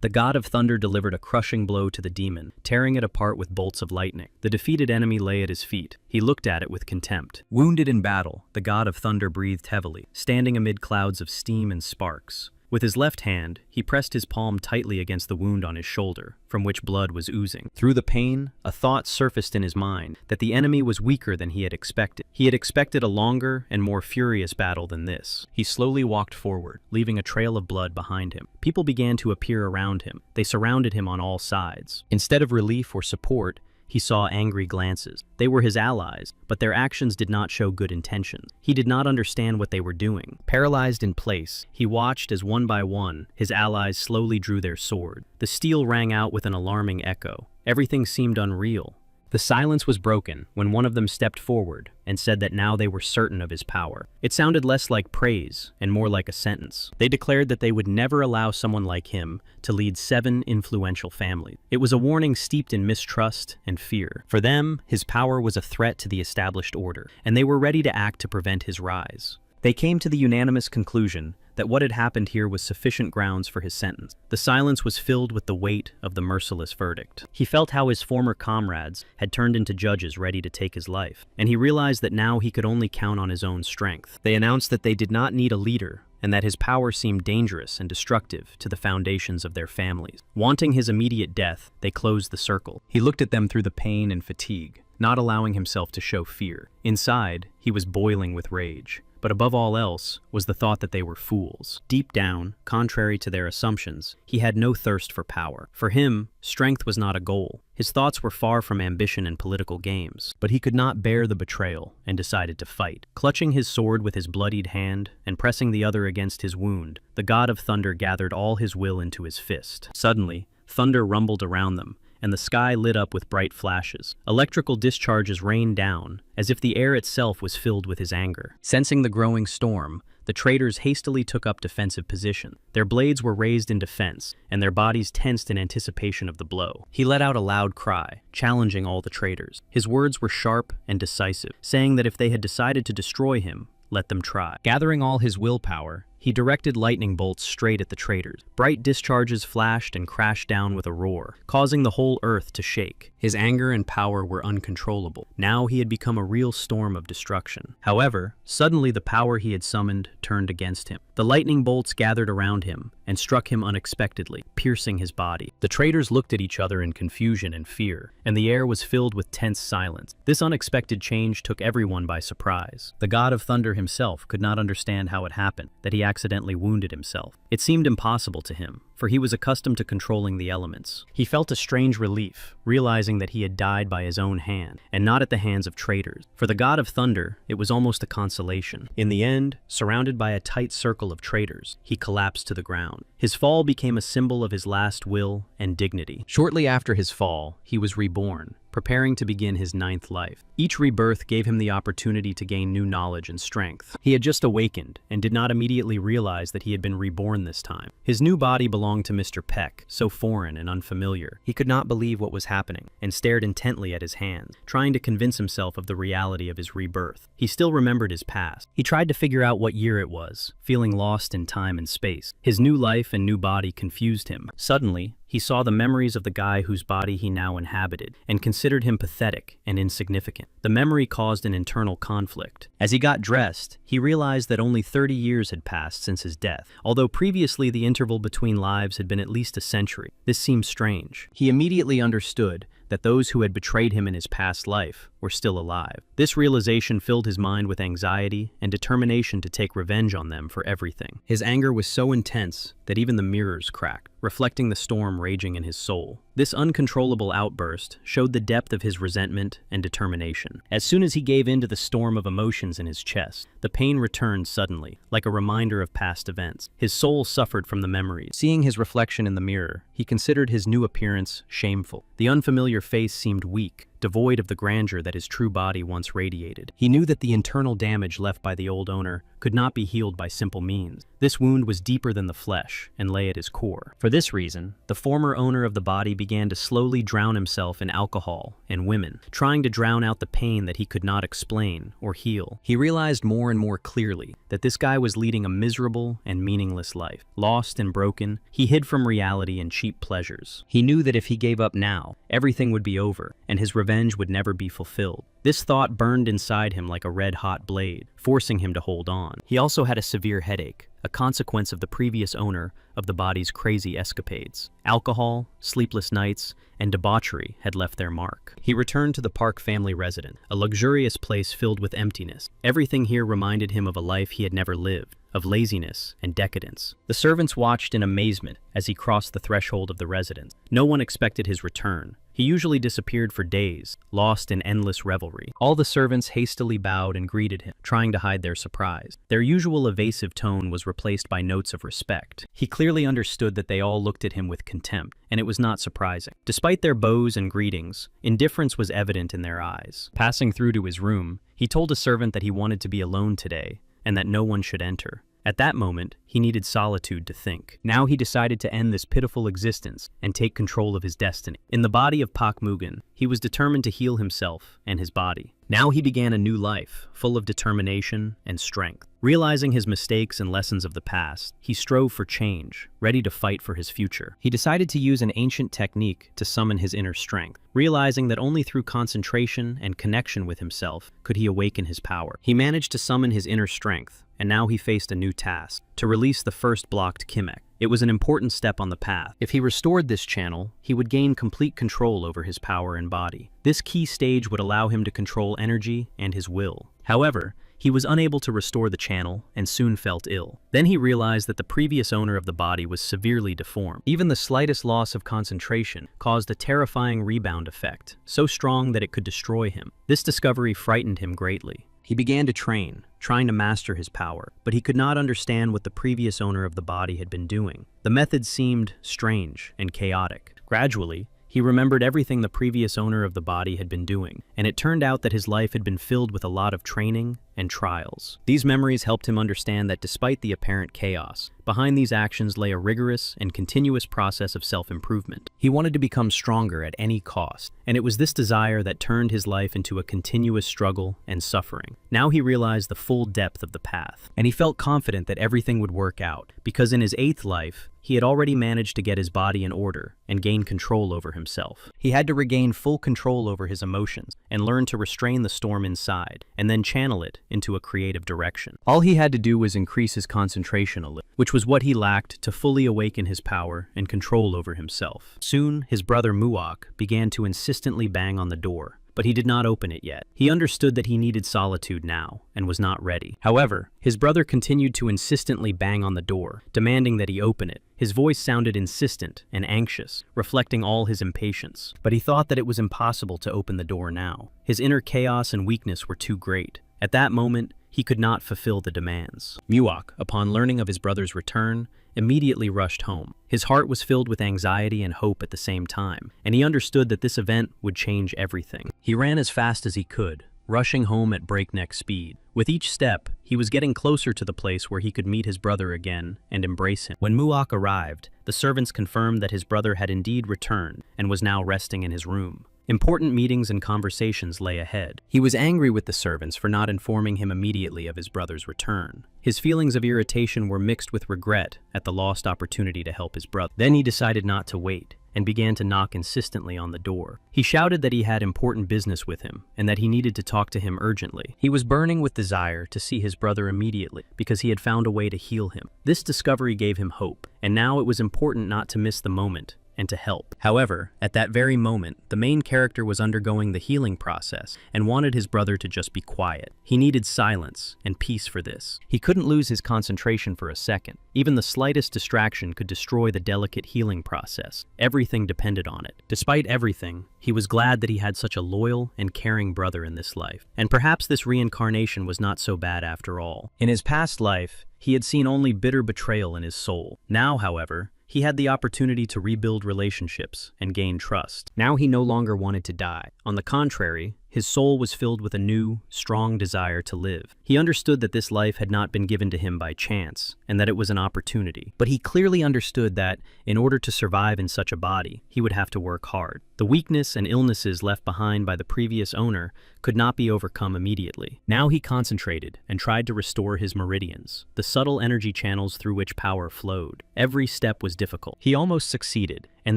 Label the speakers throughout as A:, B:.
A: The god of thunder delivered a crushing blow to the demon, tearing it apart with bolts of lightning. The defeated enemy lay at his feet. He looked at it with contempt. Wounded in battle, the god of thunder breathed heavily, standing amid clouds of steam and sparks. With his left hand, he pressed his palm tightly against the wound on his shoulder, from which blood was oozing. Through the pain, a thought surfaced in his mind that the enemy was weaker than he had expected. He had expected a longer and more furious battle than this. He slowly walked forward, leaving a trail of blood behind him. People began to appear around him. They surrounded him on all sides. Instead of relief or support, he saw angry glances. They were his allies, but their actions did not show good intentions. He did not understand what they were doing. Paralyzed in place, he watched as one by one, his allies slowly drew their sword. The steel rang out with an alarming echo. Everything seemed unreal. The silence was broken when one of them stepped forward and said that now they were certain of his power. It sounded less like praise and more like a sentence. They declared that they would never allow someone like him to lead 7 influential families. It was a warning steeped in mistrust and fear. For them, his power was a threat to the established order, and they were ready to act to prevent his rise. They came to the unanimous conclusion that what had happened here was sufficient grounds for his sentence. The silence was filled with the weight of the merciless verdict. He felt how his former comrades had turned into judges ready to take his life, and he realized that now he could only count on his own strength. They announced that they did not need a leader, and that his power seemed dangerous and destructive to the foundations of their families. Wanting his immediate death, they closed the circle. He looked at them through the pain and fatigue, not allowing himself to show fear. Inside, he was boiling with rage. But above all else was the thought that they were fools. Deep down, contrary to their assumptions, he had no thirst for power. For him, strength was not a goal. His thoughts were far from ambition and political games. But he could not bear the betrayal and decided to fight. Clutching his sword with his bloodied hand and pressing the other against his wound, the god of thunder gathered all his will into his fist. Suddenly, thunder rumbled around them, and the sky lit up with bright flashes. Electrical discharges rained down, as if the air itself was filled with his anger. Sensing the growing storm, the traitors hastily took up defensive position. Their blades were raised in defense, and their bodies tensed in anticipation of the blow. He let out a loud cry, challenging all the traitors. His words were sharp and decisive, saying that if they had decided to destroy him, let them try. Gathering all his willpower, he directed lightning bolts straight at the traitors. Bright discharges flashed and crashed down with a roar, causing the whole earth to shake. His anger and power were uncontrollable. Now he had become a real storm of destruction. However, suddenly the power he had summoned turned against him. The lightning bolts gathered around him and struck him unexpectedly, piercing his body. The traitors looked at each other in confusion and fear, and the air was filled with tense silence. This unexpected change took everyone by surprise. The god of thunder himself could not understand how it happened, that he accidentally wounded himself. It seemed impossible to him, for he was accustomed to controlling the elements. He felt a strange relief, realizing that he had died by his own hand, and not at the hands of traitors. For the god of thunder, it was almost a consolation. In the end, surrounded by a tight circle of traitors, he collapsed to the ground. His fall became a symbol of his last will and dignity. Shortly after his fall, he was reborn, preparing to begin his 9th life. Each rebirth gave him the opportunity to gain new knowledge and strength. He had just awakened and did not immediately realize that he had been reborn this time. His new body belonged to Mr. Peck, so foreign and unfamiliar. He could not believe what was happening and stared intently at his hands, trying to convince himself of the reality of his rebirth. He still remembered his past. He tried to figure out what year it was, feeling lost in time and space. His new life and new body confused him. Suddenly, he saw the memories of the guy whose body he now inhabited, and considered him pathetic and insignificant. The memory caused an internal conflict. As he got dressed, he realized that only 30 years had passed since his death, although previously the interval between lives had been at least a century. This seemed strange. He immediately understood that those who had betrayed him in his past life were still alive. This realization filled his mind with anxiety and determination to take revenge on them for everything. His anger was so intense that even the mirrors cracked, reflecting the storm raging in his soul. This uncontrollable outburst showed the depth of his resentment and determination. As soon as he gave in to the storm of emotions in his chest, the pain returned suddenly, like a reminder of past events. His soul suffered from the memories. Seeing his reflection in the mirror, he considered his new appearance shameful. The unfamiliar face seemed weak, devoid of the grandeur that his true body once radiated. He knew that the internal damage left by the old owner could not be healed by simple means. This wound was deeper than the flesh and lay at his core. For this reason, the former owner of the body began to slowly drown himself in alcohol and women, trying to drown out the pain that he could not explain or heal. He realized more and more clearly that this guy was leading a miserable and meaningless life. Lost and broken, he hid from reality and cheap pleasures. He knew that if he gave up now, everything would be over, and his revenge would never be fulfilled. This thought burned inside him like a red-hot blade, forcing him to hold on. He also had a severe headache, a consequence of the previous owner of the body's crazy escapades. Alcohol, sleepless nights, and debauchery had left their mark. He returned to the Park family residence, a luxurious place filled with emptiness. Everything here reminded him of a life he had never lived, of laziness and decadence. The servants watched in amazement as he crossed the threshold of the residence. No one expected his return. He usually disappeared for days, lost in endless revelry. All the servants hastily bowed and greeted him, trying to hide their surprise. Their usual evasive tone was replaced by notes of respect. He clearly understood that they all looked at him with contempt, and it was not surprising. Despite their bows and greetings, indifference was evident in their eyes. Passing through to his room, he told a servant that he wanted to be alone today, and that no one should enter. At that moment, he needed solitude to think. Now he decided to end this pitiful existence and take control of his destiny. In the body of Pak Mugen, he was determined to heal himself and his body. Now he began a new life, full of determination and strength. Realizing his mistakes and lessons of the past, he strove for change, ready to fight for his future. He decided to use an ancient technique to summon his inner strength, realizing that only through concentration and connection with himself could he awaken his power. He managed to summon his inner strength, and now he faced a new task, to release the first blocked Kimek. It was an important step on the path. If he restored this channel, he would gain complete control over his power and body. This key stage would allow him to control energy and his will. However, he was unable to restore the channel and soon felt ill. Then he realized that the previous owner of the body was severely deformed. Even the slightest loss of concentration caused a terrifying rebound effect, so strong that it could destroy him. This discovery frightened him greatly. He began to train, trying to master his power, but he could not understand what the previous owner of the body had been doing. The method seemed strange and chaotic. Gradually, he remembered everything the previous owner of the body had been doing, and it turned out that his life had been filled with a lot of training and trials. These memories helped him understand that despite the apparent chaos, behind these actions lay a rigorous and continuous process of self-improvement. He wanted to become stronger at any cost, and it was this desire that turned his life into a continuous struggle and suffering. Now he realized the full depth of the path, and he felt confident that everything would work out, because in his 8th life, he had already managed to get his body in order and gain control over himself. He had to regain full control over his emotions and learn to restrain the storm inside, and then channel it into a creative direction. All he had to do was increase his concentration a little, which was what he lacked to fully awaken his power and control over himself. Soon, his brother Muak began to insistently bang on the door, but he did not open it yet. He understood that he needed solitude now and was not ready. However, his brother continued to insistently bang on the door, demanding that he open it. His voice sounded insistent and anxious, reflecting all his impatience. But he thought that it was impossible to open the door now. His inner chaos and weakness were too great. At that moment, he could not fulfill the demands. Muak, upon learning of his brother's return, immediately rushed home. His heart was filled with anxiety and hope at the same time, and he understood that this event would change everything. He ran as fast as he could, rushing home at breakneck speed. With each step, he was getting closer to the place where he could meet his brother again and embrace him. When Muak arrived, the servants confirmed that his brother had indeed returned and was now resting in his room. Important meetings and conversations lay ahead. He was angry with the servants for not informing him immediately of his brother's return. His feelings of irritation were mixed with regret at the lost opportunity to help his brother. Then he decided not to wait and began to knock insistently on the door. He shouted that he had important business with him and that he needed to talk to him urgently. He was burning with desire to see his brother immediately because he had found a way to heal him. This discovery gave him hope, and now it was important not to miss the moment and to help. However, at that very moment, the main character was undergoing the healing process and wanted his brother to just be quiet. He needed silence and peace for this. He couldn't lose his concentration for a second. Even the slightest distraction could destroy the delicate healing process. Everything depended on it. Despite everything, he was glad that he had such a loyal and caring brother in this life. And perhaps this reincarnation was not so bad after all. In his past life, he had seen only bitter betrayal in his soul. Now, however, He had the opportunity to rebuild relationships and gain trust. Now he no longer wanted to die. On the contrary, his soul was filled with a new, strong desire to live. He understood that this life had not been given to him by chance, and that it was an opportunity. But he clearly understood that, in order to survive in such a body, he would have to work hard. The weakness and illnesses left behind by the previous owner could not be overcome immediately. Now he concentrated and tried to restore his meridians, the subtle energy channels through which power flowed. Every step was difficult. He almost succeeded, and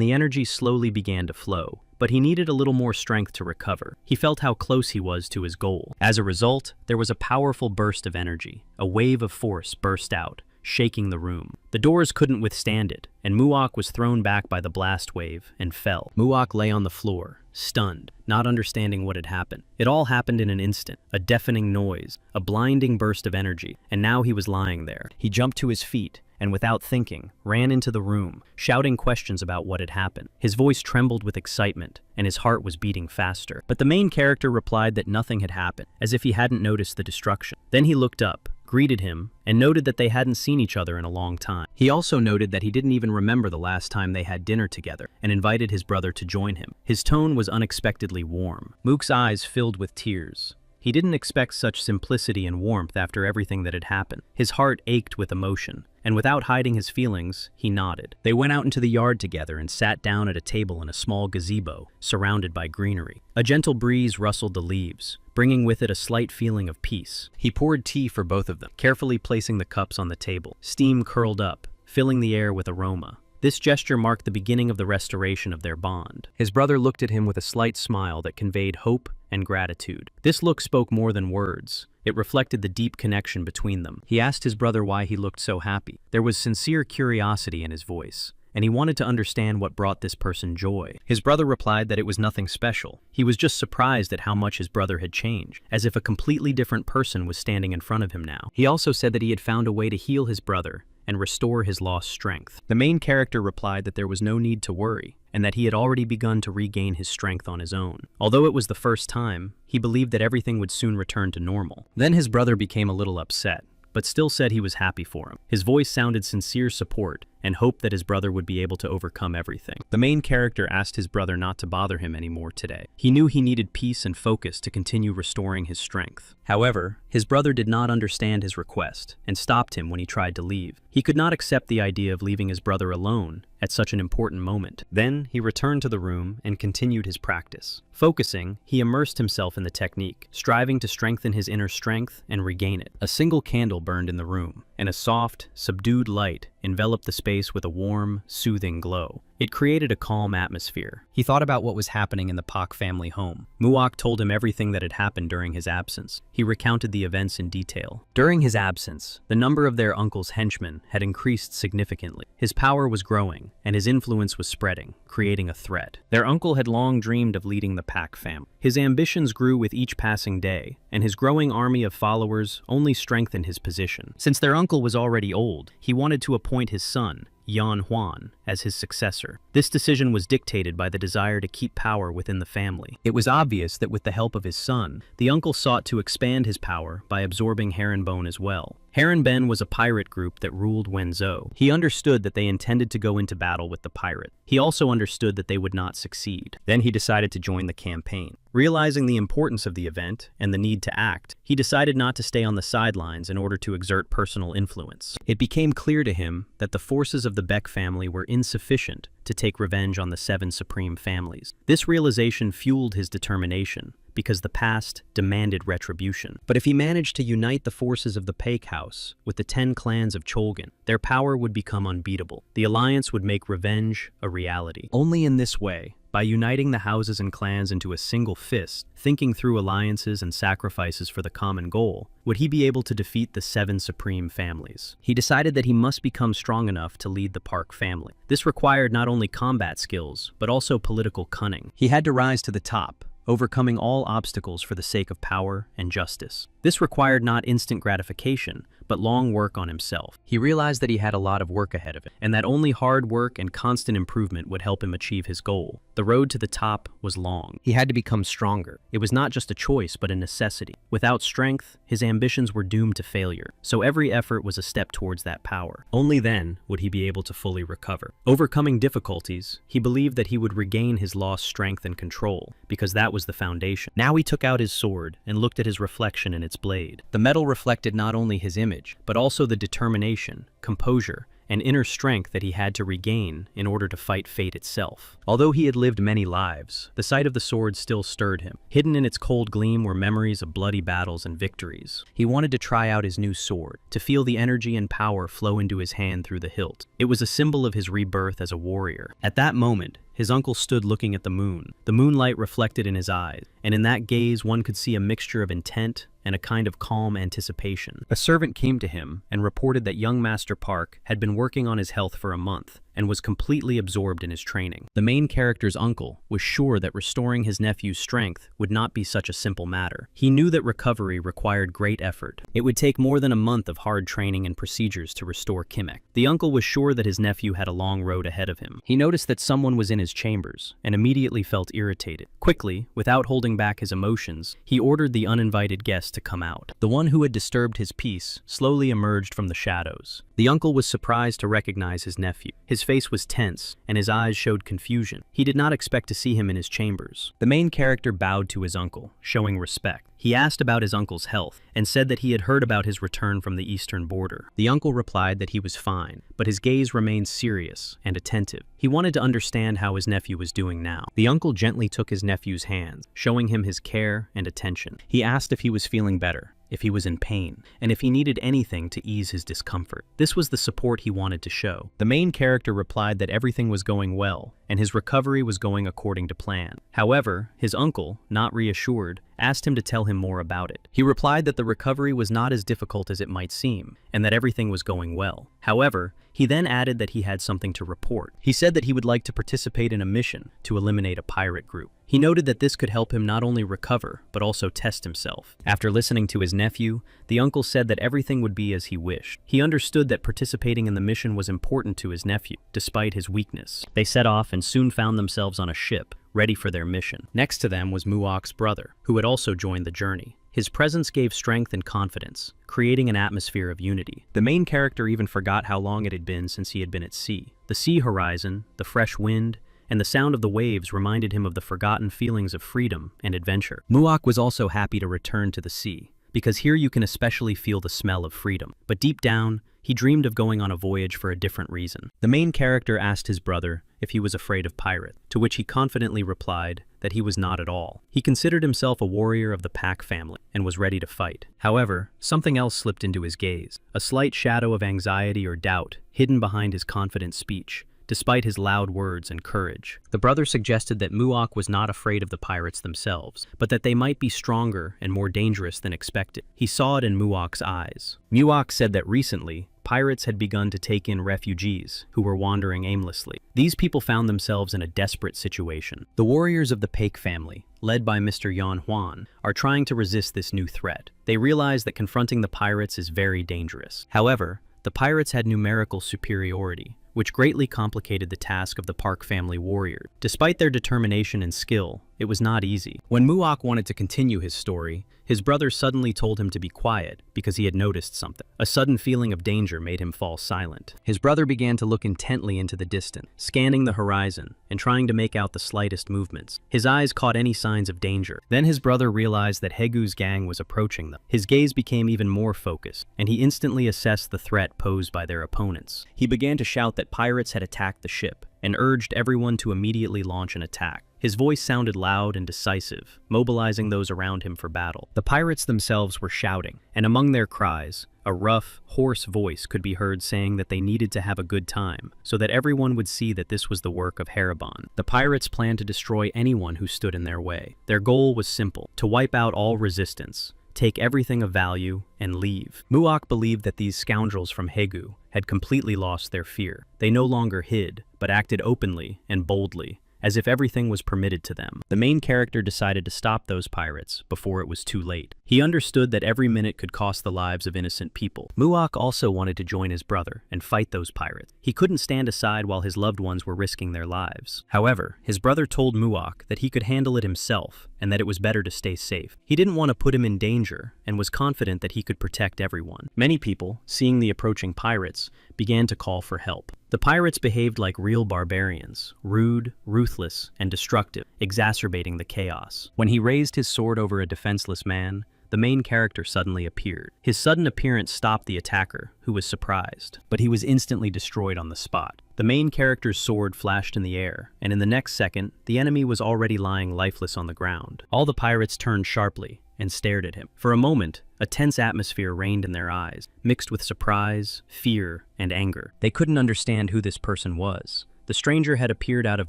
A: the energy slowly began to flow. But he needed a little more strength to recover. He felt how close he was to his goal. As a result, there was a powerful burst of energy. A wave of force burst out, shaking the room. The doors couldn't withstand it, and Muak was thrown back by the blast wave and fell. Muak lay on the floor, stunned, not understanding what had happened. It all happened in an instant, a deafening noise, a blinding burst of energy, and now he was lying there. He jumped to his feet, and without thinking, ran into the room, shouting questions about what had happened. His voice trembled with excitement, and his heart was beating faster. But the main character replied that nothing had happened, as if he hadn't noticed the destruction. Then he looked up, greeted him, and noted that they hadn't seen each other in a long time. He also noted that he didn't even remember the last time they had dinner together, and invited his brother to join him. His tone was unexpectedly warm. Mook's eyes filled with tears. He didn't expect such simplicity and warmth after everything that had happened. His heart ached with emotion, and without hiding his feelings, he nodded. They went out into the yard together and sat down at a table in a small gazebo, surrounded by greenery. A gentle breeze rustled the leaves, bringing with it a slight feeling of peace. He poured tea for both of them, carefully placing the cups on the table. Steam curled up, filling the air with aroma. This gesture marked the beginning of the restoration of their bond. His brother looked at him with a slight smile that conveyed hope and gratitude. This look spoke more than words. It reflected the deep connection between them. He asked his brother why he looked so happy. There was sincere curiosity in his voice, and he wanted to understand what brought this person joy. His brother replied that it was nothing special. He was just surprised at how much his brother had changed, as if a completely different person was standing in front of him now. He also said that he had found a way to heal his brother and restore his lost strength. The main character replied that there was no need to worry, and that he had already begun to regain his strength on his own. Although it was the first time, he believed that everything would soon return to normal. Then his brother became a little upset, but still said he was happy for him. His voice sounded sincere support and hoped that his brother would be able to overcome everything. The main character asked his brother not to bother him anymore today. He knew he needed peace and focus to continue restoring his strength. However, his brother did not understand his request and stopped him when he tried to leave. He could not accept the idea of leaving his brother alone at such an important moment. Then he returned to the room and continued his practice. Focusing, he immersed himself in the technique, striving to strengthen his inner strength and regain it. A single candle burned in the room, and a soft, subdued light enveloped the space with a warm, soothing glow. It created a calm atmosphere. He thought about what was happening in the Pak family home. Muak told him everything that had happened during his absence. He recounted the events in detail. During his absence, the number of their uncle's henchmen had increased significantly. His power was growing, and his influence was spreading, creating a threat. Their uncle had long dreamed of leading the Pak family. His ambitions grew with each passing day, and his growing army of followers only strengthened his position. Since their uncle was already old, he wanted to appoint his son, Yan Huan, as his successor. This decision was dictated by the desire to keep power within the family. It was obvious that with the help of his son, the uncle sought to expand his power by absorbing Herrenbone as well. Herrenben was a pirate group that ruled Wenzhou. He understood that they intended to go into battle with the pirate. He also understood that they would not succeed. Then he decided to join the campaign. Realizing the importance of the event and the need to act, he decided not to stay on the sidelines in order to exert personal influence. It became clear to him that the forces of the Beck family were insufficient to take revenge on the 7 supreme families. This realization fueled his determination, because the past demanded retribution. But if he managed to unite the forces of the Paik House with the 10 clans of Cholgan, their power would become unbeatable. The alliance would make revenge a reality. Only in this way, by uniting the houses and clans into a single fist, thinking through alliances and sacrifices for the common goal, would he be able to defeat the 7 supreme families. He decided that he must become strong enough to lead the Park family. This required not only combat skills, but also political cunning. He had to rise to the top, overcoming all obstacles for the sake of power and justice. This required not instant gratification, but long work on himself. He realized that he had a lot of work ahead of him, and that only hard work and constant improvement would help him achieve his goal. The road to the top was long. He had to become stronger. It was not just a choice, but a necessity. Without strength, his ambitions were doomed to failure, so every effort was a step towards that power. Only then would he be able to fully recover. Overcoming difficulties, he believed that he would regain his lost strength and control, because that was the foundation. Now he took out his sword and looked at his reflection in its blade. The metal reflected not only his image, but also the determination, composure, and inner strength that he had to regain in order to fight fate itself. Although he had lived many lives, the sight of the sword still stirred him. Hidden in its cold gleam were memories of bloody battles and victories. He wanted to try out his new sword, to feel the energy and power flow into his hand through the hilt. It was a symbol of his rebirth as a warrior. At that moment, his uncle stood looking at the moon. The moonlight reflected in his eyes, and in that gaze one could see a mixture of intent and a kind of calm anticipation. A servant came to him and reported that young Master Park had been working on his health for a month and was completely absorbed in his training. The main character's uncle was sure that restoring his nephew's strength would not be such a simple matter. He knew that recovery required great effort. It would take more than a month of hard training and procedures to restore Kimek. The uncle was sure that his nephew had a long road ahead of him. He noticed that someone was in his chambers and immediately felt irritated. Quickly, without holding back his emotions, he ordered the uninvited guest to come out. The one who had disturbed his peace slowly emerged from the shadows. The uncle was surprised to recognize his nephew. His face was tense, and his eyes showed confusion. He did not expect to see him in his chambers. The main character bowed to his uncle, showing respect. He asked about his uncle's health, and said that he had heard about his return from the eastern border. The uncle replied that he was fine, but his gaze remained serious and attentive. He wanted to understand how his nephew was doing now. The uncle gently took his nephew's hands, showing him his care and attention. He asked if he was feeling better, if he was in pain, and if he needed anything to ease his discomfort. This was the support he wanted to show. The main character replied that everything was going well, and his recovery was going according to plan. However, his uncle, not reassured, asked him to tell him more about it. He replied that the recovery was not as difficult as it might seem, and that everything was going well. However, he then added that he had something to report. He said that he would like to participate in a mission to eliminate a pirate group. He noted that this could help him not only recover, but also test himself. After listening to his nephew, the uncle said that everything would be as he wished. He understood that participating in the mission was important to his nephew, despite his weakness. They set off and soon found themselves on a ship, ready for their mission. Next to them was Muok's brother, who had also joined the journey. His presence gave strength and confidence, creating an atmosphere of unity. The main character even forgot how long it had been since he had been at sea. The sea horizon, the fresh wind, and the sound of the waves reminded him of the forgotten feelings of freedom and adventure. Muok was also happy to return to the sea, because here you can especially feel the smell of freedom. But deep down, he dreamed of going on a voyage for a different reason. The main character asked his brother if he was afraid of pirates, to which he confidently replied that he was not at all. He considered himself a warrior of the Pack family and was ready to fight. However, something else slipped into his gaze, a slight shadow of anxiety or doubt hidden behind his confident speech. Despite his loud words and courage, the brother suggested that Muok was not afraid of the pirates themselves, but that they might be stronger and more dangerous than expected. He saw it in Muok's eyes. Muok said that recently, pirates had begun to take in refugees who were wandering aimlessly. These people found themselves in a desperate situation. The warriors of the Paik family, led by Mr. Yan Huan, are trying to resist this new threat. They realize that confronting the pirates is very dangerous. However, the pirates had numerical superiority, which greatly complicated the task of the Park family warriors. Despite their determination and skill, it was not easy. When Muok wanted to continue his story, his brother suddenly told him to be quiet because he had noticed something. A sudden feeling of danger made him fall silent. His brother began to look intently into the distance, scanning the horizon and trying to make out the slightest movements. His eyes caught any signs of danger. Then his brother realized that Haegu's gang was approaching them. His gaze became even more focused, and he instantly assessed the threat posed by their opponents. He began to shout that pirates had attacked the ship and urged everyone to immediately launch an attack. His voice sounded loud and decisive, mobilizing those around him for battle. The pirates themselves were shouting, and among their cries, a rough, hoarse voice could be heard saying that they needed to have a good time, so that everyone would see that this was the work of Haribon. The pirates planned to destroy anyone who stood in their way. Their goal was simple: to wipe out all resistance, take everything of value, and leave. Muok believed that these scoundrels from Haegu had completely lost their fear. They no longer hid, but acted openly and boldly, as if everything was permitted to them. The main character decided to stop those pirates before it was too late. He understood that every minute could cost the lives of innocent people. Muak also wanted to join his brother and fight those pirates. He couldn't stand aside while his loved ones were risking their lives. However, his brother told Muak that he could handle it himself and that it was better to stay safe. He didn't want to put him in danger and was confident that he could protect everyone. Many people, seeing the approaching pirates, began to call for help. The pirates behaved like real barbarians, rude, ruthless, and destructive, exacerbating the chaos. When he raised his sword over a defenseless man, the main character suddenly appeared. His sudden appearance stopped the attacker, who was surprised, but he was instantly destroyed on the spot. The main character's sword flashed in the air, and in the next second, the enemy was already lying lifeless on the ground. All the pirates turned sharply and stared at him. For a moment, a tense atmosphere reigned in their eyes, mixed with surprise, fear, and anger. They couldn't understand who this person was. The stranger had appeared out of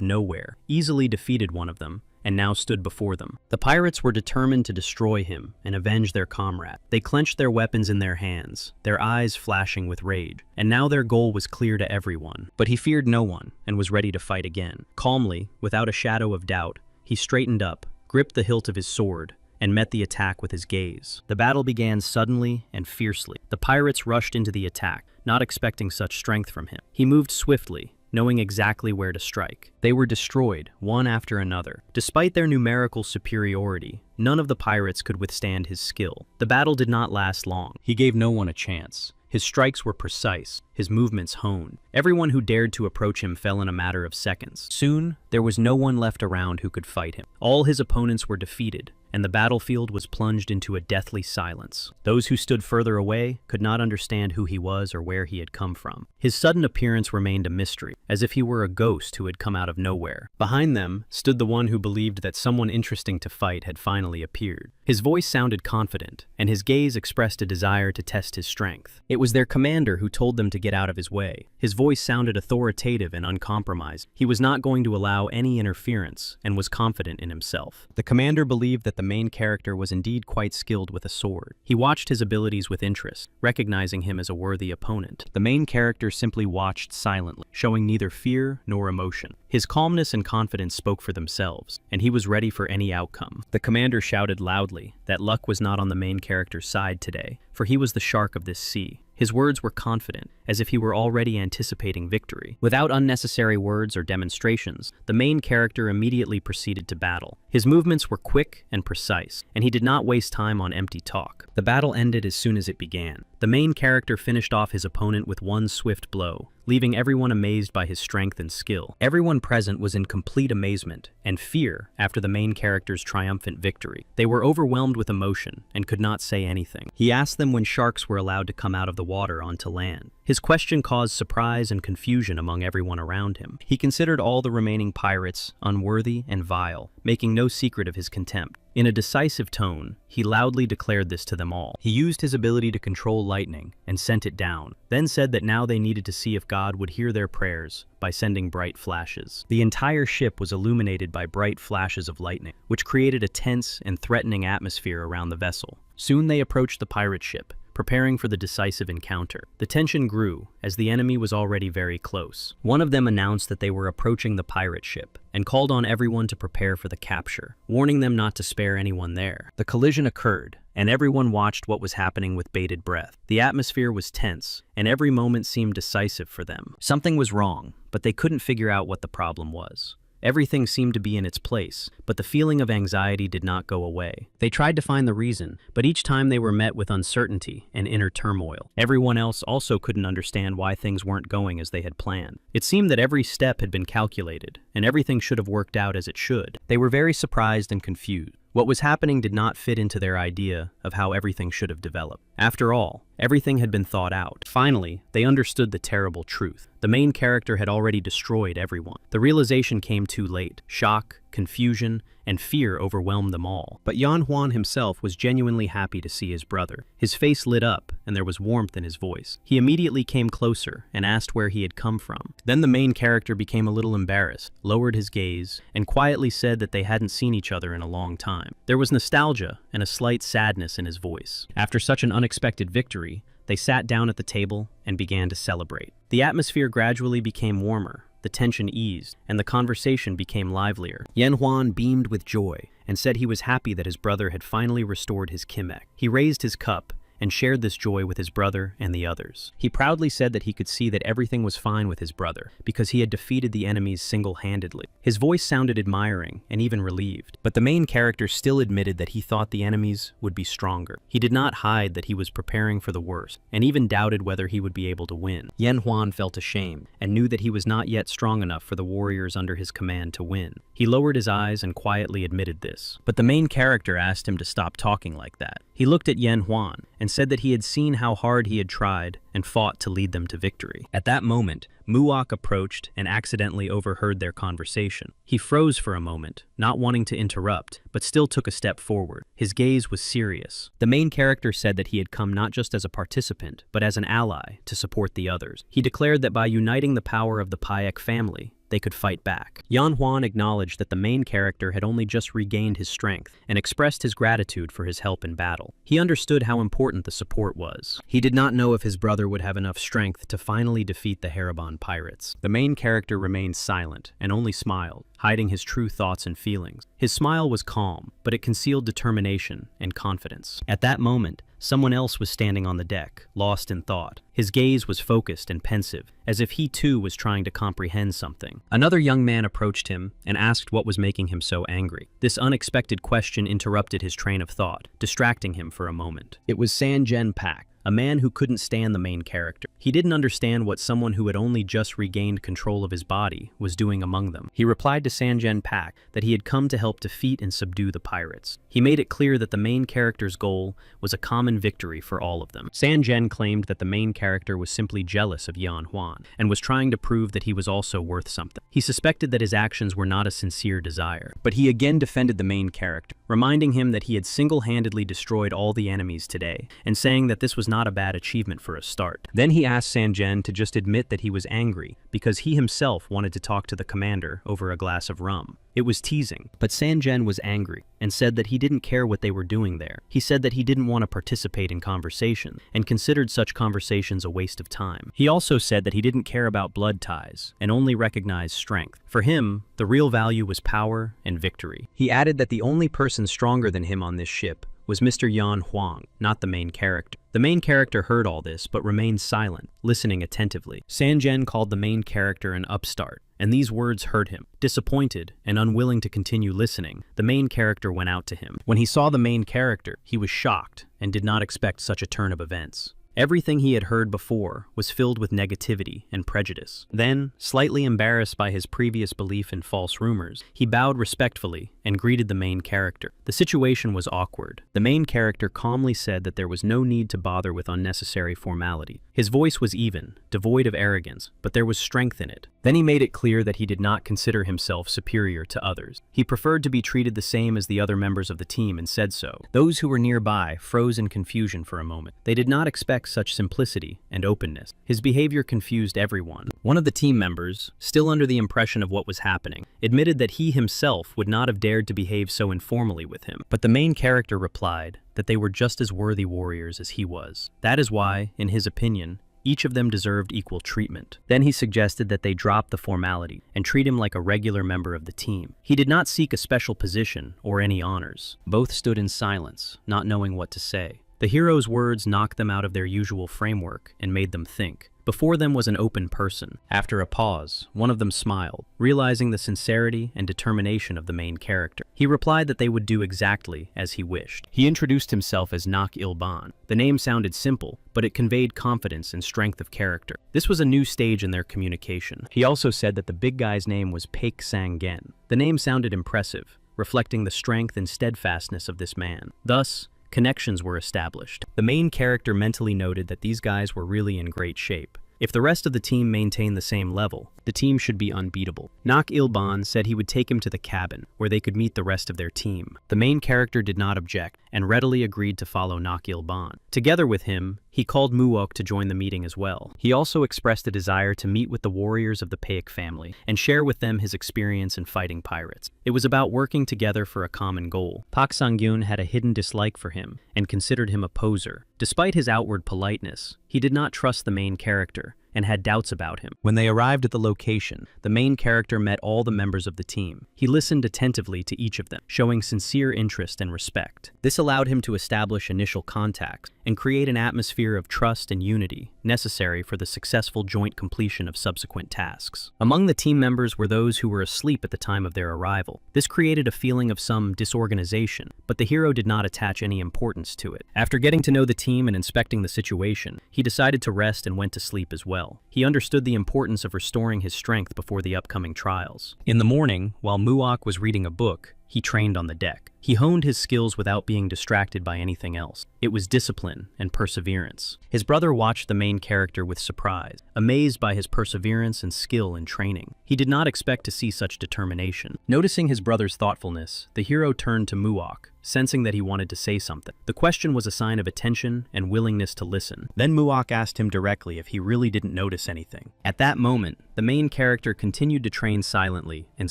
A: nowhere, easily defeated one of them, and now stood before them. The pirates were determined to destroy him and avenge their comrade. They clenched their weapons in their hands, their eyes flashing with rage, and now their goal was clear to everyone. But he feared no one and was ready to fight again. Calmly, without a shadow of doubt, he straightened up, gripped the hilt of his sword, and met the attack with his gaze. The battle began suddenly and fiercely. The pirates rushed into the attack, not expecting such strength from him. He moved swiftly, knowing exactly where to strike. They were destroyed, one after another. Despite their numerical superiority, none of the pirates could withstand his skill. The battle did not last long. He gave no one a chance. His strikes were precise, his movements honed. Everyone who dared to approach him fell in a matter of seconds. Soon, there was no one left around who could fight him. All his opponents were defeated, and the battlefield was plunged into a deathly silence. Those who stood further away could not understand who he was or where he had come from. His sudden appearance remained a mystery, as if he were a ghost who had come out of nowhere. Behind them stood the one who believed that someone interesting to fight had finally appeared. His voice sounded confident, and his gaze expressed a desire to test his strength. It was their commander who told them to get out of his way. His voice sounded authoritative and uncompromised. He was not going to allow any interference and was confident in himself. The commander believed that the main character was indeed quite skilled with a sword. He watched his abilities with interest, recognizing him as a worthy opponent. The main character simply watched silently, showing neither fear nor emotion. His calmness and confidence spoke for themselves, and he was ready for any outcome. The commander shouted loudly that luck was not on the main character's side today, for he was the shark of this sea. His words were confident, as if he were already anticipating victory. Without unnecessary words or demonstrations, the main character immediately proceeded to battle. His movements were quick and precise, and he did not waste time on empty talk. The battle ended as soon as it began. The main character finished off his opponent with one swift blow, leaving everyone amazed by his strength and skill. Everyone present was in complete amazement and fear after the main character's triumphant victory. They were overwhelmed with emotion and could not say anything. He asked them when sharks were allowed to come out of the water onto land. His question caused surprise and confusion among everyone around him. He considered all the remaining pirates unworthy and vile, making no secret of his contempt. In a decisive tone, he loudly declared this to them all. He used his ability to control lightning and sent it down, then said that now they needed to see if God would hear their prayers by sending bright flashes. The entire ship was illuminated by bright flashes of lightning, which created a tense and threatening atmosphere around the vessel. Soon they approached the pirate ship, preparing for the decisive encounter. The tension grew, as the enemy was already very close. One of them announced that they were approaching the pirate ship, and called on everyone to prepare for the capture, warning them not to spare anyone there. The collision occurred, and everyone watched what was happening with bated breath. The atmosphere was tense, and every moment seemed decisive for them. Something was wrong, but they couldn't figure out what the problem was. Everything seemed to be in its place, but the feeling of anxiety did not go away. They tried to find the reason, but each time they were met with uncertainty and inner turmoil. Everyone else also couldn't understand why things weren't going as they had planned. It seemed that every step had been calculated, and everything should have worked out as it should. They were very surprised and confused. What was happening did not fit into their idea of how everything should have developed. After all, everything had been thought out. Finally, they understood the terrible truth. The main character had already destroyed everyone. The realization came too late. Shock, confusion, and fear overwhelmed them all. But Yan Huan himself was genuinely happy to see his brother. His face lit up, and there was warmth in his voice. He immediately came closer and asked where he had come from. Then the main character became a little embarrassed, lowered his gaze, and quietly said that they hadn't seen each other in a long time. There was nostalgia and a slight sadness in his voice. After such an unexpected victory, they sat down at the table and began to celebrate. The atmosphere gradually became warmer, the tension eased, and the conversation became livelier. Yan Huan beamed with joy and said he was happy that his brother had finally restored his Kimek. He raised his cup and shared this joy with his brother and the others. He proudly said that he could see that everything was fine with his brother because he had defeated the enemies single-handedly. His voice sounded admiring and even relieved, but the main character still admitted that he thought the enemies would be stronger. He did not hide that he was preparing for the worst, and even doubted whether he would be able to win. Yan Huan felt ashamed and knew that he was not yet strong enough for the warriors under his command to win. He lowered his eyes and quietly admitted this. But the main character asked him to stop talking like that. He looked at Yan Huan and said that he had seen how hard he had tried and fought to lead them to victory. At that moment, Muok approached and accidentally overheard their conversation. He froze for a moment, not wanting to interrupt, but still took a step forward. His gaze was serious. The main character said that he had come not just as a participant, but as an ally to support the others. He declared that by uniting the power of the Paek family, they could fight back. Yan Huan acknowledged that the main character had only just regained his strength and expressed his gratitude for his help in battle. He understood how important the support was. He did not know if his brother would have enough strength to finally defeat the Haribon pirates. The main character remained silent and only smiled, hiding his true thoughts and feelings. His smile was calm, but it concealed determination and confidence. At that moment, someone else was standing on the deck, lost in thought. His gaze was focused and pensive, as if he too was trying to comprehend something. Another young man approached him and asked what was making him so angry. This unexpected question interrupted his train of thought, distracting him for a moment. It was Sanjen Pak, a man who couldn't stand the main character. He didn't understand what someone who had only just regained control of his body was doing among them. He replied to Sanjen Pak that he had come to help defeat and subdue the pirates. He made it clear that the main character's goal was a common victory for all of them. Sanjen claimed that the main character was simply jealous of Yan Huan and was trying to prove that he was also worth something. He suspected that his actions were not a sincere desire, but he again defended the main character, reminding him that he had single-handedly destroyed all the enemies today and saying that this was not a bad achievement for a start. Then he asked Sanjen to just admit that he was angry because he himself wanted to talk to the commander over a glass of rum. It was teasing, but Sanjen was angry and said that he didn't care what they were doing there. He said that he didn't want to participate in conversation and considered such conversations a waste of time. He also said that he didn't care about blood ties and only recognized strength. For him, the real value was power and victory. He added that the only person stronger than him on this ship was Mr. Yan Huang, not the main character. The main character heard all this but remained silent, listening attentively. Sanjen called the main character an upstart, and these words hurt him. Disappointed and unwilling to continue listening, the main character went out to him. When he saw the main character, he was shocked and did not expect such a turn of events. Everything he had heard before was filled with negativity and prejudice. Then, slightly embarrassed by his previous belief in false rumors, he bowed respectfully and greeted the main character. The situation was awkward. The main character calmly said that there was no need to bother with unnecessary formality. His voice was even, devoid of arrogance, but there was strength in it. Then he made it clear that he did not consider himself superior to others. He preferred to be treated the same as the other members of the team and said so. Those who were nearby froze in confusion for a moment. They did not expect such simplicity and openness. His behavior confused everyone. One of the team members, still under the impression of what was happening, admitted that he himself would not have dared to behave so informally with him. But the main character replied that they were just as worthy warriors as he was. That is why, in his opinion, each of them deserved equal treatment. Then he suggested that they drop the formality and treat him like a regular member of the team. He did not seek a special position or any honors. Both stood in silence, not knowing what to say. The hero's words knocked them out of their usual framework and made them think. Before them was an open person. After a pause, one of them smiled, realizing the sincerity and determination of the main character. He replied that they would do exactly as he wished. He introduced himself as Nak Ilban. The name sounded simple, but it conveyed confidence and strength of character. This was a new stage in their communication. He also said that the big guy's name was Paek Sang-gen. The name sounded impressive, reflecting the strength and steadfastness of this man. Thus, connections were established. The main character mentally noted that these guys were really in great shape. If the rest of the team maintained the same level, the team should be unbeatable. Nak Ilban said he would take him to the cabin, where they could meet the rest of their team. The main character did not object, and readily agreed to follow Nak Ilban. Together with him, he called Muok to join the meeting as well. He also expressed a desire to meet with the warriors of the Paek family, and share with them his experience in fighting pirates. It was about working together for a common goal. Pak Sang-gyun had a hidden dislike for him, and considered him a poser. Despite his outward politeness, he did not trust the main character, and had doubts about him. When they arrived at the location, the main character met all the members of the team. He listened attentively to each of them, showing sincere interest and respect. This allowed him to establish initial contacts and create an atmosphere of trust and unity necessary for the successful joint completion of subsequent tasks. Among the team members were those who were asleep at the time of their arrival. This created a feeling of some disorganization, but the hero did not attach any importance to it. After getting to know the team and inspecting the situation, he decided to rest and went to sleep as well. He understood the importance of restoring his strength before the upcoming trials. In the morning, while Muok was reading a book, he trained on the deck. He honed his skills without being distracted by anything else. It was discipline and perseverance. His brother watched the main character with surprise, amazed by his perseverance and skill in training. He did not expect to see such determination. Noticing his brother's thoughtfulness, the hero turned to Muok, sensing that he wanted to say something. The question was a sign of attention and willingness to listen. Then Muok asked him directly if he really didn't notice anything. At that moment, the main character continued to train silently and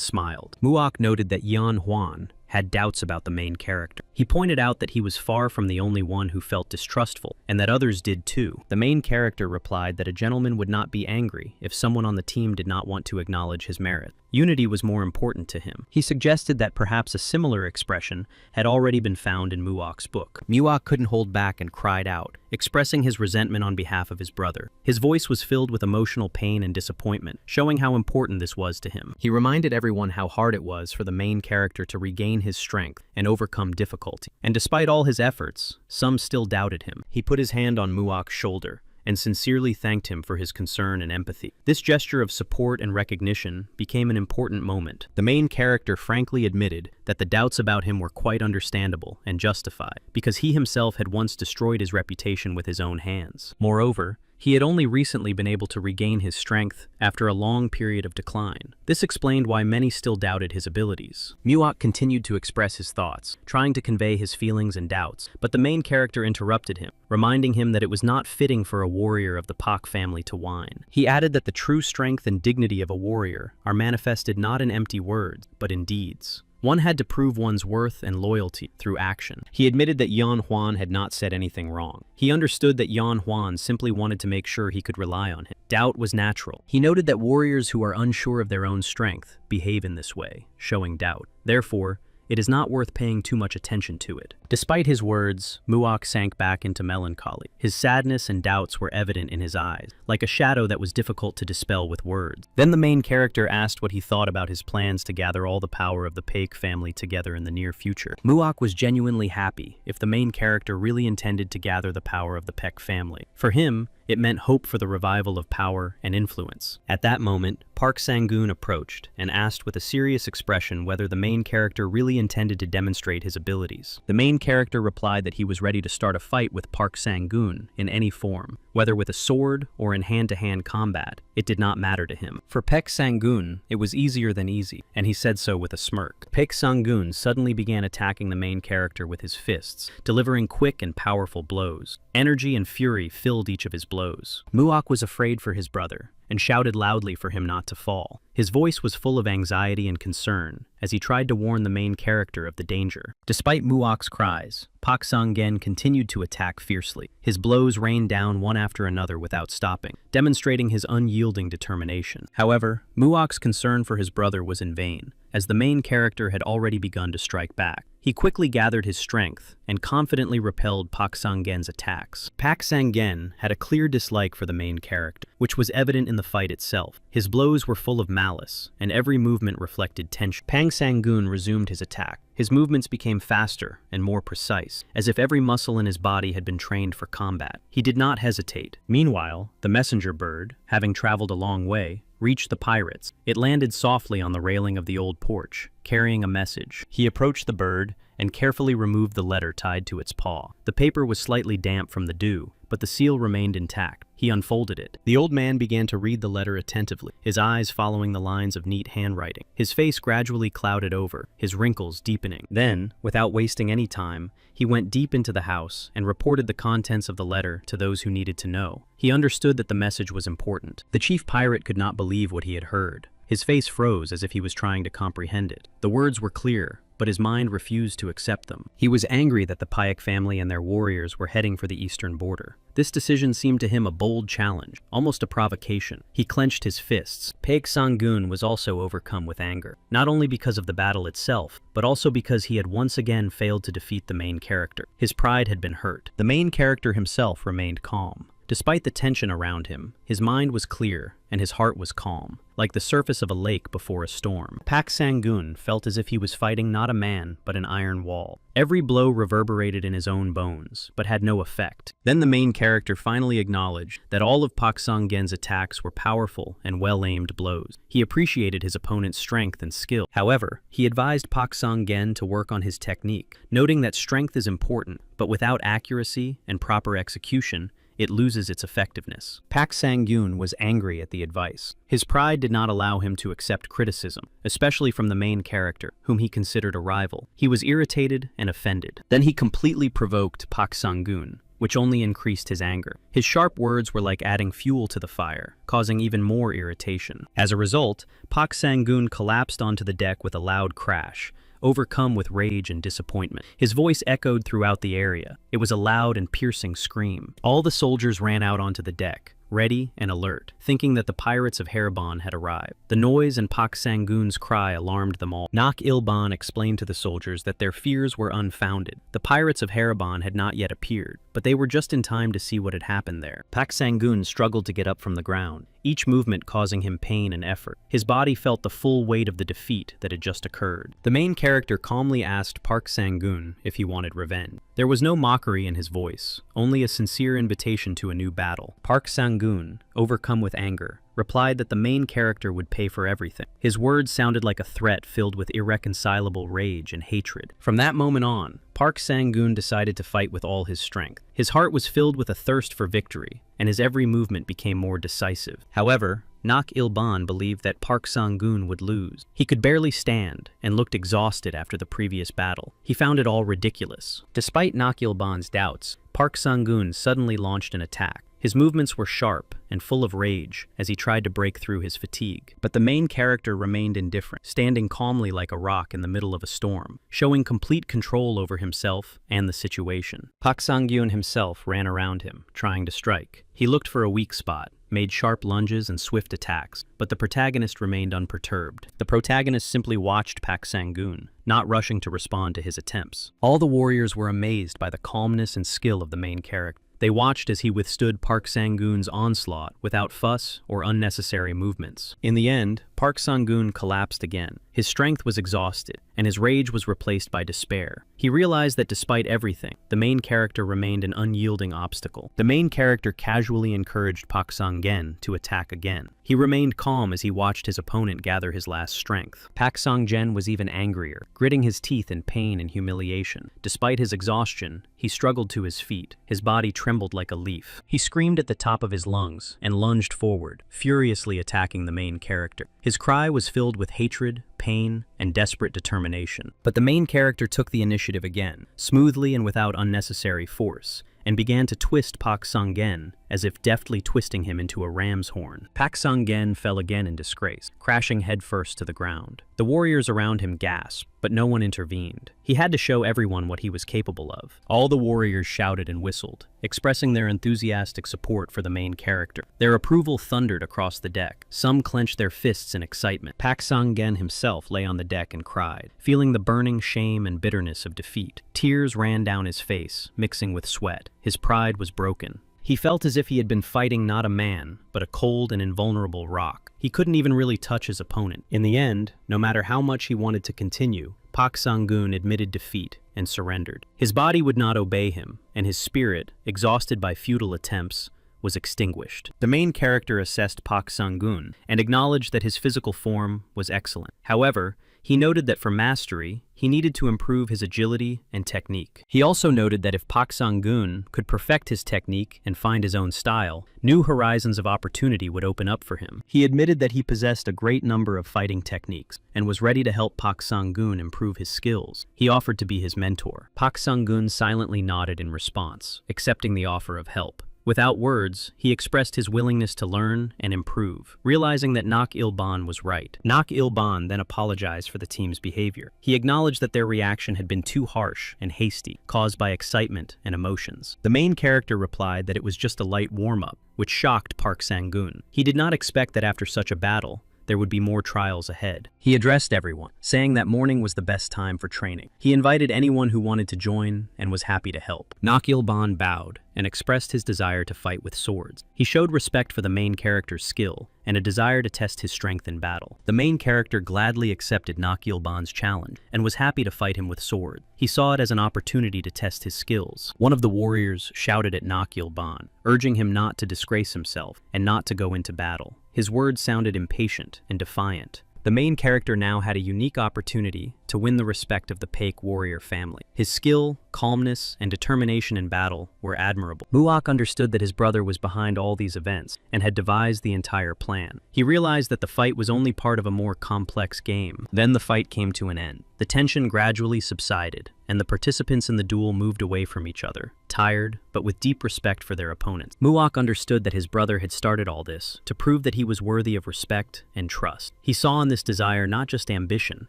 A: smiled. Muok noted that Yan Huan had doubts about the main character. He pointed out that he was far from the only one who felt distrustful, and that others did too. The main character replied that a gentleman would not be angry if someone on the team did not want to acknowledge his merit. Unity was more important to him. He suggested that perhaps a similar expression had already been found in Muok's book. Muok couldn't hold back and cried out, expressing his resentment on behalf of his brother. His voice was filled with emotional pain and disappointment, showing how important this was to him. He reminded everyone how hard it was for the main character to regain his strength and overcome difficulty. And despite all his efforts, some still doubted him. He put his hand on Muok's shoulder and sincerely thanked him for his concern and empathy. This gesture of support and recognition became an important moment. The main character frankly admitted that the doubts about him were quite understandable and justified, because he himself had once destroyed his reputation with his own hands. Moreover, he had only recently been able to regain his strength after a long period of decline. This explained why many still doubted his abilities. Muok continued to express his thoughts, trying to convey his feelings and doubts, but the main character interrupted him, reminding him that it was not fitting for a warrior of the Pak family to whine. He added that the true strength and dignity of a warrior are manifested not in empty words, but in deeds. One had to prove one's worth and loyalty through action. He admitted that Yan Huan had not said anything wrong. He understood that Yan Huan simply wanted to make sure he could rely on him. Doubt was natural. He noted that warriors who are unsure of their own strength behave in this way, showing doubt. Therefore, it is not worth paying too much attention to it. Despite his words, Muok sank back into melancholy. His sadness and doubts were evident in his eyes, like a shadow that was difficult to dispel with words. Then the main character asked what he thought about his plans to gather all the power of the Paik family together in the near future. Muok was genuinely happy if the main character really intended to gather the power of the Paik family. For him, it meant hope for the revival of power and influence. At that moment, Park Sang-gun approached and asked with a serious expression whether the main character really intended to demonstrate his abilities. The main character replied that he was ready to start a fight with Park Sang-gun in any form, whether with a sword or in hand-to-hand combat. It did not matter to him. For Park Sang-gun, it was easier than easy, and he said so with a smirk. Park Sang-gun suddenly began attacking the main character with his fists, delivering quick and powerful blows. Energy and fury filled each of his blows. Muok was afraid for his brother and shouted loudly for him not to fall. His voice was full of anxiety and concern as he tried to warn the main character of the danger. Despite Muok's cries, Pak Sang-gen continued to attack fiercely. His blows rained down one after another without stopping, demonstrating his unyielding determination. However, Muok's concern for his brother was in vain, as the main character had already begun to strike back. He quickly gathered his strength and confidently repelled Pak Sang-gen's attacks. Pak Sang-gen had a clear dislike for the main character, which was evident in the fight itself. His blows were full of malice, and every movement reflected tension. Pak Sang-gun resumed his attack. His movements became faster and more precise, as if every muscle in his body had been trained for combat. He did not hesitate. Meanwhile, the messenger bird, having traveled a long way, reached the pirates. It landed softly on the railing of the old porch, carrying a message. He approached the bird and carefully removed the letter tied to its paw. The paper was slightly damp from the dew, but the seal remained intact. He unfolded it. The old man began to read the letter attentively, his eyes following the lines of neat handwriting. His face gradually clouded over, his wrinkles deepening. Then, without wasting any time, he went deep into the house and reported the contents of the letter to those who needed to know. He understood that the message was important. The chief pirate could not believe what he had heard. His face froze as if he was trying to comprehend it. The words were clear, but his mind refused to accept them. He was angry that the Payak family and their warriors were heading for the eastern border. This decision seemed to him a bold challenge, almost a provocation. He clenched his fists. Paik Sang-gun was also overcome with anger, not only because of the battle itself, but also because he had once again failed to defeat the main character. His pride had been hurt. The main character himself remained calm. Despite the tension around him, his mind was clear and his heart was calm, like the surface of a lake before a storm. Paik Sang-gun felt as if he was fighting not a man, but an iron wall. Every blow reverberated in his own bones, but had no effect. Then the main character finally acknowledged that all of Paik Sang-gun's attacks were powerful and well-aimed blows. He appreciated his opponent's strength and skill. However, he advised Paik Sang-gun to work on his technique, noting that strength is important, but without accuracy and proper execution, it loses its effectiveness. Paik Sang-gun was angry at the advice. His pride did not allow him to accept criticism, especially from the main character, whom he considered a rival. He was irritated and offended. Then he completely provoked Paik Sang-gun, which only increased his anger. His sharp words were like adding fuel to the fire, causing even more irritation. As a result, Paik Sang-gun collapsed onto the deck with a loud crash, overcome with rage and disappointment. His voice echoed throughout the area. It was a loud and piercing scream. All the soldiers ran out onto the deck, ready and alert, thinking that the pirates of Haraban had arrived. The noise and Paik Sang-gun's cry alarmed them all. Nak Ilban explained to the soldiers that their fears were unfounded. The pirates of Haraban had not yet appeared, but they were just in time to see what had happened there. Paik Sang-gun struggled to get up from the ground, each movement causing him pain and effort. His body felt the full weight of the defeat that had just occurred. The main character calmly asked Paik Sang-gun if he wanted revenge. There was no mockery in his voice, only a sincere invitation to a new battle. Paik Sang-gun, overcome with anger, replied that the main character would pay for everything. His words sounded like a threat filled with irreconcilable rage and hatred. From that moment on, Paik Sang-gun decided to fight with all his strength. His heart was filled with a thirst for victory, and his every movement became more decisive. However, Nak Ilban believed that Paik Sang-gun would lose. He could barely stand and looked exhausted after the previous battle. He found it all ridiculous. Despite Nak Ilban's doubts, Paik Sang-gun suddenly launched an attack. His movements were sharp and full of rage as he tried to break through his fatigue. But the main character remained indifferent, standing calmly like a rock in the middle of a storm, showing complete control over himself and the situation. Paik Sang-gun himself ran around him, trying to strike. He looked for a weak spot, made sharp lunges and swift attacks, but the protagonist remained unperturbed. The protagonist simply watched Paik Sang-gun, not rushing to respond to his attempts. All the warriors were amazed by the calmness and skill of the main character. They watched as he withstood Paik Sang-gun's onslaught without fuss or unnecessary movements. In the end, Paik Sang-gun collapsed again. His strength was exhausted, and his rage was replaced by despair. He realized that despite everything, the main character remained an unyielding obstacle. The main character casually encouraged Paik Sang-gun to attack again. He remained calm as he watched his opponent gather his last strength. Paik Sang-gun was even angrier, gritting his teeth in pain and humiliation. Despite his exhaustion, he struggled to his feet. His body trembled like a leaf. He screamed at the top of his lungs and lunged forward, furiously attacking the main character. His cry was filled with hatred, pain, and desperate determination. But the main character took the initiative again, smoothly and without unnecessary force, and began to twist Paik Sang-gun as if deftly twisting him into a ram's horn. Paik Sang-gun fell again in disgrace, crashing headfirst to the ground. The warriors around him gasped, but no one intervened. He had to show everyone what he was capable of. All the warriors shouted and whistled, expressing their enthusiastic support for the main character. Their approval thundered across the deck. Some clenched their fists in excitement. Paik Sang-gun himself lay on the deck and cried, feeling the burning shame and bitterness of defeat. Tears ran down his face, mixing with sweat. His pride was broken. He felt as if he had been fighting not a man, but a cold and invulnerable rock. He couldn't even really touch his opponent. In the end, no matter how much he wanted to continue, Paik Sang-gun admitted defeat and surrendered. His body would not obey him, and his spirit, exhausted by futile attempts, was extinguished. The main character assessed Paik Sang-gun and acknowledged that his physical form was excellent. However, he noted that for mastery, he needed to improve his agility and technique. He also noted that if Paik Sang-gun could perfect his technique and find his own style, new horizons of opportunity would open up for him. He admitted that he possessed a great number of fighting techniques and was ready to help Paik Sang-gun improve his skills. He offered to be his mentor. Paik Sang-gun silently nodded in response, accepting the offer of help. Without words, he expressed his willingness to learn and improve, realizing that Nak Il-ban was right. Nak Il-ban then apologized for the team's behavior. He acknowledged that their reaction had been too harsh and hasty, caused by excitement and emotions. The main character replied that it was just a light warm-up, which shocked Park Sang-gun. He did not expect that after such a battle, there would be more trials ahead. He addressed everyone, saying that morning was the best time for training. He invited anyone who wanted to join and was happy to help. Nak Il-ban bowed and expressed his desire to fight with swords. He showed respect for the main character's skill and a desire to test his strength in battle. The main character gladly accepted Nak Il-ban's challenge and was happy to fight him with sword. He saw it as an opportunity to test his skills. One of the warriors shouted at Nak Il-ban, urging him not to disgrace himself and not to go into battle. His words sounded impatient and defiant. The main character now had a unique opportunity to win the respect of the Paik warrior family. His skill, calmness, and determination in battle were admirable. Muak understood that his brother was behind all these events and had devised the entire plan. He realized that the fight was only part of a more complex game. Then the fight came to an end. The tension gradually subsided, and the participants in the duel moved away from each other, tired, but with deep respect for their opponents. Muak understood that his brother had started all this to prove that he was worthy of respect and trust. He saw in this desire not just ambition,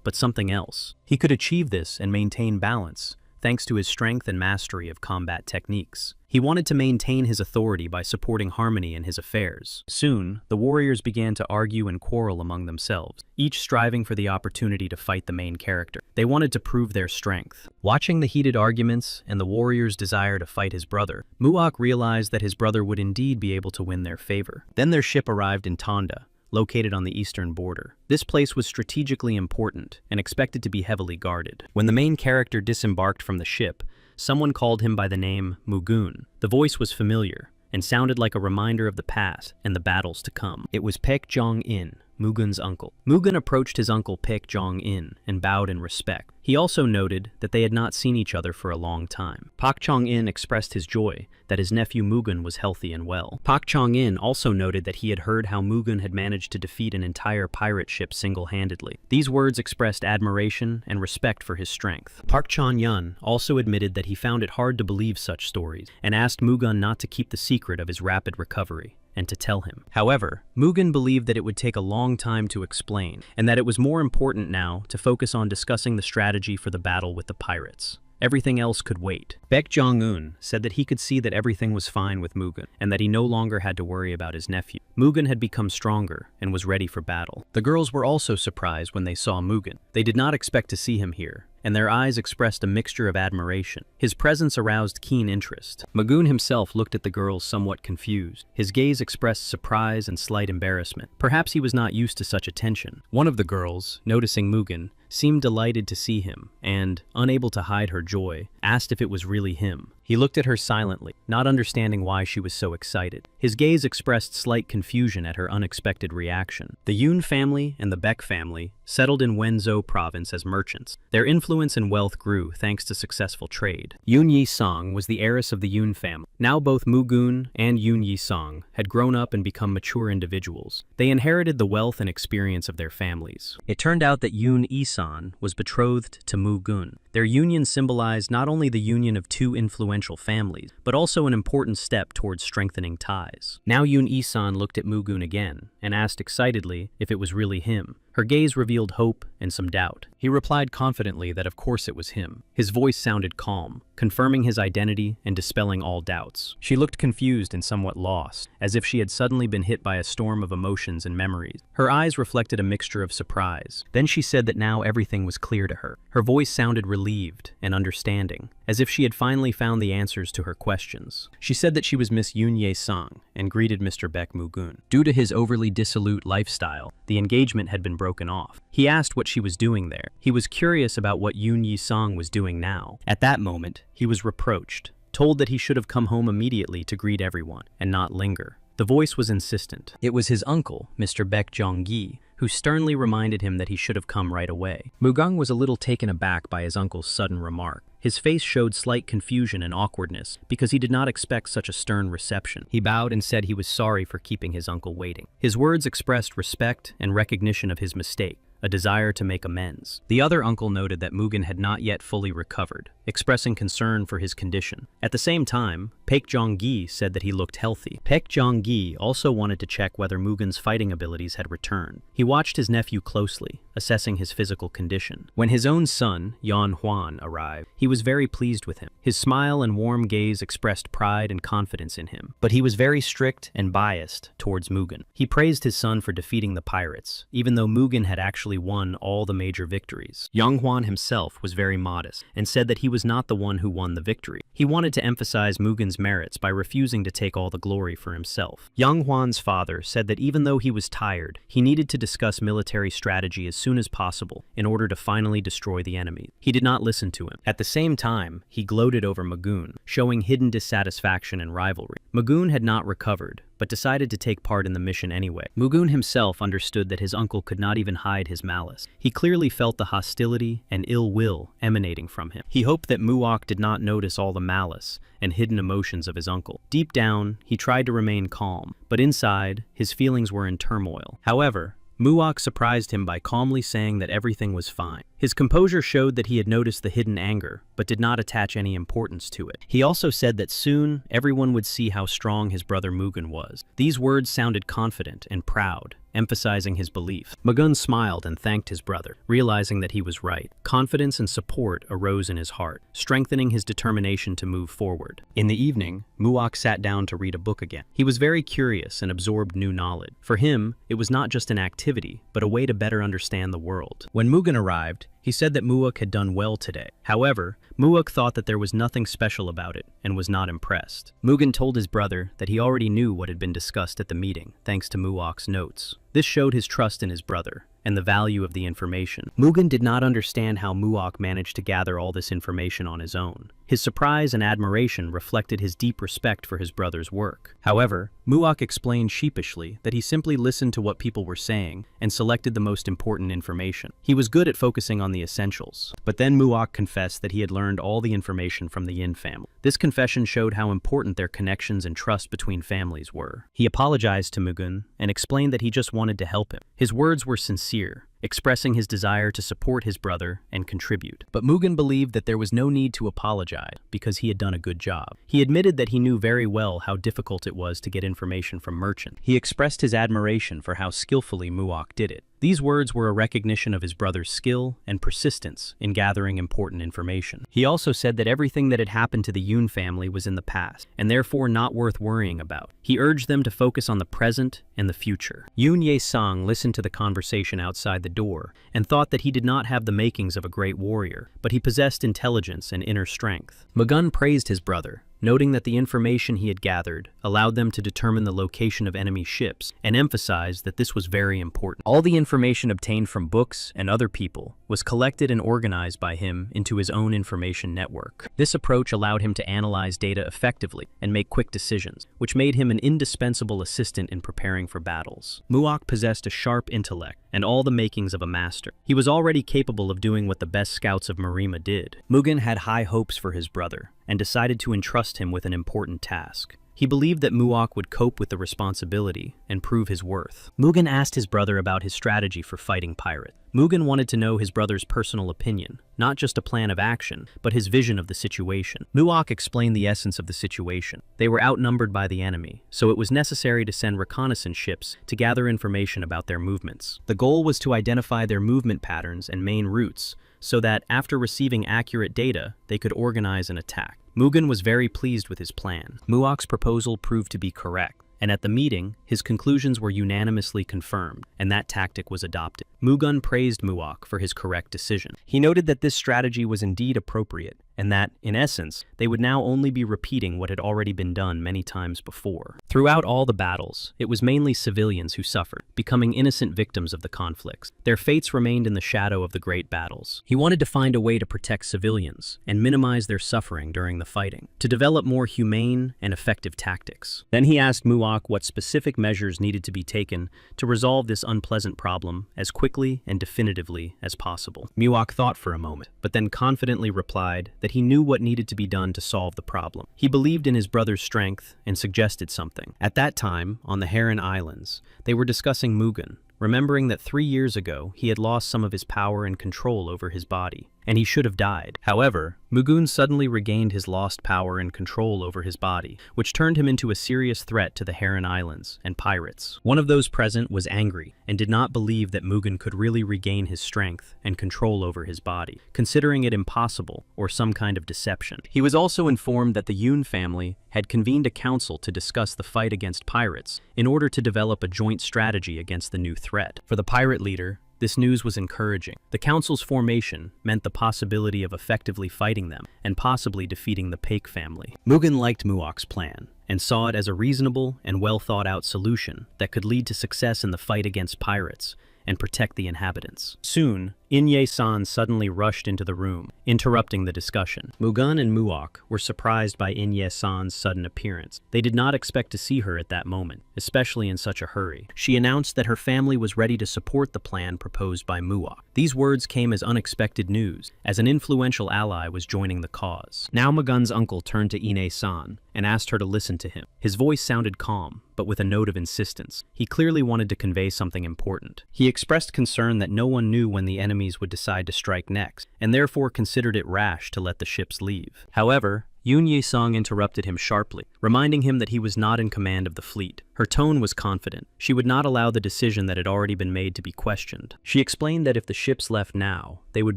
A: but something else. He could achieve this and maintain balance, thanks to his strength and mastery of combat techniques. He wanted to maintain his authority by supporting harmony in his affairs. Soon, the warriors began to argue and quarrel among themselves, each striving for the opportunity to fight the main character. They wanted to prove their strength. Watching the heated arguments and the warrior's desire to fight his brother, Muak realized that his brother would indeed be able to win their favor. Then their ship arrived in Tonda, located on the eastern border. This place was strategically important and expected to be heavily guarded. When the main character disembarked from the ship, someone called him by the name Mugun. The voice was familiar and sounded like a reminder of the past and the battles to come. It was Paik Jong-in, Mugun's uncle. Mugun approached his uncle Paik Jong-in and bowed in respect. He also noted that they had not seen each other for a long time. Pak Chong-in expressed his joy that his nephew Mugun was healthy and well. Pak Chong-in also noted that he had heard how Mugun had managed to defeat an entire pirate ship single-handedly. These words expressed admiration and respect for his strength. Park Chan-yun also admitted that he found it hard to believe such stories and asked Mugun not to keep the secret of his rapid recovery and to tell him. However, Mugun believed that it would take a long time to explain, and that it was more important now to focus on discussing the strategy for the battle with the pirates. Everything else could wait. Baek Jong-un said that he could see that everything was fine with Mugun, and that he no longer had to worry about his nephew. Mugun had become stronger and was ready for battle. The girls were also surprised when they saw Mugun. They did not expect to see him here, and their eyes expressed a mixture of admiration. His presence aroused keen interest. Mugun himself looked at the girls somewhat confused. His gaze expressed surprise and slight embarrassment. Perhaps he was not used to such attention. One of the girls, noticing Mugun, seemed delighted to see him and, unable to hide her joy, asked if it was really him. He looked at her silently, not understanding why she was so excited. His gaze expressed slight confusion at her unexpected reaction. The Yoon family and the Baek family settled in Wenzhou province as merchants. Their influence and wealth grew thanks to successful trade. Yoon Yi-song was the heiress of the Yoon family. Now both Mugun and Yoon Yi-song had grown up and become mature individuals. They inherited the wealth and experience of their families. It turned out that Yoon Yi-san was betrothed to Mugun. Their union symbolized not only the union of two influential families, but also an important step towards strengthening ties. Now Yoon Yi-san looked at Mugun again and asked excitedly if it was really him. Her gaze revealed hope and some doubt. He replied confidently that of course it was him. His voice sounded calm, confirming his identity and dispelling all doubts. She looked confused and somewhat lost, as if she had suddenly been hit by a storm of emotions and memories. Her eyes reflected a mixture of surprise. Then she said that now everything was clear to her. Her voice sounded relieved and understanding, as if she had finally found the answers to her questions. She said that she was Miss Yoon Ye-sung and greeted Mr. Baek Mugun. Due to his overly dissolute lifestyle, the engagement had been broken off. He asked what she was doing there. He was curious about what Yoon Yi-sung was doing now. At that moment, he was reproached, told that he should have come home immediately to greet everyone and not linger. The voice was insistent. It was his uncle, Mr. Baek Jong-gi, who sternly reminded him that he should have come right away. Mugung was a little taken aback by his uncle's sudden remark. His face showed slight confusion and awkwardness because he did not expect such a stern reception. He bowed and said he was sorry for keeping his uncle waiting. His words expressed respect and recognition of his mistake, a desire to make amends. The other uncle noted that Mugen had not yet fully recovered, expressing concern for his condition. At the same time, Paek Jong-gi said that he looked healthy. Paek Jong-gi also wanted to check whether Mugen's fighting abilities had returned. He watched his nephew closely, assessing his physical condition. When his own son, Yan Huan, arrived, he was very pleased with him. His smile and warm gaze expressed pride and confidence in him, but he was very strict and biased towards Mugen. He praised his son for defeating the pirates, even though Mugen had actually won all the major victories. Yang Huan himself was very modest and said that he was not the one who won the victory. He wanted to emphasize Mugen's merits by refusing to take all the glory for himself. Yang Huan's father said that even though he was tired, he needed to discuss military strategy as soon as possible in order to finally destroy the enemy. He did not listen to him. At the same time, he gloated over Mugen, showing hidden dissatisfaction and rivalry. Mugen had not recovered, but decided to take part in the mission anyway. Mugen himself understood that his uncle could not even hide his malice. He clearly felt the hostility and ill will emanating from him. He hoped that Muok did not notice all the malice and hidden emotions of his uncle. Deep down, he tried to remain calm, but inside, his feelings were in turmoil. However, Muok surprised him by calmly saying that everything was fine. His composure showed that he had noticed the hidden anger, but did not attach any importance to it. He also said that soon, everyone would see how strong his brother Mugen was. These words sounded confident and proud, emphasizing his belief. Mugen smiled and thanked his brother, realizing that he was right. Confidence and support arose in his heart, strengthening his determination to move forward. In the evening, Muok sat down to read a book again. He was very curious and absorbed new knowledge. For him, it was not just an activity, but a way to better understand the world. When Mugen arrived, he said that Muok had done well today. However, Muok thought that there was nothing special about it and was not impressed. Mugen told his brother that he already knew what had been discussed at the meeting, thanks to Muok's notes. This showed his trust in his brother and the value of the information. Mugen did not understand how Muok managed to gather all this information on his own. His surprise and admiration reflected his deep respect for his brother's work. However, Muok explained sheepishly that he simply listened to what people were saying and selected the most important information. He was good at focusing on the essentials. But then Muok confessed that he had learned all the information from the Yin family. This confession showed how important their connections and trust between families were. He apologized to Mugen and explained that he just wanted to help him. His words were sincere, expressing his desire to support his brother and contribute. But Mugen believed that there was no need to apologize because he had done a good job. He admitted that he knew very well how difficult it was to get information from merchants. He expressed his admiration for how skillfully Muok did it. These words were a recognition of his brother's skill and persistence in gathering important information. He also said that everything that had happened to the Yoon family was in the past, and therefore not worth worrying about. He urged them to focus on the present and the future. Yoon Ye-sang listened to the conversation outside the door and thought that he did not have the makings of a great warrior, but he possessed intelligence and inner strength. Mugen praised his brother, noting that the information he had gathered allowed them to determine the location of enemy ships and emphasized that this was very important. All the information obtained from books and other people was collected and organized by him into his own information network. This approach allowed him to analyze data effectively and make quick decisions, which made him an indispensable assistant in preparing for battles. Muok possessed a sharp intellect and all the makings of a master. He was already capable of doing what the best scouts of Marima did. Mugen had high hopes for his brother and decided to entrust him with an important task. He believed that Muok would cope with the responsibility and prove his worth. Mugen asked his brother about his strategy for fighting pirates. Mugen wanted to know his brother's personal opinion, not just a plan of action, but his vision of the situation. Muok explained the essence of the situation. They were outnumbered by the enemy, so it was necessary to send reconnaissance ships to gather information about their movements. The goal was to identify their movement patterns and main routes, so that, after receiving accurate data, they could organize an attack. Mugen was very pleased with his plan. Muok's proposal proved to be correct, and at the meeting, his conclusions were unanimously confirmed, and that tactic was adopted. Mugen praised Muok for his correct decision. He noted that this strategy was indeed appropriate, and that, in essence, they would now only be repeating what had already been done many times before. Throughout all the battles, it was mainly civilians who suffered, becoming innocent victims of the conflicts. Their fates remained in the shadow of the great battles. He wanted to find a way to protect civilians and minimize their suffering during the fighting, to develop more humane and effective tactics. Then he asked Muok what specific measures needed to be taken to resolve this unpleasant problem as quickly and definitively as possible. Muok thought for a moment, but then confidently replied that he knew what needed to be done to solve the problem. He believed in his brother's strength and suggested something. At that time, on the Heron Islands, they were discussing Mugen, remembering that 3 years ago he had lost some of his power and control over his body, and he should have died. However, Mugun suddenly regained his lost power and control over his body, which turned him into a serious threat to the Heron Islands and pirates. One of those present was angry and did not believe that Mugun could really regain his strength and control over his body, considering it impossible or some kind of deception. He was also informed that the Yoon family had convened a council to discuss the fight against pirates in order to develop a joint strategy against the new threat. For the pirate leader, this news was encouraging. The council's formation meant the possibility of effectively fighting them and possibly defeating the Paik family. Mugen liked Muok's plan and saw it as a reasonable and well-thought-out solution that could lead to success in the fight against pirates and protect the inhabitants. Soon, In-ye-san suddenly rushed into the room, interrupting the discussion. Mugun and Muok were surprised by In-ye-san's sudden appearance. They did not expect to see her at that moment, especially in such a hurry. She announced that her family was ready to support the plan proposed by Muok. These words came as unexpected news, as an influential ally was joining the cause. Now Mugun's uncle turned to In-ye-san and asked her to listen to him. His voice sounded calm, but with a note of insistence. He clearly wanted to convey something important. He expressed concern that no one knew when the enemies would decide to strike next, and therefore considered it rash to let the ships leave. However, Yoon Ye-sung interrupted him sharply, reminding him that he was not in command of the fleet. Her tone was confident. She would not allow the decision that had already been made to be questioned. She explained that if the ships left now, they would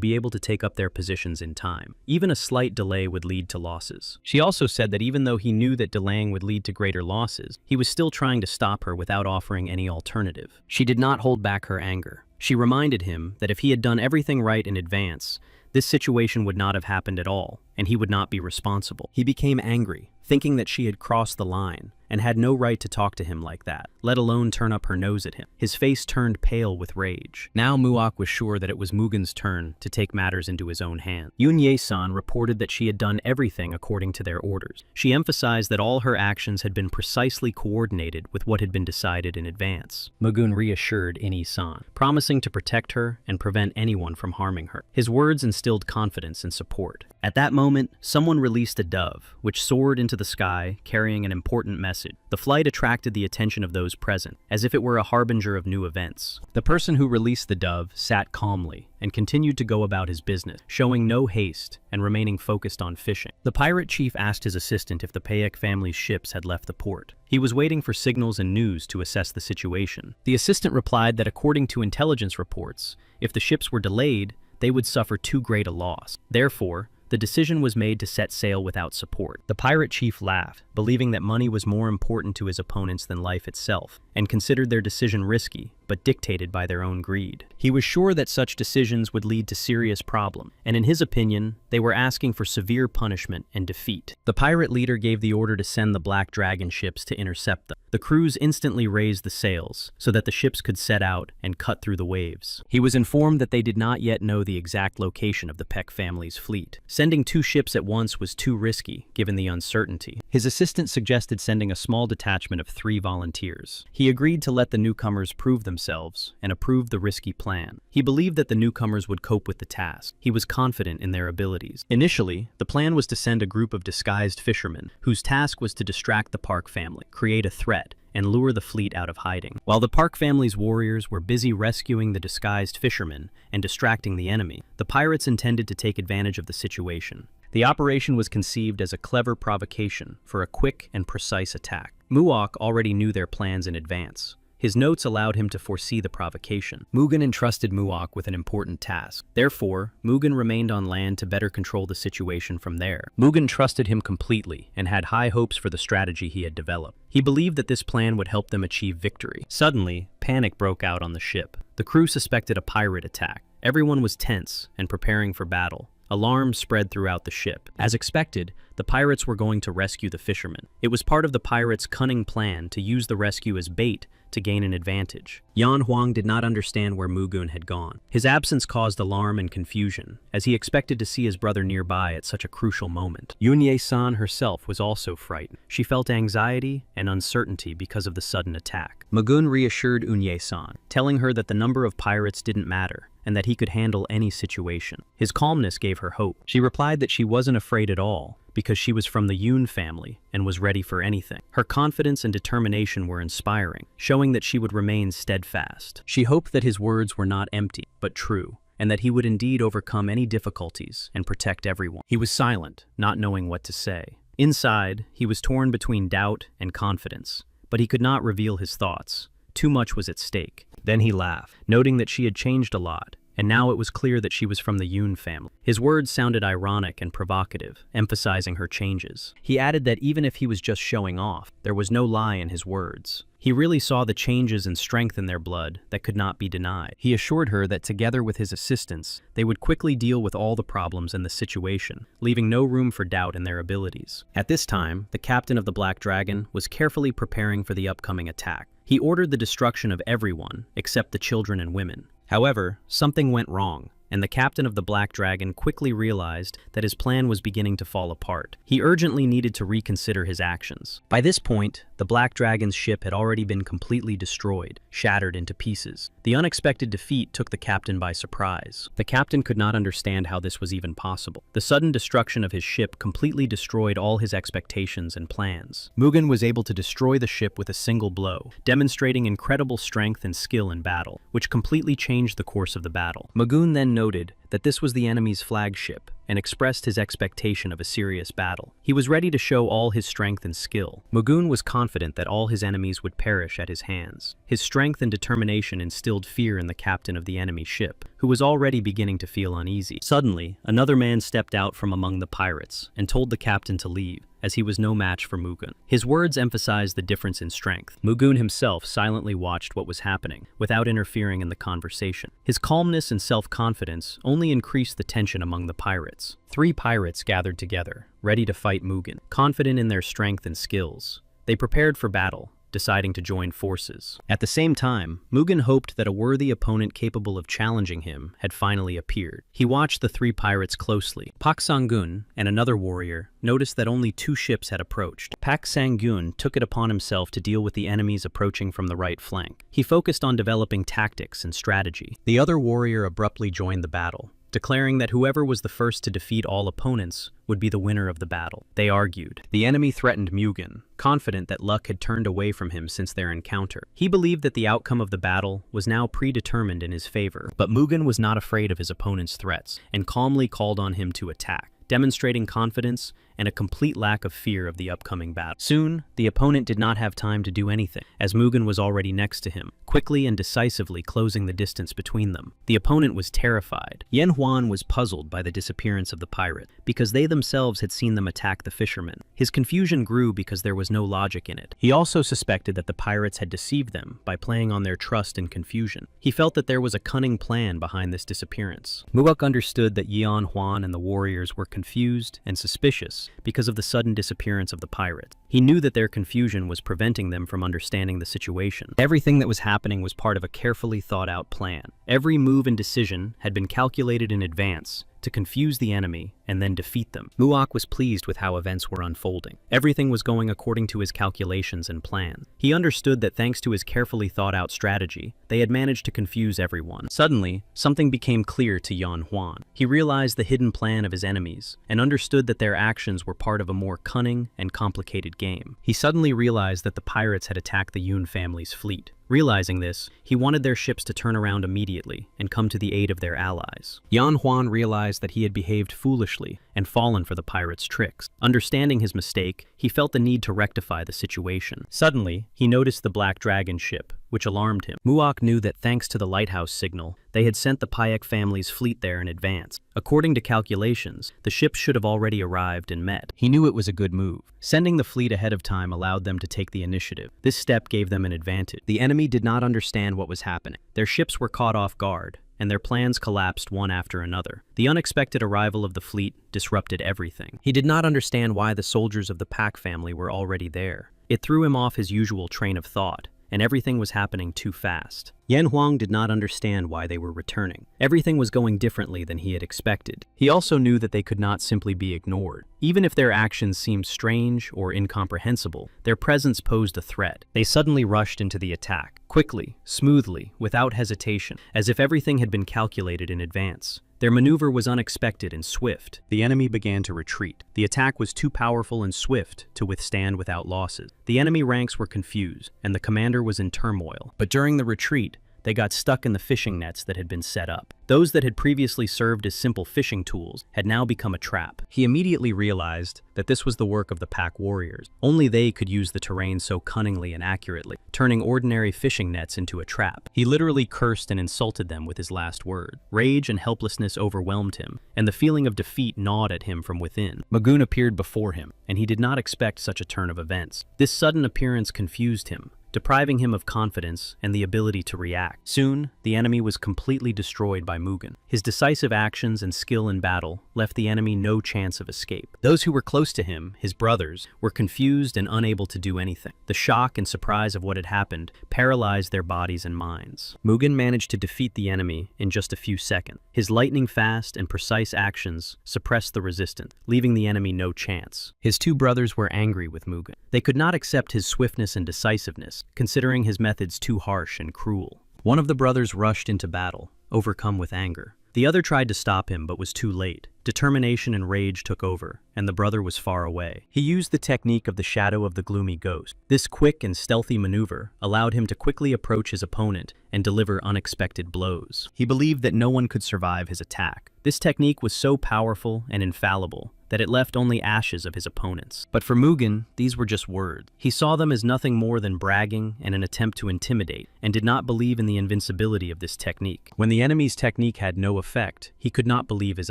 A: be able to take up their positions in time. Even a slight delay would lead to losses. She also said that even though he knew that delaying would lead to greater losses, he was still trying to stop her without offering any alternative. She did not hold back her anger. She reminded him that if he had done everything right in advance, this situation would not have happened at all, and he would not be responsible. He became angry, thinking that she had crossed the line and had no right to talk to him like that, let alone turn up her nose at him. His face turned pale with rage. Now Muok was sure that it was Mugen's turn to take matters into his own hands. Yoon Ye-san reported that she had done everything according to their orders. She emphasized that all her actions had been precisely coordinated with what had been decided in advance. Mugun reassured In-ye-san, promising to protect her and prevent anyone from harming her. His words instilled confidence and support. At that moment, someone released a dove, which soared into the sky, carrying an important message. The flight attracted the attention of those present, as if it were a harbinger of new events. The person who released the dove sat calmly and continued to go about his business, showing no haste and remaining focused on fishing. The pirate chief asked his assistant if the Paik family's ships had left the port. He was waiting for signals and news to assess the situation. The assistant replied that according to intelligence reports, if the ships were delayed, they would suffer too great a loss. Therefore, the decision was made to set sail without support. The pirate chief laughed, believing that money was more important to his opponents than life itself, and considered their decision risky, but dictated by their own greed. He was sure that such decisions would lead to serious problems, and in his opinion, they were asking for severe punishment and defeat. The pirate leader gave the order to send the Black Dragon ships to intercept them. The crews instantly raised the sails so that the ships could set out and cut through the waves. He was informed that they did not yet know the exact location of the Paik family's fleet. Sending 2 ships at once was too risky, given the uncertainty. His assistant suggested sending a small detachment of 3 volunteers. He agreed to let the newcomers prove themselves and approved the risky plan. He believed that the newcomers would cope with the task. He was confident in their abilities. Initially, the plan was to send a group of disguised fishermen, whose task was to distract the Park family, create a threat, and lure the fleet out of hiding. While the Park family's warriors were busy rescuing the disguised fishermen and distracting the enemy, the pirates intended to take advantage of the situation. The operation was conceived as a clever provocation for a quick and precise attack. Muok already knew their plans in advance. His notes allowed him to foresee the provocation. Mugen entrusted Muok with an important task. Therefore, Mugen remained on land to better control the situation from there. Mugen trusted him completely and had high hopes for the strategy he had developed. He believed that this plan would help them achieve victory. Suddenly, panic broke out on the ship. The crew suspected a pirate attack. Everyone was tense and preparing for battle. Alarms spread throughout the ship. As expected, the pirates were going to rescue the fishermen. It was part of the pirates' cunning plan to use the rescue as bait to gain an advantage. Yan Huang did not understand where Mugun had gone. His absence caused alarm and confusion, as he expected to see his brother nearby at such a crucial moment. Yoon Ye-san herself was also frightened. She felt anxiety and uncertainty because of the sudden attack. Mugun reassured Yoon Ye-san, telling her that the number of pirates didn't matter, and that he could handle any situation. His calmness gave her hope. She replied that she wasn't afraid at all, because she was from the Yoon family and was ready for anything. Her confidence and determination were inspiring, showing that she would remain steadfast. She hoped that his words were not empty, but true, and that he would indeed overcome any difficulties and protect everyone. He was silent, not knowing what to say. Inside, he was torn between doubt and confidence, but he could not reveal his thoughts. Too much was at stake. Then he laughed, noting that she had changed a lot, and now it was clear that she was from the Yoon family. His words sounded ironic and provocative, emphasizing her changes. He added that even if he was just showing off, there was no lie in his words. He really saw the changes and strength in their blood that could not be denied. He assured her that together with his assistants, they would quickly deal with all the problems in the situation, leaving no room for doubt in their abilities. At this time, the captain of the Black Dragon was carefully preparing for the upcoming attack. He ordered the destruction of everyone except the children and women. However, something went wrong, and the captain of the Black Dragon quickly realized that his plan was beginning to fall apart. He urgently needed to reconsider his actions. By this point, the Black Dragon's ship had already been completely destroyed, shattered into pieces. The unexpected defeat took the captain by surprise. The captain could not understand how this was even possible. The sudden destruction of his ship completely destroyed all his expectations and plans. Mugen was able to destroy the ship with a single blow, demonstrating incredible strength and skill in battle, which completely changed the course of the battle. Mugen then noted that this was the enemy's flagship and expressed his expectation of a serious battle. He was ready to show all his strength and skill. Mugen was confident that all his enemies would perish at his hands. His strength and determination instilled fear in the captain of the enemy ship, who was already beginning to feel uneasy. Suddenly, another man stepped out from among the pirates and told the captain to leave, as he was no match for Mugen. His words emphasized the difference in strength. Mugen himself silently watched what was happening, without interfering in the conversation. His calmness and self-confidence only increased the tension among the pirates. 3 pirates gathered together, ready to fight Mugen. Confident in their strength and skills, they prepared for battle, deciding to join forces. At the same time, Mugen hoped that a worthy opponent capable of challenging him had finally appeared. He watched the 3 pirates closely. Pak Sang-gun and another warrior noticed that only 2 ships had approached. Pak Sang-gun took it upon himself to deal with the enemies approaching from the right flank. He focused on developing tactics and strategy. The other warrior abruptly joined the battle, declaring that whoever was the first to defeat all opponents would be the winner of the battle. They argued. The enemy threatened Mugen, confident that luck had turned away from him since their encounter. He believed that the outcome of the battle was now predetermined in his favor, but Mugen was not afraid of his opponent's threats and calmly called on him to attack, demonstrating confidence and a complete lack of fear of the upcoming battle. Soon, the opponent did not have time to do anything, as Mugen was already next to him, quickly and decisively closing the distance between them. The opponent was terrified. Yen Huan was puzzled by the disappearance of the pirate, because they themselves had seen them attack the fishermen. His confusion grew because there was no logic in it. He also suspected that the pirates had deceived them by playing on their trust and confusion. He felt that there was a cunning plan behind this disappearance. Muak understood that Yan Huan and the warriors were confused and suspicious because of the sudden disappearance of the pirates. He knew that their confusion was preventing them from understanding the situation. Everything that was happening was part of a carefully thought-out plan. Every move and decision had been calculated in advance to confuse the enemy and then defeat them. Muak was pleased with how events were unfolding. Everything was going according to his calculations and plan. He understood that thanks to his carefully thought-out strategy, they had managed to confuse everyone. Suddenly, something became clear to Yan Huan. He realized the hidden plan of his enemies and understood that their actions were part of a more cunning and complicated game. He suddenly realized that the pirates had attacked the Yoon family's fleet. Realizing this, he wanted their ships to turn around immediately and come to the aid of their allies. Yan Huan realized that he had behaved foolishly and fallen for the pirates' tricks. Understanding his mistake, he felt the need to rectify the situation. Suddenly, he noticed the Black Dragon ship, which alarmed him. Muak knew that thanks to the lighthouse signal, they had sent the Payak family's fleet there in advance. According to calculations, the ships should have already arrived and met. He knew it was a good move. Sending the fleet ahead of time allowed them to take the initiative. This step gave them an advantage. The enemy did not understand what was happening. Their ships were caught off guard, and their plans collapsed one after another. The unexpected arrival of the fleet disrupted everything. He did not understand why the soldiers of the Pak family were already there. It threw him off his usual train of thought, and everything was happening too fast. Yan Huang did not understand why they were returning. Everything was going differently than he had expected. He also knew that they could not simply be ignored. Even if their actions seemed strange or incomprehensible, their presence posed a threat. They suddenly rushed into the attack, quickly, smoothly, without hesitation, as if everything had been calculated in advance. Their maneuver was unexpected and swift. The enemy began to retreat. The attack was too powerful and swift to withstand without losses. The enemy ranks were confused, and the commander was in turmoil. But during the retreat, they got stuck in the fishing nets that had been set up. Those that had previously served as simple fishing tools had now become a trap. He immediately realized that this was the work of the pack warriors. Only they could use the terrain so cunningly and accurately, turning ordinary fishing nets into a trap. He literally cursed and insulted them with his last word. Rage and helplessness overwhelmed him, and the feeling of defeat gnawed at him from within. Magoon appeared before him, and he did not expect such a turn of events. This sudden appearance confused him, depriving him of confidence and the ability to react. Soon, the enemy was completely destroyed by Mugen. His decisive actions and skill in battle left the enemy no chance of escape. Those who were close to him, his brothers, were confused and unable to do anything. The shock and surprise of what had happened paralyzed their bodies and minds. Mugen managed to defeat the enemy in just a few seconds. His lightning-fast and precise actions suppressed the resistance, leaving the enemy no chance. His two brothers were angry with Mugen. They could not accept his swiftness and decisiveness, considering his methods too harsh and cruel. One of the brothers rushed into battle, overcome with anger. The other tried to stop him but was too late. Determination and rage took over, and the brother was far away. He used the technique of the shadow of the gloomy ghost. This quick and stealthy maneuver allowed him to quickly approach his opponent and deliver unexpected blows. He believed that no one could survive his attack. This technique was so powerful and infallible that it left only ashes of his opponents. But for Mugen, these were just words. He saw them as nothing more than bragging and an attempt to intimidate, and did not believe in the invincibility of this technique. When the enemy's technique had no effect, he could not believe his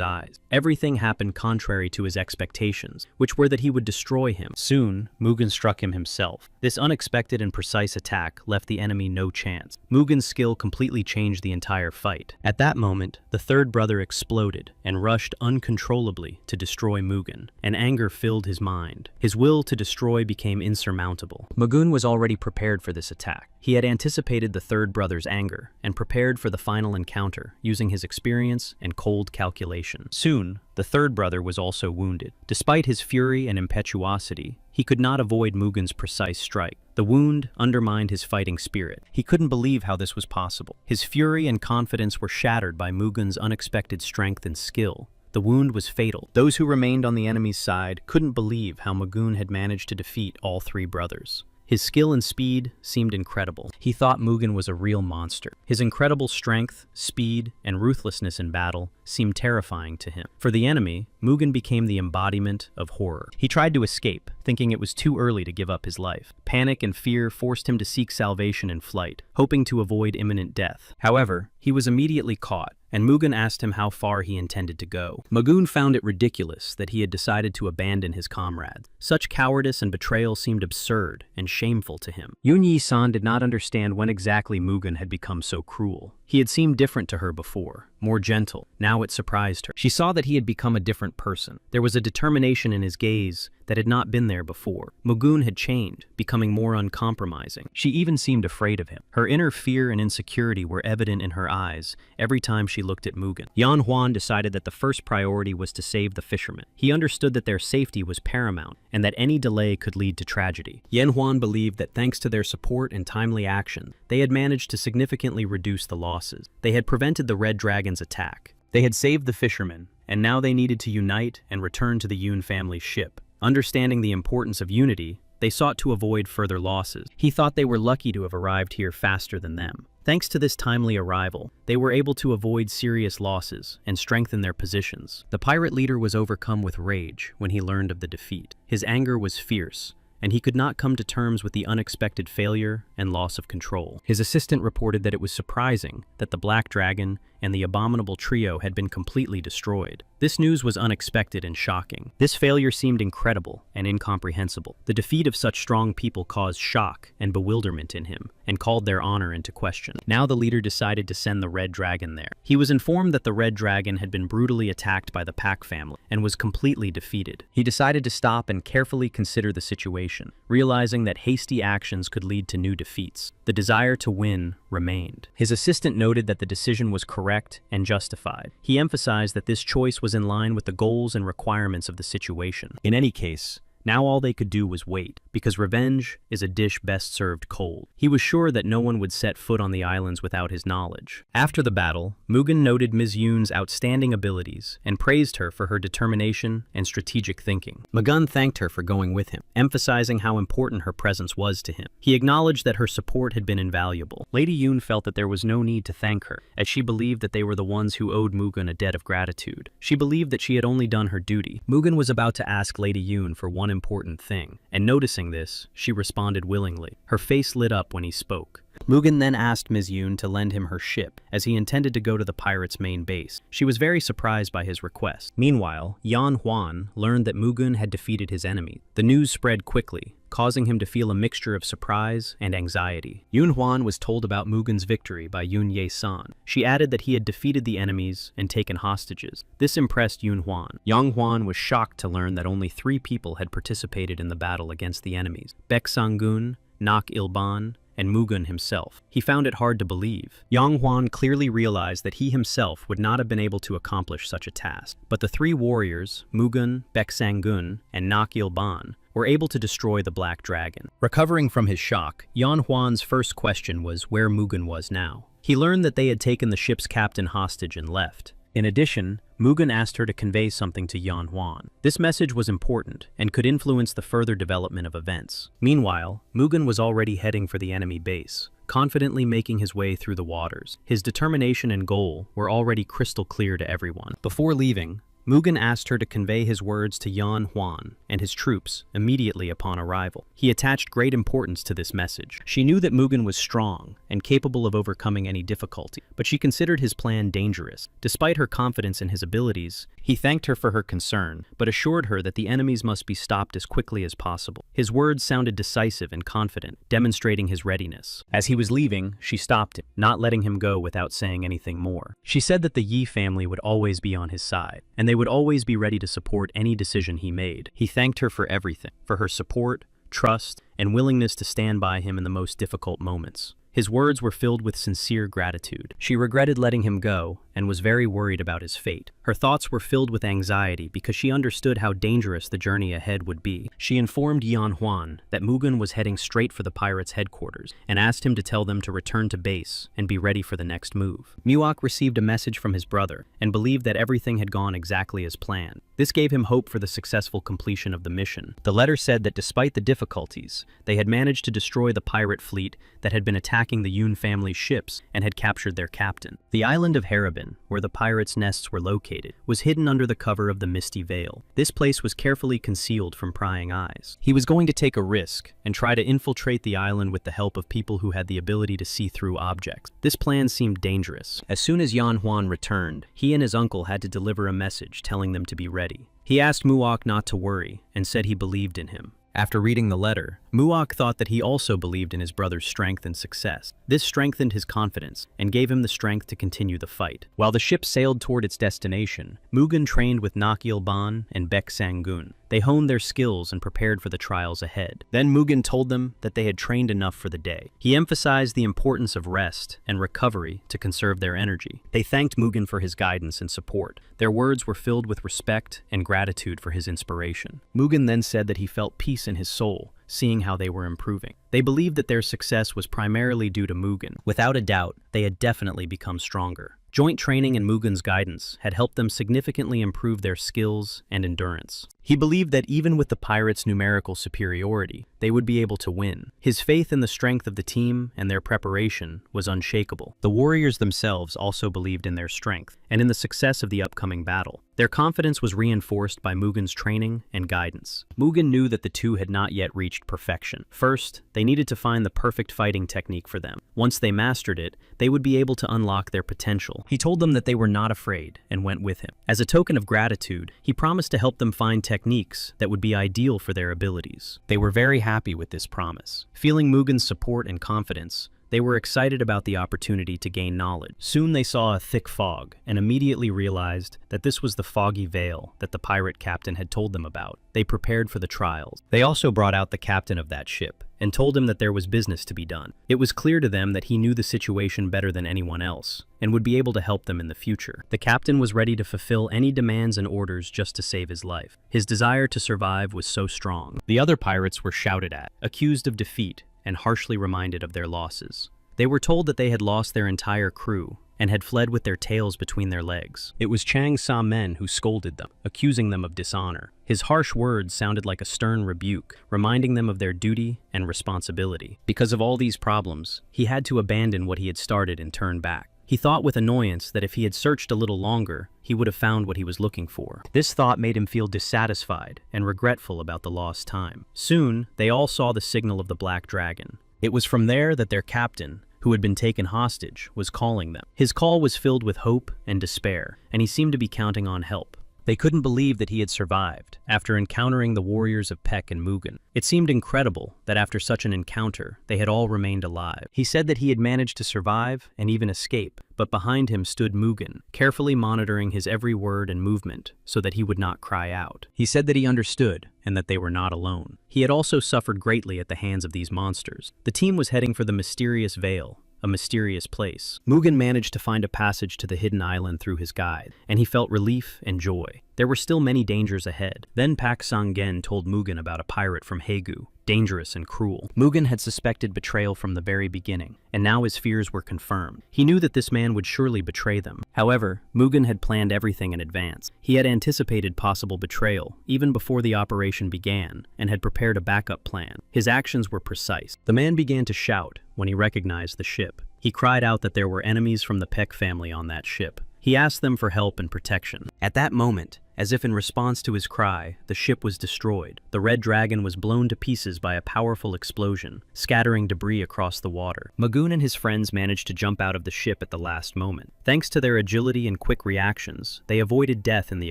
A: eyes. Everything happened contrary to his expectations, which were that he would destroy him. Soon, Mugen struck him himself. This unexpected and precise attack left the enemy no chance. Mugen's skill completely changed the entire fight. At that moment, the third brother exploded and rushed uncontrollably to destroy Mugen, and anger filled his mind. His will to destroy became insurmountable. Mugen was already prepared for this attack. He had anticipated the third brother's anger and prepared for the final encounter using his experience and cold calculation. Soon, the third brother was also wounded. Despite his fury and impetuosity, he could not avoid Mugen's precise strike. The wound undermined his fighting spirit. He couldn't believe how this was possible. His fury and confidence were shattered by Mugen's unexpected strength and skill. The wound was fatal. Those who remained on the enemy's side couldn't believe how Magoon had managed to defeat all three brothers. His skill and speed seemed incredible. He thought Mugen was a real monster. His incredible strength, speed, and ruthlessness in battle seemed terrifying to him. For the enemy, Mugen became the embodiment of horror. He tried to escape, thinking it was too early to give up his life. Panic and fear forced him to seek salvation in flight, hoping to avoid imminent death. However, he was immediately caught, and Mugen asked him how far he intended to go. Magoon found it ridiculous that he had decided to abandon his comrades. Such cowardice and betrayal seemed absurd and shameful to him. Yunyi-san did not understand when exactly Mugen had become so cruel. He had seemed different to her before, more gentle. Now it surprised her. She saw that he had become a different person. There was a determination in his gaze that had not been there before. Magoon had changed, becoming more uncompromising. She even seemed afraid of him. Her inner fear and insecurity were evident in her eyes every time she looked at Mugen. Yan Huan decided that the first priority was to save the fishermen. He understood that their safety was paramount and that any delay could lead to tragedy. Yan Huan believed that thanks to their support and timely action, they had managed to significantly reduce the losses. They had prevented the Red Dragon's attack. They had saved the fishermen, and now they needed to unite and return to the Yun family's ship. Understanding the importance of unity, they sought to avoid further losses. He thought they were lucky to have arrived here faster than them. Thanks to this timely arrival, they were able to avoid serious losses and strengthen their positions. The pirate leader was overcome with rage when he learned of the defeat. His anger was fierce, and he could not come to terms with the unexpected failure and loss of control. His assistant reported that it was surprising that the Black Dragon and the abominable trio had been completely destroyed. This news was unexpected and shocking. This failure seemed incredible and incomprehensible. The defeat of such strong people caused shock and bewilderment in him, and called their honor into question. Now the leader decided to send the Red Dragon there. He was informed that the Red Dragon had been brutally attacked by the Pack family and was completely defeated. He decided to stop and carefully consider the situation, realizing that hasty actions could lead to new defeats. The desire to win remained. His assistant noted that the decision was correct and justified. He emphasized that this choice was in line with the goals and requirements of the situation. In any case, Now all they could do was wait, because revenge is a dish best served cold. He was sure that no one would set foot on the islands without his knowledge. After the battle, Mugen noted Ms. Yoon's outstanding abilities and praised her for her determination and strategic thinking. Mugen thanked her for going with him, emphasizing how important her presence was to him. He acknowledged that her support had been invaluable. Lady Yoon felt that there was no need to thank her, as she believed that they were the ones who owed Mugen a debt of gratitude. She believed that she had only done her duty. Mugen was about to ask Lady Yoon for one important thing, and noticing this, she responded willingly. Her face lit up when he spoke. Mugen then asked Ms. Yoon to lend him her ship, as he intended to go to the pirates' main base. She was very surprised by his request. Meanwhile, Yan Huan learned that Mugen had defeated his enemy. The news spread quickly, causing him to feel a mixture of surprise and anxiety. Yun Huan was told about Mugen's victory by Yun Ye-san. She added that he had defeated the enemies and taken hostages. This impressed Yun Huan. Yang Huan was shocked to learn that only 3 people had participated in the battle against the enemies: Baek Sang-gun, Nak Il-ban, and Mugen himself. He found it hard to believe. Yang Huan clearly realized that he himself would not have been able to accomplish such a task. But the 3 warriors, Mugen, Baek Sang-gun, and Nak Il-ban, were able to destroy the Black Dragon. Recovering from his shock, Yan Huan's first question was where Mugen was now. He learned that they had taken the ship's captain hostage and left. In addition, Mugen asked her to convey something to Yan Huan. This message was important and could influence the further development of events. Meanwhile, Mugen was already heading for the enemy base, confidently making his way through the waters. His determination and goal were already crystal clear to everyone. Before leaving, Mugen asked her to convey his words to Yan Huan and his troops immediately upon arrival. He attached great importance to this message. She knew that Mugen was strong and capable of overcoming any difficulty, but she considered his plan dangerous. Despite her confidence in his abilities, he thanked her for her concern, but assured her that the enemies must be stopped as quickly as possible. His words sounded decisive and confident, demonstrating his readiness. As he was leaving, she stopped him, not letting him go without saying anything more. She said that the Yi family would always be on his side, and they would always be ready to support any decision he made. He thanked her for everything, for her support, trust, and willingness to stand by him in the most difficult moments. His words were filled with sincere gratitude. She regretted letting him go and was very worried about his fate. Her thoughts were filled with anxiety because she understood how dangerous the journey ahead would be. She informed Yan Huan that Mugen was heading straight for the pirates' headquarters and asked him to tell them to return to base and be ready for the next move. Muak received a message from his brother and believed that everything had gone exactly as planned. This gave him hope for the successful completion of the mission. The letter said that despite the difficulties, they had managed to destroy the pirate fleet that had been attacking the Yoon family's ships and had captured their captain. The island of Haribin, where the pirates' nests were located, was hidden under the cover of the misty veil. This place was carefully concealed from prying eyes. He was going to take a risk and try to infiltrate the island with the help of people who had the ability to see through objects. This plan seemed dangerous. As soon as Yan Huan returned, he and his uncle had to deliver a message telling them to be ready. He asked Muak not to worry and said he believed in him. After reading the letter, Muak thought that he also believed in his brother's strength and success. This strengthened his confidence and gave him the strength to continue the fight. While the ship sailed toward its destination, Mugen trained with Nak Il-ban and Baek Sang-gun. They honed their skills and prepared for the trials ahead. Then Mugen told them that they had trained enough for the day. He emphasized the importance of rest and recovery to conserve their energy. They thanked Mugen for his guidance and support. Their words were filled with respect and gratitude for his inspiration. Mugen then said that he felt peace in his soul, seeing how they were improving. They believed that their success was primarily due to Mugen. Without a doubt, they had definitely become stronger. Joint training and Mugen's guidance had helped them significantly improve their skills and endurance. He believed that even with the pirates' numerical superiority, they would be able to win. His faith in the strength of the team and their preparation was unshakable. The warriors themselves also believed in their strength and in the success of the upcoming battle. Their confidence was reinforced by Mugen's training and guidance. Mugen knew that the two had not yet reached perfection. First, they needed to find the perfect fighting technique for them. Once they mastered it, they would be able to unlock their potential. He told them that they were not afraid and went with him. As a token of gratitude, he promised to help them find techniques that would be ideal for their abilities. They were very happy with this promise. Feeling Mugen's support and confidence, They were excited about the opportunity to gain knowledge. Soon they saw a thick fog and immediately realized that this was the foggy veil that the pirate captain had told them about. They prepared for the trials. They also brought out the captain of that ship and told him that there was business to be done. It was clear to them that he knew the situation better than anyone else and would be able to help them in the future. The captain was ready to fulfill any demands and orders just to save his life. His desire to survive was so strong. The other pirates were shouted at, accused of defeat, and harshly reminded of their losses. They were told that they had lost their entire crew and had fled with their tails between their legs. It was Chang Sa-men who scolded them, accusing them of dishonor. His harsh words sounded like a stern rebuke, reminding them of their duty and responsibility. Because of all these problems, he had to abandon what he had started and turn back. He thought with annoyance that if he had searched a little longer, he would have found what he was looking for. This thought made him feel dissatisfied and regretful about the lost time. Soon, they all saw the signal of the Black Dragon. It was from there that their captain, who had been taken hostage, was calling them. His call was filled with hope and despair, and he seemed to be counting on help. They couldn't believe that he had survived after encountering the warriors of Peck and Mugen. It seemed incredible that after such an encounter, they had all remained alive. He said that he had managed to survive and even escape, but behind him stood Mugen, carefully monitoring his every word and movement so that he would not cry out. He said that he understood and that they were not alone. He had also suffered greatly at the hands of these monsters. The team was heading for the mysterious Vale, a mysterious place. Mugen managed to find a passage to the hidden island through his guide, and he felt relief and joy. There were still many dangers ahead. Then Pak Sang-gen told Mugen about a pirate from Haegu, dangerous and cruel. Mugen had suspected betrayal from the very beginning, and now his fears were confirmed. He knew that this man would surely betray them. However, Mugen had planned everything in advance. He had anticipated possible betrayal, even before the operation began, and had prepared a backup plan. His actions were precise. The man began to shout when he recognized the ship. He cried out that there were enemies from the Peck family on that ship. He asked them for help and protection. At that moment, as if in response to his cry, the ship was destroyed. The Red Dragon was blown to pieces by a powerful explosion, scattering debris across the water. Magoon and his friends managed to jump out of the ship at the last moment. Thanks to their agility and quick reactions, they avoided death in the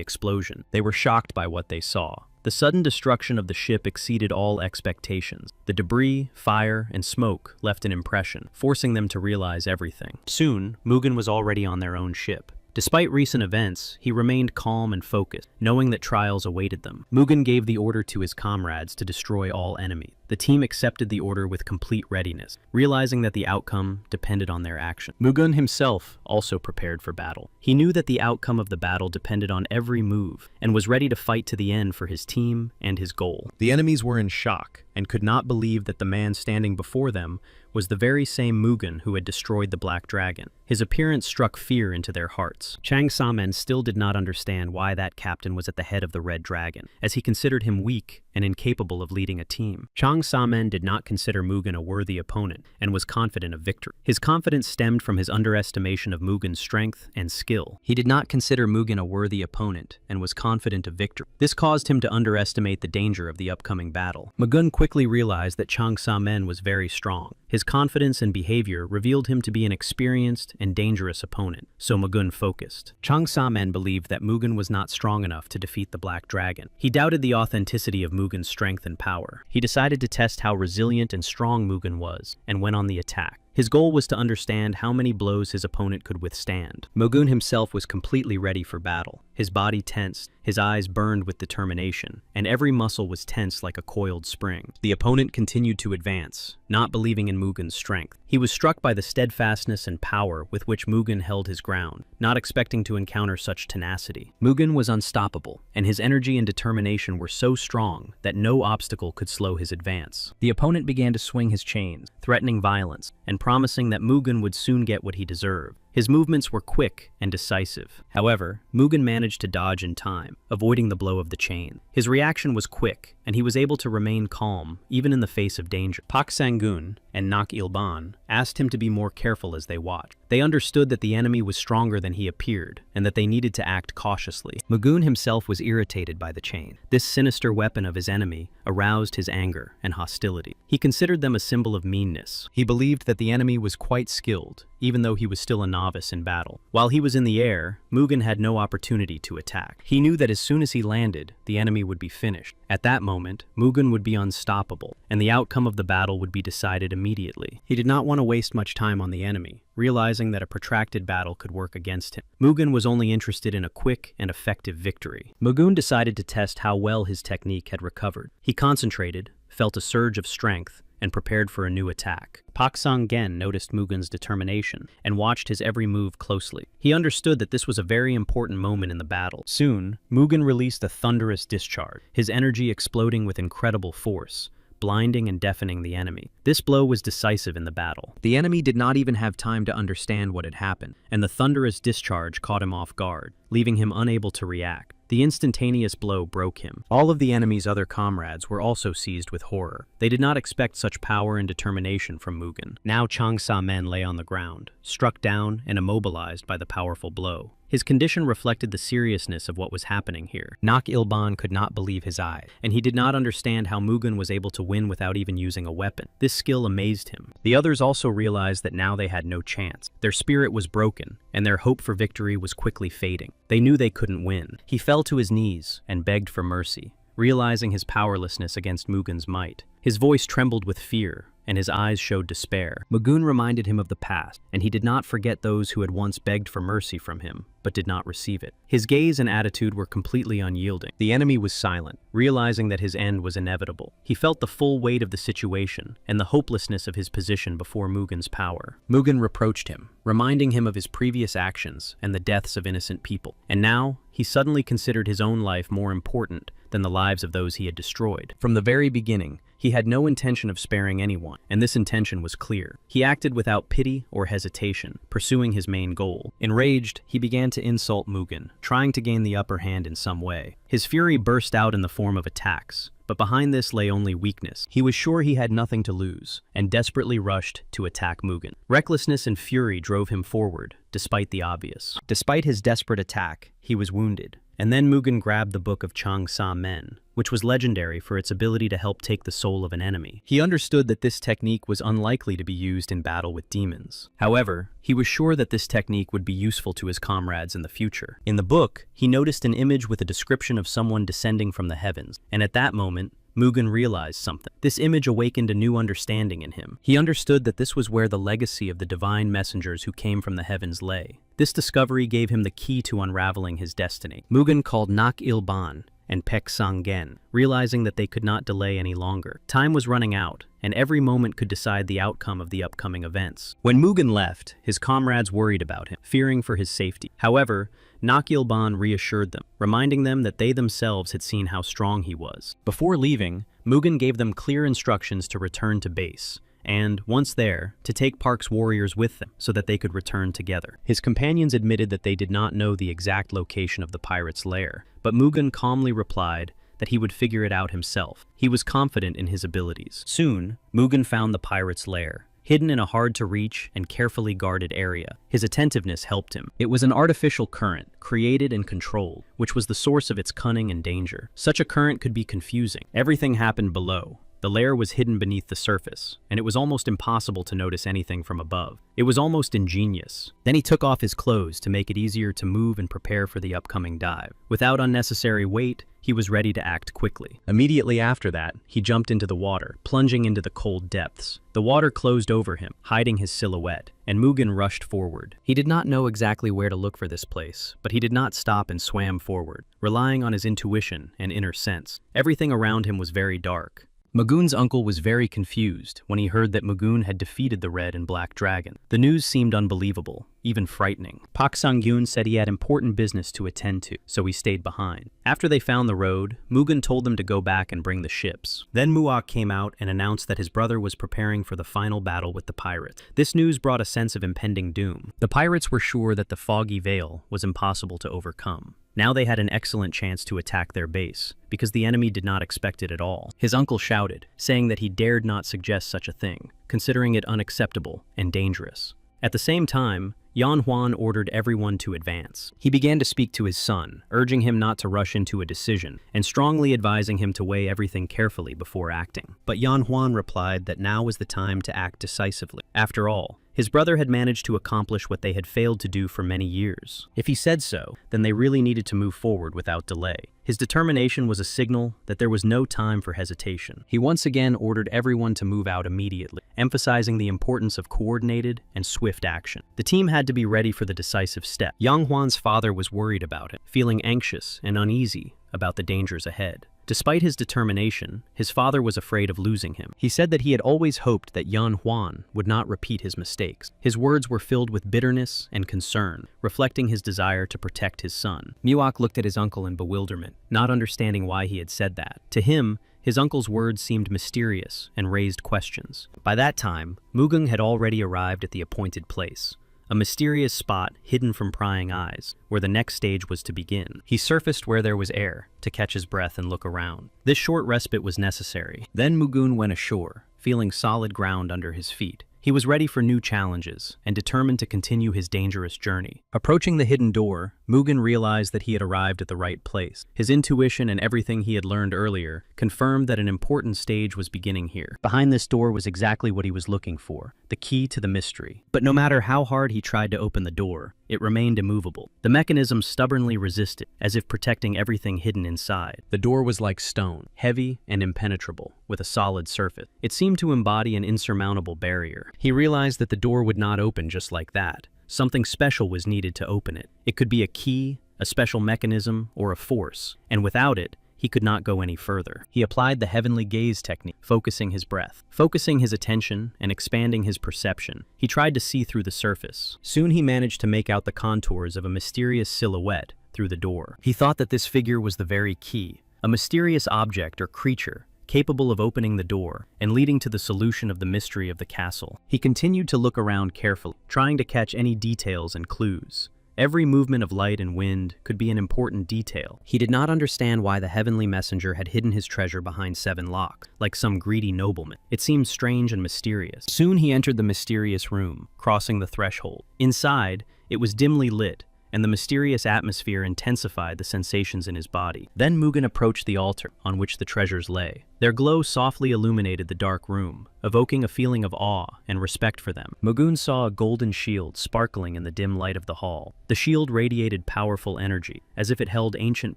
A: explosion. They were shocked by what they saw. The sudden destruction of the ship exceeded all expectations. The debris, fire, and smoke left an impression, forcing them to realize everything. Soon, Mugen was already on their own ship. Despite recent events, he remained calm and focused, knowing that trials awaited them. Mugen gave the order to his comrades to destroy all enemies. The team accepted the order with complete readiness, realizing that the outcome depended on their action. Mugen himself also prepared for battle. He knew that the outcome of the battle depended on every move, and was ready to fight to the end for his team and his goal. The enemies were in shock, and could not believe that the man standing before them was the very same Mugen who had destroyed the Black Dragon. His appearance struck fear into their hearts. Chang Sa-men still did not understand why that captain was at the head of the Red Dragon, as he considered him weak and incapable of leading a team. Chang Sa-men did not consider Mugen a worthy opponent and was confident of victory. His confidence stemmed from his underestimation of Mugen's strength and skill. He did not consider Mugen a worthy opponent and was confident of victory. This caused him to underestimate the danger of the upcoming battle. Mugen quickly realized that Chang Sa-men was very strong. His confidence and behavior revealed him to be an experienced and dangerous opponent, so Mugen focused. Chang Sa-men believed that Mugen was not strong enough to defeat the Black Dragon. He doubted the authenticity of Mugen's strength and power. He decided to test how resilient and strong Mugen was, and went on the attack. His goal was to understand how many blows his opponent could withstand. Mugen himself was completely ready for battle. His body tensed, his eyes burned with determination, and every muscle was tense like a coiled spring. The opponent continued to advance, not believing in Mugen's strength. He was struck by the steadfastness and power with which Mugen held his ground, not expecting to encounter such tenacity. Mugen was unstoppable, and his energy and determination were so strong that no obstacle could slow his advance. The opponent began to swing his chains, threatening violence, and promising that Mugen would soon get what he deserved. His movements were quick and decisive. However, Mugen managed to dodge in time, avoiding the blow of the chain. His reaction was quick, and he was able to remain calm, even in the face of danger. Pak Sang-gun and Nak Il-ban asked him to be more careful as they watched. They understood that the enemy was stronger than he appeared, and that they needed to act cautiously. Mugen himself was irritated by the chain. This sinister weapon of his enemy aroused his anger and hostility. He considered them a symbol of meanness. He believed that the enemy was quite skilled, even though he was still a novice in battle. While he was in the air, Mugen had no opportunity to attack. He knew that as soon as he landed, the enemy would be finished. At that moment, Mugen would be unstoppable, and the outcome of the battle would be decided immediately. He did not want to waste much time on the enemy, realizing that a protracted battle could work against him. Mugen was only interested in a quick and effective victory. Mugen decided to test how well his technique had recovered. He concentrated, felt a surge of strength, and prepared for a new attack. Pak Song-gen noticed Mugen's determination and watched his every move closely. He understood that this was a very important moment in the battle. Soon, Mugen released a thunderous discharge, his energy exploding with incredible force, blinding and deafening the enemy. This blow was decisive in the battle. The enemy did not even have time to understand what had happened, and the thunderous discharge caught him off guard, leaving him unable to react. The instantaneous blow broke him. All of the enemy's other comrades were also seized with horror. They did not expect such power and determination from Mugen. Now Chang Sa-men lay on the ground, struck down and immobilized by the powerful blow. His condition reflected the seriousness of what was happening here. Nak Il-ban could not believe his eyes, and he did not understand how Mugen was able to win without even using a weapon. This skill amazed him. The others also realized that now they had no chance. Their spirit was broken, and their hope for victory was quickly fading. They knew they couldn't win. He fell to his knees and begged for mercy, realizing his powerlessness against Mugen's might. His voice trembled with fear, and his eyes showed despair. Mugen reminded him of the past, and he did not forget those who had once begged for mercy from him, but did not receive it. His gaze and attitude were completely unyielding. The enemy was silent, realizing that his end was inevitable. He felt the full weight of the situation and the hopelessness of his position before Mugen's power. Mugen reproached him, reminding him of his previous actions and the deaths of innocent people. And now, he suddenly considered his own life more important than the lives of those he had destroyed. From the very beginning, he had no intention of sparing anyone, and this intention was clear. He acted without pity or hesitation, pursuing his main goal. Enraged, he began to insult Mugen, trying to gain the upper hand in some way. His fury burst out in the form of attacks, but behind this lay only weakness. He was sure he had nothing to lose, and desperately rushed to attack Mugen. Recklessness and fury drove him forward, despite the obvious. Despite his desperate attack, he was wounded. And then Mugen grabbed the book of Chang Sa-men, which was legendary for its ability to help take the soul of an enemy. He understood that this technique was unlikely to be used in battle with demons. However, he was sure that this technique would be useful to his comrades in the future. In the book, he noticed an image with a description of someone descending from the heavens, and at that moment, Mugen realized something. This image awakened a new understanding in him. He understood that this was where the legacy of the divine messengers who came from the heavens lay. This discovery gave him the key to unraveling his destiny. Mugen called Nak Il-ban and Pak Song-gen, realizing that they could not delay any longer. Time was running out, and every moment could decide the outcome of the upcoming events. When Mugen left, his comrades worried about him, fearing for his safety. However, Nak Il-ban reassured them, reminding them that they themselves had seen how strong he was. Before leaving, Mugen gave them clear instructions to return to base, and, once there, to take Park's warriors with them so that they could return together. His companions admitted that they did not know the exact location of the pirate's lair, but Mugen calmly replied that he would figure it out himself. He was confident in his abilities. Soon, Mugen found the pirate's lair, hidden in a hard-to-reach and carefully guarded area. His attentiveness helped him. It was an artificial current, created and controlled, which was the source of its cunning and danger. Such a current could be confusing. Everything happened below. The lair was hidden beneath the surface, and it was almost impossible to notice anything from above. It was almost ingenious. Then he took off his clothes to make it easier to move and prepare for the upcoming dive. Without unnecessary weight, he was ready to act quickly. Immediately after that, he jumped into the water, plunging into the cold depths. The water closed over him, hiding his silhouette, and Mugen rushed forward. He did not know exactly where to look for this place, but he did not stop and swam forward, relying on his intuition and inner sense. Everything around him was very dark. Mugen's uncle was very confused when he heard that Mugen had defeated the Red and Black Dragon. The news seemed unbelievable, even frightening. Pak Sang-gyun said he had important business to attend to, so he stayed behind. After they found the road, Mugen told them to go back and bring the ships. Then Muak came out and announced that his brother was preparing for the final battle with the pirates. This news brought a sense of impending doom. The pirates were sure that the foggy veil was impossible to overcome. Now they had an excellent chance to attack their base, because the enemy did not expect it at all. His uncle shouted, saying that he dared not suggest such a thing, considering it unacceptable and dangerous. At the same time, Yan Huan ordered everyone to advance. He began to speak to his son, urging him not to rush into a decision, and strongly advising him to weigh everything carefully before acting. But Yan Huan replied that now was the time to act decisively. After all, his brother had managed to accomplish what they had failed to do for many years. If he said so, then they really needed to move forward without delay. His determination was a signal that there was no time for hesitation. He once again ordered everyone to move out immediately, emphasizing the importance of coordinated and swift action. The team had to be ready for the decisive step. Yang Huan's father was worried about him, feeling anxious and uneasy about the dangers ahead. Despite his determination, his father was afraid of losing him. He said that he had always hoped that Yan Huan would not repeat his mistakes. His words were filled with bitterness and concern, reflecting his desire to protect his son. Muok looked at his uncle in bewilderment, not understanding why he had said that. To him, his uncle's words seemed mysterious and raised questions. By that time, Mugung had already arrived at the appointed place, a mysterious spot hidden from prying eyes, where the next stage was to begin. He surfaced where there was air, to catch his breath and look around. This short respite was necessary. Then Mugun went ashore, feeling solid ground under his feet. He was ready for new challenges and determined to continue his dangerous journey. Approaching the hidden door, Mugen realized that he had arrived at the right place. His intuition and everything he had learned earlier confirmed that an important stage was beginning here. Behind this door was exactly what he was looking for, the key to the mystery. But no matter how hard he tried to open the door, it remained immovable. The mechanism stubbornly resisted, as if protecting everything hidden inside. The door was like stone, heavy and impenetrable, with a solid surface. It seemed to embody an insurmountable barrier. He realized that the door would not open just like that. Something special was needed to open it. It could be a key, a special mechanism, or a force, and without it, he could not go any further. He applied the heavenly gaze technique, focusing his breath, focusing his attention, and expanding his perception. He tried to see through the surface. Soon he managed to make out the contours of a mysterious silhouette through the door. He thought that this figure was the very key, a mysterious object or creature capable of opening the door and leading to the solution of the mystery of the castle. He continued to look around carefully, trying to catch any details and clues. Every movement of light and wind could be an important detail. He did not understand why the heavenly messenger had hidden his treasure behind 7 locks, like some greedy nobleman. It seemed strange and mysterious. Soon he entered the mysterious room, crossing the threshold. Inside, it was dimly lit, and the mysterious atmosphere intensified the sensations in his body. Then Mugen approached the altar on which the treasures lay. Their glow softly illuminated the dark room, evoking a feeling of awe and respect for them. Mugen saw a golden shield sparkling in the dim light of the hall. The shield radiated powerful energy, as if it held ancient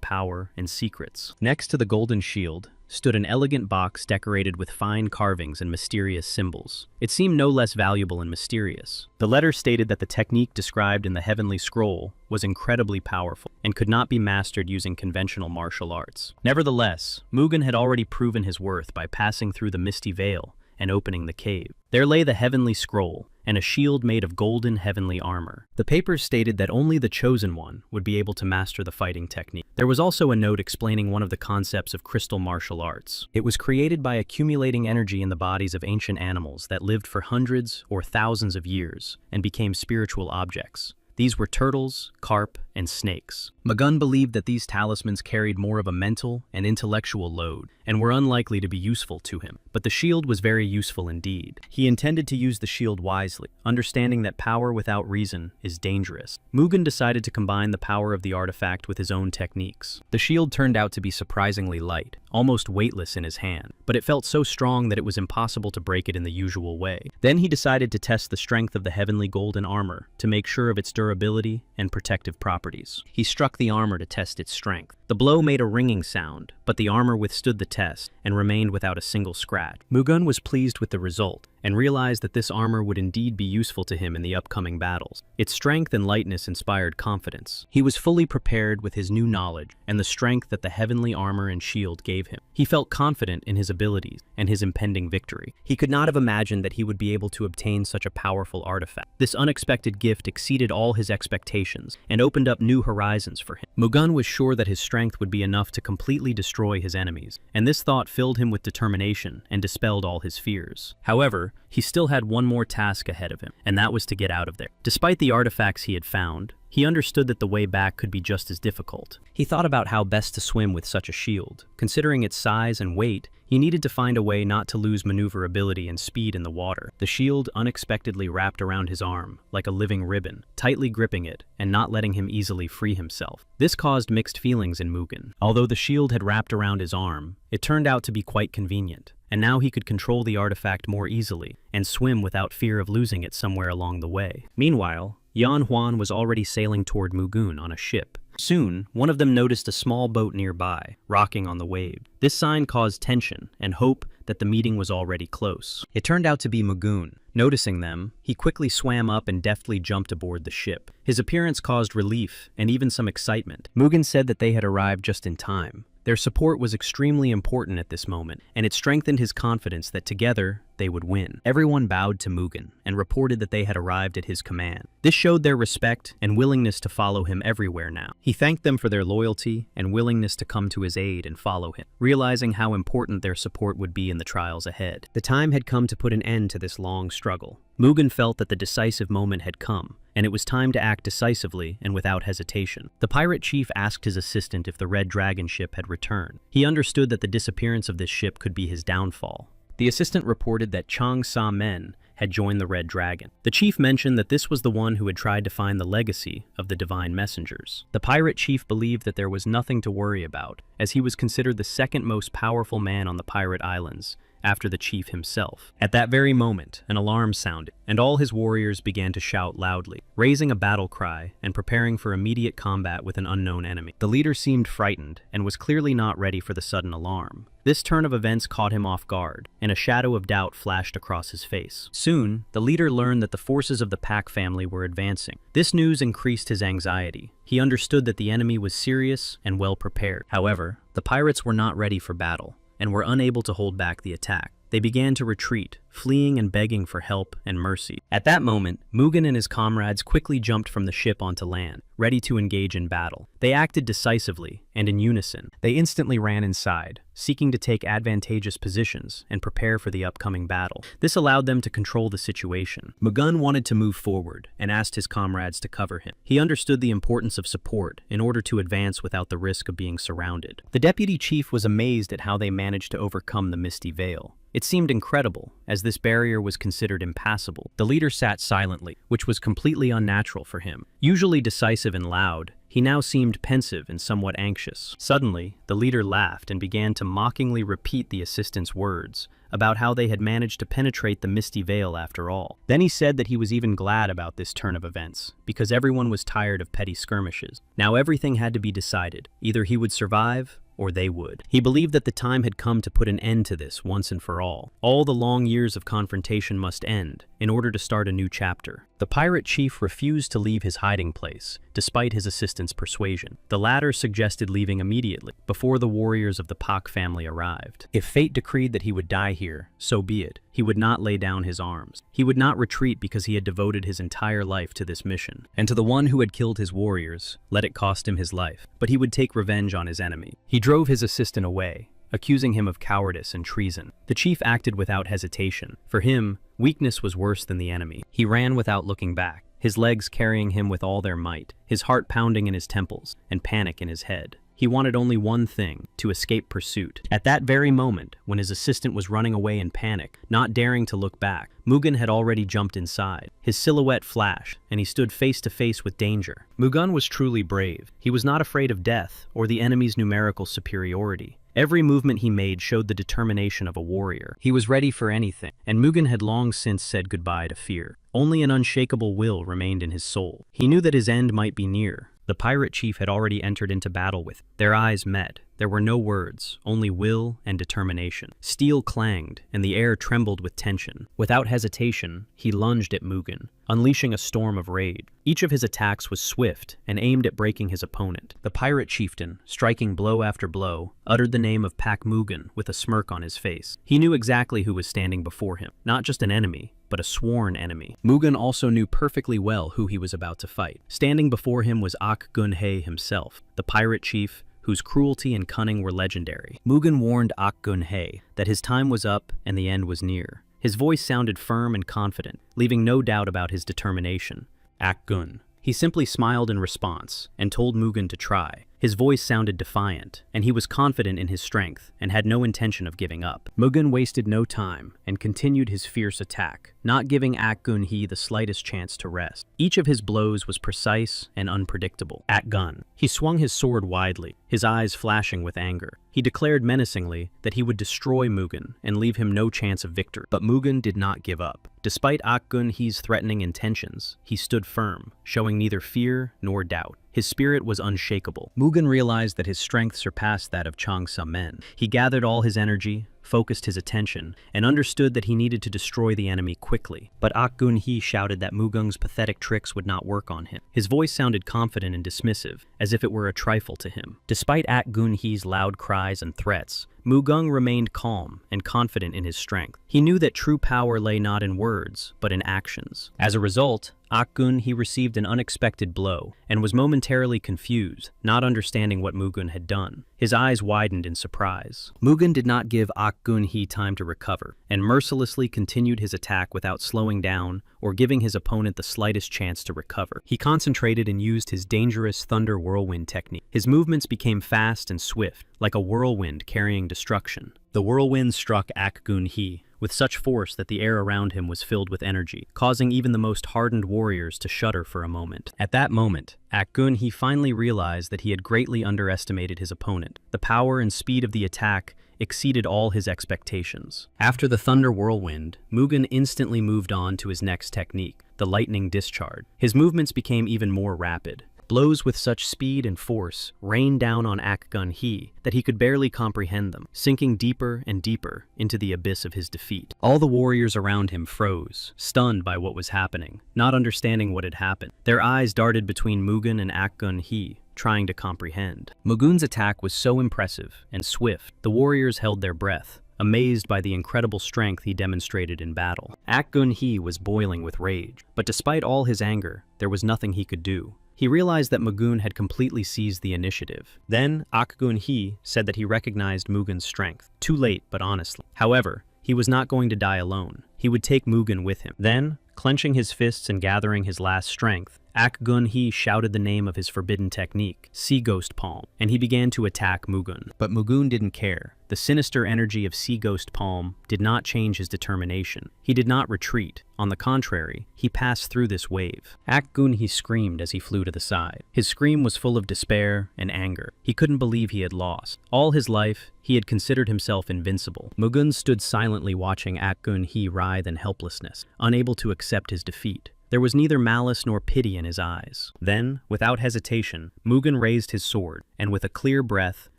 A: power and secrets. Next to the golden shield stood an elegant box decorated with fine carvings and mysterious symbols. It seemed no less valuable and mysterious. The letter stated that the technique described in the heavenly scroll was incredibly powerful and could not be mastered using conventional martial arts. Nevertheless, Mugen had already proven his worth by passing through the misty veil and opening the cave. There lay the heavenly scroll and a shield made of golden heavenly armor. The papers stated that only the chosen one would be able to master the fighting technique. There was also a note explaining one of the concepts of crystal martial arts. It was created by accumulating energy in the bodies of ancient animals that lived for hundreds or thousands of years and became spiritual objects. These were turtles, carp, and snakes. Mugen believed that these talismans carried more of a mental and intellectual load and were unlikely to be useful to him. But the shield was very useful indeed. He intended to use the shield wisely, understanding that power without reason is dangerous. Mugen decided to combine the power of the artifact with his own techniques. The shield turned out to be surprisingly light, almost weightless in his hand, but it felt so strong that it was impossible to break it in the usual way. Then he decided to test the strength of the heavenly golden armor to make sure of its durability and protective properties. He struck the armor to test its strength. The blow made a ringing sound, but the armor withstood the test and remained without a single scratch. Mugen was pleased with the result and realized that this armor would indeed be useful to him in the upcoming battles. Its strength and lightness inspired confidence. He was fully prepared with his new knowledge and the strength that the heavenly armor and shield gave him. He felt confident in his abilities and his impending victory. He could not have imagined that he would be able to obtain such a powerful artifact. This unexpected gift exceeded all his expectations and opened up new horizons for him. Mugen was sure that his strength would be enough to completely destroy his enemies, and this thought filled him with determination and dispelled all his fears. However, However, he still had one more task ahead of him, and that was to get out of there. Despite the artifacts he had found, he understood that the way back could be just as difficult. He thought about how best to swim with such a shield. Considering its size and weight, he needed to find a way not to lose maneuverability and speed in the water. The shield unexpectedly wrapped around his arm, like a living ribbon, tightly gripping it and not letting him easily free himself. This caused mixed feelings in Mugen. Although the shield had wrapped around his arm, it turned out to be quite convenient, and now he could control the artifact more easily and swim without fear of losing it somewhere along the way. Meanwhile, Yan Huan was already sailing toward Mugun on a ship. Soon, one of them noticed a small boat nearby, rocking on the wave. This sign caused tension and hope that the meeting was already close. It turned out to be Mugun. Noticing them, he quickly swam up and deftly jumped aboard the ship. His appearance caused relief and even some excitement. Mugen said that they had arrived just in time. Their support was extremely important at this moment, and it strengthened his confidence that together they would win. Everyone bowed to Mugen and reported that they had arrived at his command. This showed their respect and willingness to follow him everywhere now. He thanked them for their loyalty and willingness to come to his aid and follow him, realizing how important their support would be in the trials ahead. The time had come to put an end to this long struggle. Mugen felt that the decisive moment had come, and it was time to act decisively and without hesitation. The pirate chief asked his assistant if the Red Dragon ship had returned. He understood that the disappearance of this ship could be his downfall. The assistant reported that Chang Sa Men had joined the Red Dragon. The chief mentioned that this was the one who had tried to find the legacy of the divine messengers. The pirate chief believed that there was nothing to worry about, as he was considered the second most powerful man on the pirate islands, after the chief himself. At that very moment, an alarm sounded, and all his warriors began to shout loudly, raising a battle cry and preparing for immediate combat with an unknown enemy. The leader seemed frightened and was clearly not ready for the sudden alarm. This turn of events caught him off guard, and a shadow of doubt flashed across his face. Soon, the leader learned that the forces of the Pack family were advancing. This news increased his anxiety. He understood that the enemy was serious and well prepared. However, the pirates were not ready for battle, and were unable to hold back the attack. They began to retreat, fleeing and begging for help and mercy. At that moment, Mugen and his comrades quickly jumped from the ship onto land, ready to engage in battle. They acted decisively and in unison. They instantly ran inside, seeking to take advantageous positions and prepare for the upcoming battle. This allowed them to control the situation. Mugen wanted to move forward and asked his comrades to cover him. He understood the importance of support in order to advance without the risk of being surrounded. The deputy chief was amazed at how they managed to overcome the misty veil. It seemed incredible, as this barrier was considered impassable. The leader sat silently, which was completely unnatural for him. Usually decisive and loud, he now seemed pensive and somewhat anxious. Suddenly, the leader laughed and began to mockingly repeat the assistant's words about how they had managed to penetrate the misty veil after all. Then he said that he was even glad about this turn of events, because everyone was tired of petty skirmishes. Now everything had to be decided. Either he would survive, or they would. He believed that the time had come to put an end to this once and for all. All the long years of confrontation must end in order to start a new chapter. The pirate chief refused to leave his hiding place, despite his assistant's persuasion. The latter suggested leaving immediately, before the warriors of the Pak family arrived. If fate decreed that he would die here, so be it. He would not lay down his arms. He would not retreat because he had devoted his entire life to this mission. And to the one who had killed his warriors, let it cost him his life. But he would take revenge on his enemy. He drove his assistant away, accusing him of cowardice and treason. The chief acted without hesitation. For him, weakness was worse than the enemy. He ran without looking back, his legs carrying him with all their might, his heart pounding in his temples, and panic in his head. He wanted only one thing, to escape pursuit. At that very moment, when his assistant was running away in panic, not daring to look back, Mugen had already jumped inside. His silhouette flashed, and he stood face to face with danger. Mugen was truly brave. He was not afraid of death or the enemy's numerical superiority. Every movement he made showed the determination of a warrior. He was ready for anything, and Mugen had long since said goodbye to fear. Only an unshakable will remained in his soul. He knew that his end might be near. The pirate chief had already entered into battle with him. Their eyes met. There were no words, only will and determination. Steel clanged, and the air trembled with tension. Without hesitation, he lunged at Mugen, unleashing a storm of rage. Each of his attacks was swift and aimed at breaking his opponent. The pirate chieftain, striking blow after blow, uttered the name of Pak Mugen with a smirk on his face. He knew exactly who was standing before him, not just an enemy, but a sworn enemy. Mugen also knew perfectly well who he was about to fight. Standing before him was Ak Gun-hei himself, the pirate chief whose cruelty and cunning were legendary. Mugen warned Ak Gun-hei that his time was up and the end was near. His voice sounded firm and confident, leaving no doubt about his determination. Ak-gun. He simply smiled in response and told Mugen to try. His voice sounded defiant, and he was confident in his strength and had no intention of giving up. Mugen wasted no time and continued his fierce attack, not giving Ak-gun-hee the slightest chance to rest. Each of his blows was precise and unpredictable. Ak-gun. He swung his sword widely, his eyes flashing with anger. He declared menacingly that he would destroy Mugen and leave him no chance of victory. But Mugen did not give up. Despite Ak-gun-hee's threatening intentions, he stood firm, showing neither fear nor doubt. His spirit was unshakable. Mugen realized that his strength surpassed that of Changsha men. He gathered all his energy, focused his attention, and understood that he needed to destroy the enemy quickly. But Ak-gun-hee shouted that Mugen's pathetic tricks would not work on him. His voice sounded confident and dismissive, as if it were a trifle to him. Despite Ak-gun-hee's loud cries and threats, Mugen remained calm and confident in his strength. He knew that true power lay not in words, but in actions. As a result, Ak-gun-hee received an unexpected blow and was momentarily confused, not understanding what Mugen had done. His eyes widened in surprise. Mugen did not give Ak-gun-hee time to recover, and mercilessly continued his attack without slowing down or giving his opponent the slightest chance to recover. He concentrated and used his dangerous thunder whirlwind technique. His movements became fast and swift, like a whirlwind carrying destruction. The whirlwind struck Ak-gun-hee with such force that the air around him was filled with energy, causing even the most hardened warriors to shudder for a moment. At that moment, Ak-gun-hee finally realized that he had greatly underestimated his opponent. The power and speed of the attack exceeded all his expectations. After the thunder whirlwind, Mugen instantly moved on to his next technique, the lightning discharge. His movements became even more rapid. Blows with such speed and force rained down on Ak-gun-hee that he could barely comprehend them, sinking deeper and deeper into the abyss of his defeat. All the warriors around him froze, stunned by what was happening, not understanding what had happened. Their eyes darted between Mugen and Ak-gun-hee, trying to comprehend. Mugen's attack was so impressive and swift, the warriors held their breath, amazed by the incredible strength he demonstrated in battle. Ak-gun-hee was boiling with rage, but despite all his anger, there was nothing he could do. He realized that Mugen had completely seized the initiative. Then, Ak-gun-hee said that he recognized Mugen's strength. Too late, but honestly. However, he was not going to die alone. He would take Mugen with him. Then, clenching his fists and gathering his last strength, Ak-gun-hee shouted the name of his forbidden technique, Sea Ghost Palm, and he began to attack Mugen. But Mugen didn't care. The sinister energy of Sea Ghost Palm did not change his determination. He did not retreat. On the contrary, he passed through this wave. Ak-gun-hee screamed as he flew to the side. His scream was full of despair and anger. He couldn't believe he had lost. All his life, he had considered himself invincible. Mugen stood silently watching Ak-gun-hee writhe in helplessness, unable to accept his defeat. There was neither malice nor pity in his eyes. Then, without hesitation, Mugen raised his sword, and with a clear breath,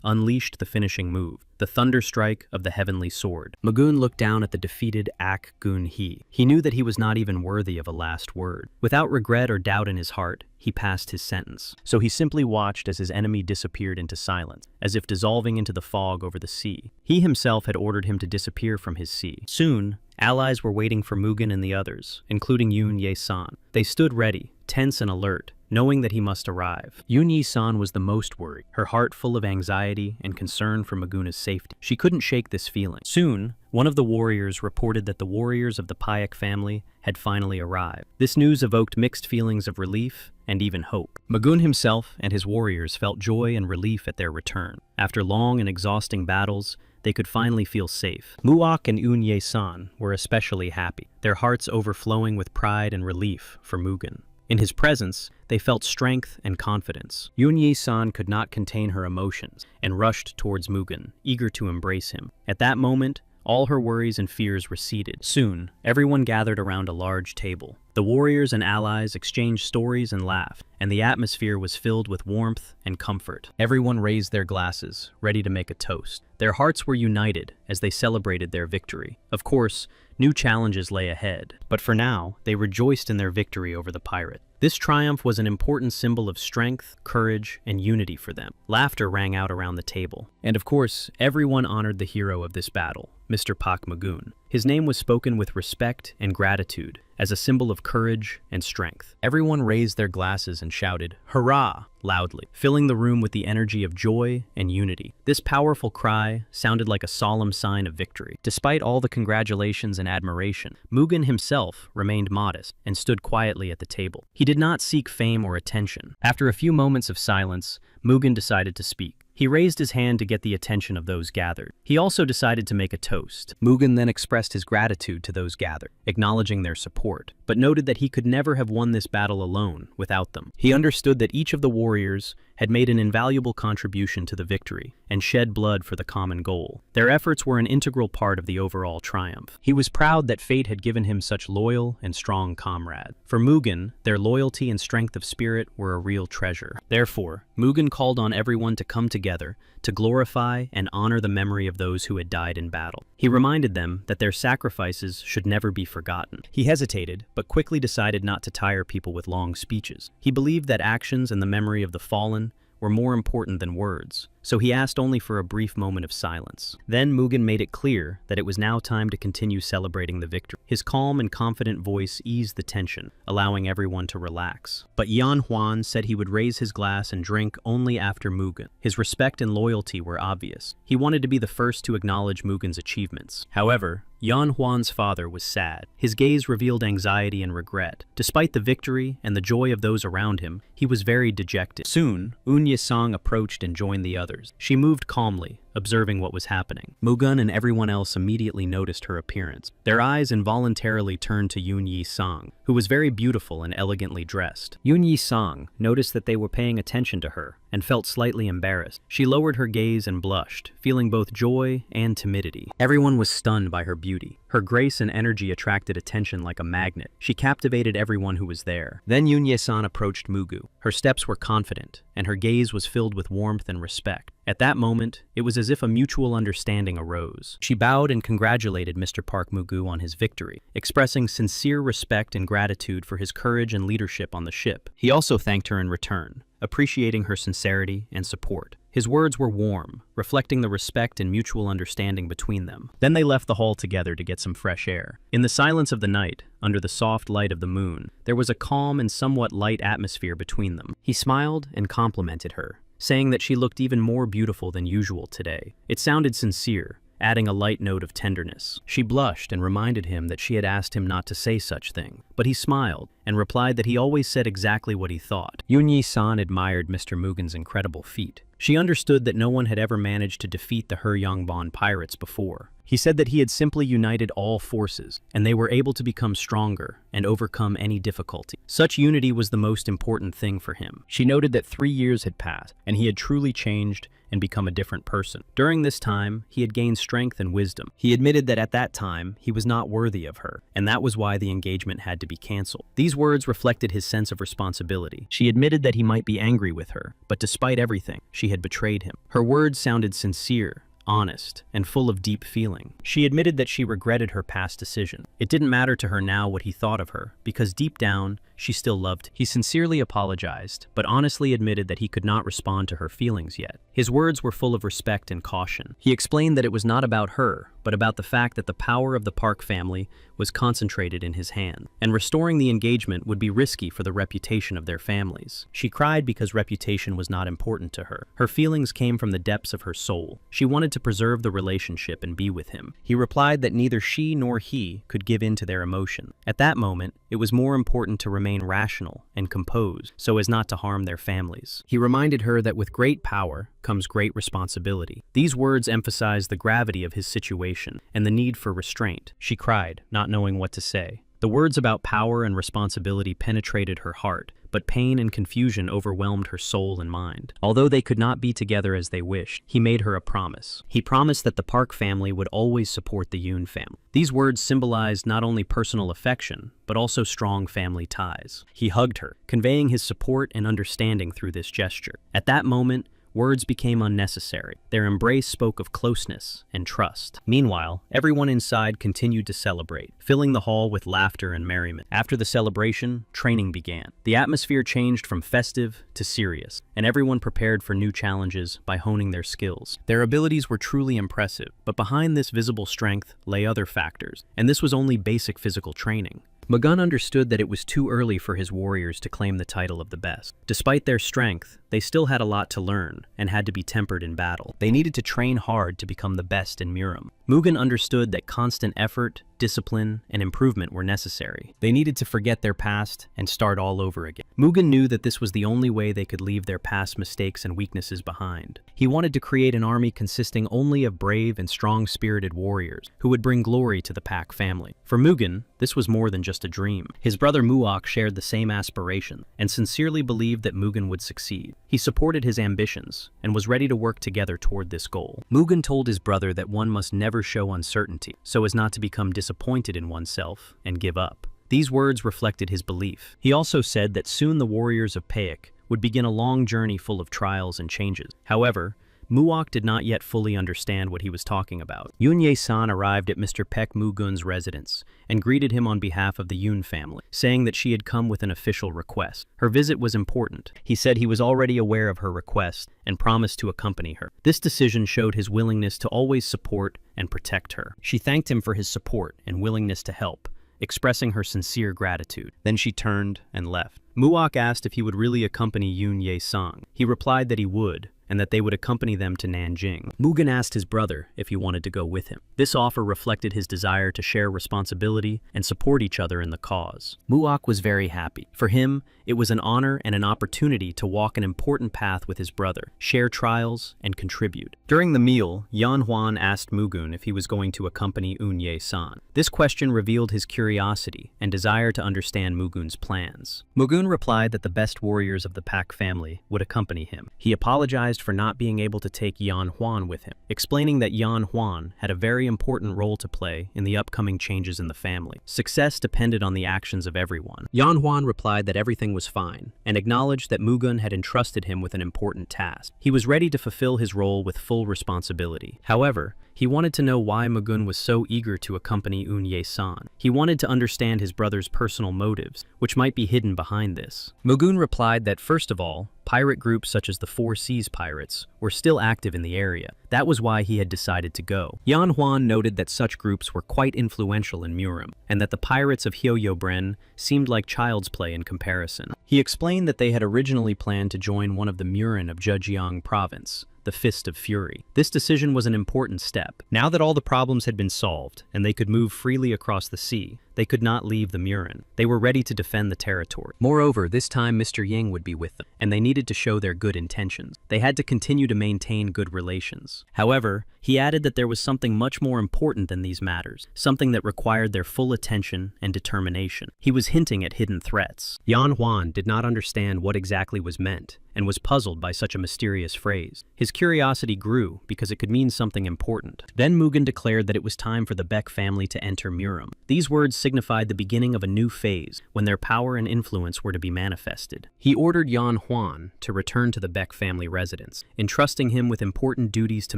A: unleashed the finishing move, the thunder strike of the heavenly sword. Mugen looked down at the defeated Ak-gun-hee. He knew that he was not even worthy of a last word. Without regret or doubt in his heart, he passed his sentence. So he simply watched as his enemy disappeared into silence, as if dissolving into the fog over the sea. He himself had ordered him to disappear from his sea. Soon, allies were waiting for Mugen and the others, including Yoon Ye-san. They stood ready, tense and alert, knowing that he must arrive. Yoon Ye-san was the most worried, her heart full of anxiety and concern for Mugen's safety. She couldn't shake this feeling. Soon, one of the warriors reported that the warriors of the Payak family had finally arrived. This news evoked mixed feelings of relief and even hope. Mugen himself and his warriors felt joy and relief at their return. After long and exhausting battles, they could finally feel safe. Muak and Yoon Ye-san were especially happy, their hearts overflowing with pride and relief for Mugen. In his presence, they felt strength and confidence. Yoon Ye-san could not contain her emotions and rushed towards Mugen, eager to embrace him. At that moment, all her worries and fears receded. Soon, everyone gathered around a large table. The warriors and allies exchanged stories and laughed, and the atmosphere was filled with warmth and comfort. Everyone raised their glasses, ready to make a toast. Their hearts were united as they celebrated their victory. Of course, new challenges lay ahead, but for now, they rejoiced in their victory over the pirate. This triumph was an important symbol of strength, courage, and unity for them. Laughter rang out around the table. And of course, everyone honored the hero of this battle, Mr. Pak Mugen. His name was spoken with respect and gratitude, as a symbol of courage and strength. Everyone raised their glasses in and shouted, "Hurrah!" loudly, filling the room with the energy of joy and unity. This powerful cry sounded like a solemn sign of victory. Despite all the congratulations and admiration, Mugen himself remained modest and stood quietly at the table. He did not seek fame or attention. After a few moments of silence, Mugen decided to speak. He raised his hand to get the attention of those gathered. He also decided to make a toast. Mugen then expressed his gratitude to those gathered, acknowledging their support, but noted that he could never have won this battle alone without them. He understood that each of the warriors had made an invaluable contribution to the victory and shed blood for the common goal. Their efforts were an integral part of the overall triumph. He was proud that fate had given him such loyal and strong comrades. For Mugen, their loyalty and strength of spirit were a real treasure. Therefore, Mugen called on everyone to come together to glorify and honor the memory of those who had died in battle. He reminded them that their sacrifices should never be forgotten. He hesitated, but quickly decided not to tire people with long speeches. He believed that actions and the memory of the fallen were more important than words, so he asked only for a brief moment of silence. Then Mugen made it clear that it was now time to continue celebrating the victory. His calm and confident voice eased the tension, allowing everyone to relax. But Yan Huan said he would raise his glass and drink only after Mugen. His respect and loyalty were obvious. He wanted to be the first to acknowledge Mugen's achievements. However, Yan Huan's father was sad. His gaze revealed anxiety and regret. Despite the victory and the joy of those around him, he was very dejected. Soon, Yisang approached and joined the others. She moved calmly, observing what was happening. Mugen and everyone else immediately noticed her appearance. Their eyes involuntarily turned to Yisang, who was very beautiful and elegantly dressed. Yisang noticed that they were paying attention to her and felt slightly embarrassed. She lowered her gaze and blushed, feeling both joy and timidity. Everyone was stunned by her beauty. Her grace and energy attracted attention like a magnet. She captivated everyone who was there. Then Yun-Ye-san approached Mugu. Her steps were confident, and her gaze was filled with warmth and respect. At that moment, it was as if a mutual understanding arose. She bowed and congratulated Mr. Park Mugu on his victory, expressing sincere respect and gratitude for his courage and leadership on the ship. He also thanked her in return, appreciating her sincerity and support. His words were warm, reflecting the respect and mutual understanding between them. Then they left the hall together to get some fresh air. In the silence of the night, under the soft light of the moon, there was a calm and somewhat light atmosphere between them. He smiled and complimented her, saying that she looked even more beautiful than usual today. It sounded sincere, adding a light note of tenderness. She blushed and reminded him that she had asked him not to say such thing, but he smiled and replied that he always said exactly what he thought. Yun-Yi-san admired Mr. Mugen's incredible feat. She understood that no one had ever managed to defeat the Heryongbon pirates before. He said that he had simply united all forces, and they were able to become stronger and overcome any difficulty. Such unity was the most important thing for him. She noted that 3 years had passed, and he had truly changed and become a different person. During this time, he had gained strength and wisdom. He admitted that at that time, he was not worthy of her, and that was why the engagement had to be canceled. These words reflected his sense of responsibility. She admitted that he might be angry with her, but despite everything, she had betrayed him. Her words sounded sincere, honest, and full of deep feeling. She admitted that she regretted her past decision. It didn't matter to her now what he thought of her, because deep down, she still loved him. He sincerely apologized, but honestly admitted that he could not respond to her feelings yet. His words were full of respect and caution. He explained that it was not about her, but about the fact that the power of the Park family was concentrated in his hand, and restoring the engagement would be risky for the reputation of their families. She cried because reputation was not important to her. Her feelings came from the depths of her soul. She wanted to preserve the relationship and be with him. He replied that neither she nor he could give in to their emotion. At that moment, it was more important to remain rational and composed so as not to harm their families. He reminded her that with great power comes great responsibility. These words emphasized the gravity of his situation and the need for restraint. She cried, not knowing what to say. The words about power and responsibility penetrated her heart, but pain and confusion overwhelmed her soul and mind. Although they could not be together as they wished, he made her a promise. He promised that the Park family would always support the Yoon family. These words symbolized not only personal affection, but also strong family ties. He hugged her, conveying his support and understanding through this gesture. At that moment, words became unnecessary. Their embrace spoke of closeness and trust. Meanwhile, everyone inside continued to celebrate, filling the hall with laughter and merriment. After the celebration, training began. The atmosphere changed from festive to serious, and everyone prepared for new challenges by honing their skills. Their abilities were truly impressive, but behind this visible strength lay other factors, and this was only basic physical training. Mugun understood that it was too early for his warriors to claim the title of the best. Despite their strength, they still had a lot to learn and had to be tempered in battle. They needed to train hard to become the best in Murim. Mugen understood that constant effort, discipline, and improvement were necessary. They needed to forget their past and start all over again. Mugen knew that this was the only way they could leave their past mistakes and weaknesses behind. He wanted to create an army consisting only of brave and strong-spirited warriors who would bring glory to the Pak family. For Mugen, this was more than just a dream. His brother Muok shared the same aspiration and sincerely believed that Mugen would succeed. He supported his ambitions and was ready to work together toward this goal. Mugen told his brother that one must never show uncertainty so as not to become disappointed in oneself and give up. These words reflected his belief. He also said that soon the warriors of Paik would begin a long journey full of trials and changes. However, Muok did not yet fully understand what he was talking about. Yoon Ye-san arrived at Mr. Paik Mugun's residence and greeted him on behalf of the Yoon family, saying that she had come with an official request. Her visit was important. He said he was already aware of her request and promised to accompany her. This decision showed his willingness to always support and protect her. She thanked him for his support and willingness to help, expressing her sincere gratitude. Then she turned and left. Muok asked if he would really accompany Yoon Ye-sang. He replied that he would, and that they would accompany them to Nanjing. Mugen asked his brother if he wanted to go with him. This offer reflected his desire to share responsibility and support each other in the cause. Muok was very happy. For him, it was an honor and an opportunity to walk an important path with his brother, share trials, and contribute. During the meal, Yan Huan asked Mugun if he was going to accompany Eun Ye-san. This question revealed his curiosity and desire to understand Mugun's plans. Mugun replied that the best warriors of the Pak family would accompany him. He apologized for not being able to take Yan Huan with him, explaining that Yan Huan had a very important role to play in the upcoming changes in the family. Success depended on the actions of everyone. Yan Huan replied that everything was fine, and acknowledged that Mugun had entrusted him with an important task. He was ready to fulfill his role with full responsibility. However, he wanted to know why Mugun was so eager to accompany Eun Ye-san. He wanted to understand his brother's personal motives, which might be hidden behind this. Mugun replied that, first of all, pirate groups such as the Four Seas Pirates were still active in the area. That was why he had decided to go. Yan Huan noted that such groups were quite influential in Murim, and that the pirates of Hyoyo-bren seemed like child's play in comparison. He explained that they had originally planned to join one of the Murin of Zhejiang province, the Fist of Fury. This decision was an important step. Now that all the problems had been solved, and they could move freely across the sea, they could not leave the Murin. They were ready to defend the territory. Moreover, this time Mr. Ying would be with them, and they needed to show their good intentions. They had to continue to maintain good relations. However, he added that there was something much more important than these matters, something that required their full attention and determination. He was hinting at hidden threats. Yan Huan did not understand what exactly was meant, and was puzzled by such a mysterious phrase. His curiosity grew because it could mean something important. Then Mugen declared that it was time for the Beck family to enter Murim. These words signified the beginning of a new phase, when their power and influence were to be manifested. He ordered Yan Huan to return to the Beck family residence, entrusting him with important duties to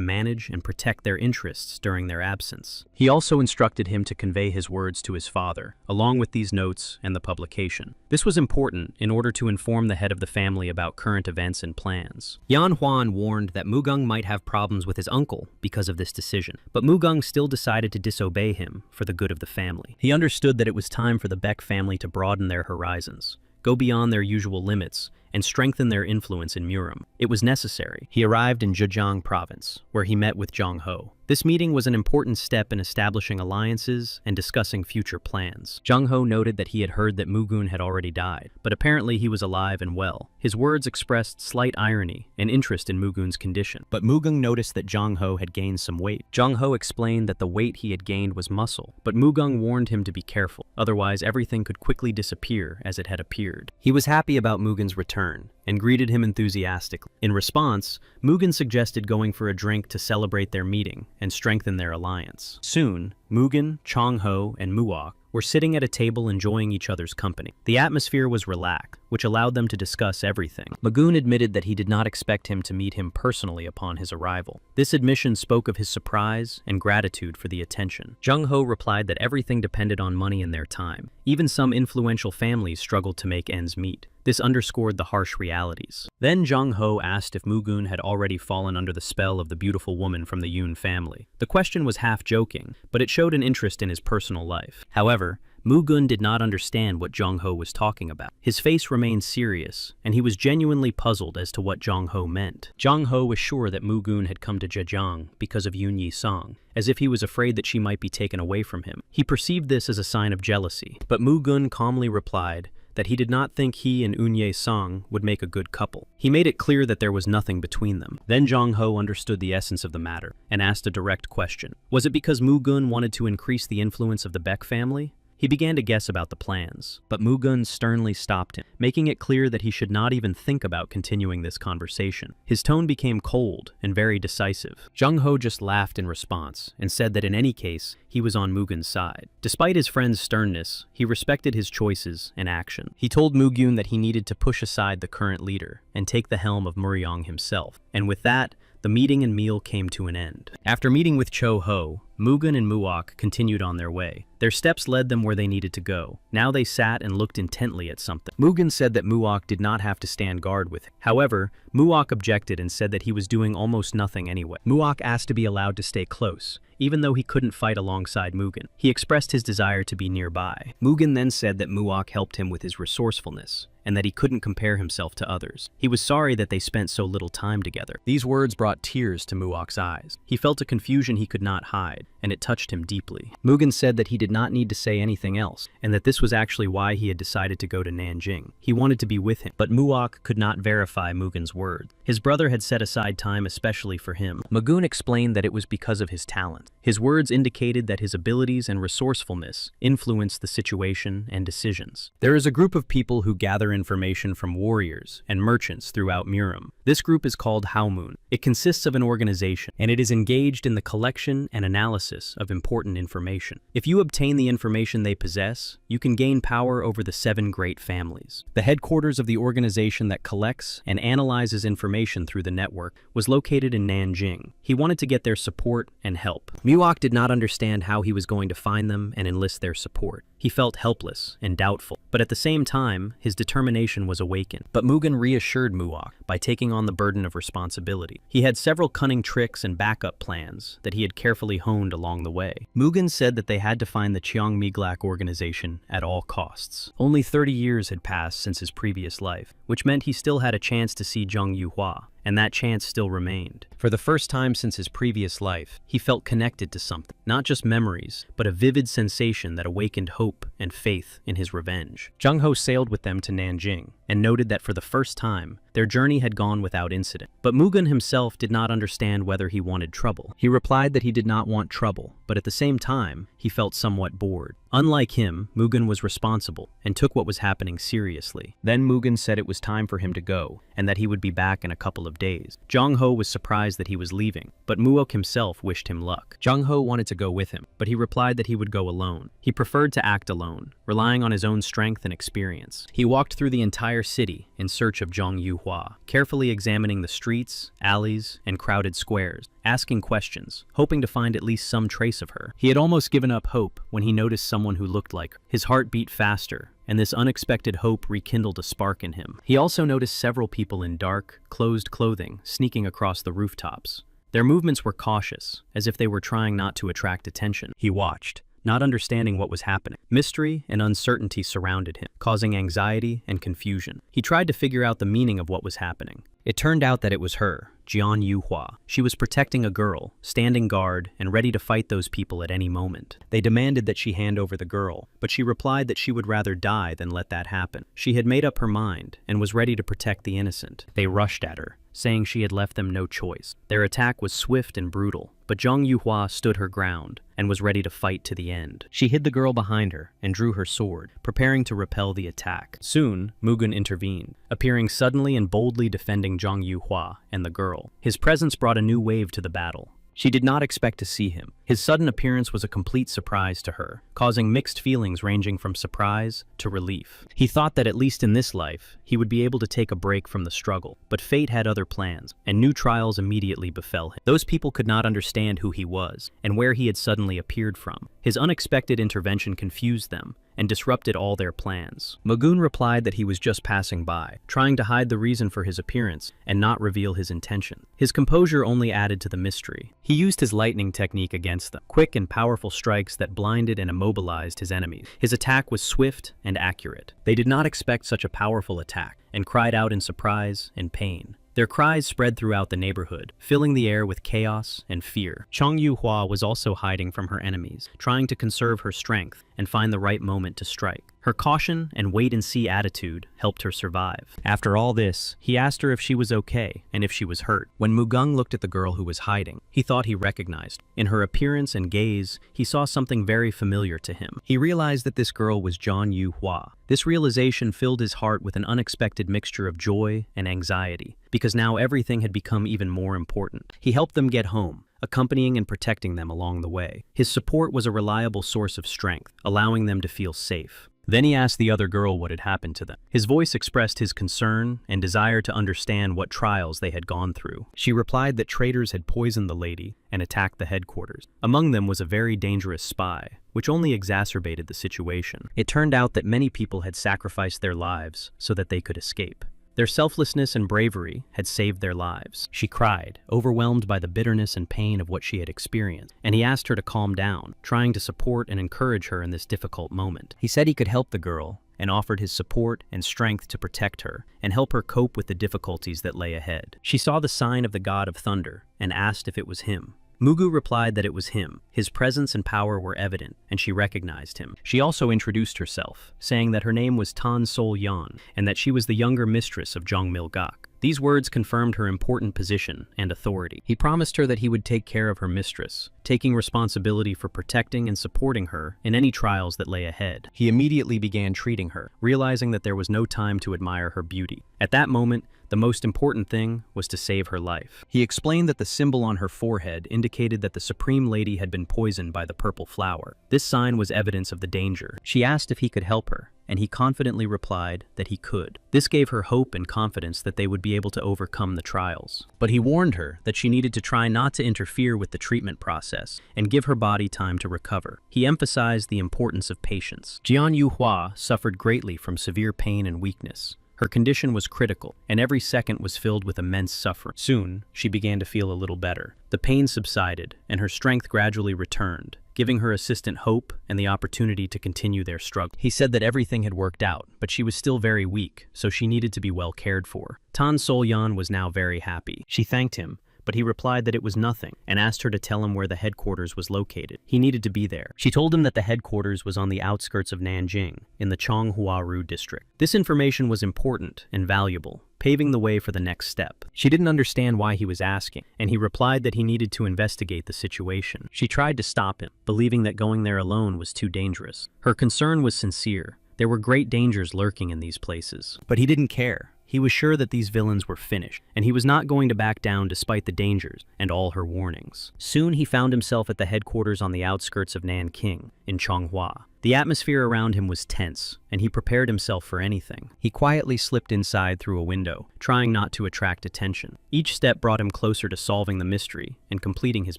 A: manage and protect their interests during their absence. He also instructed him to convey his words to his father, along with these notes and the publication. This was important in order to inform the head of the family about current events and plans. Yan Huan warned that Mugung might have problems with his uncle because of this decision, but Mugung still decided to disobey him for the good of the family. He understood that it was time for the Beck family to broaden their horizons, go beyond their usual limits, and strengthen their influence in Murim. It was necessary. He arrived in Zhejiang province, where he met with Zhang Ho. This meeting was an important step in establishing alliances and discussing future plans. Zhang Ho noted that he had heard that Mugun had already died, but apparently he was alive and well. His words expressed slight irony and interest in Mugun's condition. But Mugung noticed that Zhang Ho had gained some weight. Zhang Ho explained that the weight he had gained was muscle, but Mugung warned him to be careful, otherwise everything could quickly disappear as it had appeared. He was happy about Mugun's return and greeted him enthusiastically. In response, Mugen suggested going for a drink to celebrate their meeting and strengthen their alliance. Soon, Mugen, Chong Ho, and Muok were sitting at a table enjoying each other's company. The atmosphere was relaxed, which allowed them to discuss everything. Mugun admitted that he did not expect him to meet him personally upon his arrival. This admission spoke of his surprise and gratitude for the attention. Zhang Ho replied that everything depended on money and their time. Even some influential families struggled to make ends meet. This underscored the harsh realities. Then Zhang Ho asked if Mugun had already fallen under the spell of the beautiful woman from the Yoon family. The question was half joking, but it showed an interest in his personal life. However, Mugun did not understand what Jong-ho was talking about. His face remained serious, and he was genuinely puzzled as to what Jong-ho meant. Jong-ho was sure that Mugun had come to Zhejiang because of Yoon Yi-song, as if he was afraid that she might be taken away from him. He perceived this as a sign of jealousy, but Mugun calmly replied that he did not think he and Yoon Yi-song would make a good couple. He made it clear that there was nothing between them. Then Jong-ho understood the essence of the matter and asked a direct question. Was it because Mugun wanted to increase the influence of the Baek family? He began to guess about the plans, but Mugun sternly stopped him, making it clear that he should not even think about continuing this conversation. His tone became cold and very decisive. Jong-ho just laughed in response and said that in any case, he was on Mugun's side. Despite his friend's sternness, he respected his choices and action. He told Mugun that he needed to push aside the current leader and take the helm of Muryong himself. And with that, the meeting and meal came to an end. After meeting with Cho-ho, Mugun and Muok continued on their way. Their steps led them where they needed to go. Now they sat and looked intently at something. Mugun said that Muok did not have to stand guard with him. However, Muok objected and said that he was doing almost nothing anyway. Muok asked to be allowed to stay close, even though he couldn't fight alongside Mugun. He expressed his desire to be nearby. Mugun then said that Muok helped him with his resourcefulness, and that he couldn't compare himself to others. He was sorry that they spent so little time together. These words brought tears to Muok's eyes. He felt a confusion he could not hide, and it touched him deeply. Mugun said that he did not need to say anything else, and that this was actually why he had decided to go to Nanjing. He wanted to be with him, but Muok could not verify Mugun's words. His brother had set aside time especially for him. Mugun explained that it was because of his talent. His words indicated that his abilities and resourcefulness influenced the situation and decisions. There is a group of people who gather information from warriors and merchants throughout Murim. This group is called Haomun. It consists of an organization, and it is engaged in the collection and analysis of important information. If you obtain the information they possess, you can gain power over the 7 great families. The headquarters of the organization that collects and analyzes information through the network was located in Nanjing. He wanted to get their support and help. Muok did not understand how he was going to find them and enlist their support. He felt helpless and doubtful, but at the same time, his determination was awakened. But Mugun reassured Muok by taking on the burden of responsibility. He had several cunning tricks and backup plans that he had carefully honed along the way. Mugun said that they had to find the Cheongmiglak organization at all costs. Only 30 years had passed since his previous life, which meant he still had a chance to see Jung Yuhua, and that chance still remained. For the first time since his previous life, he felt connected to something, not just memories, but a vivid sensation that awakened hope and faith in his revenge. Jung-ho sailed with them to Nanjing, and noted that for the first time, their journey had gone without incident. But Mugun himself did not understand whether he wanted trouble. He replied that he did not want trouble, but at the same time, he felt somewhat bored. Unlike him, Mugun was responsible and took what was happening seriously. Then Mugun said it was time for him to go, and that he would be back in a couple of days. Jong-ho was surprised that he was leaving, but Muok himself wished him luck. Jong-ho wanted to go with him, but he replied that he would go alone. He preferred to act alone, relying on his own strength and experience. He walked through the entire city in search of Jong Yuhua, carefully examining the streets, alleys, and crowded squares, asking questions, hoping to find at least some trace of her. He had almost given up hope when he noticed someone who looked like her. His heart beat faster, and this unexpected hope rekindled a spark in him. He also noticed several people in dark, closed clothing sneaking across the rooftops. Their movements were cautious, as if they were trying not to attract attention. He watched, not understanding what was happening. Mystery and uncertainty surrounded him, causing anxiety and confusion. He tried to figure out the meaning of what was happening. It turned out that it was her, Jian Yuhua. She was protecting a girl, standing guard, and ready to fight those people at any moment. They demanded that she hand over the girl, but she replied that she would rather die than let that happen. She had made up her mind and was ready to protect the innocent. They rushed at her, saying she had left them no choice. Their attack was swift and brutal, but Zhang Yuhua stood her ground and was ready to fight to the end. She hid the girl behind her and drew her sword, preparing to repel the attack. Soon, Mugun intervened, appearing suddenly and boldly defending Zhang Yuhua and the girl. His presence brought a new wave to the battle. She did not expect to see him. His sudden appearance was a complete surprise to her, causing mixed feelings ranging from surprise to relief. He thought that at least in this life, he would be able to take a break from the struggle, but fate had other plans, and new trials immediately befell him. Those people could not understand who he was, and where he had suddenly appeared from. His unexpected intervention confused them, and disrupted all their plans. Mugun replied that he was just passing by, trying to hide the reason for his appearance and not reveal his intention. His composure only added to the mystery. He used his lightning technique against them, quick and powerful strikes that blinded and immobilized his enemies. His attack was swift and accurate. They did not expect such a powerful attack and cried out in surprise and pain. Their cries spread throughout the neighborhood, filling the air with chaos and fear. Chang Yuhua was also hiding from her enemies, trying to conserve her strength and find the right moment to strike. Her caution and wait-and-see attitude helped her survive. After all this, he asked her if she was okay and if she was hurt. When Mugung looked at the girl who was hiding, he thought he recognized. In her appearance and gaze, he saw something very familiar to him. He realized that this girl was Zhang Yuhua. This realization filled his heart with an unexpected mixture of joy and anxiety, because now everything had become even more important. He helped them get home, accompanying and protecting them along the way. His support was a reliable source of strength, allowing them to feel safe. Then he asked the other girl what had happened to them. His voice expressed his concern and desire to understand what trials they had gone through. She replied that traitors had poisoned the lady and attacked the headquarters. Among them was a very dangerous spy, which only exacerbated the situation. It turned out that many people had sacrificed their lives so that they could escape. Their selflessness and bravery had saved their lives. She cried, overwhelmed by the bitterness and pain of what she had experienced, and he asked her to calm down, trying to support and encourage her in this difficult moment. He said he could help the girl and offered his support and strength to protect her and help her cope with the difficulties that lay ahead. She saw the sign of the god of thunder and asked if it was him. Mugu replied that it was him. His presence and power were evident, and she recognized him. She also introduced herself, saying that her name was Tan Sol Yan, and that she was the younger mistress of Zhang Milgak. These words confirmed her important position and authority. He promised her that he would take care of her mistress, taking responsibility for protecting and supporting her in any trials that lay ahead. He immediately began treating her, realizing that there was no time to admire her beauty. At that moment, the most important thing was to save her life. He explained that the symbol on her forehead indicated that the Supreme Lady had been poisoned by the purple flower. This sign was evidence of the danger. She asked if he could help her, and he confidently replied that he could. This gave her hope and confidence that they would be able to overcome the trials. But he warned her that she needed to try not to interfere with the treatment process and give her body time to recover. He emphasized the importance of patience. Jian Yuhua suffered greatly from severe pain and weakness. Her condition was critical, and every second was filled with immense suffering. Soon, she began to feel a little better. The pain subsided, and her strength gradually returned, giving her assistant hope and the opportunity to continue their struggle. He said that everything had worked out, but she was still very weak, so she needed to be well cared for. Tan Solyan was now very happy. She thanked him, but he replied that it was nothing and asked her to tell him where the headquarters was located. He needed to be there. She told him that the headquarters was on the outskirts of Nanjing, in the Chonghuaru district. This information was important and valuable, paving the way for the next step. She didn't understand why he was asking, and he replied that he needed to investigate the situation. She tried to stop him, believing that going there alone was too dangerous. Her concern was sincere. There were great dangers lurking in these places, but he didn't care. He was sure that these villains were finished, and he was not going to back down despite the dangers and all her warnings. Soon he found himself at the headquarters on the outskirts of Nanking, in Chonghua. The atmosphere around him was tense, and he prepared himself for anything. He quietly slipped inside through a window, trying not to attract attention. Each step brought him closer to solving the mystery and completing his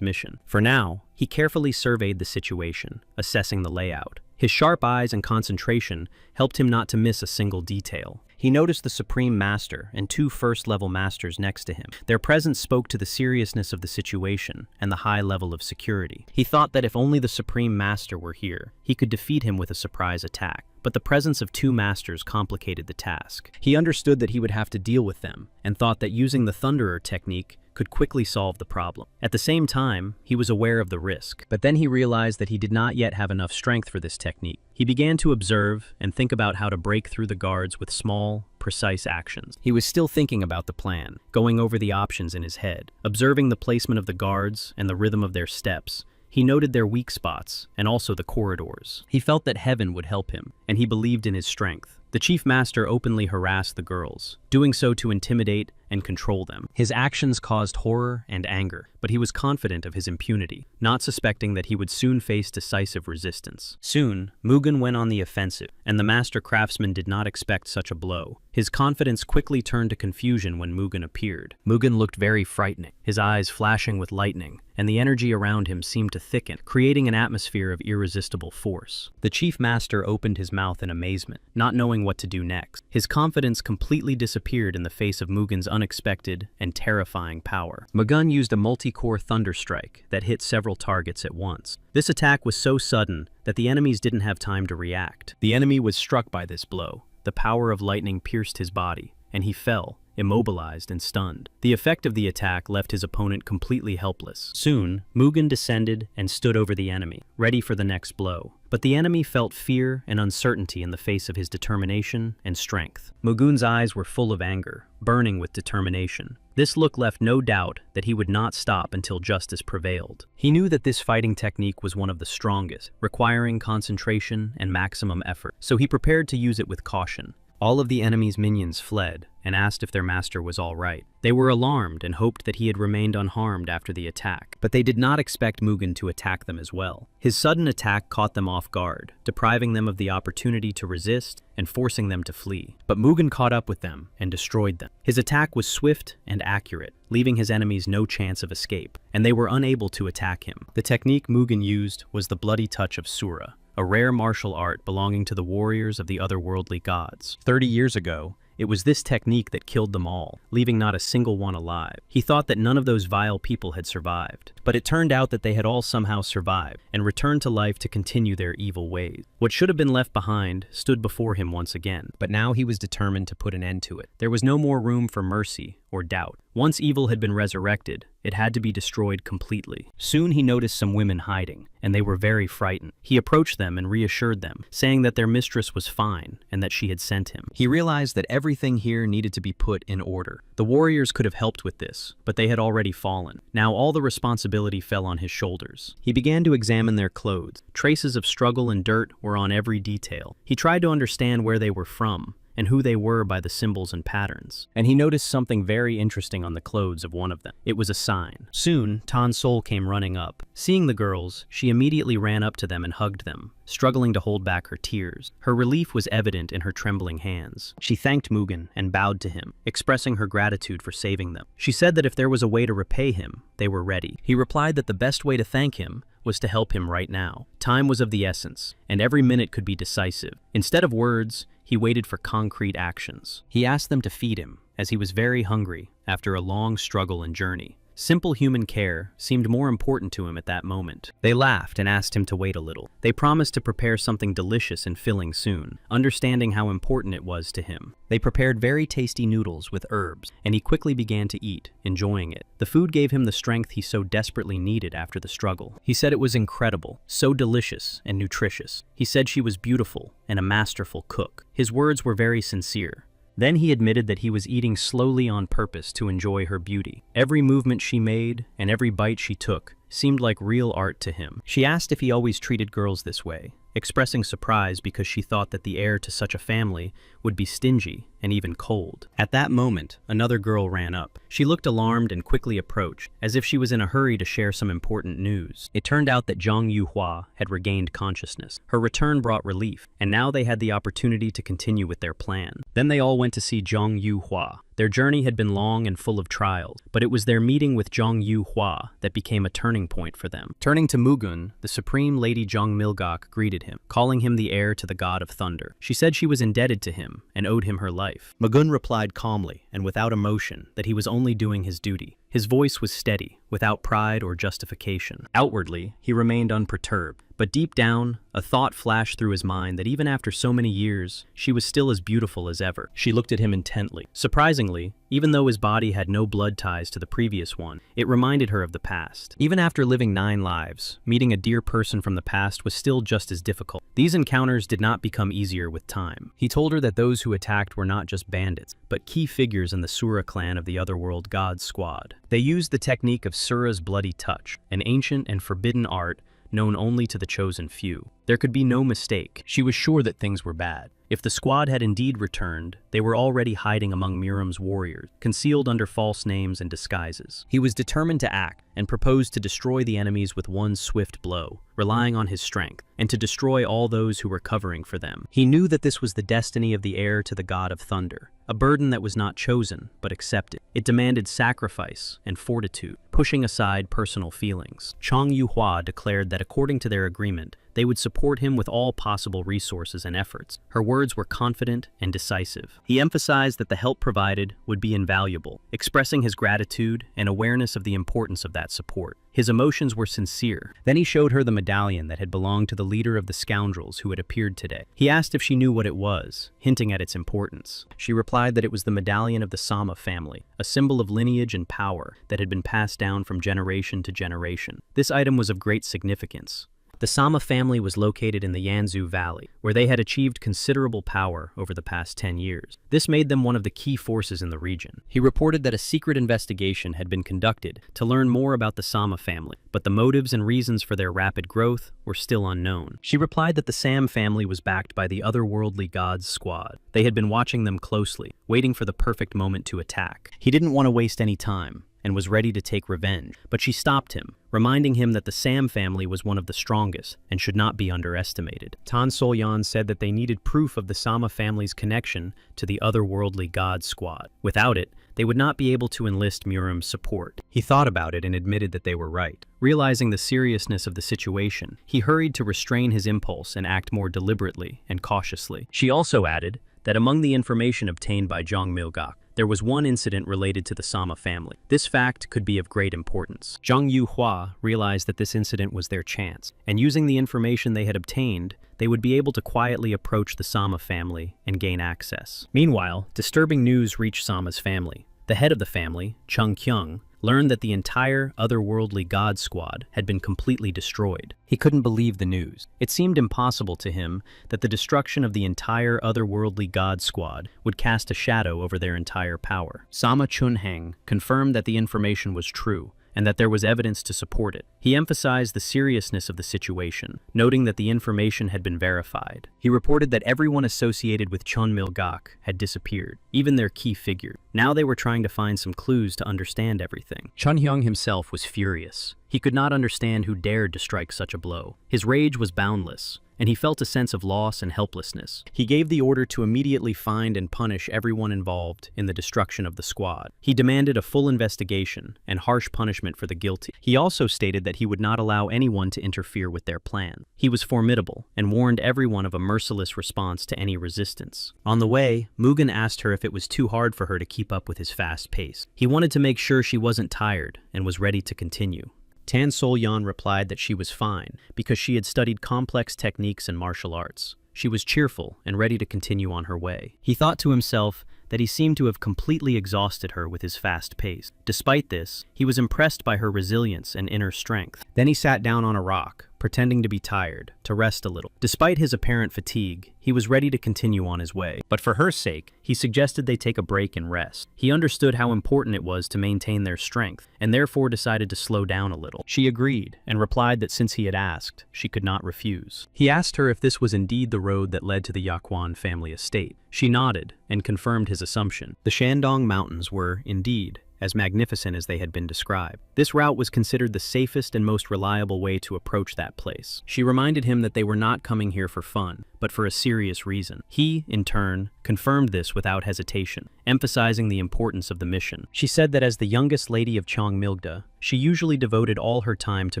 A: mission. For now, he carefully surveyed the situation, assessing the layout. His sharp eyes and concentration helped him not to miss a single detail. He noticed the Supreme Master and two first-level masters next to him. Their presence spoke to the seriousness of the situation and the high level of security. He thought that if only the Supreme Master were here, he could defeat him with a surprise attack. But the presence of two masters complicated the task. He understood that he would have to deal with them, and thought that using the Thunderer technique could quickly solve the problem. At the same time, he was aware of the risk. But then he realized that he did not yet have enough strength for this technique. He began to observe and think about how to break through the guards with small, precise actions. He was still thinking about the plan, going over the options in his head, observing the placement of the guards and the rhythm of their steps. He noted their weak spots and also the corridors. He felt that heaven would help him, and he believed in his strength. The Chief Master openly harassed the girls, doing so to intimidate and control them. His actions caused horror and anger, but he was confident of his impunity, not suspecting that he would soon face decisive resistance. Soon, Mugen went on the offensive, and the Master Craftsman did not expect such a blow. His confidence quickly turned to confusion when Mugen appeared. Mugen looked very frightening, his eyes flashing with lightning, and the energy around him seemed to thicken, creating an atmosphere of irresistible force. The Chief Master opened his mouth in amazement, not knowing what to do next. His confidence completely disappeared in the face of Mugen's unexpected and terrifying power. Mugen used a multi-core thunder strike that hit several targets at once. This attack was so sudden that the enemies didn't have time to react. The enemy was struck by this blow. The power of lightning pierced his body, and he fell, immobilized and stunned. The effect of the attack left his opponent completely helpless. Soon, Mugen descended and stood over the enemy, ready for the next blow. But the enemy felt fear and uncertainty in the face of his determination and strength. Mugen's eyes were full of anger, burning with determination. This look left no doubt that he would not stop until justice prevailed. He knew that this fighting technique was one of the strongest, requiring concentration and maximum effort, so he prepared to use it with caution. All of the enemy's minions fled and asked if their master was all right. They were alarmed and hoped that he had remained unharmed after the attack, but they did not expect Mugen to attack them as well. His sudden attack caught them off guard, depriving them of the opportunity to resist and forcing them to flee. But Mugen caught up with them and destroyed them. His attack was swift and accurate, leaving his enemies no chance of escape, and they were unable to attack him. The technique Mugen used was the bloody touch of Sura, a rare martial art belonging to the warriors of the otherworldly gods. 30 years ago, it was this technique that killed them all, leaving not a single one alive. He thought that none of those vile people had survived, but it turned out that they had all somehow survived and returned to life to continue their evil ways. What should have been left behind stood before him once again, but now he was determined to put an end to it. There was no more room for mercy or doubt. Once evil had been resurrected, it had to be destroyed completely. Soon he noticed some women hiding, and they were very frightened. He approached them and reassured them, saying that their mistress was fine and that she had sent him. He realized that everything here needed to be put in order. The warriors could have helped with this, but they had already fallen. Now all the responsibility fell on his shoulders. He began to examine their clothes. Traces of struggle and dirt were on every detail. He tried to understand where they were from and who they were by the symbols and patterns. And he noticed something very interesting on the clothes of one of them. It was a sign. Soon, Tan Sol came running up. Seeing the girls, she immediately ran up to them and hugged them, struggling to hold back her tears. Her relief was evident in her trembling hands. She thanked Mugen and bowed to him, expressing her gratitude for saving them. She said that if there was a way to repay him, they were ready. He replied that the best way to thank him was to help him right now. Time was of the essence, and every minute could be decisive. Instead of words, he waited for concrete actions. He asked them to feed him, as he was very hungry after a long struggle and journey. Simple human care seemed more important to him at that moment. They laughed and asked him to wait a little. They promised to prepare something delicious and filling soon, understanding how important it was to him. They prepared very tasty noodles with herbs, and he quickly began to eat, enjoying it. The food gave him the strength he so desperately needed after the struggle. He said it was incredible, so delicious and nutritious. He said she was beautiful and a masterful cook. His words were very sincere. Then he admitted that he was eating slowly on purpose to enjoy her beauty. Every movement she made and every bite she took seemed like real art to him. She asked if he always treated girls this way, expressing surprise because she thought that the heir to such a family would be stingy and even cold. At that moment, another girl ran up. She looked alarmed and quickly approached, as if she was in a hurry to share some important news. It turned out that Zhang Yuhua had regained consciousness. Her return brought relief, and now they had the opportunity to continue with their plan. Then they all went to see Zhang Yuhua. Their journey had been long and full of trials, but it was their meeting with Zhang Yuhua that became a turning point for them. Turning to Mugen, the Supreme Lady Zhang Milgok greeted him, calling him the heir to the God of Thunder. She said she was indebted to him and owed him her life. Mugen replied calmly and without emotion that he was only doing his duty. His voice was steady, without pride or justification. Outwardly, he remained unperturbed, but deep down, a thought flashed through his mind that even after so many years, she was still as beautiful as ever. She looked at him intently. Surprisingly, even though his body had no blood ties to the previous one, it reminded her of the past. Even after living 9 lives, meeting a dear person from the past was still just as difficult. These encounters did not become easier with time. He told her that those who attacked were not just bandits, but key figures in the Sura clan of the Otherworld Gods Squad. They used the technique of Sura's bloody touch, an ancient and forbidden art known only to the chosen few. There could be no mistake. She was sure that things were bad. If the squad had indeed returned, they were already hiding among Miram's warriors, concealed under false names and disguises. He was determined to act and proposed to destroy the enemies with one swift blow, relying on his strength, and to destroy all those who were covering for them. He knew that this was the destiny of the heir to the god of thunder, a burden that was not chosen, but accepted. It demanded sacrifice and fortitude, pushing aside personal feelings. Chang Yuhua declared that according to their agreement, they would support him with all possible resources and efforts. Her words were confident and decisive. He emphasized that the help provided would be invaluable, expressing his gratitude and awareness of the importance of that support. His emotions were sincere. Then he showed her the medallion that had belonged to the leader of the scoundrels who had appeared today. He asked if she knew what it was, hinting at its importance. She replied that it was the medallion of the Sama family, a symbol of lineage and power that had been passed down from generation to generation. This item was of great significance. The Sama family was located in the Yanzhou Valley, where they had achieved considerable power over the past 10 years. This made them one of the key forces in the region. He reported that a secret investigation had been conducted to learn more about the Sama family, but the motives and reasons for their rapid growth were still unknown. She replied that the Sam family was backed by the otherworldly gods squad. They had been watching them closely, waiting for the perfect moment to attack. He didn't want to waste any time and was ready to take revenge, but she stopped him, reminding him that the Sam family was one of the strongest and should not be underestimated. Tan Solyan said that they needed proof of the Sama family's connection to the otherworldly god squad. Without it, they would not be able to enlist Muram's support. He thought about it and admitted that they were right. Realizing the seriousness of the situation, he hurried to restrain his impulse and act more deliberately and cautiously. She also added that among the information obtained by Zhang Milgak, there was one incident related to the Sama family. This fact could be of great importance. Zhang Yuhua realized that this incident was their chance, and using the information they had obtained, they would be able to quietly approach the Sama family and gain access. Meanwhile, disturbing news reached Sama's family. The head of the family, Chung Kyung, learned that the entire otherworldly god squad had been completely destroyed. He couldn't believe the news. It seemed impossible to him that the destruction of the entire otherworldly god squad would cast a shadow over their entire power. Sama Chunheng confirmed that the information was true, and that there was evidence to support it. He emphasized the seriousness of the situation, noting that the information had been verified. He reported that everyone associated with Chun Milgak had disappeared, even their key figure. Now they were trying to find some clues to understand everything. Chun Hyung himself was furious. He could not understand who dared to strike such a blow. His rage was boundless, and he felt a sense of loss and helplessness. He gave the order to immediately find and punish everyone involved in the destruction of the squad. He demanded a full investigation and harsh punishment for the guilty. He also stated that he would not allow anyone to interfere with their plan. He was formidable and warned everyone of a merciless response to any resistance. On the way, Mugen asked her if it was too hard for her to keep up with his fast pace. He wanted to make sure she wasn't tired and was ready to continue. Tan Solyan replied that she was fine because she had studied complex techniques and martial arts. She was cheerful and ready to continue on her way. He thought to himself that he seemed to have completely exhausted her with his fast pace. Despite this, he was impressed by her resilience and inner strength. Then he sat down on a rock, pretending to be tired, to rest a little. Despite his apparent fatigue, he was ready to continue on his way. But for her sake, he suggested they take a break and rest. He understood how important it was to maintain their strength, and therefore decided to slow down a little. She agreed, and replied that since he had asked, she could not refuse. He asked her if this was indeed the road that led to the Yaquan family estate. She nodded, and confirmed his assumption. The Shandong Mountains were, indeed, as magnificent as they had been described. This route was considered the safest and most reliable way to approach that place. She reminded him that they were not coming here for fun, but for a serious reason. He, in turn, confirmed this without hesitation, emphasizing the importance of the mission. She said that as the youngest lady of Cheongmilgda, she usually devoted all her time to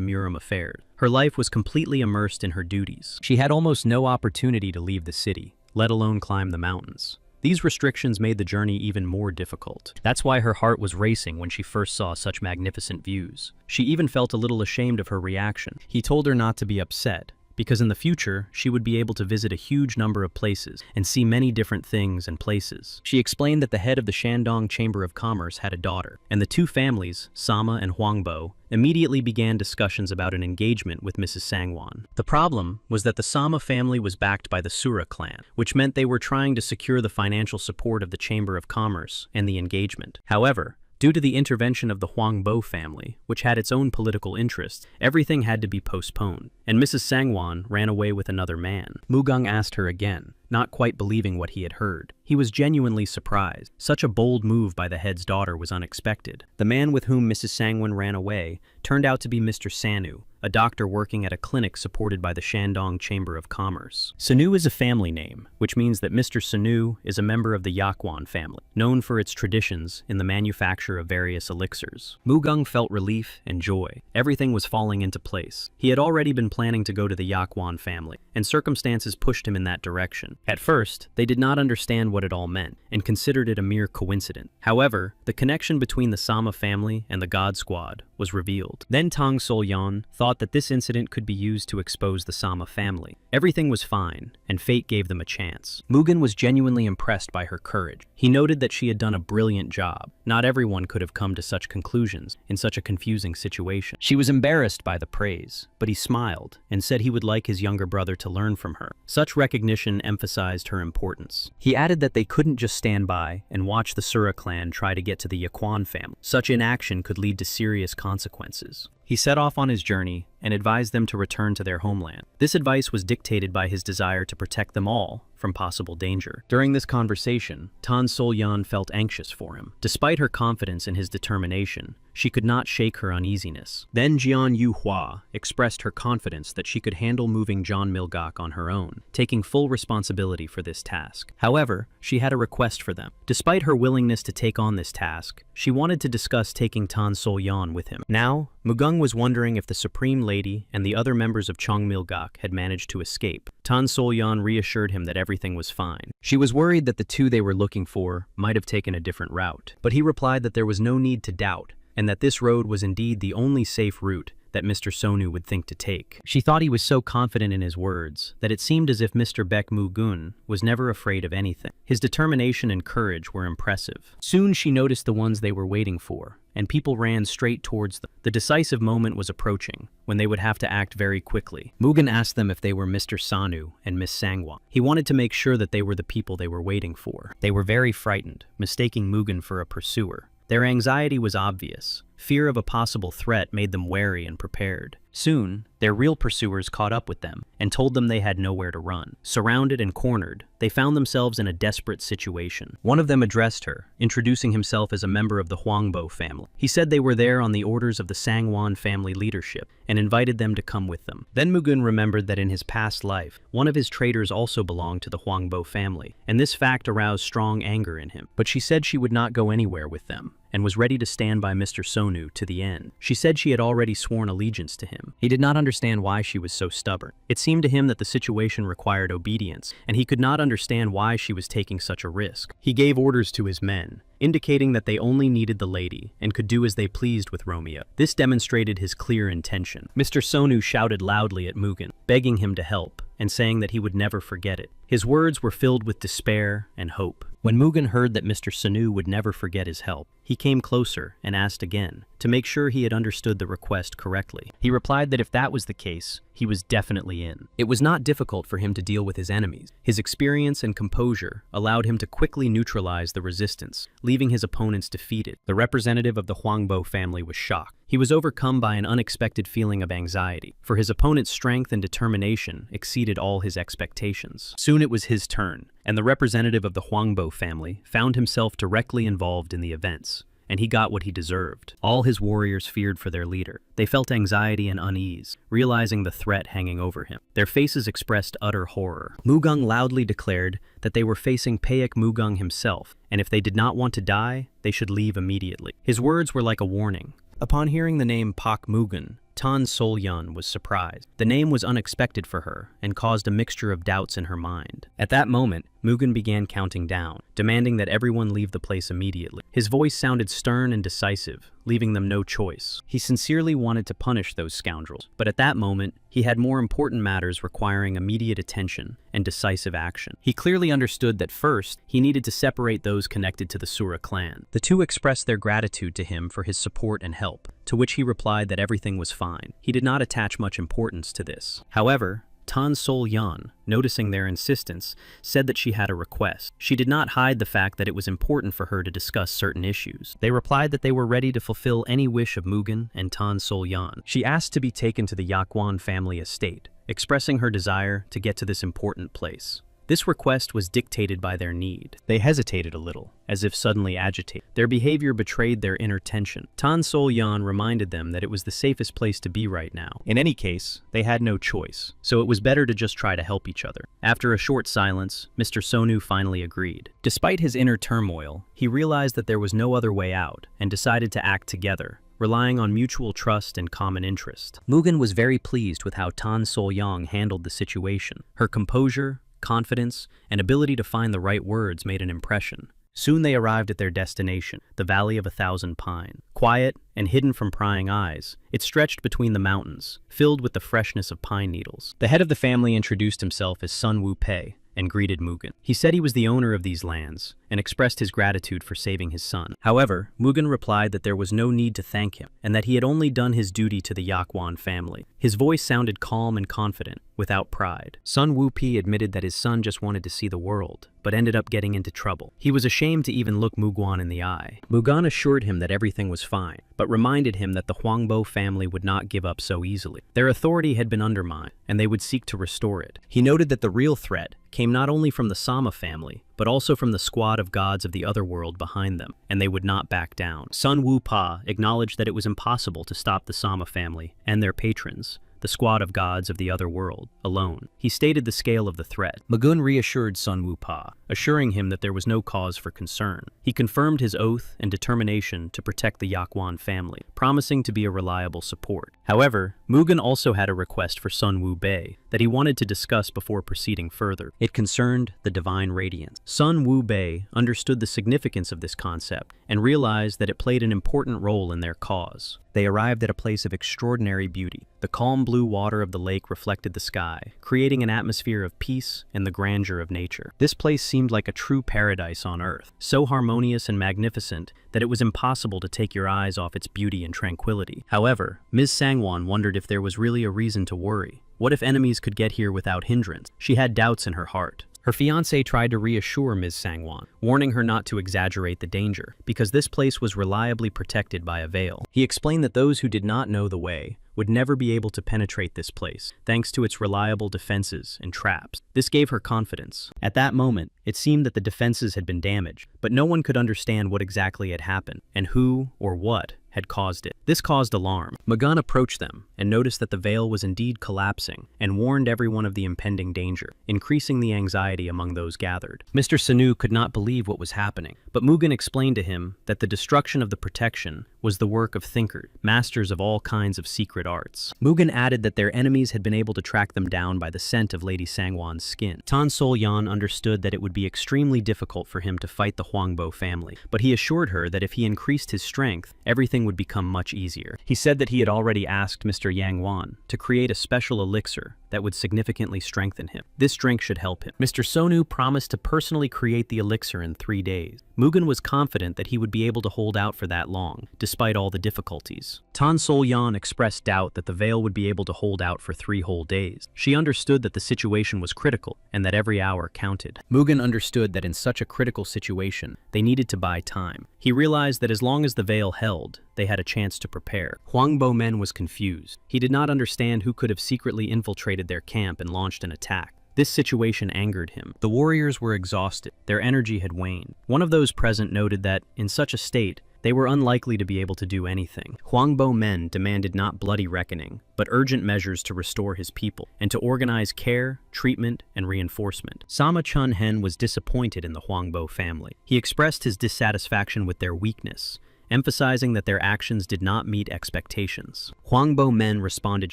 A: Muram affairs. Her life was completely immersed in her duties. She had almost no opportunity to leave the city, let alone climb the mountains. These restrictions made the journey even more difficult. That's why her heart was racing when she first saw such magnificent views. She even felt a little ashamed of her reaction. He told her not to be upset, because in the future, she would be able to visit a huge number of places and see many different things and places. She explained that the head of the Shandong Chamber of Commerce had a daughter, and the two families, Sama and Huangbo, immediately began discussions about an engagement with Mrs. Sangwan. The problem was that the Sama family was backed by the Sura clan, which meant they were trying to secure the financial support of the Chamber of Commerce and the engagement. However, due to the intervention of the Huangbo family, which had its own political interests, everything had to be postponed, and Mrs. Sangwan ran away with another man. Mugang asked her again, not quite believing what he had heard. He was genuinely surprised. Such a bold move by the head's daughter was unexpected. The man with whom Mrs. Sangwon ran away turned out to be Mr. Sanu, a doctor working at a clinic supported by the Shandong Chamber of Commerce. Sanu is a family name, which means that Mr. Sanu is a member of the Yakwon family, known for its traditions in the manufacture of various elixirs. Mugung felt relief and joy. Everything was falling into place. He had already been planning to go to the Yakwon family, and circumstances pushed him in that direction. At first, they did not understand what it all meant, and considered it a mere coincidence. However, the connection between the Sama family and the God Squad was revealed. Then Tang Sol-yan thought that this incident could be used to expose the Sama family. Everything was fine, and fate gave them a chance. Mugen was genuinely impressed by her courage. He noted that she had done a brilliant job. Not everyone could have come to such conclusions in such a confusing situation. She was embarrassed by the praise, but he smiled and said he would like his younger brother to learn from her. Such recognition emphasized her importance. He added that they couldn't just stand by and watch the Sura clan try to get to the Yakwon family. Such inaction could lead to serious consequences. He set off on his journey and advised them to return to their homeland. This advice was dictated by his desire to protect them all from possible danger. During this conversation, Tan Sol-yan felt anxious for him. Despite her confidence in his determination, she could not shake her uneasiness. Then Jian Yu-hua expressed her confidence that she could handle moving John Milgok on her own, taking full responsibility for this task. However, she had a request for them. Despite her willingness to take on this task, she wanted to discuss taking Tan Sol-yan with him. Now, Mugung was wondering if the Supreme Lady and the other members of Chong Milgok had managed to escape. Tan Sol-yan reassured him that everything was fine. She was worried that the two they were looking for might have taken a different route, but he replied that there was no need to doubt, and that this road was indeed the only safe route that Mr. Sonu would think to take. She thought he was so confident in his words that it seemed as if Mr. Baek Mu-gun was never afraid of anything. His determination and courage were impressive. Soon she noticed the ones they were waiting for, and people ran straight towards them. The decisive moment was approaching, when they would have to act very quickly. Mugen asked them if they were Mr. Sanu and Miss Sangwon. He wanted to make sure that they were the people they were waiting for. They were very frightened, mistaking Mugen for a pursuer. Their anxiety was obvious. Fear of a possible threat made them wary and prepared. Soon, their real pursuers caught up with them and told them they had nowhere to run. Surrounded and cornered, they found themselves in a desperate situation. One of them addressed her, introducing himself as a member of the Huangbo family. He said they were there on the orders of the Sangwon family leadership and invited them to come with them. Then Mugen remembered that in his past life, one of his traders also belonged to the Huangbo family, and this fact aroused strong anger in him. But she said she would not go anywhere with them, and was ready to stand by Mr. Sonu to the end. She said she had already sworn allegiance to him. He did not understand why she was so stubborn. It seemed to him that the situation required obedience, and he could not understand why she was taking such a risk. He gave orders to his men, indicating that they only needed the lady and could do as they pleased with Romeo. This demonstrated his clear intention. Mr. Sonu shouted loudly at Mugen, begging him to help, and saying that he would never forget it. His words were filled with despair and hope. When Mugen heard that Mr. Sanu would never forget his help, he came closer and asked again, to make sure he had understood the request correctly. He replied that if that was the case, he was definitely in. It was not difficult for him to deal with his enemies. His experience and composure allowed him to quickly neutralize the resistance, leaving his opponents defeated. The representative of the Huangbo family was shocked. He was overcome by an unexpected feeling of anxiety, for his opponent's strength and determination exceeded all his expectations. Soon it was his turn, and the representative of the Huangbo family found himself directly involved in the events, and he got what he deserved. All his warriors feared for their leader. They felt anxiety and unease, realizing the threat hanging over him. Their faces expressed utter horror. Mugung loudly declared that they were facing Paek Mugung himself, and if they did not want to die, they should leave immediately. His words were like a warning. Upon hearing the name Pak Mugen, Tan Sol-yan was surprised. The name was unexpected for her and caused a mixture of doubts in her mind. At that moment, Mugen began counting down, demanding that everyone leave the place immediately. His voice sounded stern and decisive, leaving them no choice. He sincerely wanted to punish those scoundrels, but at that moment, he had more important matters requiring immediate attention and decisive action. He clearly understood that first, he needed to separate those connected to the Sura clan. The two expressed their gratitude to him for his support and help, to which he replied that everything was fine. He did not attach much importance to this. However, Tan Sol-yan, noticing their insistence, said that she had a request. She did not hide the fact that it was important for her to discuss certain issues. They replied that they were ready to fulfill any wish of Mugen and Tan Sol-yan. She asked to be taken to the Yakwon family estate, expressing her desire to get to this important place. This request was dictated by their need. They hesitated a little, as if suddenly agitated. Their behavior betrayed their inner tension. Tan Sol-yan reminded them that it was the safest place to be right now. In any case, they had no choice, so it was better to just try to help each other. After a short silence, Mr. Sonu finally agreed. Despite his inner turmoil, he realized that there was no other way out and decided to act together, relying on mutual trust and common interest. Mugen was very pleased with how Tan Sol-yang handled the situation. Her composure, confidence, and ability to find the right words made an impression. Soon they arrived at their destination, the Valley of 1,000 Pines. Quiet and hidden from prying eyes, it stretched between the mountains, filled with the freshness of pine needles. The head of the family introduced himself as Sun Wu-pei and greeted Mugen. He said he was the owner of these lands and expressed his gratitude for saving his son. However, Mugen replied that there was no need to thank him and that he had only done his duty to the Yakwan family. His voice sounded calm and confident, without pride. Sun Wu-pei admitted that his son just wanted to see the world, but ended up getting into trouble. He was ashamed to even look Muguan in the eye. Mugan assured him that everything was fine, but reminded him that the Huangbo family would not give up so easily. Their authority had been undermined, and they would seek to restore it. He noted that the real threat came not only from the Sama family, but also from the squad of gods of the other world behind them, and they would not back down. Sun Wu-pa acknowledged that it was impossible to stop the Sama family and their patrons, the squad of gods of the other world, alone. He stated the scale of the threat. Mugun reassured Sun Wu-pa, assuring him that there was no cause for concern. He confirmed his oath and determination to protect the Yakwan family, promising to be a reliable support. However, Mugen also had a request for Sun Wu-bei that he wanted to discuss before proceeding further. It concerned the divine radiance. Sun Wu-bei understood the significance of this concept and realized that it played an important role in their cause. They arrived at a place of extraordinary beauty. The calm blue water of the lake reflected the sky, creating an atmosphere of peace and the grandeur of nature. This place seemed like a true paradise on earth, so harmonious and magnificent that it was impossible to take your eyes off its beauty and tranquility. However, Ms. Sangwon wondered if there was really a reason to worry. What if enemies could get here without hindrance? She had doubts in her heart. Her fiancé tried to reassure Ms. Sangwon, warning her not to exaggerate the danger, because this place was reliably protected by a veil. He explained that those who did not know the way would never be able to penetrate this place, thanks to its reliable defenses and traps. This gave her confidence. At that moment, it seemed that the defenses had been damaged, but no one could understand what exactly had happened, and who or what had caused it. This caused alarm. Magan approached them and noticed that the veil was indeed collapsing and warned everyone of the impending danger, increasing the anxiety among those gathered. Mr. Sanu could not believe what was happening, but Mugen explained to him that the destruction of the protection was the work of thinkers, masters of all kinds of secret arts. Mugen added that their enemies had been able to track them down by the scent of Lady Sangwon's skin. Tan Sol-yan understood that it would be extremely difficult for him to fight the Huangbo family, but he assured her that if he increased his strength, everything would become much easier. He said that he had already asked Mr. Yang Wan to create a special elixir that would significantly strengthen him. This drink should help him. Mr. Sonu promised to personally create the elixir in 3 days. Mugen was confident that he would be able to hold out for that long, despite all the difficulties. Tan Sol-yan expressed doubt that the veil would be able to hold out for 3 whole days. She understood that the situation was critical and that every hour counted. Mugen understood that in such a critical situation, they needed to buy time. He realized that as long as the veil held, they had a chance to prepare. Huangbo Men was confused. He did not understand who could have secretly infiltrated their camp and launched an attack. This situation angered him. The warriors were exhausted. Their energy had waned. One of those present noted that, in such a state, they were unlikely to be able to do anything. Huangbo Men demanded not bloody reckoning, but urgent measures to restore his people, and to organize care, treatment, and reinforcement. Sama Chun Hen was disappointed in the Huangbo family. He expressed his dissatisfaction with their weakness, emphasizing that their actions did not meet expectations. Huangbo Men responded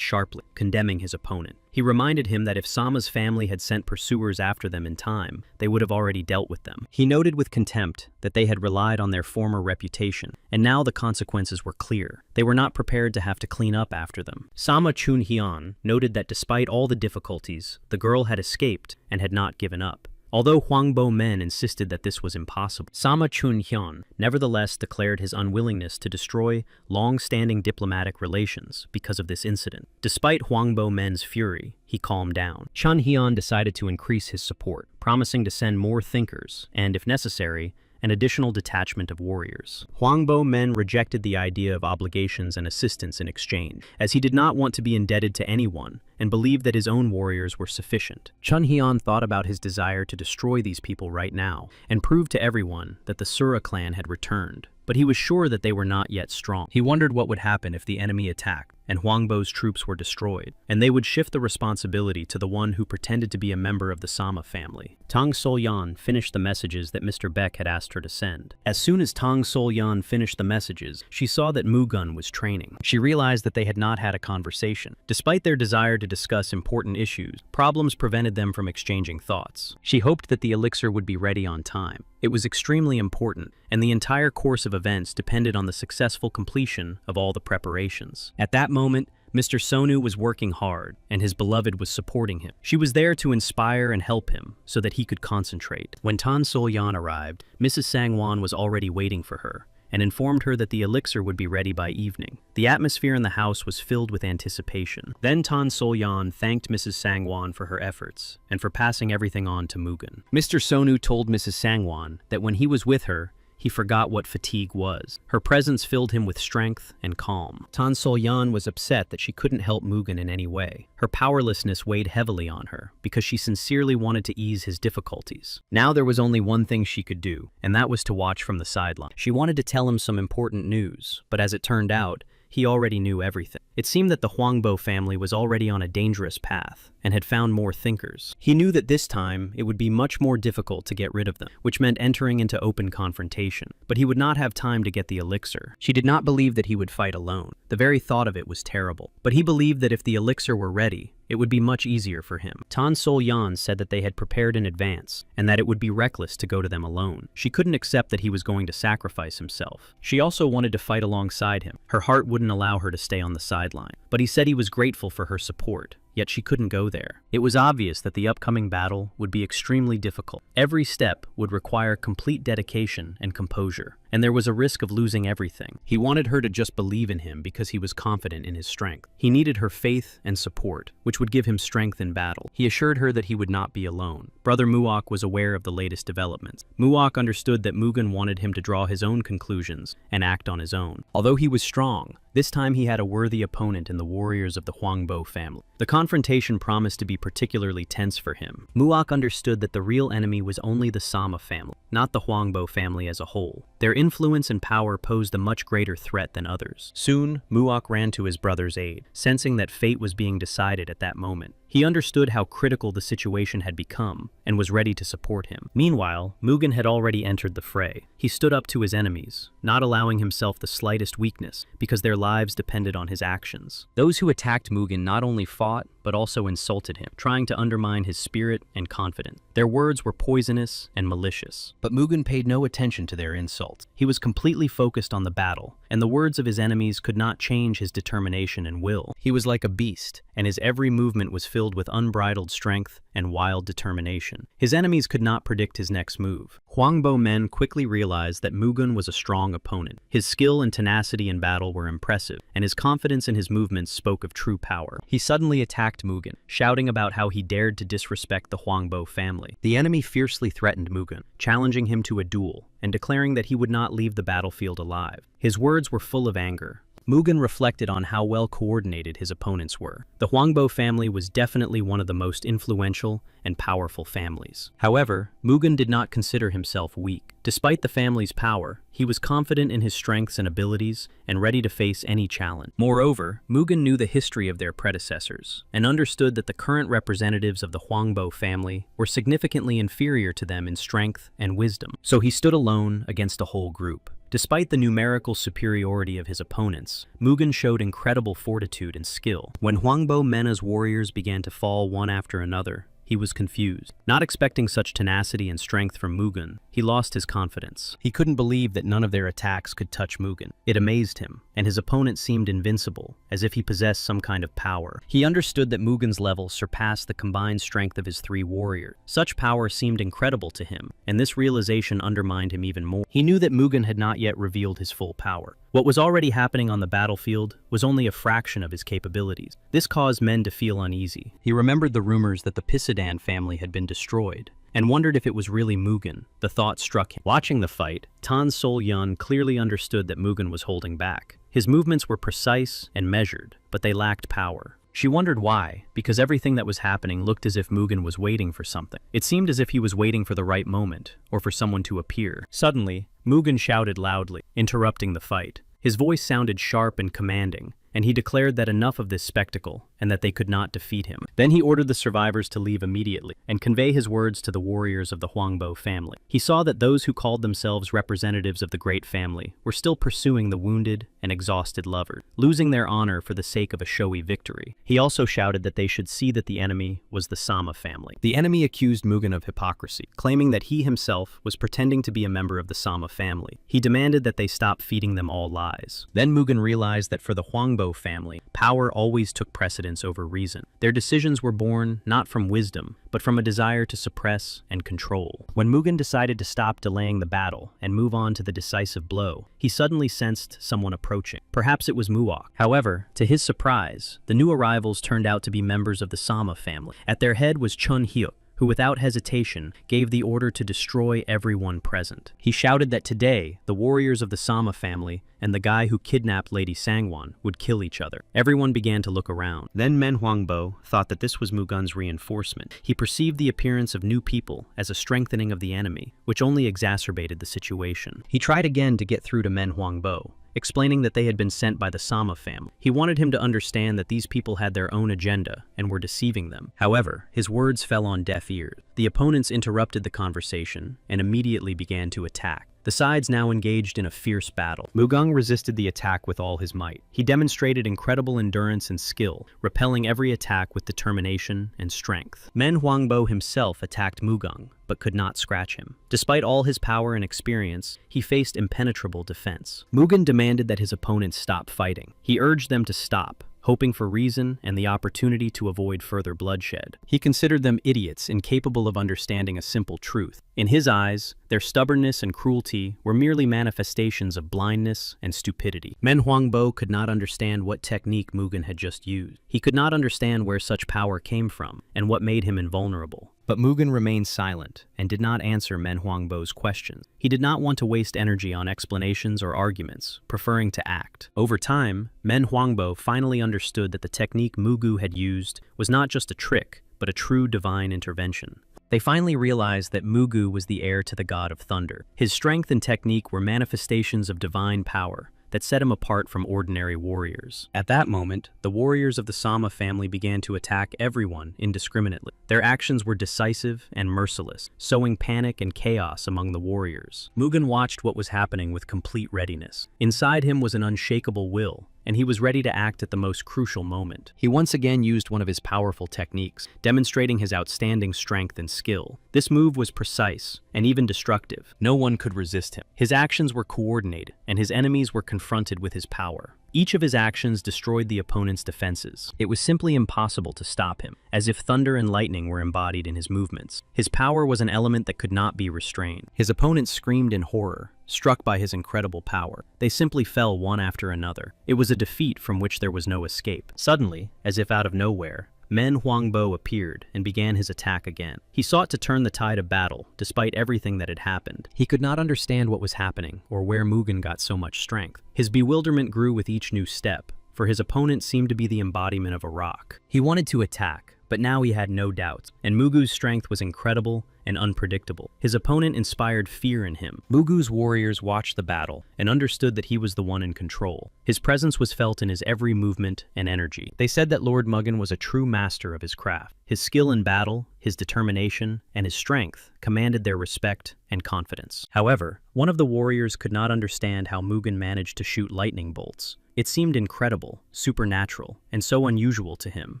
A: sharply, condemning his opponent. He reminded him that if Sama's family had sent pursuers after them in time, they would have already dealt with them. He noted with contempt that they had relied on their former reputation, and now the consequences were clear. They were not prepared to have to clean up after them. Sama Chun Hyun noted that despite all the difficulties, the girl had escaped and had not given up. Although Huangbo Men insisted that this was impossible, Sama Chun Hyun nevertheless declared his unwillingness to destroy long-standing diplomatic relations because of this incident. Despite Huangbo Men's fury, he calmed down. Chun Hyun decided to increase his support, promising to send more thinkers and, if necessary, an additional detachment of warriors. Huangbo men rejected the idea of obligations and assistance in exchange, as he did not want to be indebted to anyone and believed that his own warriors were sufficient. Chun Hyun thought about his desire to destroy these people right now and prove to everyone that the Sura clan had returned. But he was sure that they were not yet strong. He wondered what would happen if the enemy attacked and Huangbo's troops were destroyed, and they would shift the responsibility to the one who pretended to be a member of the Sama family. Tang Solyan finished the messages that Mr. Beck had asked her to send. As soon as Tang Solyan finished the messages, she saw that Mugun was training. She realized that they had not had a conversation. Despite their desire to discuss important issues, problems prevented them from exchanging thoughts. She hoped that the elixir would be ready on time. It was extremely important, and the entire course of events depended on the successful completion of all the preparations. At that moment, Mr. Sonu was working hard, and his beloved was supporting him. She was there to inspire and help him so that he could concentrate. When Tan Solyan arrived, Mrs. Sangwon was already waiting for her and informed her that the elixir would be ready by evening. The atmosphere in the house was filled with anticipation. Then Tan Solyan thanked Mrs. Sangwon for her efforts and for passing everything on to Mugun. Mr. Sonu told Mrs. Sangwon that when he was with her, he forgot what fatigue was. Her presence filled him with strength and calm. Tan Solyan was upset that she couldn't help Mugun in any way. Her powerlessness weighed heavily on her because she sincerely wanted to ease his difficulties. Now there was only one thing she could do, and that was to watch from the sideline. She wanted to tell him some important news, but as it turned out, he already knew everything. It seemed that the Huangbo family was already on a dangerous path and had found more thinkers. He knew that this time it would be much more difficult to get rid of them, which meant entering into open confrontation. But he would not have time to get the elixir. She did not believe that he would fight alone. The very thought of it was terrible. But he believed that if the elixir were ready, it would be much easier for him. Tan Solyan said that they had prepared in advance and that it would be reckless to go to them alone. She couldn't accept that he was going to sacrifice himself. She also wanted to fight alongside him. Her heart wouldn't allow her to stay on the sideline. But he said he was grateful for her support. Yet she couldn't go there. It was obvious that the upcoming battle would be extremely difficult. Every step would require complete dedication and composure, and there was a risk of losing everything. He wanted her to just believe in him because he was confident in his strength. He needed her faith and support, which would give him strength in battle. He assured her that he would not be alone. Brother Muok was aware of the latest developments. Muok understood that Mugun wanted him to draw his own conclusions and act on his own. Although he was strong, this time he had a worthy opponent in the warriors of the Huangbo family. The confrontation promised to be particularly tense for him. Muok understood that the real enemy was only the Sama family, not the Huangbo family as a whole. Their influence and power posed a much greater threat than others. Soon, Muok ran to his brother's aid, sensing that fate was being decided at that moment. He understood how critical the situation had become and was ready to support him. Meanwhile, Mugen had already entered the fray. He stood up to his enemies, not allowing himself the slightest weakness because their lives depended on his actions. Those who attacked Mugen not only fought, but also insulted him, trying to undermine his spirit and confidence. Their words were poisonous and malicious, but Mugen paid no attention to their insults. He was completely focused on the battle, and the words of his enemies could not change his determination and will. He was like a beast, and his every movement was filled with unbridled strength and wild determination. His enemies could not predict his next move. Huangbo men quickly realized that Mugen was a strong opponent. His skill and tenacity in battle were impressive, and his confidence in his movements spoke of true power. He suddenly attacked Mugen, shouting about how he dared to disrespect the Huangbo family. The enemy fiercely threatened Mugen, challenging him to a duel, and declaring that he would not leave the battlefield alive. His words were full of anger. Mugen reflected on how well coordinated his opponents were. The Huangbo family was definitely one of the most influential and powerful families. However, Mugen did not consider himself weak. Despite the family's power, he was confident in his strengths and abilities and ready to face any challenge. Moreover, Mugen knew the history of their predecessors and understood that the current representatives of the Huangbo family were significantly inferior to them in strength and wisdom. So he stood alone against a whole group. Despite the numerical superiority of his opponents, Mugen showed incredible fortitude and skill. When Huangbo Mena's warriors began to fall one after another, he was confused. Not expecting such tenacity and strength from Mugen, he lost his confidence. He couldn't believe that none of their attacks could touch Mugen. It amazed him, and his opponent seemed invincible, as if he possessed some kind of power. He understood that Mugen's level surpassed the combined strength of his three warriors. Such power seemed incredible to him, and this realization undermined him even more. He knew that Mugen had not yet revealed his full power. What was already happening on the battlefield was only a fraction of his capabilities. This caused men to feel uneasy. He remembered the rumors that the Pisidan family had been destroyed, and wondered if it was really Mugen. The thought struck him. Watching the fight, Tan Sol-yun clearly understood that Mugen was holding back. His movements were precise and measured, but they lacked power. She wondered why, because everything that was happening looked as if Mugen was waiting for something. It seemed as if he was waiting for the right moment, or for someone to appear. Suddenly, Mugen shouted loudly, interrupting the fight. His voice sounded sharp and commanding, and he declared that enough of this spectacle, and that they could not defeat him. Then he ordered the survivors to leave immediately, and convey his words to the warriors of the Huangbo family. He saw that those who called themselves representatives of the great family were still pursuing the wounded and exhausted lovers, losing their honor for the sake of a showy victory. He also shouted that they should see that the enemy was the Sama family. The enemy accused Mugen of hypocrisy, claiming that he himself was pretending to be a member of the Sama family. He demanded that they stop feeding them all lies. Then Mugen realized that for the Huangbo family, power always took precedence over reason. Their decisions were born not from wisdom, but from a desire to suppress and control. When Mugen decided to stop delaying the battle and move on to the decisive blow, he suddenly sensed someone approaching. Perhaps it was Muok. However, to his surprise, the new arrivals turned out to be members of the Sama family. At their head was Chun Hyuk, who without hesitation gave the order to destroy everyone present. He shouted that today, the warriors of the Sama family and the guy who kidnapped Lady Sangwon would kill each other. Everyone began to look around. Then Men Huangbo thought that this was Mugen's reinforcement. He perceived the appearance of new people as a strengthening of the enemy, which only exacerbated the situation. He tried again to get through to Men Huangbo, explaining that they had been sent by the Sama family. He wanted him to understand that these people had their own agenda and were deceiving them. However, his words fell on deaf ears. The opponents interrupted the conversation and immediately began to attack. The sides now engaged in a fierce battle. Mugen resisted the attack with all his might. He demonstrated incredible endurance and skill, repelling every attack with determination and strength. Men Huangbo himself attacked Mugen, but could not scratch him. Despite all his power and experience, he faced impenetrable defense. Mugen demanded that his opponents stop fighting. He urged them to stop, hoping for reason and the opportunity to avoid further bloodshed. He considered them idiots incapable of understanding a simple truth. In his eyes, their stubbornness and cruelty were merely manifestations of blindness and stupidity. Men Huangbo could not understand what technique Mugen had just used. He could not understand where such power came from and what made him invulnerable. But Mugen remained silent and did not answer Men Huangbo's questions. He did not want to waste energy on explanations or arguments, preferring to act. Over time, Men Huangbo finally understood that the technique Mugen had used was not just a trick, but a true divine intervention. They finally realized that Mugen was the heir to the god of thunder. His strength and technique were manifestations of divine power that set him apart from ordinary warriors. At that moment, the warriors of the Sama family began to attack everyone indiscriminately. Their actions were decisive and merciless, sowing panic and chaos among the warriors. Mugen watched what was happening with complete readiness. Inside him was an unshakable will, and he was ready to act at the most crucial moment. He once again used one of his powerful techniques, demonstrating his outstanding strength and skill. This move was precise and even destructive. No one could resist him. His actions were coordinated, and his enemies were confronted with his power. Each of his actions destroyed the opponent's defenses. It was simply impossible to stop him, as if thunder and lightning were embodied in his movements. His power was an element that could not be restrained. His opponents screamed in horror, struck by his incredible power. They simply fell one after another. It was a defeat from which there was no escape. Suddenly, as if out of nowhere, Men Huangbo appeared and began his attack again. He sought to turn the tide of battle, despite everything that had happened. He could not understand what was happening, or where Mugen got so much strength. His bewilderment grew with each new step, for his opponent seemed to be the embodiment of a rock. He wanted to attack, but now he had no doubts, and Mugen's strength was incredible and unpredictable. His opponent inspired fear in him. Mugen's warriors watched the battle and understood that he was the one in control. His presence was felt in his every movement and energy. They said that Lord Mugen was a true master of his craft. His skill in battle, his determination, and his strength commanded their respect and confidence. However, one of the warriors could not understand how Mugen managed to shoot lightning bolts. It seemed incredible, supernatural, and so unusual to him.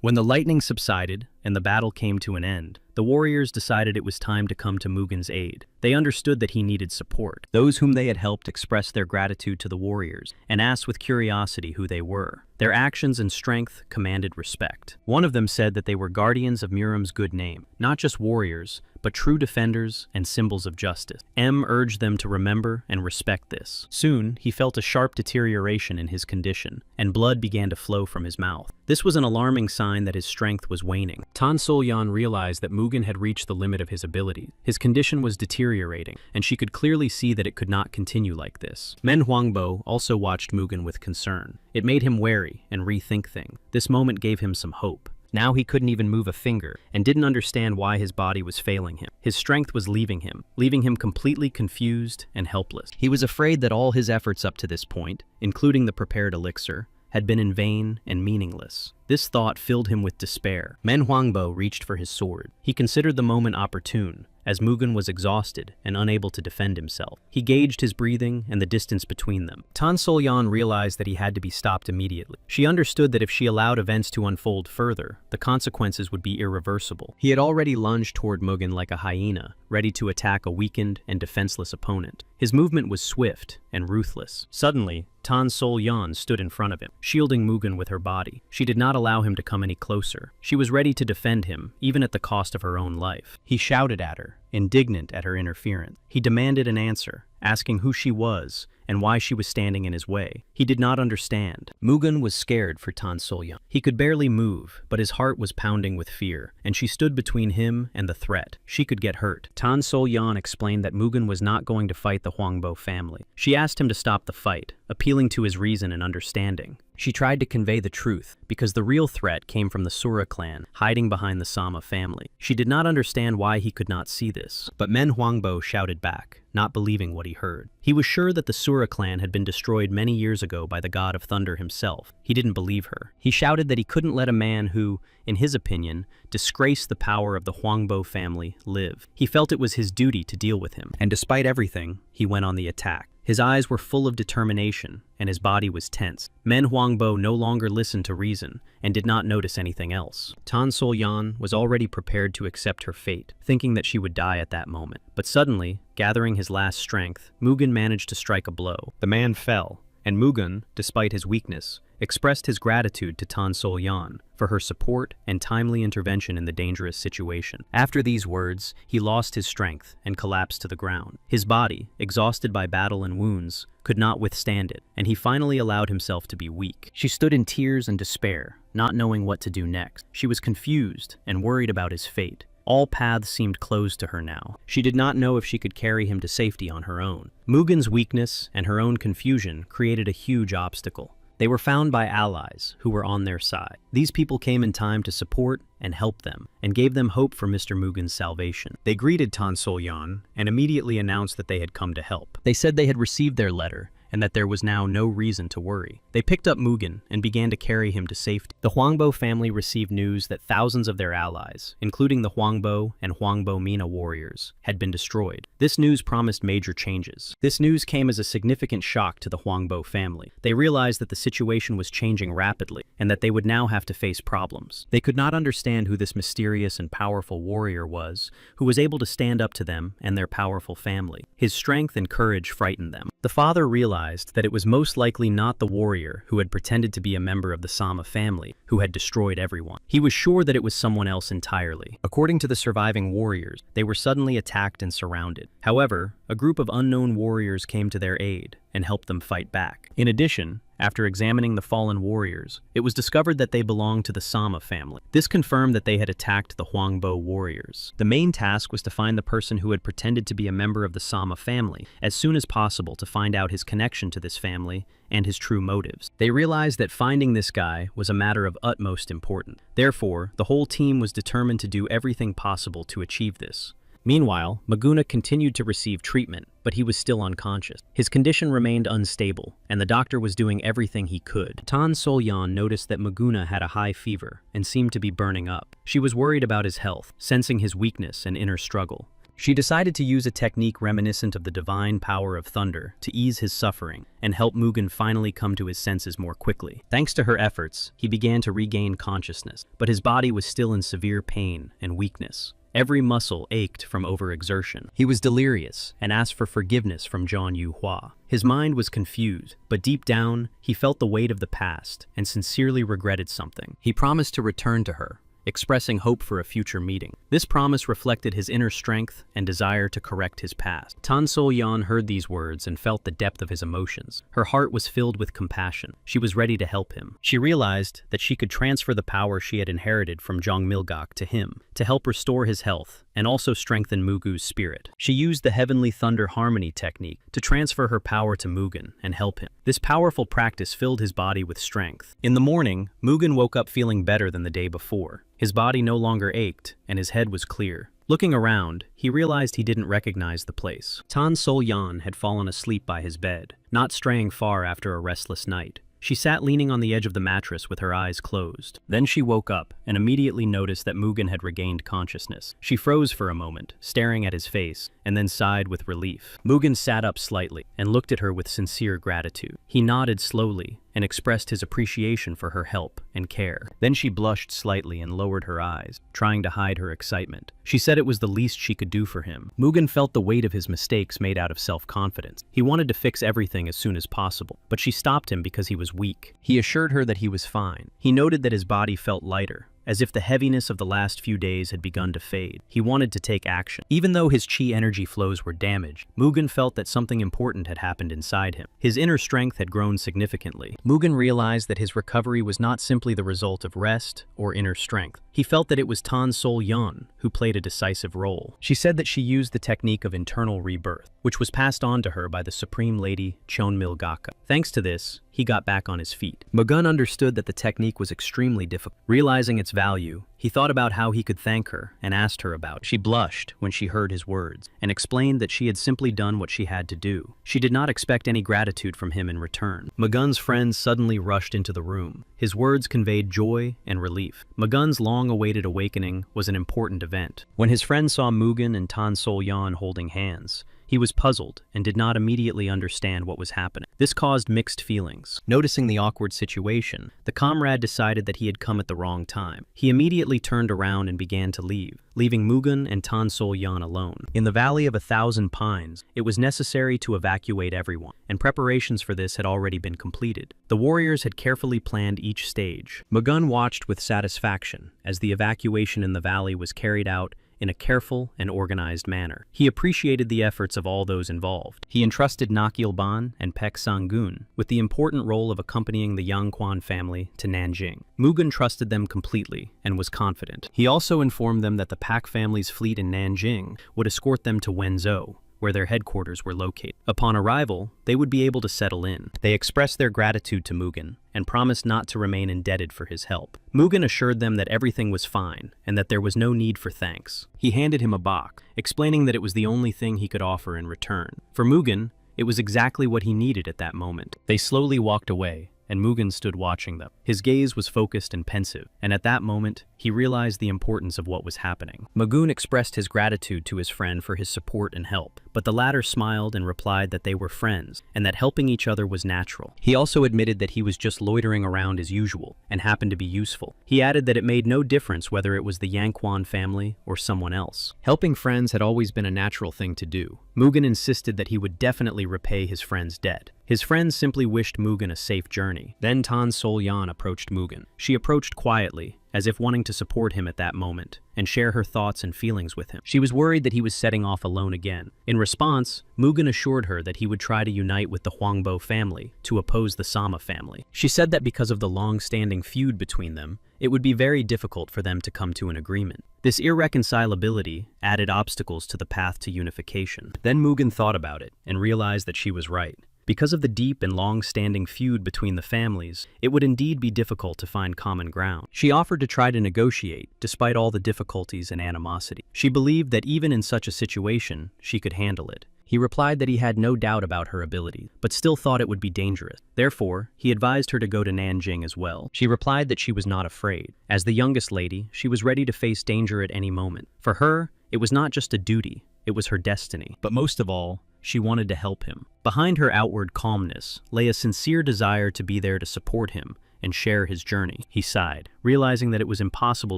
A: When the lightning subsided and the battle came to an end, the warriors decided it was time to come to Mugen's aid. They understood that he needed support. Those whom they had helped expressed their gratitude to the warriors and asked with curiosity who they were. Their actions and strength commanded respect. One of them said that they were guardians of Miram's good name, not just warriors, but true defenders and symbols of justice. M urged them to remember and respect this. Soon, he felt a sharp deterioration in his condition, and blood began to flow from his mouth. This was an alarming sign that his strength was waning. Tan Sol-yan realized that Mugen had reached the limit of his abilities. His condition was deteriorating, and she could clearly see that it could not continue like this. Men Huangbo also watched Mugen with concern. It made him wary and rethink things. This moment gave him some hope. Now he couldn't even move a finger, and didn't understand why his body was failing him. His strength was leaving him completely confused and helpless. He was afraid that all his efforts up to this point, including the prepared elixir, had been in vain and meaningless. This thought filled him with despair. Men Huangbo reached for his sword. He considered the moment opportune, as Mugen was exhausted and unable to defend himself. He gauged his breathing and the distance between them. Tan Sol-yan realized that he had to be stopped immediately. She understood that if she allowed events to unfold further, the consequences would be irreversible. He had already lunged toward Mugen like a hyena, ready to attack a weakened and defenseless opponent. His movement was swift and ruthless. Suddenly, Tan Sol-yan stood in front of him, shielding Mugen with her body. She did not allow him to come any closer. She was ready to defend him, even at the cost of her own life. He shouted at her, indignant at her interference. He demanded an answer, asking who she was and why she was standing in his way. He did not understand. Mugen was scared for Tan Sol-yan. He could barely move, but his heart was pounding with fear, and she stood between him and the threat. She could get hurt. Tan Sol-yan explained that Mugen was not going to fight the Huangbo family. She asked him to stop the fight, appealing to his reason and understanding. She tried to convey the truth, because the real threat came from the Sura clan, hiding behind the Sama family. She did not understand why he could not see this, but Men Huangbo shouted back, not believing what he heard. He was sure that the Sura clan had been destroyed many years ago by the god of thunder himself. He didn't believe her. He shouted that he couldn't let a man who, in his opinion, disgraced the power of the Huangbo family live. He felt it was his duty to deal with him, and despite everything, he went on the attack. His eyes were full of determination, and his body was tense. Men Huangbo no longer listened to reason, and did not notice anything else. Tan Sol-yan was already prepared to accept her fate, thinking that she would die at that moment. But suddenly, gathering his last strength, Mugen managed to strike a blow. The man fell, and Mugen, despite his weakness, expressed his gratitude to Tan Sol-yan for her support and timely intervention in the dangerous situation. After these words, he lost his strength and collapsed to the ground. His body, exhausted by battle and wounds, could not withstand it, and he finally allowed himself to be weak. She stood in tears and despair, not knowing what to do next. She was confused and worried about his fate. All paths seemed closed to her now. She did not know if she could carry him to safety on her own. Mugen's weakness and her own confusion created a huge obstacle. They were found by allies who were on their side. These people came in time to support and help them, and gave them hope for Mr. Mugen's salvation. They greeted Tan Sol-yan and immediately announced that they had come to help. They said they had received their letter, and that there was now no reason to worry. They picked up Mugen and began to carry him to safety. The Huangbo family received news that thousands of their allies, including the Huangbo and Huangbo Mina warriors, had been destroyed. This news promised major changes. This news came as a significant shock to the Huangbo family. They realized that the situation was changing rapidly, and that they would now have to face problems. They could not understand who this mysterious and powerful warrior was, who was able to stand up to them and their powerful family. His strength and courage frightened them. The father realized that it was most likely not the warrior who had pretended to be a member of the Sama family who had destroyed everyone. He was sure that it was someone else entirely. According to the surviving warriors, they were suddenly attacked and surrounded. However, a group of unknown warriors came to their aid and helped them fight back. In addition, after examining the fallen warriors, it was discovered that they belonged to the Sama family. This confirmed that they had attacked the Huangbo warriors. The main task was to find the person who had pretended to be a member of the Sama family as soon as possible to find out his connection to this family and his true motives. They realized that finding this guy was a matter of utmost importance. Therefore, the whole team was determined to do everything possible to achieve this. Meanwhile, Maguna continued to receive treatment, but he was still unconscious. His condition remained unstable, and the doctor was doing everything he could. Tan Sol-yan noticed that Maguna had a high fever and seemed to be burning up. She was worried about his health, sensing his weakness and inner struggle. She decided to use a technique reminiscent of the divine power of thunder to ease his suffering and help Mugen finally come to his senses more quickly. Thanks to her efforts, he began to regain consciousness, but his body was still in severe pain and weakness. Every muscle ached from overexertion. He was delirious and asked for forgiveness from Zhang Yuhua. His mind was confused, but deep down, he felt the weight of the past and sincerely regretted something. He promised to return to her, expressing hope for a future meeting. This promise reflected his inner strength and desire to correct his past. Tan Sol-yan heard these words and felt the depth of his emotions. Her heart was filled with compassion. She was ready to help him. She realized that she could transfer the power she had inherited from Zhang Milgok to him, to help restore his health and also strengthen Mugu's spirit. She used the Heavenly Thunder Harmony technique to transfer her power to Mugen and help him. This powerful practice filled his body with strength. In the morning, Mugen woke up feeling better than the day before. His body no longer ached, and his head was clear. Looking around, he realized he didn't recognize the place. Tan Sol-yan had fallen asleep by his bed, not straying far after a restless night. She sat leaning on the edge of the mattress with her eyes closed. Then she woke up and immediately noticed that Mugen had regained consciousness. She froze for a moment, staring at his face, and then sighed with relief. Mugen sat up slightly and looked at her with sincere gratitude. He nodded slowly and expressed his appreciation for her help and care. Then she blushed slightly and lowered her eyes, trying to hide her excitement. She said it was the least she could do for him. Mugen felt the weight of his mistakes made out of self-confidence. He wanted to fix everything as soon as possible, but she stopped him because he was weak. He assured her that he was fine. He noted that his body felt lighter, as if the heaviness of the last few days had begun to fade. He wanted to take action. Even though his chi energy flows were damaged, Mugen felt that something important had happened inside him. His inner strength had grown significantly. Mugen realized that his recovery was not simply the result of rest or inner strength. He felt that it was Tan Sol-yan who played a decisive role. She said that she used the technique of internal rebirth, which was passed on to her by the Supreme Lady Chon Milgaka. Thanks to this, he got back on his feet. Mugen understood that the technique was extremely difficult. Realizing its value, he thought about how he could thank her and asked her about it. She blushed when she heard his words and explained that she had simply done what she had to do. She did not expect any gratitude from him in return. Mugen's friends suddenly rushed into the room. His words conveyed joy and relief. Mugen's long-awaited awakening was an important event. When his friends saw Mugen and Tan Sol-yan holding hands, he was puzzled and did not immediately understand what was happening. This caused mixed feelings. Noticing the awkward situation, the comrade decided that he had come at the wrong time. He immediately turned around and began to leave, leaving Mugen and Tan Sol-yan alone. In the Valley of 1,000 Pines, it was necessary to evacuate everyone, and preparations for this had already been completed. The warriors had carefully planned each stage. Mugen watched with satisfaction as the evacuation in the valley was carried out in a careful and organized manner. He appreciated the efforts of all those involved. He entrusted Nakilban and Pek Sangun with the important role of accompanying the Yangquan family to Nanjing. Mugen trusted them completely and was confident. He also informed them that the Pak family's fleet in Nanjing would escort them to Wenzhou, where their headquarters were located. Upon arrival, they would be able to settle in. They expressed their gratitude to Mugen and promised not to remain indebted for his help. Mugen assured them that everything was fine and that there was no need for thanks. He handed him a box, explaining that it was the only thing he could offer in return. For Mugen, it was exactly what he needed at that moment. They slowly walked away, and Mugen stood watching them. His gaze was focused and pensive, and at that moment, he realized the importance of what was happening. Mugen expressed his gratitude to his friend for his support and help, but the latter smiled and replied that they were friends, and that helping each other was natural. He also admitted that he was just loitering around as usual, and happened to be useful. He added that it made no difference whether it was the Yangquan family or someone else. Helping friends had always been a natural thing to do. Mugen insisted that he would definitely repay his friend's debt. His friends simply wished Mugen a safe journey. Then Tan Sol-yan approached Mugen. She approached quietly, as if wanting to support him at that moment, and share her thoughts and feelings with him. She was worried that he was setting off alone again. In response, Mugen assured her that he would try to unite with the Huangbo family to oppose the Sama family. She said that because of the long-standing feud between them, it would be very difficult for them to come to an agreement. This irreconcilability added obstacles to the path to unification. Then Mugen thought about it and realized that she was right. Because of the deep and long-standing feud between the families, it would indeed be difficult to find common ground. She offered to try to negotiate, despite all the difficulties and animosity. She believed that even in such a situation, she could handle it. He replied that he had no doubt about her ability, but still thought it would be dangerous. Therefore, he advised her to go to Nanjing as well. She replied that she was not afraid. As the youngest lady, she was ready to face danger at any moment. For her, it was not just a duty, it was her destiny. But most of all, she wanted to help him. Behind her outward calmness lay a sincere desire to be there to support him and share his journey. He sighed, realizing that it was impossible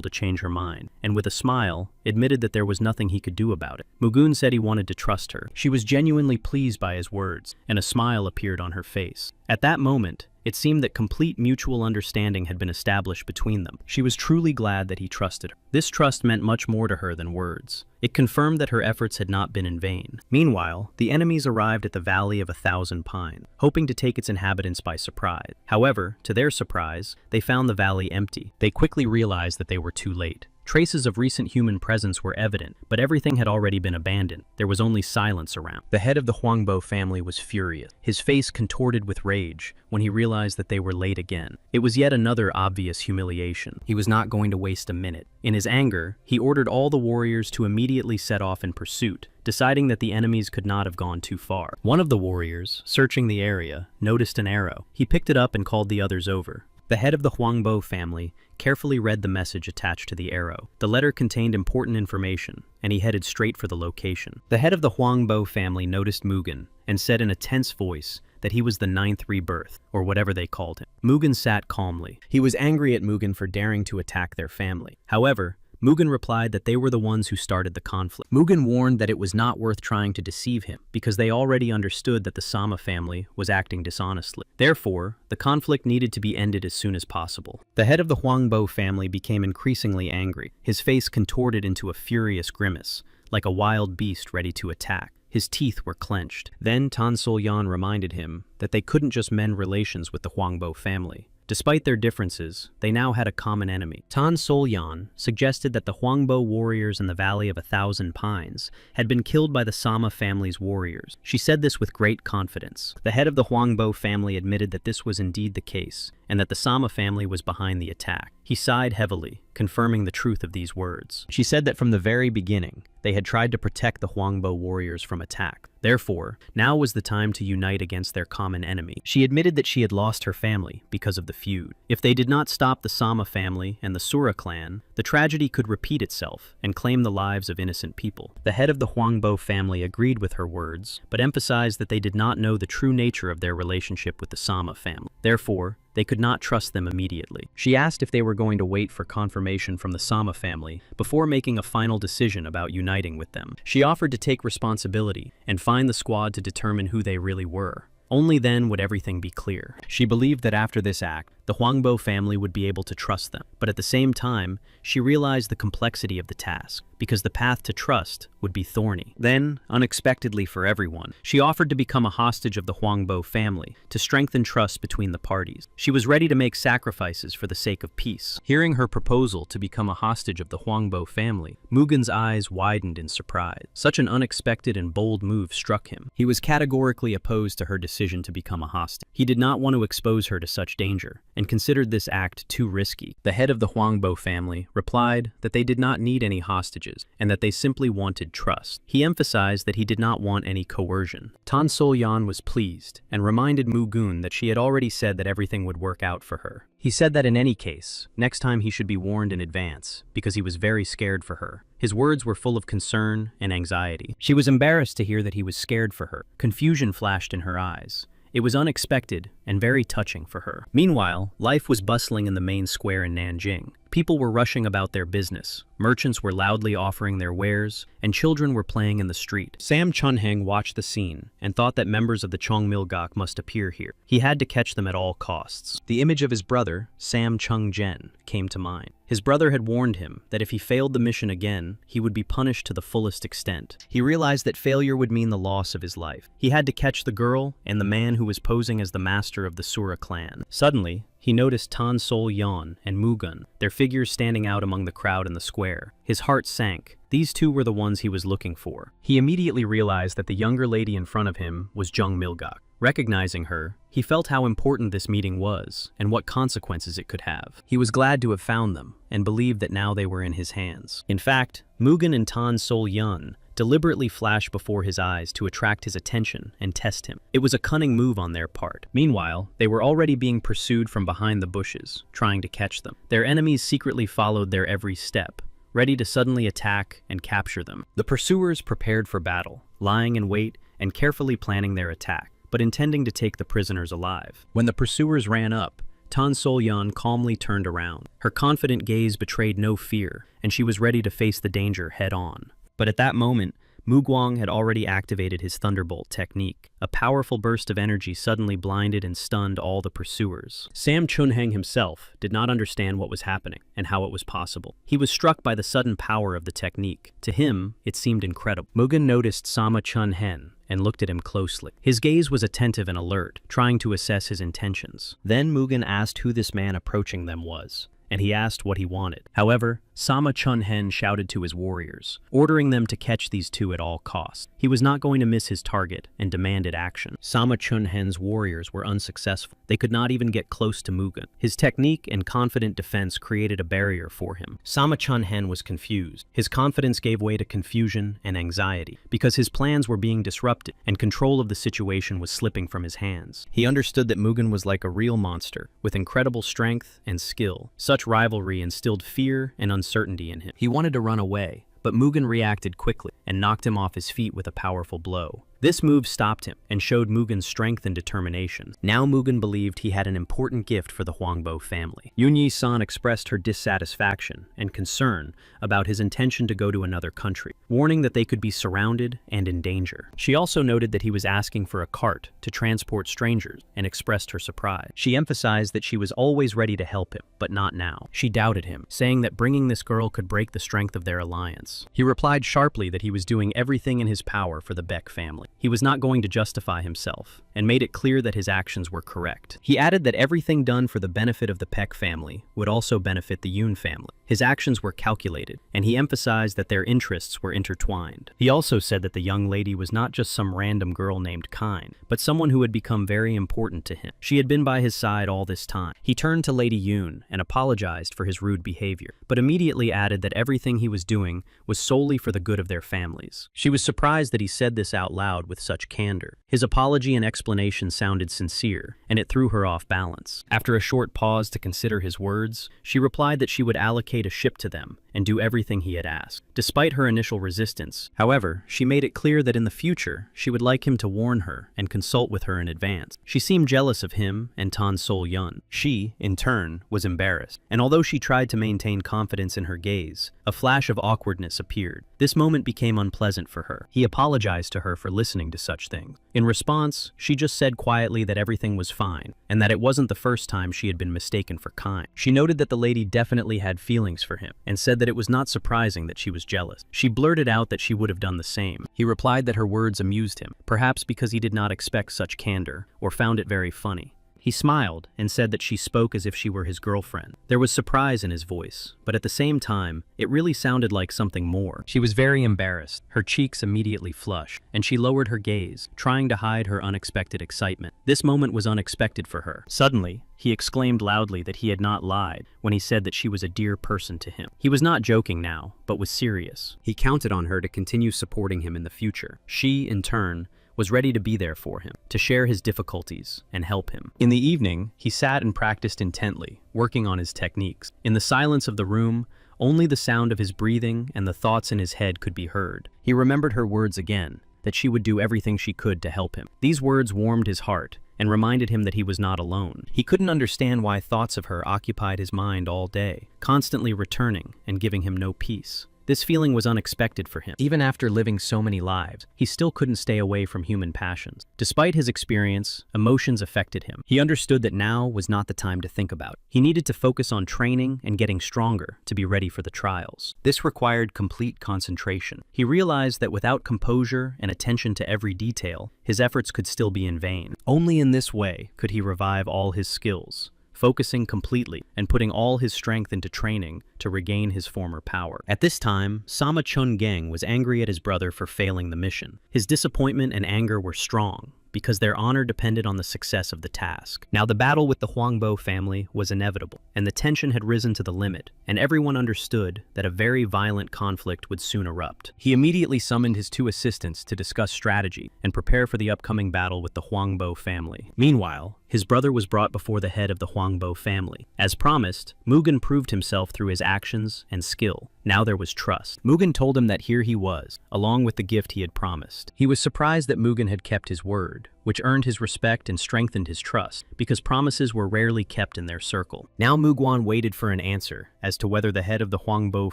A: to change her mind, and with a smile, admitted that there was nothing he could do about it. Mugun said he wanted to trust her. She was genuinely pleased by his words, and a smile appeared on her face. At that moment, it seemed that complete mutual understanding had been established between them. She was truly glad that he trusted her. This trust meant much more to her than words. It confirmed that her efforts had not been in vain. Meanwhile, the enemies arrived at the Valley of 1,000 Pines, hoping to take its inhabitants by surprise. However, to their surprise, they found the valley empty. They quickly realized that they were too late. Traces of recent human presence were evident, but everything had already been abandoned. There was only silence around. The head of the Huangbo family was furious, his face contorted with rage when he realized that they were late again. It was yet another obvious humiliation. He was not going to waste a minute. In his anger, he ordered all the warriors to immediately set off in pursuit, deciding that the enemies could not have gone too far. One of the warriors, searching the area, noticed an arrow. He picked it up and called the others over. The head of the Huangbo family carefully read the message attached to the arrow. The letter contained important information, and he headed straight for the location. The head of the Huangbo family noticed Mugen and said in a tense voice that he was the 9th rebirth, or whatever they called him. Mugen sat calmly. He was angry at Mugen for daring to attack their family. However, Mugen replied that they were the ones who started the conflict. Mugen warned that it was not worth trying to deceive him, because they already understood that the Sama family was acting dishonestly. Therefore, the conflict needed to be ended as soon as possible. The head of the Huangbo family became increasingly angry. His face contorted into a furious grimace, like a wild beast ready to attack. His teeth were clenched. Then Tan Sol-yan reminded him that they couldn't just mend relations with the Huangbo family. Despite their differences, they now had a common enemy. Tan Sol-yan suggested that the Huangbo warriors in the Valley of 1,000 Pines had been killed by the Sama family's warriors. She said this with great confidence. The head of the Huangbo family admitted that this was indeed the case, and that the Sama family was behind the attack. He sighed heavily, confirming the truth of these words. She said that from the very beginning, they had tried to protect the Huangbo warriors from attack. Therefore, now was the time to unite against their common enemy. She admitted that she had lost her family because of the feud. If they did not stop the Sama family and the Sura clan, the tragedy could repeat itself and claim the lives of innocent people. The head of the Huangbo family agreed with her words, but emphasized that they did not know the true nature of their relationship with the Sama family. Therefore, they could not trust them immediately. She asked if they were going to wait for confirmation from the Sama family before making a final decision about uniting with them. She offered to take responsibility and find the squad to determine who they really were. Only then would everything be clear. She believed that after this act, the Huangbo family would be able to trust them. But at the same time, she realized the complexity of the task, because the path to trust would be thorny. Then, unexpectedly for everyone, she offered to become a hostage of the Huangbo family to strengthen trust between the parties. She was ready to make sacrifices for the sake of peace. Hearing her proposal to become a hostage of the Huangbo family, Mugen's eyes widened in surprise. Such an unexpected and bold move struck him. He was categorically opposed to her decision to become a hostage. He did not want to expose her to such danger, and considered this act too risky. The head of the Huangbo family replied that they did not need any hostages, and that they simply wanted trust. He emphasized that he did not want any coercion. Tan Sol-yan was pleased, and reminded Mugun that she had already said that everything would work out for her. He said that in any case, next time he should be warned in advance, because he was very scared for her. His words were full of concern and anxiety. She was embarrassed to hear that he was scared for her. Confusion flashed in her eyes. It was unexpected and very touching for her. Meanwhile, life was bustling in the main square in Nanjing. People were rushing about their business, merchants were loudly offering their wares, and children were playing in the street. Sam Chunheng watched the scene and thought that members of the Chongmilgok must appear here. He had to catch them at all costs. The image of his brother, Sam Chungjen, came to mind. His brother had warned him that if he failed the mission again, he would be punished to the fullest extent. He realized that failure would mean the loss of his life. He had to catch the girl and the man who was posing as the master of the Sura clan. Suddenly, he noticed Tan Sol-yan and Mugun, their figures standing out among the crowd in the square. His heart sank. These two were the ones he was looking for. He immediately realized that the younger lady in front of him was Jung Milgok. Recognizing her, he felt how important this meeting was and what consequences it could have. He was glad to have found them and believed that now they were in his hands. In fact, Mugun and Tan Sol-yan deliberately flashed before his eyes to attract his attention and test him. It was a cunning move on their part. Meanwhile, they were already being pursued from behind the bushes, trying to catch them. Their enemies secretly followed their every step, ready to suddenly attack and capture them. The pursuers prepared for battle, lying in wait and carefully planning their attack, but intending to take the prisoners alive. When the pursuers ran up, Tan Sol-yeon calmly turned around. Her confident gaze betrayed no fear, and she was ready to face the danger head-on. But at that moment, Mugwang had already activated his Thunderbolt technique. A powerful burst of energy suddenly blinded and stunned all the pursuers. Sam Chunheng himself did not understand what was happening and how it was possible. He was struck by the sudden power of the technique. To him, it seemed incredible. Mugen noticed Sama Chunhen and looked at him closely. His gaze was attentive and alert, trying to assess his intentions. Then Mugen asked who this man approaching them was, and he asked what he wanted. However, Sama Chunhen shouted to his warriors, ordering them to catch these two at all costs. He was not going to miss his target and demanded action. Sama Chunhen's warriors were unsuccessful. They could not even get close to Mugen. His technique and confident defense created a barrier for him. Sama Chunhen was confused. His confidence gave way to confusion and anxiety, because his plans were being disrupted and control of the situation was slipping from his hands. He understood that Mugen was like a real monster, with incredible strength and skill. Such rivalry instilled fear and uncertainty in him. He wanted to run away, but Mugen reacted quickly and knocked him off his feet with a powerful blow. This move stopped him and showed Mugen's strength and determination. Now Mugen believed he had an important gift for the Huangbo family. Yun Yi-san expressed her dissatisfaction and concern about his intention to go to another country, warning that they could be surrounded and in danger. She also noted that he was asking for a cart to transport strangers and expressed her surprise. She emphasized that she was always ready to help him, but not now. She doubted him, saying that bringing this girl could break the strength of their alliance. He replied sharply that he was doing everything in his power for the Beck family. He was not going to justify himself, and made it clear that his actions were correct. He added that everything done for the benefit of the Peck family would also benefit the Yoon family. His actions were calculated, and he emphasized that their interests were intertwined. He also said that the young lady was not just some random girl named Kine, but someone who had become very important to him. She had been by his side all this time. He turned to Lady Yoon and apologized for his rude behavior, but immediately added that everything he was doing was solely for the good of their families. She was surprised that he said this out loud with such candor. His apology and explanation sounded sincere, and it threw her off balance. After a short pause to consider his words, she replied that she would allocate a ship to them and do everything he had asked. Despite her initial resistance, however, she made it clear that in the future, she would like him to warn her and consult with her in advance. She seemed jealous of him and Tan Sol-yeon. She, in turn, was embarrassed, and although she tried to maintain confidence in her gaze, a flash of awkwardness appeared. This moment became unpleasant for her. He apologized to her for listening to such things. In response, she just said quietly that everything was fine, and that it wasn't the first time she had been mistaken for Kine. She noted that the lady definitely had feelings for him, and said that it was not surprising that she was jealous. She blurted out that she would have done the same. He replied that her words amused him, perhaps because he did not expect such candor, or found it very funny. He smiled and said that she spoke as if she were his girlfriend. There was surprise in his voice, but at the same time, it really sounded like something more. She was very embarrassed, her cheeks immediately flushed, and she lowered her gaze, trying to hide her unexpected excitement. This moment was unexpected for her. Suddenly, he exclaimed loudly that he had not lied when he said that she was a dear person to him. He was not joking now, but was serious. He counted on her to continue supporting him in the future. She, in turn, was ready to be there for him, to share his difficulties and help him. In the evening, he sat and practiced intently, working on his techniques. In the silence of the room, only the sound of his breathing and the thoughts in his head could be heard. He remembered her words again, that she would do everything she could to help him. These words warmed his heart and reminded him that he was not alone. He couldn't understand why thoughts of her occupied his mind all day, constantly returning and giving him no peace. This feeling was unexpected for him. Even after living so many lives, he still couldn't stay away from human passions. Despite his experience, emotions affected him. He understood that now was not the time to think about it. He needed to focus on training and getting stronger to be ready for the trials. This required complete concentration. He realized that without composure and attention to every detail, his efforts could still be in vain. Only in this way could he revive all his skills, focusing completely and putting all his strength into training to regain his former power. At this time, Sama Chun-geng was angry at his brother for failing the mission. His disappointment and anger were strong, because their honor depended on the success of the task. Now the battle with the Huangbo family was inevitable, and the tension had risen to the limit, and everyone understood that a very violent conflict would soon erupt. He immediately summoned his two assistants to discuss strategy and prepare for the upcoming battle with the Huangbo family. Meanwhile, his brother was brought before the head of the Huangbo family. As promised, Mugen proved himself through his actions and skill. Now there was trust. Mugen told him that here he was, along with the gift he had promised. He was surprised that Mugen had kept his word, which earned his respect and strengthened his trust, because promises were rarely kept in their circle. Now Mugwan waited for an answer as to whether the head of the Huangbo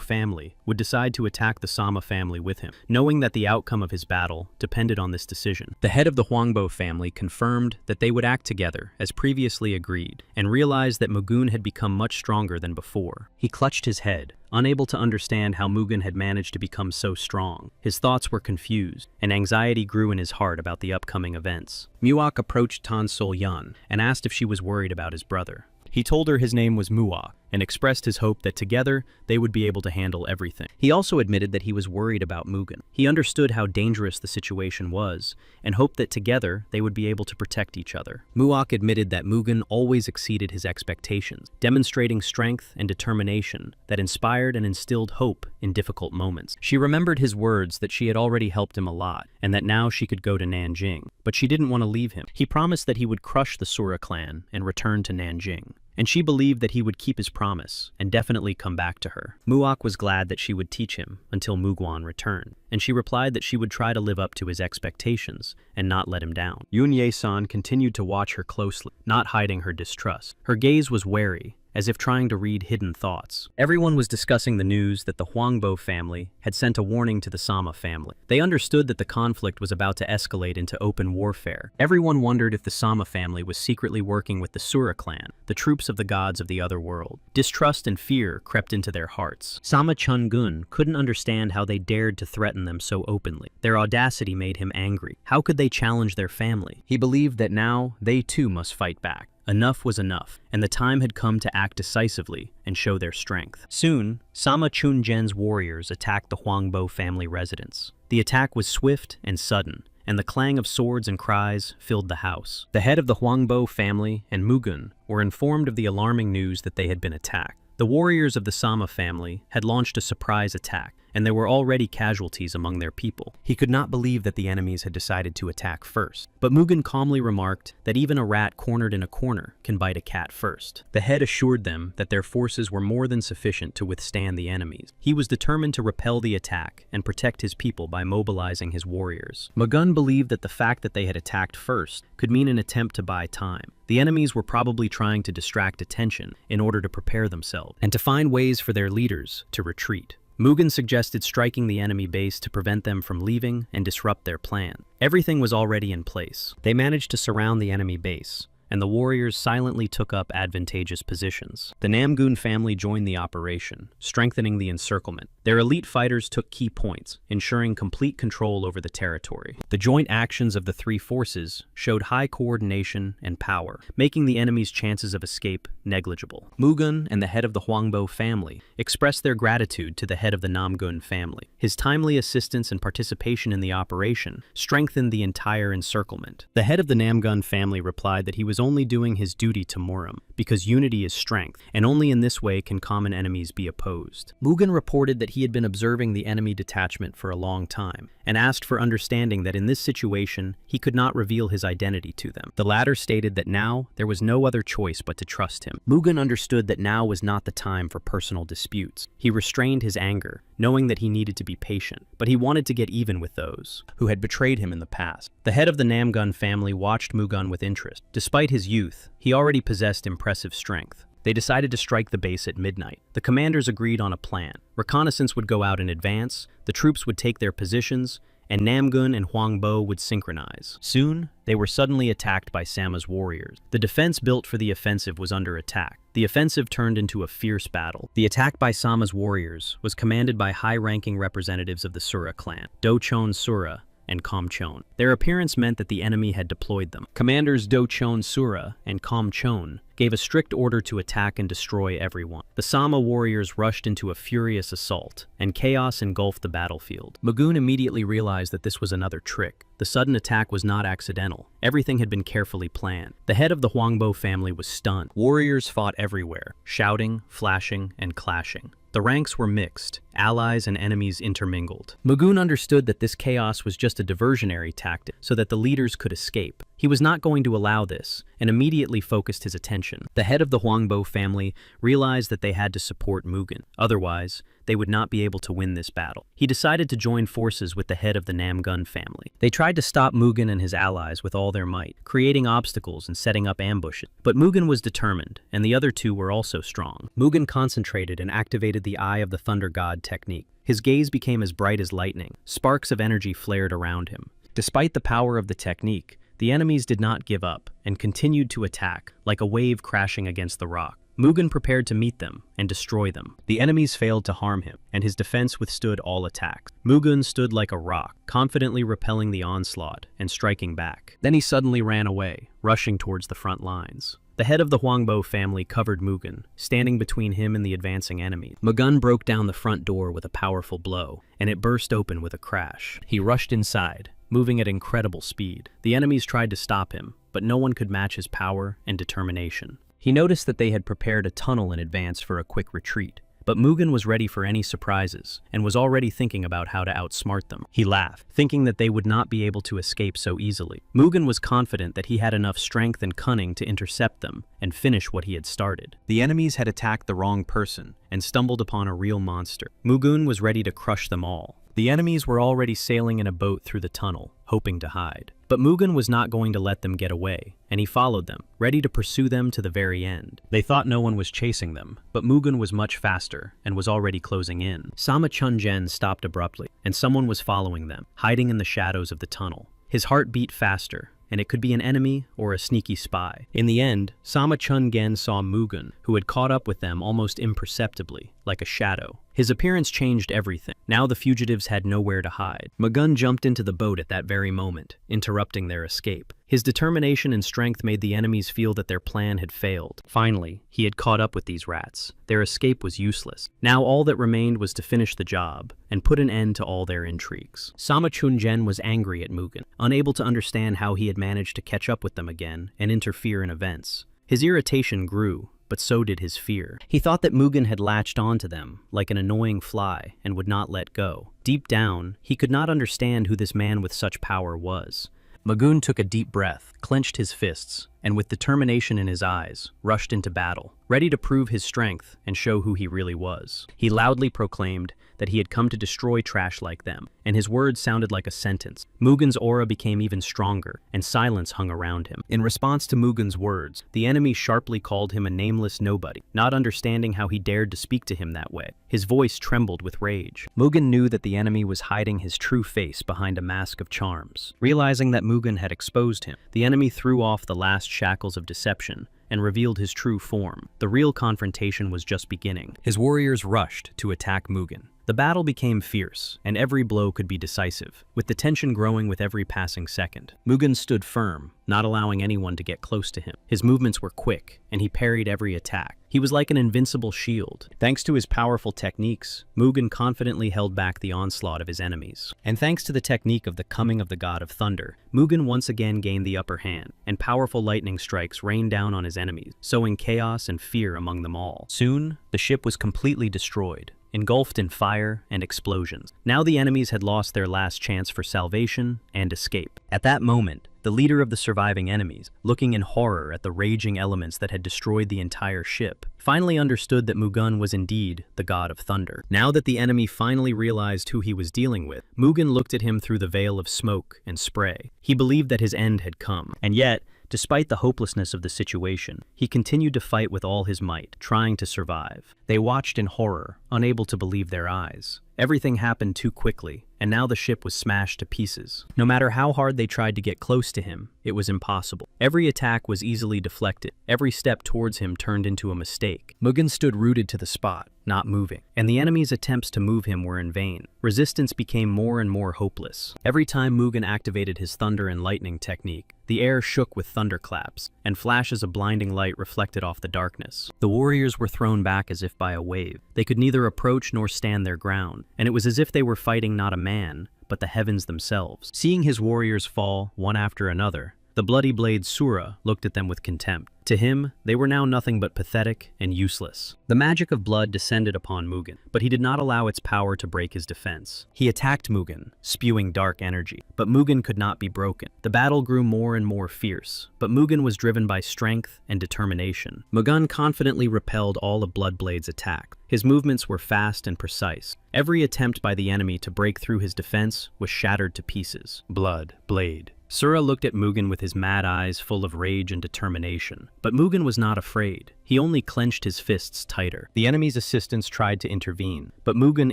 A: family would decide to attack the Sama family with him, knowing that the outcome of his battle depended on this decision. The head of the Huangbo family confirmed that they would act together as previously agreed, and realized that Mugen had become much stronger than before. He clutched his head, unable to understand how Mugen had managed to become so strong. His thoughts were confused, and anxiety grew in his heart about the upcoming events. Muak approached Tan Sol Yan and asked if she was worried about his brother. He told her his name was Muak and expressed his hope that together they would be able to handle everything. He also admitted that he was worried about Mugen. He understood how dangerous the situation was and hoped that together they would be able to protect each other. Muak admitted that Mugen always exceeded his expectations, demonstrating strength and determination that inspired and instilled hope in difficult moments. She remembered his words that she had already helped him a lot and that now she could go to Nanjing, but she didn't want to leave him. He promised that he would crush the Sura clan and return to Nanjing, and she believed that he would keep his promise and definitely come back to her. Muak was glad that she would teach him until Mugwan returned, and she replied that she would try to live up to his expectations and not let him down. Yun Ye-san continued to watch her closely, not hiding her distrust. Her gaze was wary, as if trying to read hidden thoughts. Everyone was discussing the news that the Huangbo family had sent a warning to the Sama family. They understood that the conflict was about to escalate into open warfare. Everyone wondered if the Sama family was secretly working with the Sura clan, the troops of the gods of the other world. Distrust and fear crept into their hearts. Sama Chun-gun couldn't understand how they dared to threaten them so openly. Their audacity made him angry. How could they challenge their family? He believed that now they too must fight back. Enough was enough, and the time had come to act decisively and show their strength. Soon, Sama Chun-jen's warriors attacked the Huangbo family residence. The attack was swift and sudden, and the clang of swords and cries filled the house. The head of the Huangbo family and Mugen were informed of the alarming news that they had been attacked. The warriors of the Sama family had launched a surprise attack, and there were already casualties among their people. He could not believe that the enemies had decided to attack first. But Mugen calmly remarked that even a rat cornered in a corner can bite a cat first. The head assured them that their forces were more than sufficient to withstand the enemies. He was determined to repel the attack and protect his people by mobilizing his warriors. Mugen believed that the fact that they had attacked first could mean an attempt to buy time. The enemies were probably trying to distract attention in order to prepare themselves and to find ways for their leaders to retreat. Mugen suggested striking the enemy base to prevent them from leaving and disrupt their plan. Everything was already in place. They managed to surround the enemy base, and the warriors silently took up advantageous positions. The Namgun family joined the operation, strengthening the encirclement. Their elite fighters took key points, ensuring complete control over the territory. The joint actions of the three forces showed high coordination and power, making the enemy's chances of escape negligible. Mugen and the head of the Huangbo family expressed their gratitude to the head of the Namgun family. His timely assistance and participation in the operation strengthened the entire encirclement. The head of the Namgun family replied that he was only doing his duty to Muram, because unity is strength, and only in this way can common enemies be opposed. Mugen reported that he had been observing the enemy detachment for a long time, and asked for understanding that in this situation he could not reveal his identity to them. The latter stated that now there was no other choice but to trust him. Mugen understood that now was not the time for personal disputes. He restrained his anger, knowing that he needed to be patient, but he wanted to get even with those who had betrayed him in the past. The head of the Namgun family watched Mugen with interest. Despite his youth, he already possessed impressive strength. They decided to strike the base at midnight. The commanders agreed on a plan. Reconnaissance would go out in advance, the troops would take their positions, and Namgun and Huangbo would synchronize. Soon, they were suddenly attacked by Sama's warriors. The defense built for the offensive was under attack. The offensive turned into a fierce battle. The attack by Sama's warriors was commanded by high-ranking representatives of the Sura clan, Do-chon Sura and Kom-chon. Their appearance meant that the enemy had deployed them. Commanders Do-chon Sura and Kom-chon gave a strict order to attack and destroy everyone. The Sama warriors rushed into a furious assault, and chaos engulfed the battlefield. Mugen immediately realized that this was another trick. The sudden attack was not accidental. Everything had been carefully planned. The head of the Huangbo family was stunned. Warriors fought everywhere, shouting, flashing, and clashing. The ranks were mixed, allies and enemies intermingled. Mugun understood that this chaos was just a diversionary tactic so that the leaders could escape. He was not going to allow this, and immediately focused his attention. The head of the Huangbo family realized that they had to support Mugun. Otherwise, they would not be able to win this battle. He decided to join forces with the head of the Namgun family. They tried to stop Mugun and his allies with all their might, creating obstacles and setting up ambushes. But Mugun was determined, and the other two were also strong. Mugun concentrated and activated the Eye of the Thunder God technique. His gaze became as bright as lightning. Sparks of energy flared around him. Despite the power of the technique, the enemies did not give up and continued to attack, like a wave crashing against the rock. Mugun prepared to meet them and destroy them. The enemies failed to harm him, and his defense withstood all attacks. Mugun stood like a rock, confidently repelling the onslaught and striking back. Then he suddenly ran away, rushing towards the front lines. The head of the Huangbo family covered Mugun, standing between him and the advancing enemy. Mugun broke down the front door with a powerful blow, and it burst open with a crash. He rushed inside, moving at incredible speed. The enemies tried to stop him, but no one could match his power and determination. He noticed that they had prepared a tunnel in advance for a quick retreat, but Mugun was ready for any surprises and was already thinking about how to outsmart them. He laughed, thinking that they would not be able to escape so easily. Mugun was confident that he had enough strength and cunning to intercept them and finish what he had started. The enemies had attacked the wrong person and stumbled upon a real monster. Mugun was ready to crush them all. The enemies were already sailing in a boat through the tunnel, hoping to hide. But Mugun was not going to let them get away, and he followed them, ready to pursue them to the very end. They thought no one was chasing them, but Mugun was much faster and was already closing in. Sama Chunjen stopped abruptly, and someone was following them, hiding in the shadows of the tunnel. His heart beat faster, and it could be an enemy or a sneaky spy. In the end, Sama Chungen saw Mugun, who had caught up with them almost imperceptibly, like a shadow. His appearance changed everything. Now the fugitives had nowhere to hide. Mugun jumped into the boat at that very moment, interrupting their escape. His determination and strength made the enemies feel that their plan had failed. Finally, he had caught up with these rats. Their escape was useless. Now all that remained was to finish the job and put an end to all their intrigues. Sama Chunjen was angry at Mugun, unable to understand how he had managed to catch up with them again and interfere in events. His irritation grew, but so did his fear. He thought that Mugun had latched onto them, like an annoying fly, and would not let go. Deep down, he could not understand who this man with such power was. Mugun took a deep breath, clenched his fists, and with determination in his eyes, rushed into battle, ready to prove his strength and show who he really was. He loudly proclaimed that he had come to destroy trash like them, and his words sounded like a sentence. Mugun's aura became even stronger, and silence hung around him. In response to Mugun's words, the enemy sharply called him a nameless nobody, not understanding how he dared to speak to him that way. His voice trembled with rage. Mugun knew that the enemy was hiding his true face behind a mask of charms. Realizing that Mugun had exposed him, the enemy threw off the last shackles of deception and revealed his true form. The real confrontation was just beginning. His warriors rushed to attack Mugun. The battle became fierce, and every blow could be decisive, with the tension growing with every passing second. Mugun stood firm, not allowing anyone to get close to him. His movements were quick, and he parried every attack. He was like an invincible shield. Thanks to his powerful techniques, Mugun confidently held back the onslaught of his enemies. And thanks to the technique of the coming of the God of Thunder, Mugun once again gained the upper hand, and powerful lightning strikes rained down on his enemies, sowing chaos and fear among them all. Soon, the ship was completely destroyed, engulfed in fire and explosions. Now the enemies had lost their last chance for salvation and escape. At that moment, the leader of the surviving enemies, looking in horror at the raging elements that had destroyed the entire ship, finally understood that Mugun was indeed the God of Thunder. Now that the enemy finally realized who he was dealing with, Mugun looked at him through the veil of smoke and spray. He believed that his end had come, and yet, despite the hopelessness of the situation, he continued to fight with all his might, trying to survive. They watched in horror, unable to believe their eyes. Everything happened too quickly, and now the ship was smashed to pieces. No matter how hard they tried to get close to him, it was impossible. Every attack was easily deflected. Every step towards him turned into a mistake. Mugun stood rooted to the spot, not moving, and the enemy's attempts to move him were in vain. Resistance became more and more hopeless. Every time Mugun activated his thunder and lightning technique, the air shook with thunderclaps, and flashes of blinding light reflected off the darkness. The warriors were thrown back as if by a wave. They could neither approach nor stand their ground, and it was as if they were fighting not a man, but the heavens themselves. Seeing his warriors fall, one after another, The bloody blade Sura looked at them with contempt. To him, they were now nothing but pathetic and useless. The magic of blood descended upon Mugen, but he did not allow its power to break his defense. He attacked Mugen, spewing dark energy, but Mugen could not be broken. The battle grew more and more fierce, but Mugen was driven by strength and determination. Mugen confidently repelled all of Bloodblade's attacks. His movements were fast and precise. Every attempt by the enemy to break through his defense was shattered to pieces. Blood, Blade. Sura looked at Mugen with his mad eyes full of rage and determination. But Mugen was not afraid. He only clenched his fists tighter. The enemy's assistants tried to intervene, but Mugen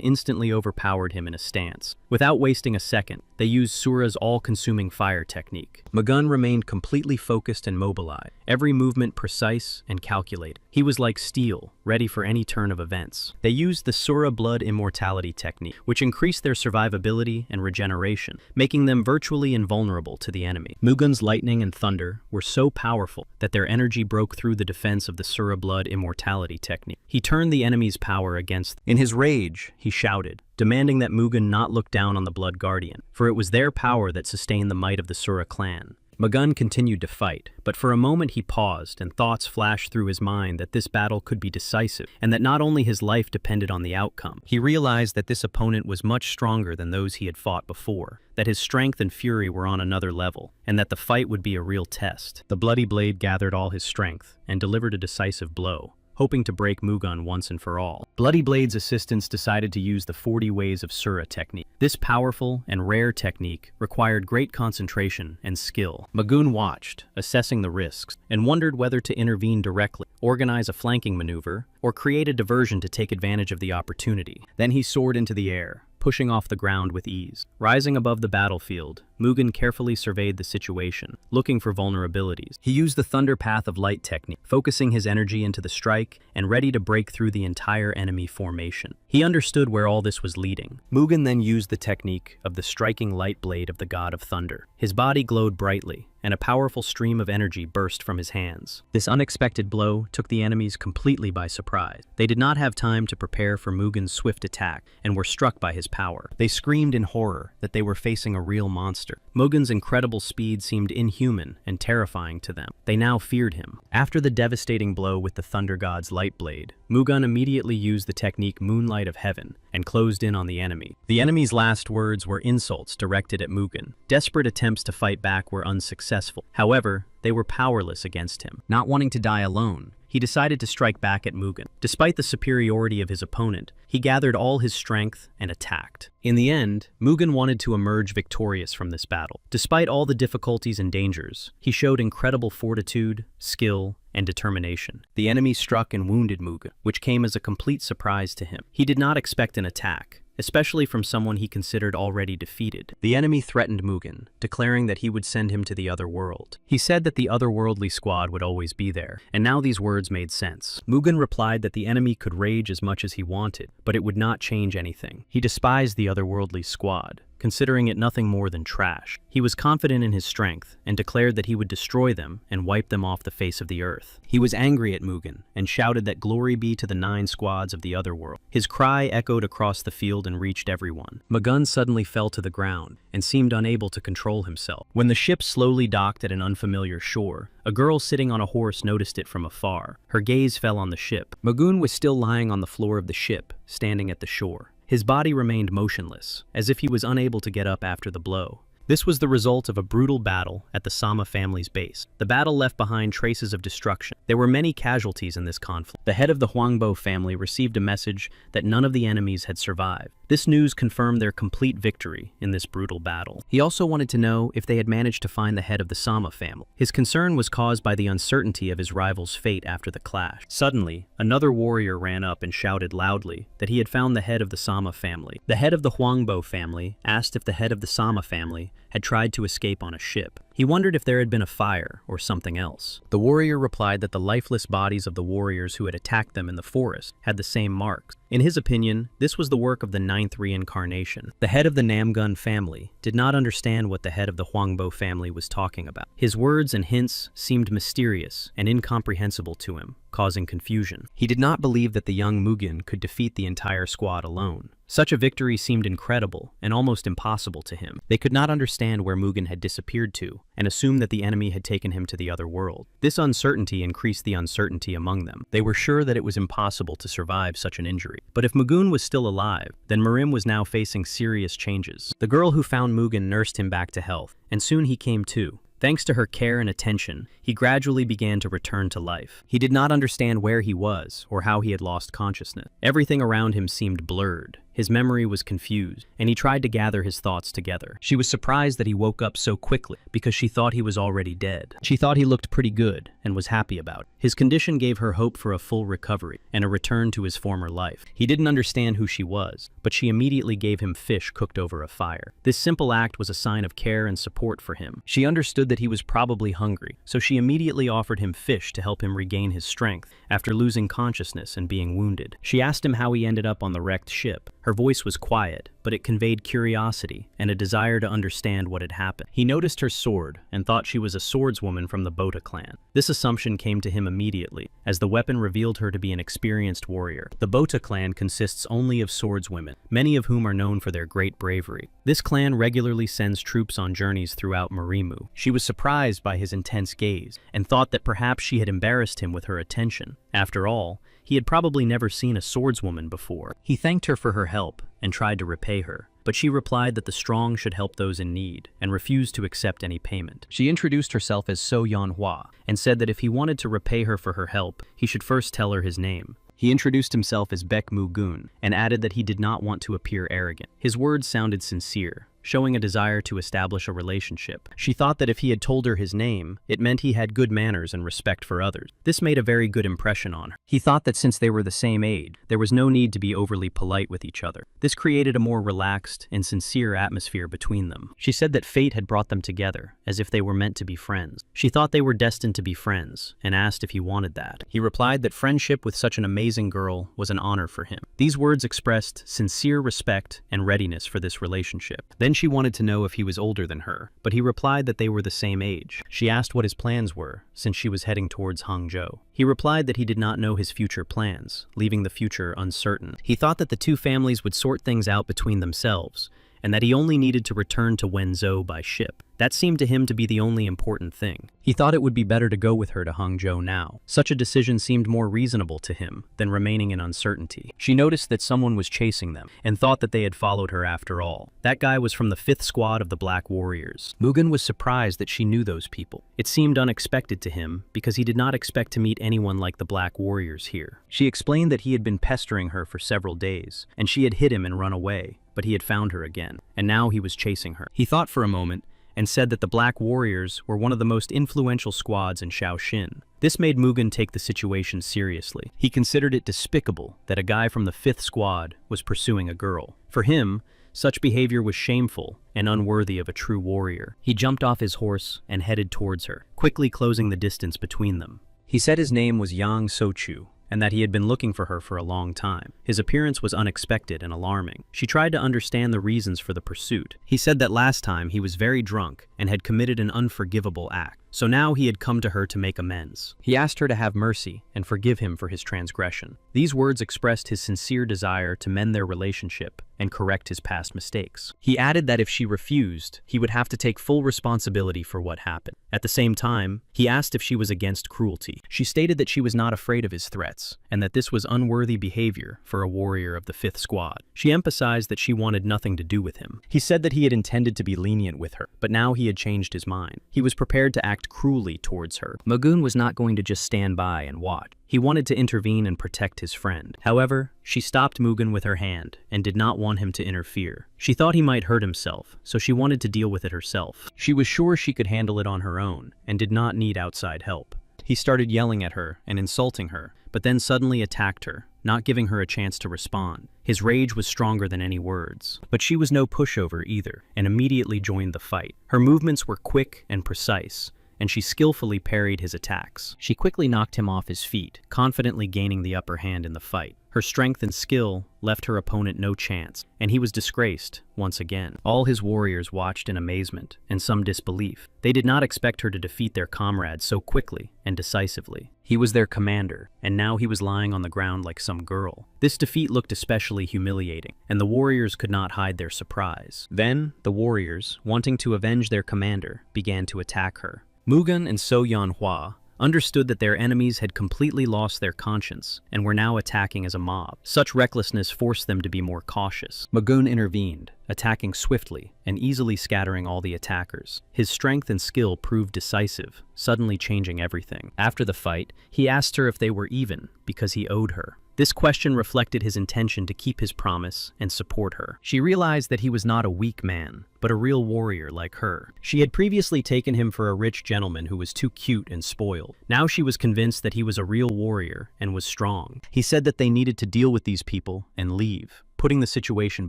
A: instantly overpowered him in a stance. Without wasting a second, they used Sura's all-consuming fire technique. Mugen remained completely focused and mobilized, every movement precise and calculated. He was like steel, ready for any turn of events. They used the Sura blood immortality technique, which increased their survivability and regeneration, making them virtually invulnerable to the enemy. Mugen's lightning and thunder were so powerful that their energy broke through the defense of the Sura blood immortality technique. He turned the enemy's power against them. In his rage, he shouted, demanding that Mugen not look down on the Blood Guardian, for it was their power that sustained the might of the Sura clan. Mugen continued to fight, but for a moment he paused and thoughts flashed through his mind that this battle could be decisive and that not only his life depended on the outcome. He realized that this opponent was much stronger than those he had fought before, that his strength and fury were on another level, and that the fight would be a real test. The bloody blade gathered all his strength and delivered a decisive blow, hoping to break Mugen once and for all. Bloody Blade's assistants decided to use the 40 Ways of Sura technique. This powerful and rare technique required great concentration and skill. Mugen watched, assessing the risks, and wondered whether to intervene directly, organize a flanking maneuver, or create a diversion to take advantage of the opportunity. Then he soared into the air, pushing off the ground with ease. Rising above the battlefield, Mugen carefully surveyed the situation, looking for vulnerabilities. He used the Thunder Path of Light technique, focusing his energy into the strike and ready to break through the entire enemy formation. He understood where all this was leading. Mugen then used the technique of the striking light blade of the God of Thunder. His body glowed brightly, and a powerful stream of energy burst from his hands. This unexpected blow took the enemies completely by surprise. They did not have time to prepare for Mugen's swift attack and were struck by his power. They screamed in horror that they were facing a real monster. Mugen's incredible speed seemed inhuman and terrifying to them. They now feared him. After the devastating blow with the Thunder God's light blade, Mugen immediately used the technique Moonlight of Heaven and closed in on the enemy. The enemy's last words were insults directed at Mugen. Desperate attempts to fight back were unsuccessful. However, they were powerless against him. Not wanting to die alone, he decided to strike back at Mugen. Despite the superiority of his opponent, he gathered all his strength and attacked. In the end, Mugen wanted to emerge victorious from this battle. Despite all the difficulties and dangers, he showed incredible fortitude, skill, and determination. The enemy struck and wounded Mugen, which came as a complete surprise to him. He did not expect an attack, especially from someone he considered already defeated. The enemy threatened Mugen, declaring that he would send him to the other world. He said that the otherworldly squad would always be there, and now these words made sense. Mugen replied that the enemy could rage as much as he wanted, but it would not change anything. He despised the otherworldly squad, considering it nothing more than trash. He was confident in his strength and declared that he would destroy them and wipe them off the face of the earth. He was angry at Mugen and shouted that glory be to the 9 squads of the otherworld. His cry echoed across the field and reached everyone. Mugen suddenly fell to the ground and seemed unable to control himself. When the ship slowly docked at an unfamiliar shore, a girl sitting on a horse noticed it from afar. Her gaze fell on the ship. Mugen was still lying on the floor of the ship, standing at the shore. His body remained motionless, as if he was unable to get up after the blow. This was the result of a brutal battle at the Sama family's base. The battle left behind traces of destruction. There were many casualties in this conflict. The head of the Huangbo family received a message that none of the enemies had survived. This news confirmed their complete victory in this brutal battle. He also wanted to know if they had managed to find the head of the Sama family. His concern was caused by the uncertainty of his rival's fate after the clash. Suddenly, another warrior ran up and shouted loudly that he had found the head of the Sama family. The head of the Huangbo family asked if the head of the Sama family had tried to escape on a ship. He wondered if there had been a fire or something else. The warrior replied that the lifeless bodies of the warriors who had attacked them in the forest had the same marks. In his opinion, this was the work of the 9th reincarnation. The head of the Namgun family did not understand what the head of the Huangbo family was talking about. His words and hints seemed mysterious and incomprehensible to him. causing confusion. He did not believe that the young Mugen could defeat the entire squad alone. Such a victory seemed incredible and almost impossible to him. They could not understand where Mugen had disappeared to and assumed that the enemy had taken him to the other world. This uncertainty increased the uncertainty among them. They were sure that it was impossible to survive such an injury. But if Mugen was still alive, then Mirim was now facing serious changes. The girl who found Mugen nursed him back to health, and soon he came to. Thanks to her care and attention, he gradually began to return to life. He did not understand where he was or how he had lost consciousness. Everything around him seemed blurred. His memory was confused, and he tried to gather his thoughts together. She was surprised that he woke up so quickly because she thought he was already dead. She thought he looked pretty good and was happy about it. His condition gave her hope for a full recovery and a return to his former life. He didn't understand who she was, but she immediately gave him fish cooked over a fire. This simple act was a sign of care and support for him. She understood that he was probably hungry, so she immediately offered him fish to help him regain his strength after losing consciousness and being wounded. She asked him how he ended up on the wrecked ship. Her voice was quiet, but it conveyed curiosity and a desire to understand what had happened. He noticed her sword and thought she was a swordswoman from the Bota clan. This assumption came to him immediately, as the weapon revealed her to be an experienced warrior. The Bota clan consists only of swordswomen, many of whom are known for their great bravery. This clan regularly sends troops on journeys throughout Marimu. She was surprised by his intense gaze and thought that perhaps she had embarrassed him with her attention. After all, he had probably never seen a swordswoman before. He thanked her for her help and tried to repay her, but she replied that the strong should help those in need and refused to accept any payment. She introduced herself as So Manhwa and said that if he wanted to repay her for her help, he should first tell her his name. He introduced himself as Baek Mugun and added that he did not want to appear arrogant. His words sounded sincere, showing a desire to establish a relationship. She thought that if he had told her his name, it meant he had good manners and respect for others. This made a very good impression on her. He thought that since they were the same age, there was no need to be overly polite with each other. This created a more relaxed and sincere atmosphere between them. She said that fate had brought them together, as if they were meant to be friends. She thought they were destined to be friends, and asked if he wanted that. He replied that friendship with such an amazing girl was an honor for him. These words expressed sincere respect and readiness for this relationship. Then she wanted to know if he was older than her, but he replied that they were the same age. She asked what his plans were, since she was heading towards Hangzhou. He replied that he did not know his future plans, leaving the future uncertain. He thought that the two families would sort things out between themselves, and that he only needed to return to Wenzhou by ship. That seemed to him to be the only important thing. He thought it would be better to go with her to Hangzhou now. Such a decision seemed more reasonable to him than remaining in uncertainty. She noticed that someone was chasing them and thought that they had followed her after all. That guy was from the 5th squad of the Black Warriors. Mugen was surprised that she knew those people. It seemed unexpected to him because he did not expect to meet anyone like the Black Warriors here. She explained that he had been pestering her for several days, and she had hit him and run away, but he had found her again, and now he was chasing her. He thought for a moment and said that the Black Warriors were one of the most influential squads in Shaoxin. This made Mugen take the situation seriously. He considered it despicable that a guy from the 5th squad was pursuing a girl. For him, such behavior was shameful and unworthy of a true warrior. He jumped off his horse and headed towards her, quickly closing the distance between them. He said his name was Yang Sochu, and that he had been looking for her for a long time. His appearance was unexpected and alarming. She tried to understand the reasons for the pursuit. He said that last time he was very drunk and had committed an unforgivable act. So now he had come to her to make amends. He asked her to have mercy and forgive him for his transgression. These words expressed his sincere desire to mend their relationship and correct his past mistakes. He added that if she refused, he would have to take full responsibility for what happened. At the same time, he asked if she was against cruelty. She stated that she was not afraid of his threats, and that this was unworthy behavior for a warrior of the 5th squad. She emphasized that she wanted nothing to do with him. He said that he had intended to be lenient with her, but now he had changed his mind. He was prepared to act cruelly towards her. Mugen was not going to just stand by and watch. He wanted to intervene and protect his friend. However, she stopped Mugen with her hand and did not want him to interfere. She thought he might hurt himself, so she wanted to deal with it herself. She was sure she could handle it on her own and did not need outside help. He started yelling at her and insulting her, but then suddenly attacked her, not giving her a chance to respond. His rage was stronger than any words, but she was no pushover either, and immediately joined the fight. Her movements were quick and precise, and she skillfully parried his attacks. She quickly knocked him off his feet, confidently gaining the upper hand in the fight. Her strength and skill left her opponent no chance, and he was disgraced once again. All his warriors watched in amazement and some disbelief. They did not expect her to defeat their comrade so quickly and decisively. He was their commander, and now he was lying on the ground like some girl. This defeat looked especially humiliating, and the warriors could not hide their surprise. Then, the warriors, wanting to avenge their commander, began to attack her. Mugen and So Yanhua understood that their enemies had completely lost their conscience and were now attacking as a mob. Such recklessness forced them to be more cautious. Mugen intervened, attacking swiftly and easily scattering all the attackers. His strength and skill proved decisive, suddenly changing everything. After the fight, he asked her if they were even, because he owed her. This question reflected his intention to keep his promise and support her. She realized that he was not a weak man, but a real warrior like her. She had previously taken him for a rich gentleman who was too cute and spoiled. Now she was convinced that he was a real warrior and was strong. He said that they needed to deal with these people and leave, putting the situation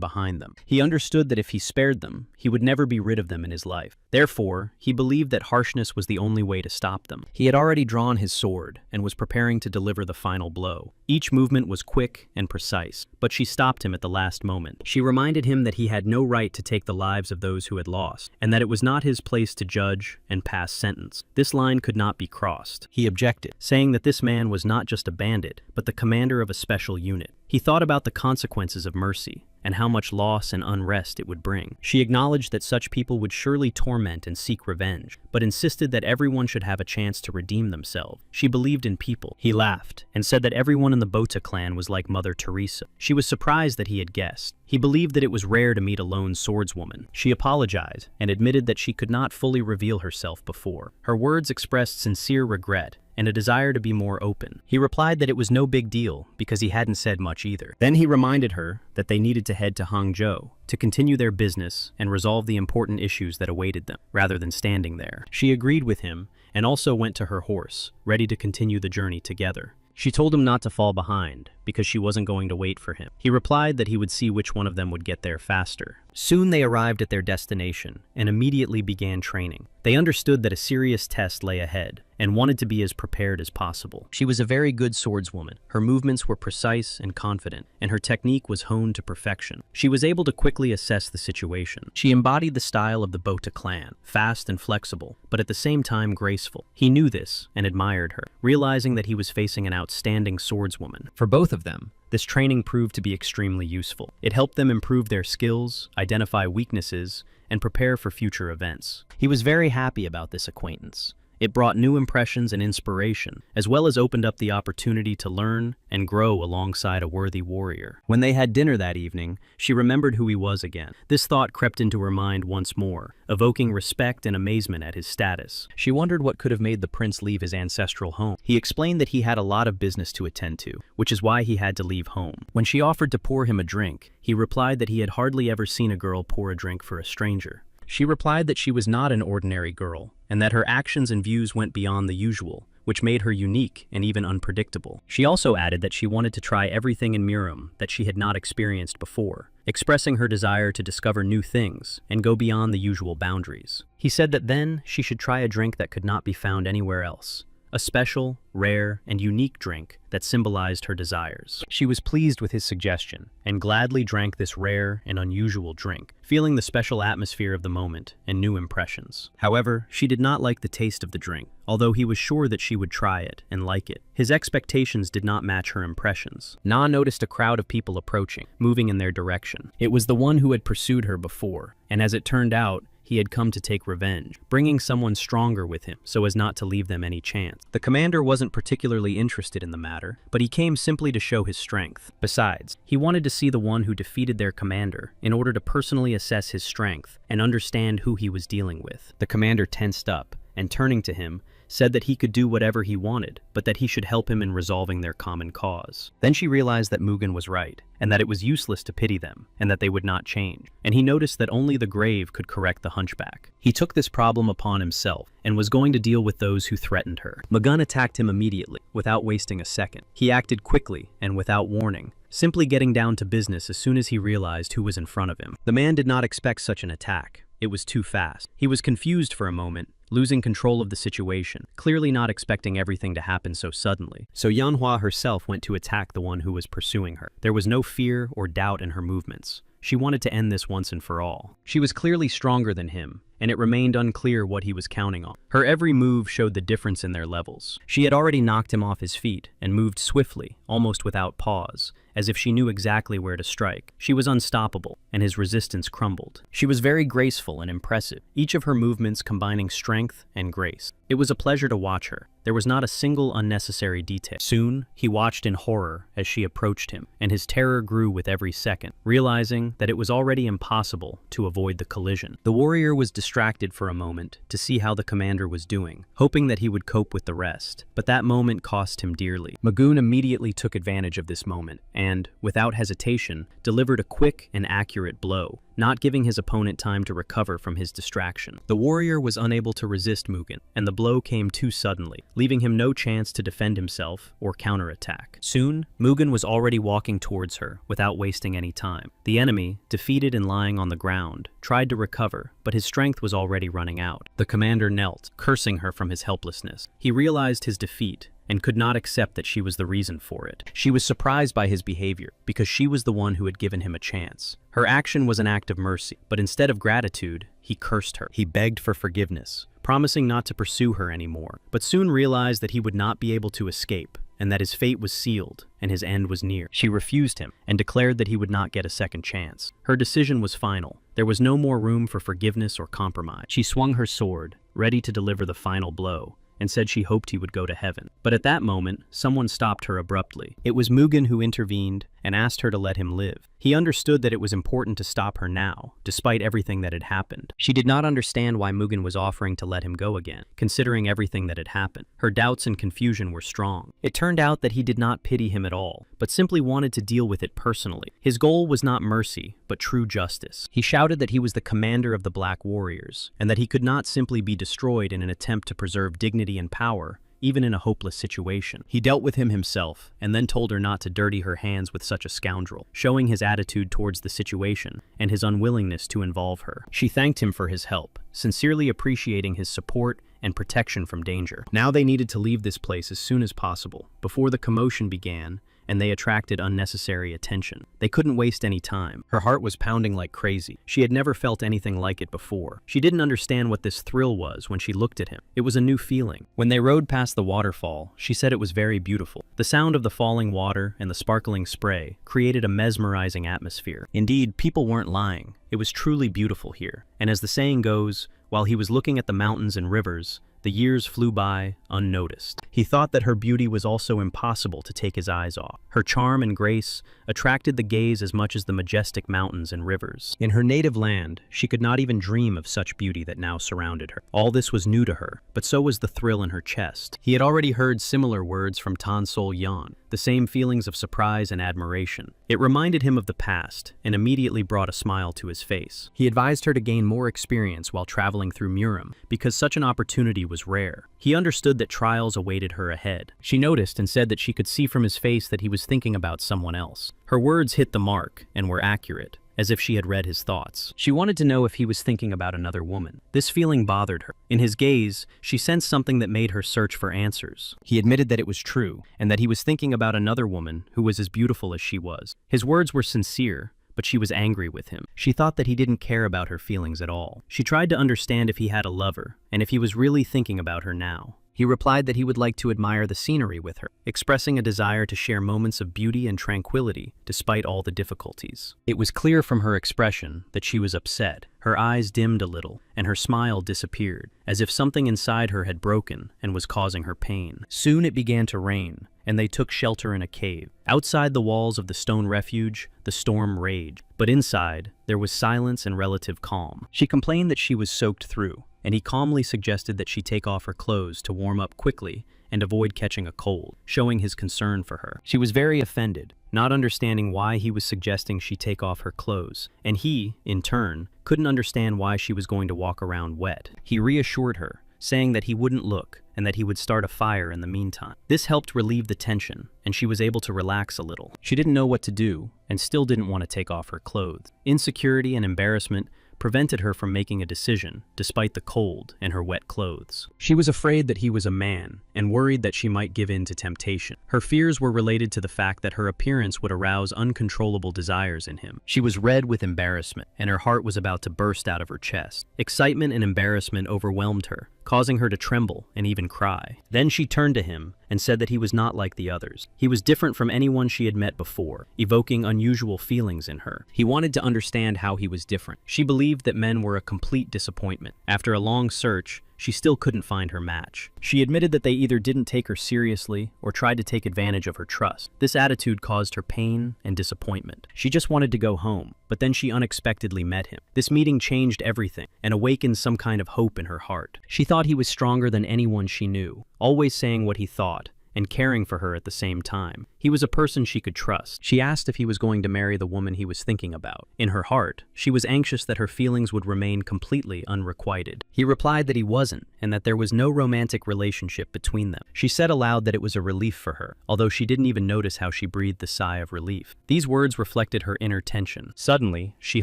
A: behind them. He understood that if he spared them, he would never be rid of them in his life. Therefore, he believed that harshness was the only way to stop them. He had already drawn his sword and was preparing to deliver the final blow. Each movement was quick and precise, but she stopped him at the last moment. She reminded him that he had no right to take the lives of those who had lost, and that it was not his place to judge and pass sentence. This line could not be crossed. He objected, saying that this man was not just a bandit, but the commander of a special unit. He thought about the consequences of mercy and how much loss and unrest it would bring. She acknowledged that such people would surely torment and seek revenge, but insisted that everyone should have a chance to redeem themselves. She believed in people. He laughed and said that everyone in the Bota clan was like Mother Teresa. She was surprised that he had guessed. He believed that it was rare to meet a lone swordswoman. She apologized and admitted that she could not fully reveal herself before. Her words expressed sincere regret and a desire to be more open. He replied that it was no big deal because he hadn't said much either. Then he reminded her that they needed to head to Hangzhou to continue their business and resolve the important issues that awaited them, rather than standing there. She agreed with him and also went to her horse, ready to continue the journey together. She told him not to fall behind, because she wasn't going to wait for him. He replied that he would see which one of them would get there faster. Soon they arrived at their destination, and immediately began training. They understood that a serious test lay ahead, and wanted to be as prepared as possible. She was a very good swordswoman. Her movements were precise and confident, and her technique was honed to perfection. She was able to quickly assess the situation. She embodied the style of the Bota clan, fast and flexible, but at the same time graceful. He knew this and admired her, realizing that he was facing an outstanding swordswoman. For both of them, this training proved to be extremely useful. It helped them improve their skills, identify weaknesses, and prepare for future events. He was very happy about this acquaintance. It brought new impressions and inspiration, as well as opened up the opportunity to learn and grow alongside a worthy warrior. When they had dinner that evening, she remembered who he was again. This thought crept into her mind once more, evoking respect and amazement at his status. She wondered what could have made the prince leave his ancestral home. He explained that he had a lot of business to attend to, which is why he had to leave home. When she offered to pour him a drink, he replied that he had hardly ever seen a girl pour a drink for a stranger. She replied that she was not an ordinary girl, and that her actions and views went beyond the usual, which made her unique and even unpredictable. She also added that she wanted to try everything in Miram that she had not experienced before, expressing her desire to discover new things and go beyond the usual boundaries. He said that then she should try a drink that could not be found anywhere else, a special, rare, and unique drink that symbolized her desires. She was pleased with his suggestion and gladly drank this rare and unusual drink, feeling the special atmosphere of the moment and new impressions. However, she did not like the taste of the drink, although he was sure that she would try it and like it. His expectations did not match her impressions. Na noticed a crowd of people approaching, moving in their direction. It was the one who had pursued her before, and as it turned out, he had come to take revenge, bringing someone stronger with him so as not to leave them any chance. The commander wasn't particularly interested in the matter, but he came simply to show his strength. Besides, he wanted to see the one who defeated their commander in order to personally assess his strength and understand who he was dealing with. The commander tensed up and, turning to him, said that he could do whatever he wanted, but that he should help him in resolving their common cause. Then she realized that Mugen was right, and that it was useless to pity them, and that they would not change. And he noticed that only the grave could correct the hunchback. He took this problem upon himself, and was going to deal with those who threatened her. Mugen attacked him immediately, without wasting a second. He acted quickly, and without warning, simply getting down to business as soon as he realized who was in front of him. The man did not expect such an attack. It was too fast. He was confused for a moment, losing control of the situation, clearly not expecting everything to happen so suddenly. So Manhwa herself went to attack the one who was pursuing her. There was no fear or doubt in her movements. She wanted to end this once and for all. She was clearly stronger than him, and it remained unclear what he was counting on. Her every move showed the difference in their levels. She had already knocked him off his feet and moved swiftly, almost without pause, as if she knew exactly where to strike. She was unstoppable, and his resistance crumbled. She was very graceful and impressive, each of her movements combining strength and grace. It was a pleasure to watch her. There was not a single unnecessary detail. Soon, he watched in horror as she approached him, and his terror grew with every second, realizing that it was already impossible to avoid the collision. The warrior was distracted for a moment to see how the commander was doing, hoping that he would cope with the rest, but that moment cost him dearly. Magoon immediately took advantage of this moment and, without hesitation, delivered a quick and accurate blow, not giving his opponent time to recover from his distraction. The warrior was unable to resist Mugen, and the blow came too suddenly, leaving him no chance to defend himself or counterattack. Soon, Mugen was already walking towards her without wasting any time. The enemy, defeated and lying on the ground, tried to recover, but his strength was already running out. The commander knelt, cursing her from his helplessness. He realized his defeat and could not accept that she was the reason for it. She was surprised by his behavior because she was the one who had given him a chance. Her action was an act of mercy, but instead of gratitude, he cursed her. He begged for forgiveness, promising not to pursue her anymore, but soon realized that he would not be able to escape, and that his fate was sealed and his end was near. She refused him and declared that he would not get a second chance. Her decision was final. There was no more room for forgiveness or compromise. She swung her sword, ready to deliver the final blow, and said she hoped he would go to heaven. But at that moment, someone stopped her abruptly. It was Mugen who intervened and asked her to let him live. He understood that it was important to stop her now, despite everything that had happened. She did not understand why Mugen was offering to let him go again, considering everything that had happened. Her doubts and confusion were strong. It turned out that he did not pity him at all, but simply wanted to deal with it personally. His goal was not mercy, but true justice. He shouted that he was the commander of the Black Warriors, and that he could not simply be destroyed in an attempt to preserve dignity and power, even in a hopeless situation. He dealt with him himself, and then told her not to dirty her hands with such a scoundrel, showing his attitude towards the situation and his unwillingness to involve her. She thanked him for his help, sincerely appreciating his support and protection from danger. Now they needed to leave this place as soon as possible, before the commotion began and they attracted unnecessary attention. They couldn't waste any time. Her heart was pounding like crazy. She had never felt anything like it before. She didn't understand what this thrill was when she looked at him. It was a new feeling. When they rode past the waterfall, she said it was very beautiful. The sound of the falling water and the sparkling spray created a mesmerizing atmosphere. Indeed, people weren't lying. It was truly beautiful here. And as the saying goes, while he was looking at the mountains and rivers, the years flew by unnoticed. He thought that her beauty was also impossible to take his eyes off. Her charm and grace attracted the gaze as much as the majestic mountains and rivers. In her native land, she could not even dream of such beauty that now surrounded her. All this was new to her, but so was the thrill in her chest. He had already heard similar words from Tan Sol Yan, the same feelings of surprise and admiration. It reminded him of the past and immediately brought a smile to his face. He advised her to gain more experience while traveling through Murim, because such an opportunity was rare. He understood that trials awaited her ahead. She noticed and said that she could see from his face that he was thinking about someone else. Her words hit the mark and were accurate, as if she had read his thoughts. She wanted to know if he was thinking about another woman. This feeling bothered her. In his gaze, she sensed something that made her search for answers. He admitted that it was true, and that he was thinking about another woman who was as beautiful as she was. His words were sincere, but she was angry with him. She thought that he didn't care about her feelings at all. She tried to understand if he had a lover, and if he was really thinking about her now. He replied that he would like to admire the scenery with her, expressing a desire to share moments of beauty and tranquility despite all the difficulties. It was clear from her expression that she was upset. Her eyes dimmed a little, and her smile disappeared, as if something inside her had broken and was causing her pain. Soon it began to rain, and they took shelter in a cave. Outside the walls of the stone refuge, the storm raged, but inside, there was silence and relative calm. She complained that she was soaked through, and he calmly suggested that she take off her clothes to warm up quickly and avoid catching a cold, showing his concern for her. She was very offended, not understanding why he was suggesting she take off her clothes, and he, in turn, couldn't understand why she was going to walk around wet. He reassured her, saying that he wouldn't look and that he would start a fire in the meantime. This helped relieve the tension, and she was able to relax a little. She didn't know what to do, and still didn't want to take off her clothes. Insecurity and embarrassment prevented her from making a decision, despite the cold and her wet clothes. She was afraid that he was a man, and worried that she might give in to temptation. Her fears were related to the fact that her appearance would arouse uncontrollable desires in him. She was red with embarrassment, and her heart was about to burst out of her chest. Excitement and embarrassment overwhelmed her, causing her to tremble and even cry. Then she turned to him and said that he was not like the others. He was different from anyone she had met before, evoking unusual feelings in her. He wanted to understand how he was different. She believed that men were a complete disappointment. After a long search, she still couldn't find her match. She admitted that they either didn't take her seriously or tried to take advantage of her trust. This attitude caused her pain and disappointment. She just wanted to go home, but then she unexpectedly met him. This meeting changed everything and awakened some kind of hope in her heart. She thought he was stronger than anyone she knew, always saying what he thought and caring for her at the same time. He was a person she could trust. She asked if he was going to marry the woman he was thinking about. In her heart, she was anxious that her feelings would remain completely unrequited. He replied that he wasn't, and that there was no romantic relationship between them. She said aloud that it was a relief for her, although she didn't even notice how she breathed a sigh of relief. These words reflected her inner tension. Suddenly, she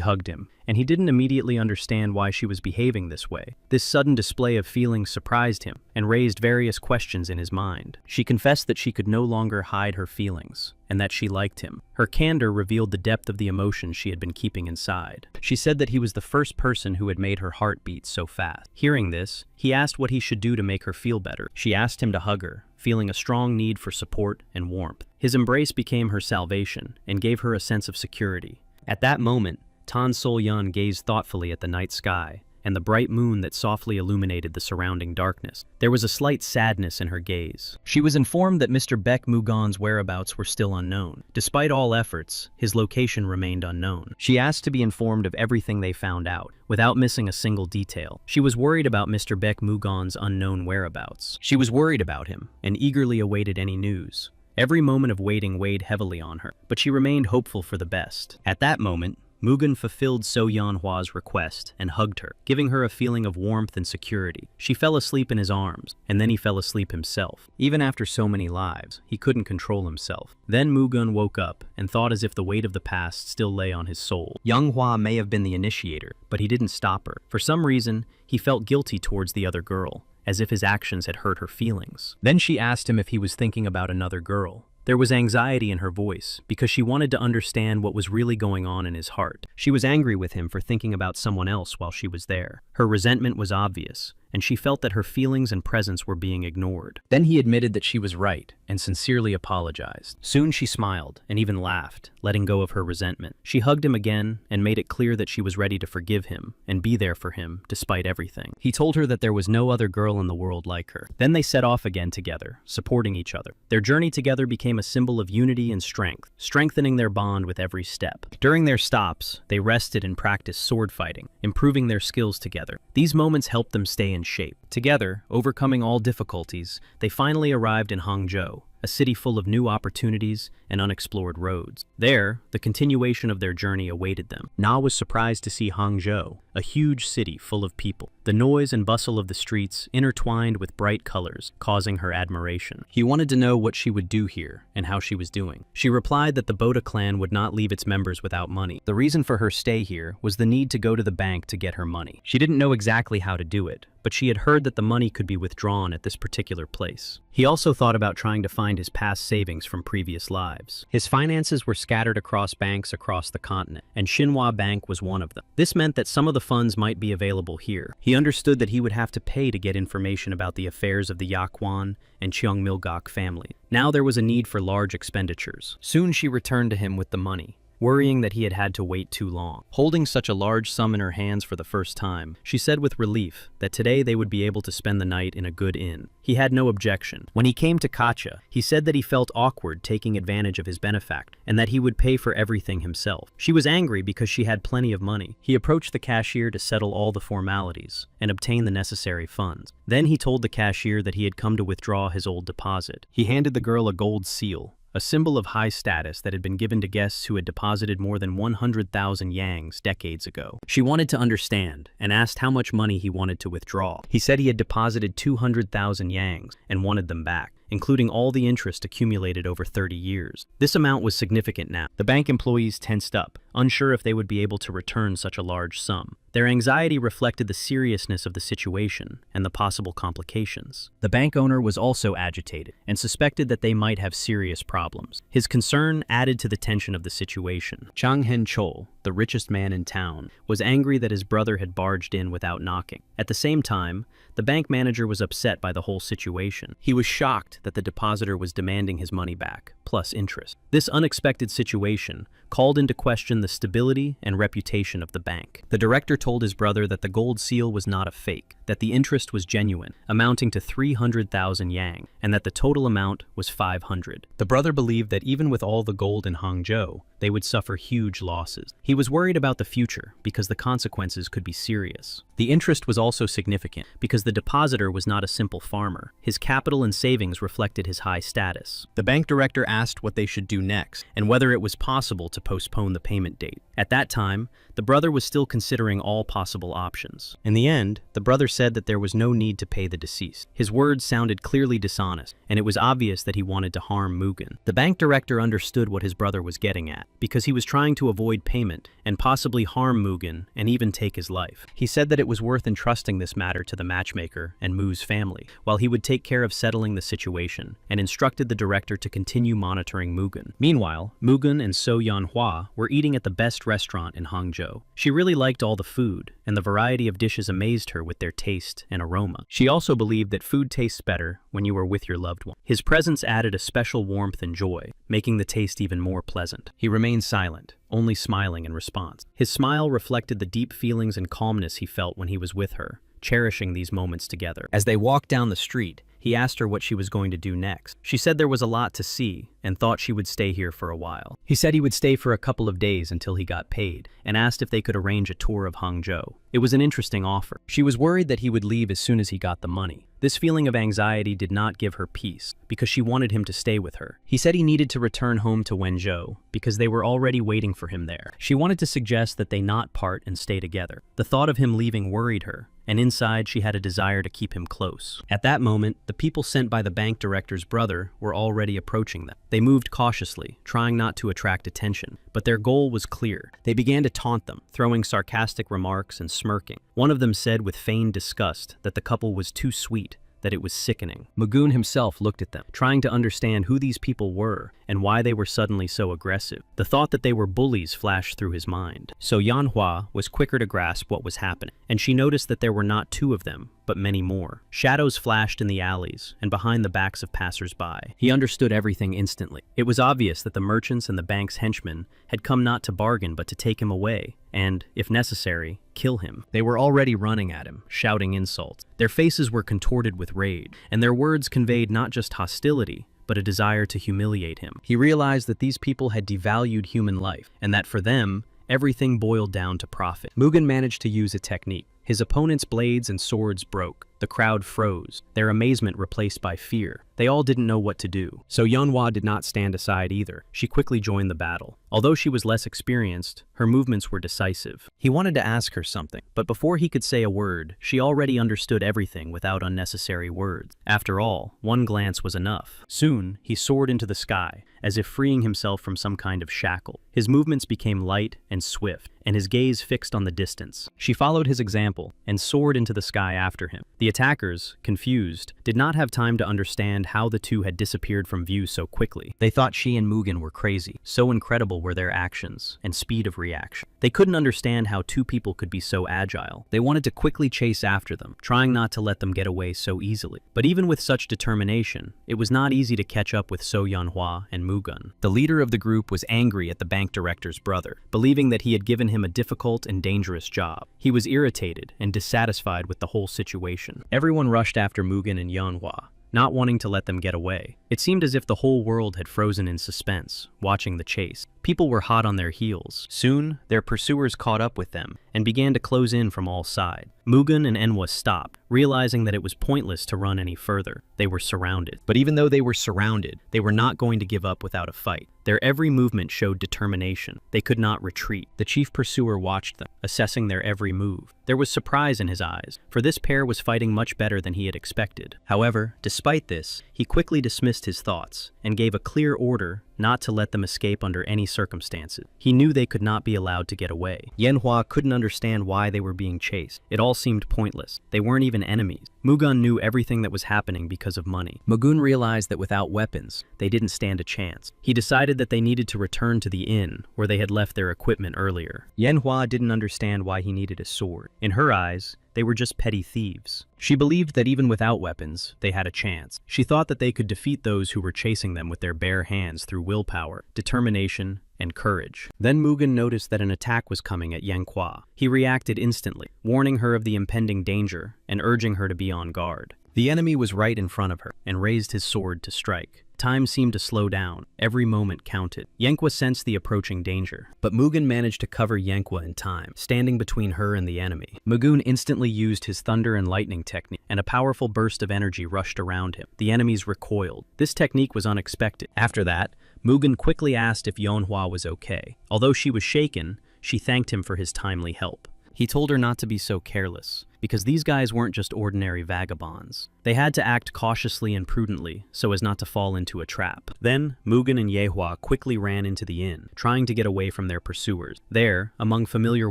A: hugged him, and he didn't immediately understand why she was behaving this way. This sudden display of feelings surprised him and raised various questions in his mind. She confessed that she could no longer hide her feelings, and that she liked him. Her candor revealed the depth of the emotions she had been keeping inside. She said that he was the first person who had made her heart beat so fast. Hearing this, he asked what he should do to make her feel better. She asked him to hug her, feeling a strong need for support and warmth. His embrace became her salvation and gave her a sense of security. At that moment, Tan Sol-yun gazed thoughtfully at the night sky and the bright moon that softly illuminated the surrounding darkness. There was a slight sadness in her gaze. She was informed that Mr. Baek Mugon's whereabouts were still unknown. Despite all efforts, his location remained unknown. She asked to be informed of everything they found out, without missing a single detail. She was worried about Mr. Baek Mugon's unknown whereabouts. She was worried about him, and eagerly awaited any news. Every moment of waiting weighed heavily on her, but she remained hopeful for the best. At that moment, Mugen fulfilled So Yeonhwa's request and hugged her, giving her a feeling of warmth and security. She fell asleep in his arms, and then he fell asleep himself. Even after so many lives, he couldn't control himself. Then Mugen woke up and thought as if the weight of the past still lay on his soul. Yeonhwa may have been the initiator, but he didn't stop her. For some reason, he felt guilty towards the other girl, as if his actions had hurt her feelings. Then she asked him if he was thinking about another girl. There was anxiety in her voice, because she wanted to understand what was really going on in his heart. She was angry with him for thinking about someone else while she was there. Her resentment was obvious, and she felt that her feelings and presence were being ignored. Then he admitted that she was right, and sincerely apologized. Soon she smiled, and even laughed, letting go of her resentment. She hugged him again, and made it clear that she was ready to forgive him, and be there for him, despite everything. He told her that there was no other girl in the world like her. Then they set off again together, supporting each other. Their journey together became a symbol of unity and strength, strengthening their bond with every step. During their stops, they rested and practiced sword fighting, improving their skills together. These moments helped them stay in shape. Together, overcoming all difficulties, they finally arrived in Hangzhou, a city full of new opportunities and unexplored roads. There, the continuation of their journey awaited them. Na was surprised to see Hangzhou, a huge city full of people. The noise and bustle of the streets intertwined with bright colors, causing her admiration. He wanted to know what she would do here and how she was doing. She replied that the Boda clan would not leave its members without money. The reason for her stay here was the need to go to the bank to get her money. She didn't know exactly how to do it, but she had heard that the money could be withdrawn at this particular place. He also thought about trying to find his past savings from previous lives. His finances were scattered across banks across the continent, and Shinhwa Bank was one of them. This meant that some of the funds might be available here. He understood that he would have to pay to get information about the affairs of the Yakwon and Cheongmilgok family. Now there was a need for large expenditures. Soon she returned to him with the money, worrying that he had had to wait too long. Holding such a large sum in her hands for the first time, she said with relief that today they would be able to spend the night in a good inn. He had no objection. When he came to Katja, he said that he felt awkward taking advantage of his benefactor, and that he would pay for everything himself. She was angry because she had plenty of money. He approached the cashier to settle all the formalities and obtain the necessary funds. Then he told the cashier that he had come to withdraw his old deposit. He handed the girl a gold seal, a symbol of high status that had been given to guests who had deposited more than 100,000 yangs decades ago. She wanted to understand and asked how much money he wanted to withdraw. He said he had deposited 200,000 yangs and wanted them back, including all the interest accumulated over 30 years. This amount was significant now. The bank employees tensed up, unsure if they would be able to return such a large sum. Their anxiety reflected the seriousness of the situation and the possible complications. The bank owner was also agitated and suspected that they might have serious problems. His concern added to the tension of the situation. Chang Hen-chol, the richest man in town, was angry that his brother had barged in without knocking. At the same time, the bank manager was upset by the whole situation. He was shocked that the depositor was demanding his money back, plus interest. This unexpected situation called into question the stability and reputation of the bank. The director told his brother that the gold seal was not a fake, that the interest was genuine, amounting to 300,000 yang, and that the total amount was 500. The brother believed that even with all the gold in Hangzhou, they would suffer huge losses. He was worried about the future because the consequences could be serious. The interest was also significant because the depositor was not a simple farmer. His capital and savings reflected his high status. The bank director asked what they should do next and whether it was possible to postpone the payment date. At that time, the brother was still considering all possible options. In the end, the brother said that there was no need to pay the deceased. His words sounded clearly dishonest, and it was obvious that he wanted to harm Mugen. The bank director understood what his brother was getting at, because he was trying to avoid payment and possibly harm Mugen and even take his life. He said that it was worth entrusting this matter to the matchmaker and Mu's family, while he would take care of settling the situation, and instructed the director to continue monitoring Mugen. Meanwhile, Mugen and So Yanhua were eating at the best restaurant in Hangzhou. She really liked all the food, and the variety of dishes amazed her with their taste and aroma. She also believed that food tastes better when you are with your loved one. His presence added a special warmth and joy, making the taste even more pleasant. He remained silent, only smiling in response. His smile reflected the deep feelings and calmness he felt when he was with her, cherishing these moments together. As they walked down the street, he asked her what she was going to do next. She said there was a lot to see and thought she would stay here for a while. He said he would stay for a couple of days until he got paid and asked if they could arrange a tour of Hangzhou. It was an interesting offer. She was worried that he would leave as soon as he got the money. This feeling of anxiety did not give her peace because she wanted him to stay with her. He said he needed to return home to Wenzhou because they were already waiting for him there. She wanted to suggest that they not part and stay together. The thought of him leaving worried her, and inside she had a desire to keep him close. At that moment, the people sent by the bank director's brother were already approaching them. They moved cautiously, trying not to attract attention, but their goal was clear. They began to taunt them, throwing sarcastic remarks and smirking. One of them said with feigned disgust that the couple was too sweet, that it was sickening. Mugun himself looked at them, trying to understand who these people were and why they were suddenly so aggressive. The thought that they were bullies flashed through his mind. So Yanhua was quicker to grasp what was happening, and she noticed that there were not two of them, but many more. Shadows flashed in the alleys and behind the backs of passers-by. He understood everything instantly. It was obvious that the merchants and the bank's henchmen had come not to bargain but to take him away and, if necessary, kill him. They were already running at him, shouting insults. Their faces were contorted with rage, and their words conveyed not just hostility, but a desire to humiliate him. He realized that these people had devalued human life, and that for them, everything boiled down to profit. Mugen managed to use a technique. His opponent's blades and swords broke. The crowd froze, their amazement replaced by fear. They all didn't know what to do. So Yanhua did not stand aside either. She quickly joined the battle. Although she was less experienced, her movements were decisive. He wanted to ask her something, but before he could say a word, she already understood everything without unnecessary words. After all, one glance was enough. Soon, he soared into the sky, as if freeing himself from some kind of shackle. His movements became light and swift, and his gaze fixed on the distance. She followed his example and soared into the sky after him. The attackers, confused, did not have time to understand how the two had disappeared from view so quickly. They thought she and Mugen were crazy. So incredible were their actions and speed of reaction. They couldn't understand how two people could be so agile. They wanted to quickly chase after them, trying not to let them get away so easily. But even with such determination, it was not easy to catch up with So Yanhua and Mugen. The leader of the group was angry at the bank director's brother, believing that he had given him a difficult and dangerous job. He was irritated and dissatisfied with the whole situation. Everyone rushed after Mugen and Yanhua, not wanting to let them get away. It seemed as if the whole world had frozen in suspense, watching the chase. People were hot on their heels. Soon, their pursuers caught up with them and began to close in from all sides. Mugen and Enwa stopped, realizing that it was pointless to run any further. They were surrounded. But even though they were surrounded, they were not going to give up without a fight. Their every movement showed determination. They could not retreat. The chief pursuer watched them, assessing their every move. There was surprise in his eyes, for this pair was fighting much better than he had expected. However, despite this, he quickly dismissed his thoughts and gave a clear order not to let them escape under any circumstances. He knew they could not be allowed to get away. Manhwa couldn't understand why they were being chased. It all seemed pointless. They weren't even enemies. Mugun knew everything that was happening because of money. Mugun realized that without weapons, they didn't stand a chance. He decided that they needed to return to the inn where they had left their equipment earlier. Manhwa didn't understand why he needed a sword. In her eyes, they were just petty thieves. She believed that even without weapons, they had a chance. She thought that they could defeat those who were chasing them with their bare hands through willpower, determination, and courage. Then Mugen noticed that an attack was coming at Manhwa. He reacted instantly, warning her of the impending danger and urging her to be on guard. The enemy was right in front of her and raised his sword to strike. Time seemed to slow down. Every moment counted. Manhwa sensed the approaching danger, but Mugen managed to cover Manhwa in time, standing between her and the enemy. Mugen instantly used his thunder and lightning technique, and a powerful burst of energy rushed around him. The enemies recoiled. This technique was unexpected. After that, Mugen quickly asked if Manhwa was okay. Although she was shaken, she thanked him for his timely help. He told her not to be so careless, because these guys weren't just ordinary vagabonds. They had to act cautiously and prudently so as not to fall into a trap. Then, Mugen and Manhwa quickly ran into the inn, trying to get away from their pursuers. There, among familiar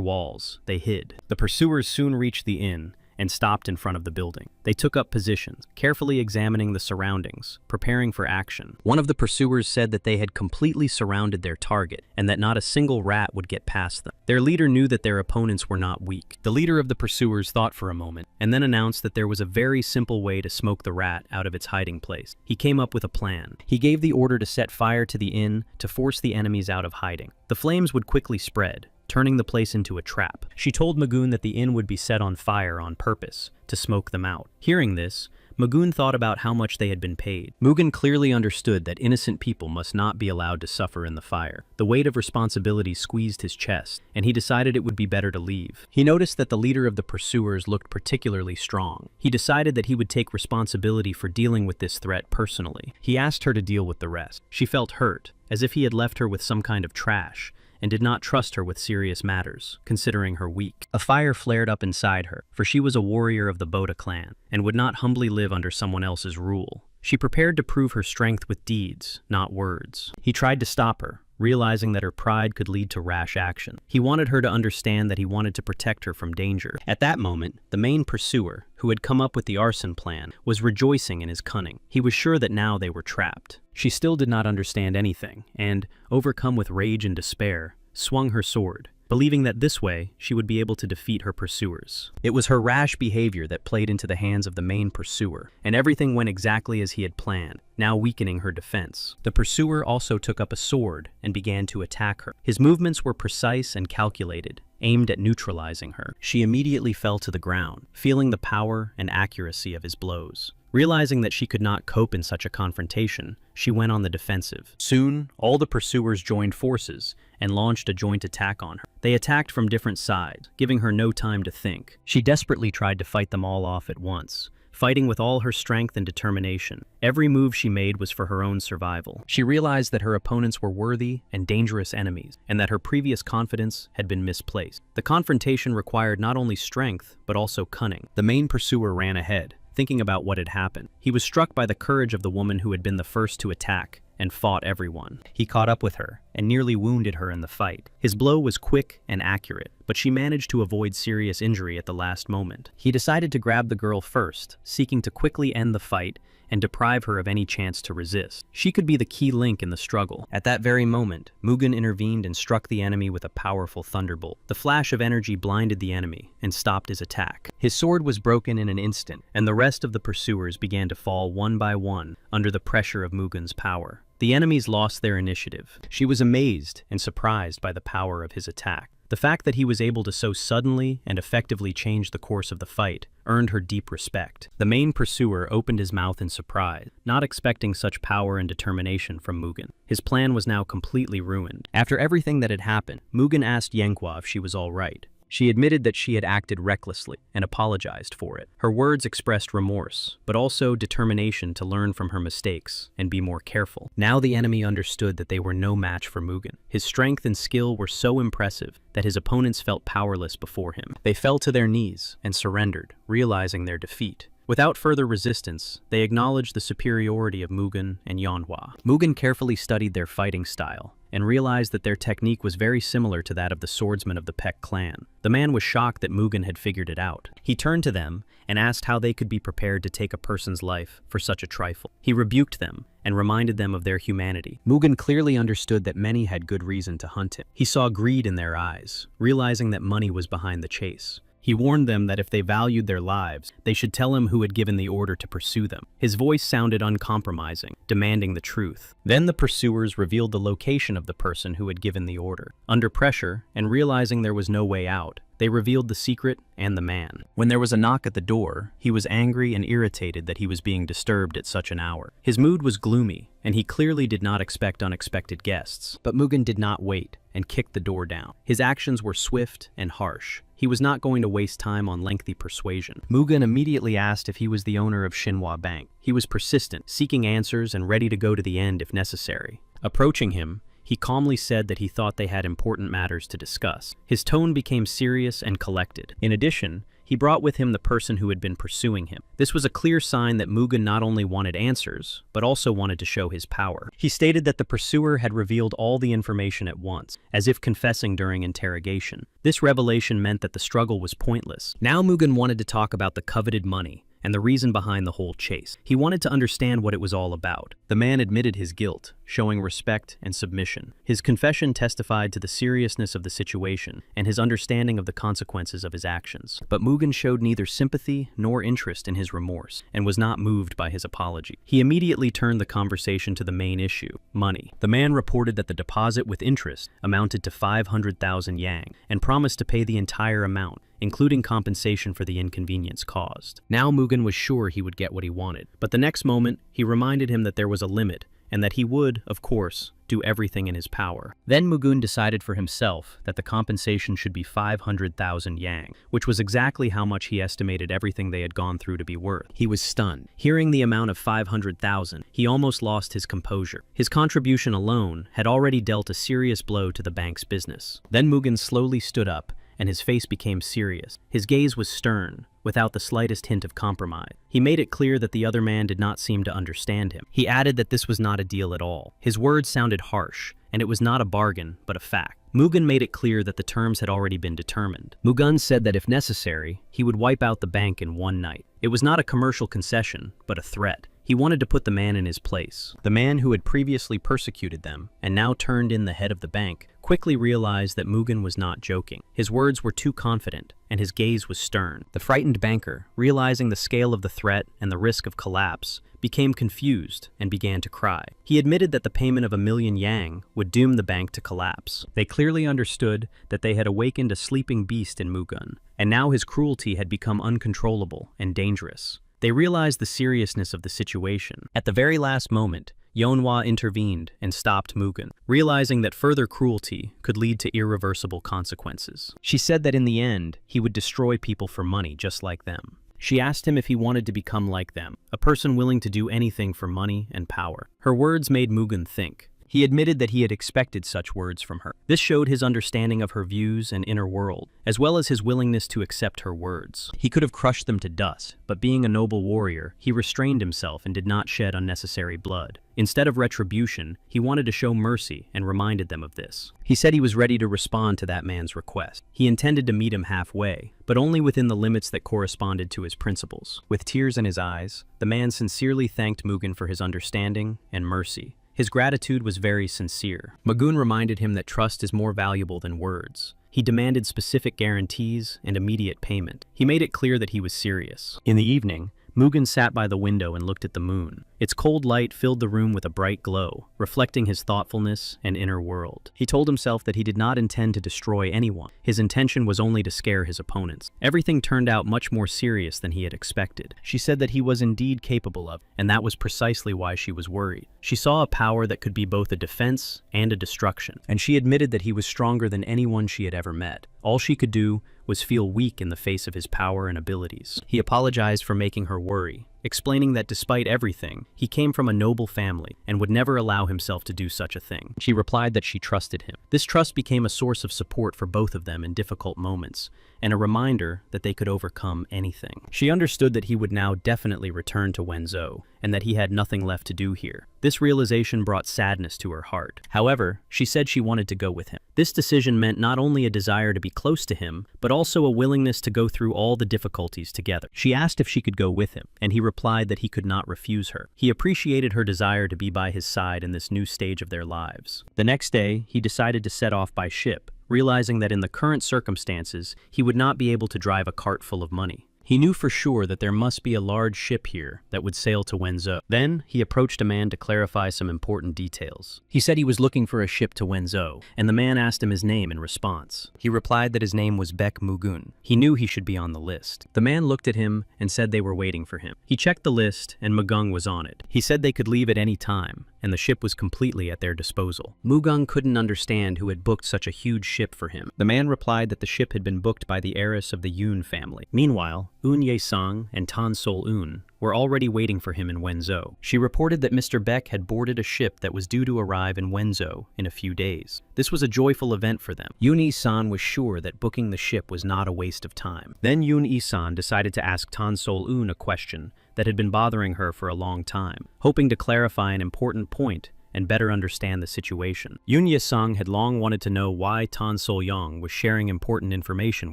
A: walls, they hid. The pursuers soon reached the inn and stopped in front of the building. They took up positions, carefully examining the surroundings, preparing for action. One of the pursuers said that they had completely surrounded their target and that not a single rat would get past them. Their leader knew that their opponents were not weak. The leader of the pursuers thought for a moment and then announced that there was a very simple way to smoke the rat out of its hiding place. He came up with a plan. He gave the order to set fire to the inn to force the enemies out of hiding. The flames would quickly spread, turning the place into a trap. She told Mugen that the inn would be set on fire on purpose, to smoke them out. Hearing this, Mugen thought about how much they had been paid. Mugen clearly understood that innocent people must not be allowed to suffer in the fire. The weight of responsibility squeezed his chest, and he decided it would be better to leave. He noticed that the leader of the pursuers looked particularly strong. He decided that he would take responsibility for dealing with this threat personally. He asked her to deal with the rest. She felt hurt, as if he had left her with some kind of trash, and did not trust her with serious matters, considering her weak. A fire flared up inside her, for she was a warrior of the Boda clan, and would not humbly live under someone else's rule. She prepared to prove her strength with deeds, not words. He tried to stop her, realizing that her pride could lead to rash action. He wanted her to understand that he wanted to protect her from danger. At that moment, the main pursuer, who had come up with the arson plan, was rejoicing in his cunning. He was sure that now they were trapped. She still did not understand anything, and, overcome with rage and despair, swung her sword, believing that this way she would be able to defeat her pursuers. It was her rash behavior that played into the hands of the main pursuer, and everything went exactly as he had planned, now weakening her defense. The pursuer also took up a sword and began to attack her. His movements were precise and calculated, aimed at neutralizing her. She immediately fell to the ground, feeling the power and accuracy of his blows. Realizing that she could not cope in such a confrontation, she went on the defensive. Soon, all the pursuers joined forces and launched a joint attack on her. They attacked from different sides, giving her no time to think. She desperately tried to fight them all off at once, fighting with all her strength and determination. Every move she made was for her own survival. She realized that her opponents were worthy and dangerous enemies, and that her previous confidence had been misplaced. The confrontation required not only strength, but also cunning. The main pursuer ran ahead, thinking about what had happened. He was struck by the courage of the woman who had been the first to attack and fought everyone. He caught up with her and nearly wounded her in the fight. His blow was quick and accurate, but she managed to avoid serious injury at the last moment. He decided to grab the girl first, seeking to quickly end the fight and deprive her of any chance to resist. She could be the key link in the struggle. At that very moment, Mugen intervened and struck the enemy with a powerful thunderbolt. The flash of energy blinded the enemy and stopped his attack. His sword was broken in an instant, and the rest of the pursuers began to fall one by one under the pressure of Mugen's power. The enemies lost their initiative. She was amazed and surprised by the power of his attack. The fact that he was able to so suddenly and effectively change the course of the fight earned her deep respect. The main pursuer opened his mouth in surprise, not expecting such power and determination from Mugen. His plan was now completely ruined. After everything that had happened, Mugen asked Manhwa if she was all right. She admitted that she had acted recklessly and apologized for it. Her words expressed remorse, but also determination to learn from her mistakes and be more careful. Now the enemy understood that they were no match for Mugen. His strength and skill were so impressive that his opponents felt powerless before him. They fell to their knees and surrendered, realizing their defeat. Without further resistance, they acknowledged the superiority of Mugen and Manhwa. Mugen carefully studied their fighting style and realized that their technique was very similar to that of the swordsmen of the Peck clan. The man was shocked that Mugen had figured it out. He turned to them and asked how they could be prepared to take a person's life for such a trifle. He rebuked them and reminded them of their humanity. Mugen clearly understood that many had good reason to hunt him. He saw greed in their eyes, realizing that money was behind the chase. He warned them that if they valued their lives, they should tell him who had given the order to pursue them. His voice sounded uncompromising, demanding the truth. Then the pursuers revealed the location of the person who had given the order. Under pressure, and realizing there was no way out, they revealed the secret and the man. When there was a knock at the door, he was angry and irritated that he was being disturbed at such an hour. His mood was gloomy, and he clearly did not expect unexpected guests. But Mugen did not wait and kicked the door down. His actions were swift and harsh. He was not going to waste time on lengthy persuasion. Mugen immediately asked if he was the owner of Shinhwa Bank. He was persistent, seeking answers and ready to go to the end if necessary. Approaching him, he calmly said that he thought they had important matters to discuss. His tone became serious and collected. In addition, he brought with him the person who had been pursuing him. This was a clear sign that Mugen not only wanted answers, but also wanted to show his power. He stated that the pursuer had revealed all the information at once, as if confessing during interrogation. This revelation meant that the struggle was pointless. Now Mugen wanted to talk about the coveted money and the reason behind the whole chase. He wanted to understand what it was all about. The man admitted his guilt, showing respect and submission. His confession testified to the seriousness of the situation and his understanding of the consequences of his actions. But Mugen showed neither sympathy nor interest in his remorse and was not moved by his apology. He immediately turned the conversation to the main issue, money. The man reported that the deposit with interest amounted to 500,000 yang and promised to pay the entire amount, including compensation for the inconvenience caused. Now Mugen was sure he would get what he wanted, but the next moment, he reminded him that there was a limit, and that he would, of course, do everything in his power. Then Mugen decided for himself that the compensation should be 500,000 yang, which was exactly how much he estimated everything they had gone through to be worth. He was stunned. Hearing the amount of 500,000, he almost lost his composure. His contribution alone had already dealt a serious blow to the bank's business. Then Mugen slowly stood up, and his face became serious. His gaze was stern, without the slightest hint of compromise. He made it clear that the other man did not seem to understand him. He added that this was not a deal at all. His words sounded harsh, and it was not a bargain, but a fact. Mugen made it clear that the terms had already been determined. Mugen said that if necessary, he would wipe out the bank in one night. It was not a commercial concession, but a threat. He wanted to put the man in his place. The man who had previously persecuted them, and now turned in the head of the bank, quickly realized that Mugen was not joking. His words were too confident, and his gaze was stern. The frightened banker, realizing the scale of the threat and the risk of collapse, became confused and began to cry. He admitted that the payment of 1,000,000 yang would doom the bank to collapse. They clearly understood that they had awakened a sleeping beast in Mugen, and now his cruelty had become uncontrollable and dangerous. They realized the seriousness of the situation. At the very last moment, Manhwa intervened and stopped Mugen, realizing that further cruelty could lead to irreversible consequences. She said that in the end, he would destroy people for money just like them. She asked him if he wanted to become like them, a person willing to do anything for money and power. Her words made Mugen think. He admitted that he had expected such words from her. This showed his understanding of her views and inner world, as well as his willingness to accept her words. He could have crushed them to dust, but being a noble warrior, he restrained himself and did not shed unnecessary blood. Instead of retribution, he wanted to show mercy and reminded them of this. He said he was ready to respond to that man's request. He intended to meet him halfway, but only within the limits that corresponded to his principles. With tears in his eyes, the man sincerely thanked Mugen for his understanding and mercy. His gratitude was very sincere. Mugen reminded him that trust is more valuable than words. He demanded specific guarantees and immediate payment. He made it clear that he was serious. In the evening, Mugen sat by the window and looked at the moon. Its cold light filled the room with a bright glow, reflecting his thoughtfulness and inner world. He told himself that he did not intend to destroy anyone. His intention was only to scare his opponents. Everything turned out much more serious than he had expected. She said that he was indeed capable of, and that was precisely why she was worried. She saw a power that could be both a defense and a destruction, and she admitted that he was stronger than anyone she had ever met. All she could do was feel weak in the face of his power and abilities. He apologized for making her worry, explaining that despite everything, he came from a noble family and would never allow himself to do such a thing. She replied that she trusted him. This trust became a source of support for both of them in difficult moments, and a reminder that they could overcome anything. She understood that he would now definitely return to Wenzhou, and that he had nothing left to do here. This realization brought sadness to her heart. However, she said she wanted to go with him. This decision meant not only a desire to be close to him, but also a willingness to go through all the difficulties together. She asked if she could go with him, and he replied that he could not refuse her. He appreciated her desire to be by his side in this new stage of their lives. The next day, he decided to set off by ship, realizing that in the current circumstances, he would not be able to drive a cart full of money. He knew for sure that there must be a large ship here that would sail to Wenzhou. Then, he approached a man to clarify some important details. He said he was looking for a ship to Wenzhou, and the man asked him his name in response. He replied that his name was Baek Mugun. He knew he should be on the list. The man looked at him and said they were waiting for him. He checked the list, and Mugung was on it. He said they could leave at any time, and the ship was completely at their disposal. Mugung couldn't understand who had booked such a huge ship for him. The man replied that the ship had been booked by the heiress of the Yun family. Meanwhile, Un Ye-sang and Tan Sol-un were already waiting for him in Wenzhou. She reported that Mr. Baek had boarded a ship that was due to arrive in Wenzhou in a few days. This was a joyful event for them. Yun Yi-san was sure that booking the ship was not a waste of time. Then Yun Yi-san decided to ask Tan Sol-un a question that had been bothering her for a long time, hoping to clarify an important point and better understand the situation. Yun Ye-sang had long wanted to know why Tan Sol-yong was sharing important information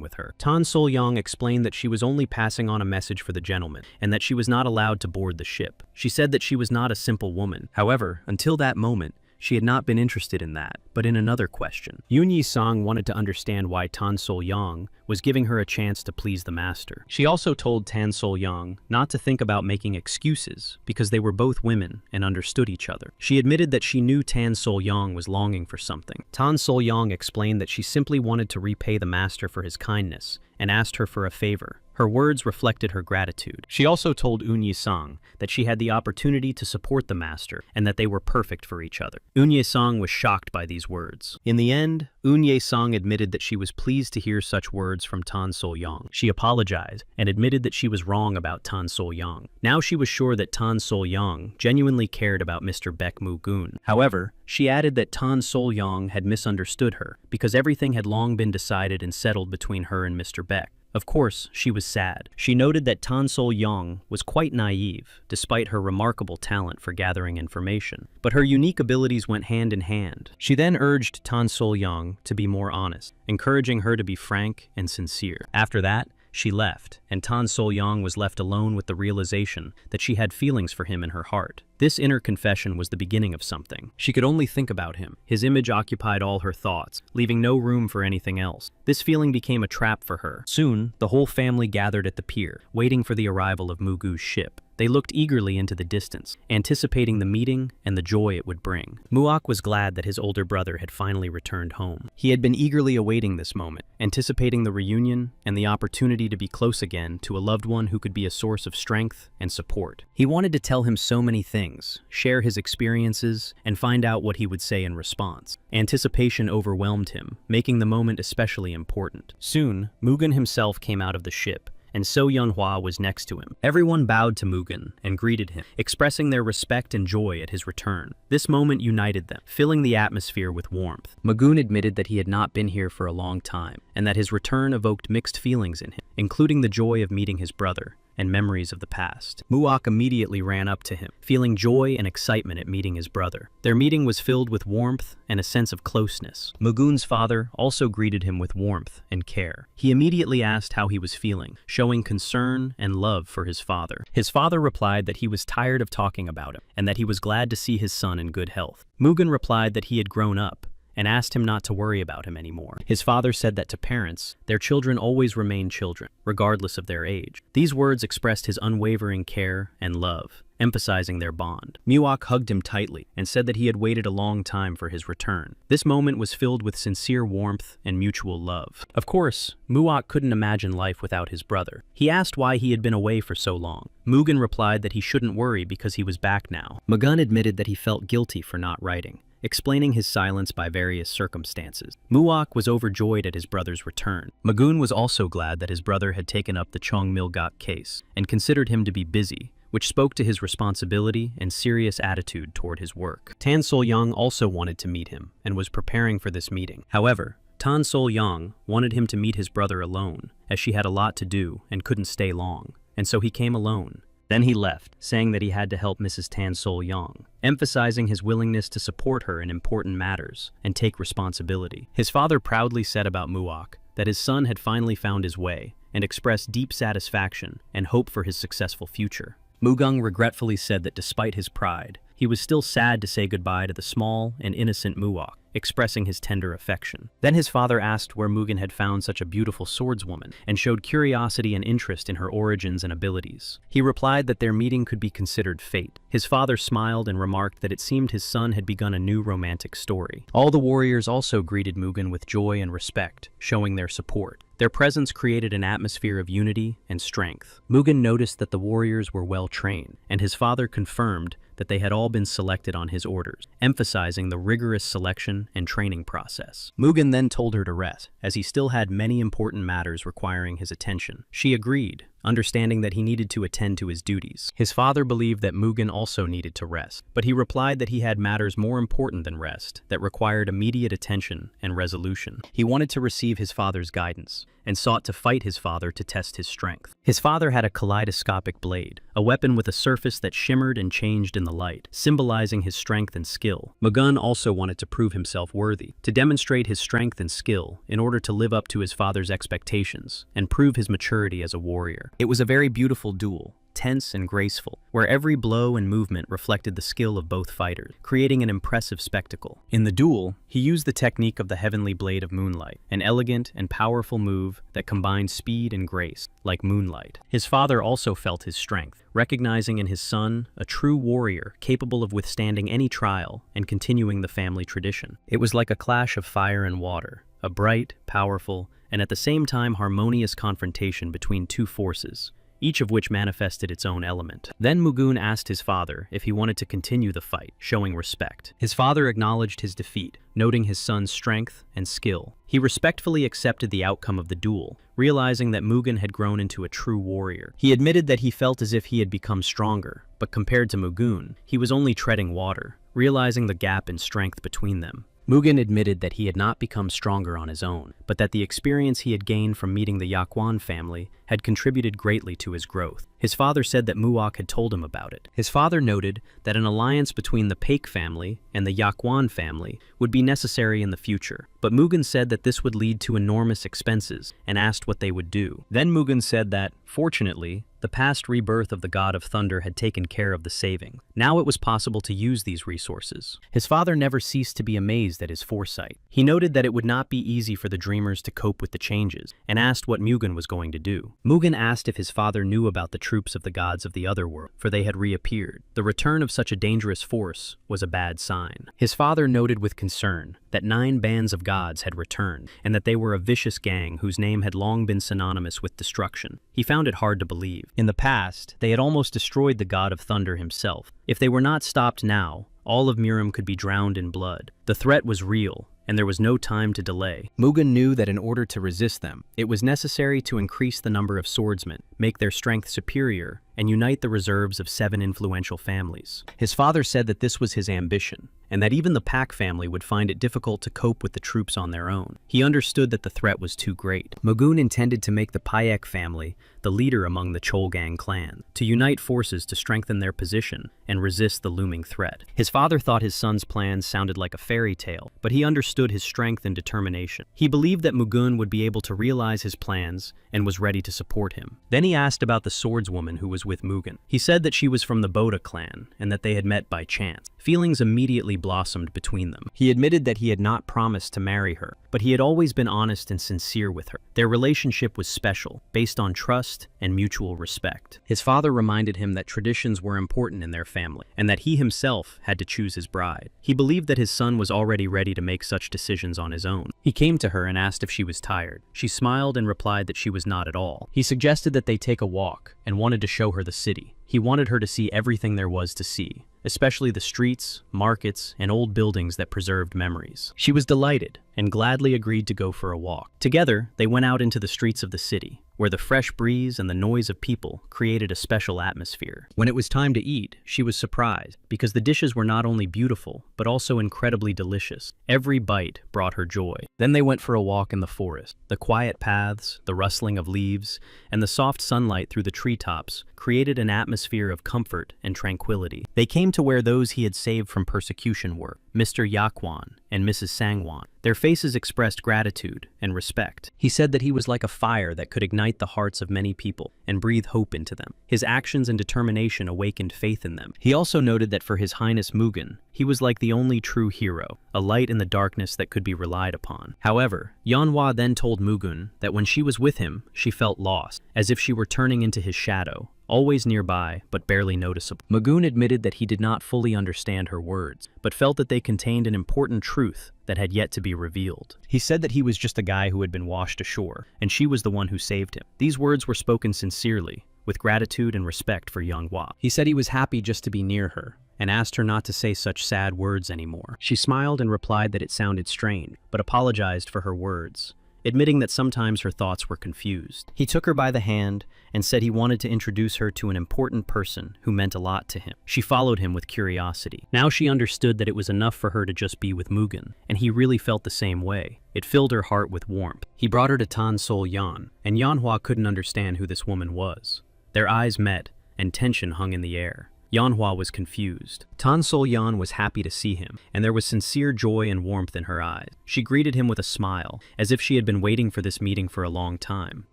A: with her. Tan Sol-yong explained that she was only passing on a message for the gentleman, and that she was not allowed to board the ship. She said that she was not a simple woman. However, until that moment, she had not been interested in that, but in another question. Yun Yi-sang wanted to understand why Tan Sol-yong was giving her a chance to please the master. She also told Tan Sol-yong not to think about making excuses, because they were both women and understood each other. She admitted that she knew Tan Sol-yong was longing for something. Tan Sol-yong explained that she simply wanted to repay the master for his kindness, and asked her for a favor. Her words reflected her gratitude. She also told Un Ye-sang that she had the opportunity to support the master and that they were perfect for each other. Un Ye-sang was shocked by these words. In the end, Un Ye-sang admitted that she was pleased to hear such words from Tan Sol-yong. She apologized and admitted that she was wrong about Tan Sol-yong. Now she was sure that Tan Sol-yong genuinely cared about Mr. Baek Mugun. However, she added that Tan Sol-yong had misunderstood her because everything had long been decided and settled between her and Mr. Baek. Of course, she was sad. She noted that Tan Sol-yong was quite naive, despite her remarkable talent for gathering information. But her unique abilities went hand in hand. She then urged Tan Sol-yong to be more honest, encouraging her to be frank and sincere. After that, she left, and Tan Sol-yong was left alone with the realization that she had feelings for him in her heart. This inner confession was the beginning of something. She could only think about him. His image occupied all her thoughts, leaving no room for anything else. This feeling became a trap for her. Soon, the whole family gathered at the pier, waiting for the arrival of Mugu's ship. They looked eagerly into the distance, anticipating the meeting and the joy it would bring. Muak was glad that his older brother had finally returned home. He had been eagerly awaiting this moment, anticipating the reunion and the opportunity to be close again to a loved one who could be a source of strength and support. He wanted to tell him so many things, share his experiences, and find out what he would say in response. Anticipation overwhelmed him, making the moment especially important. Soon, Mugen himself came out of the ship, and So Yunhua was next to him. Everyone bowed to Mugen and greeted him, expressing their respect and joy at his return. This moment united them, filling the atmosphere with warmth. Mugen admitted that he had not been here for a long time, and that his return evoked mixed feelings in him, including the joy of meeting his brother and memories of the past. Muak immediately ran up to him, feeling joy and excitement at meeting his brother. Their meeting was filled with warmth and a sense of closeness. Mugun's father also greeted him with warmth and care. He immediately asked how he was feeling, showing concern and love for his father. His father replied that he was tired of talking about him, and that he was glad to see his son in good health. Mugun replied that he had grown up, and asked him not to worry about him anymore. His father said that to parents, their children always remain children, regardless of their age. These words expressed his unwavering care and love, emphasizing their bond. Muak hugged him tightly and said that he had waited a long time for his return. This moment was filled with sincere warmth and mutual love. Of course, Muak couldn't imagine life without his brother. He asked why he had been away for so long. Mugen replied that he shouldn't worry because he was back now. Mugun admitted that he felt guilty for not writing, explaining his silence by various circumstances. Muak was overjoyed at his brother's return. Mugun was also glad that his brother had taken up the Chong Milgok case, and considered him to be busy, which spoke to his responsibility and serious attitude toward his work. Tan Sol-yang also wanted to meet him and was preparing for this meeting. However, Tan Sol-yang wanted him to meet his brother alone, as she had a lot to do and couldn't stay long, and so he came alone. Then he left, saying that he had to help Mrs. Tan Sol-yang, emphasizing his willingness to support her in important matters and take responsibility. His father proudly said about Muok that his son had finally found his way and expressed deep satisfaction and hope for his successful future. Mugung regretfully said that despite his pride, he was still sad to say goodbye to the small and innocent Muok, expressing his tender affection. Then his father asked where Mugen had found such a beautiful swordswoman and showed curiosity and interest in her origins and abilities. He replied that their meeting could be considered fate. His father smiled and remarked that it seemed his son had begun a new romantic story. All the warriors also greeted Mugen with joy and respect, showing their support. Their presence created an atmosphere of unity and strength. Mugen noticed that the warriors were well trained, and his father confirmed that they had all been selected on his orders, emphasizing the rigorous selection and training process. Mugen then told her to rest, as he still had many important matters requiring his attention. She agreed, understanding that he needed to attend to his duties. His father believed that Mugen also needed to rest, but he replied that he had matters more important than rest that required immediate attention and resolution. He wanted to receive his father's guidance and sought to fight his father to test his strength. His father had a kaleidoscopic blade, a weapon with a surface that shimmered and changed in the light, symbolizing his strength and skill. Mugen also wanted to prove himself worthy, to demonstrate his strength and skill in order to live up to his father's expectations and prove his maturity as a warrior. It was a very beautiful duel, tense and graceful, where every blow and movement reflected the skill of both fighters, creating an impressive spectacle. In the duel, he used the technique of the heavenly blade of moonlight, an elegant and powerful move that combined speed and grace, like moonlight. His father also felt his strength, recognizing in his son a true warrior capable of withstanding any trial and continuing the family tradition. It was like a clash of fire and water, a bright, powerful, and at the same time harmonious confrontation between two forces, each of which manifested its own element. Then Mugen asked his father if he wanted to continue the fight, showing respect. His father acknowledged his defeat, noting his son's strength and skill. He respectfully accepted the outcome of the duel, realizing that Mugen had grown into a true warrior. He admitted that he felt as if he had become stronger, but compared to Mugen, he was only treading water, realizing the gap in strength between them. Mugen admitted that he had not become stronger on his own, but that the experience he had gained from meeting the Yaquan family had contributed greatly to his growth. His father said that Muok had told him about it. His father noted that an alliance between the Paik family and the Yaquan family would be necessary in the future, but Mugen said that this would lead to enormous expenses and asked what they would do. Then Mugen said that, fortunately, the past rebirth of the God of Thunder had taken care of the saving. Now it was possible to use these resources. His father never ceased to be amazed at his foresight. He noted that it would not be easy for the dreamers to cope with the changes, and asked what Mugen was going to do. Mugen asked if his father knew about the troops of the gods of the other world, for they had reappeared. The return of such a dangerous force was a bad sign. His father noted with concern that 9 bands of gods had returned, and that they were a vicious gang whose name had long been synonymous with destruction. He found it hard to believe. In the past, they had almost destroyed the God of Thunder himself. If they were not stopped now, all of Miram could be drowned in blood. The threat was real, and there was no time to delay. Mugen knew that in order to resist them, it was necessary to increase the number of swordsmen, make their strength superior, and unite the reserves of 7 influential families. His father said that this was his ambition, and that even the Pak family would find it difficult to cope with the troops on their own. He understood that the threat was too great. Mugen intended to make the Paek family the leader among the Cholgang clan, to unite forces to strengthen their position and resist the looming threat. His father thought his son's plans sounded like a fairy tale, but he understood his strength and determination. He believed that Mugen would be able to realize his plans and was ready to support him. Then he asked about the swordswoman who was with Mugen. He said that she was from the Boda clan and that they had met by chance. Feelings immediately blossomed between them. He admitted that he had not promised to marry her, but he had always been honest and sincere with her. Their relationship was special, based on trust and mutual respect. His father reminded him that traditions were important in their family, and that he himself had to choose his bride. He believed that his son was already ready to make such decisions on his own. He came to her and asked if she was tired. She smiled and replied that she was not at all. He suggested that they take a walk and wanted to show her the city. He wanted her to see everything there was to see, especially the streets, markets, and old buildings that preserved memories. She was delighted, and gladly agreed to go for a walk. Together, they went out into the streets of the city, where the fresh breeze and the noise of people created a special atmosphere. When it was time to eat, she was surprised, because the dishes were not only beautiful, but also incredibly delicious. Every bite brought her joy. Then they went for a walk in the forest. The quiet paths, the rustling of leaves, and the soft sunlight through the treetops created an atmosphere of comfort and tranquility. They came to where those he had saved from persecution were, Mr. Yakwan and Mrs. Sangwan. Their faces expressed gratitude and respect. He said that he was like a fire that could ignite the hearts of many people and breathe hope into them. His actions and determination awakened faith in them. He also noted that for His Highness Mughal, he was like the only true hero, a light in the darkness that could be relied upon. However, Manhwa then told Mughal that when she was with him, she felt lost, as if she were turning into his shadow, always nearby, but barely noticeable. Mughal admitted that he did not fully understand her words, but felt that they contained an important truth that had yet to be revealed. He said that he was just a guy who had been washed ashore, and she was the one who saved him. These words were spoken sincerely, with gratitude and respect for Manhwa. He said he was happy just to be near her, and asked her not to say such sad words anymore. She smiled and replied that it sounded strange, but apologized for her words, admitting that sometimes her thoughts were confused. He took her by the hand and said he wanted to introduce her to an important person who meant a lot to him. She followed him with curiosity. Now she understood that it was enough for her to just be with Mughal, and he really felt the same way. It filled her heart with warmth. He brought her to Tan Sol Yan, and Manhwa couldn't understand who this woman was. Their eyes met, and tension hung in the air. Manhwa was confused. Tan Sol Yan was happy to see him, and there was sincere joy and warmth in her eyes. She greeted him with a smile, as if she had been waiting for this meeting for a long time.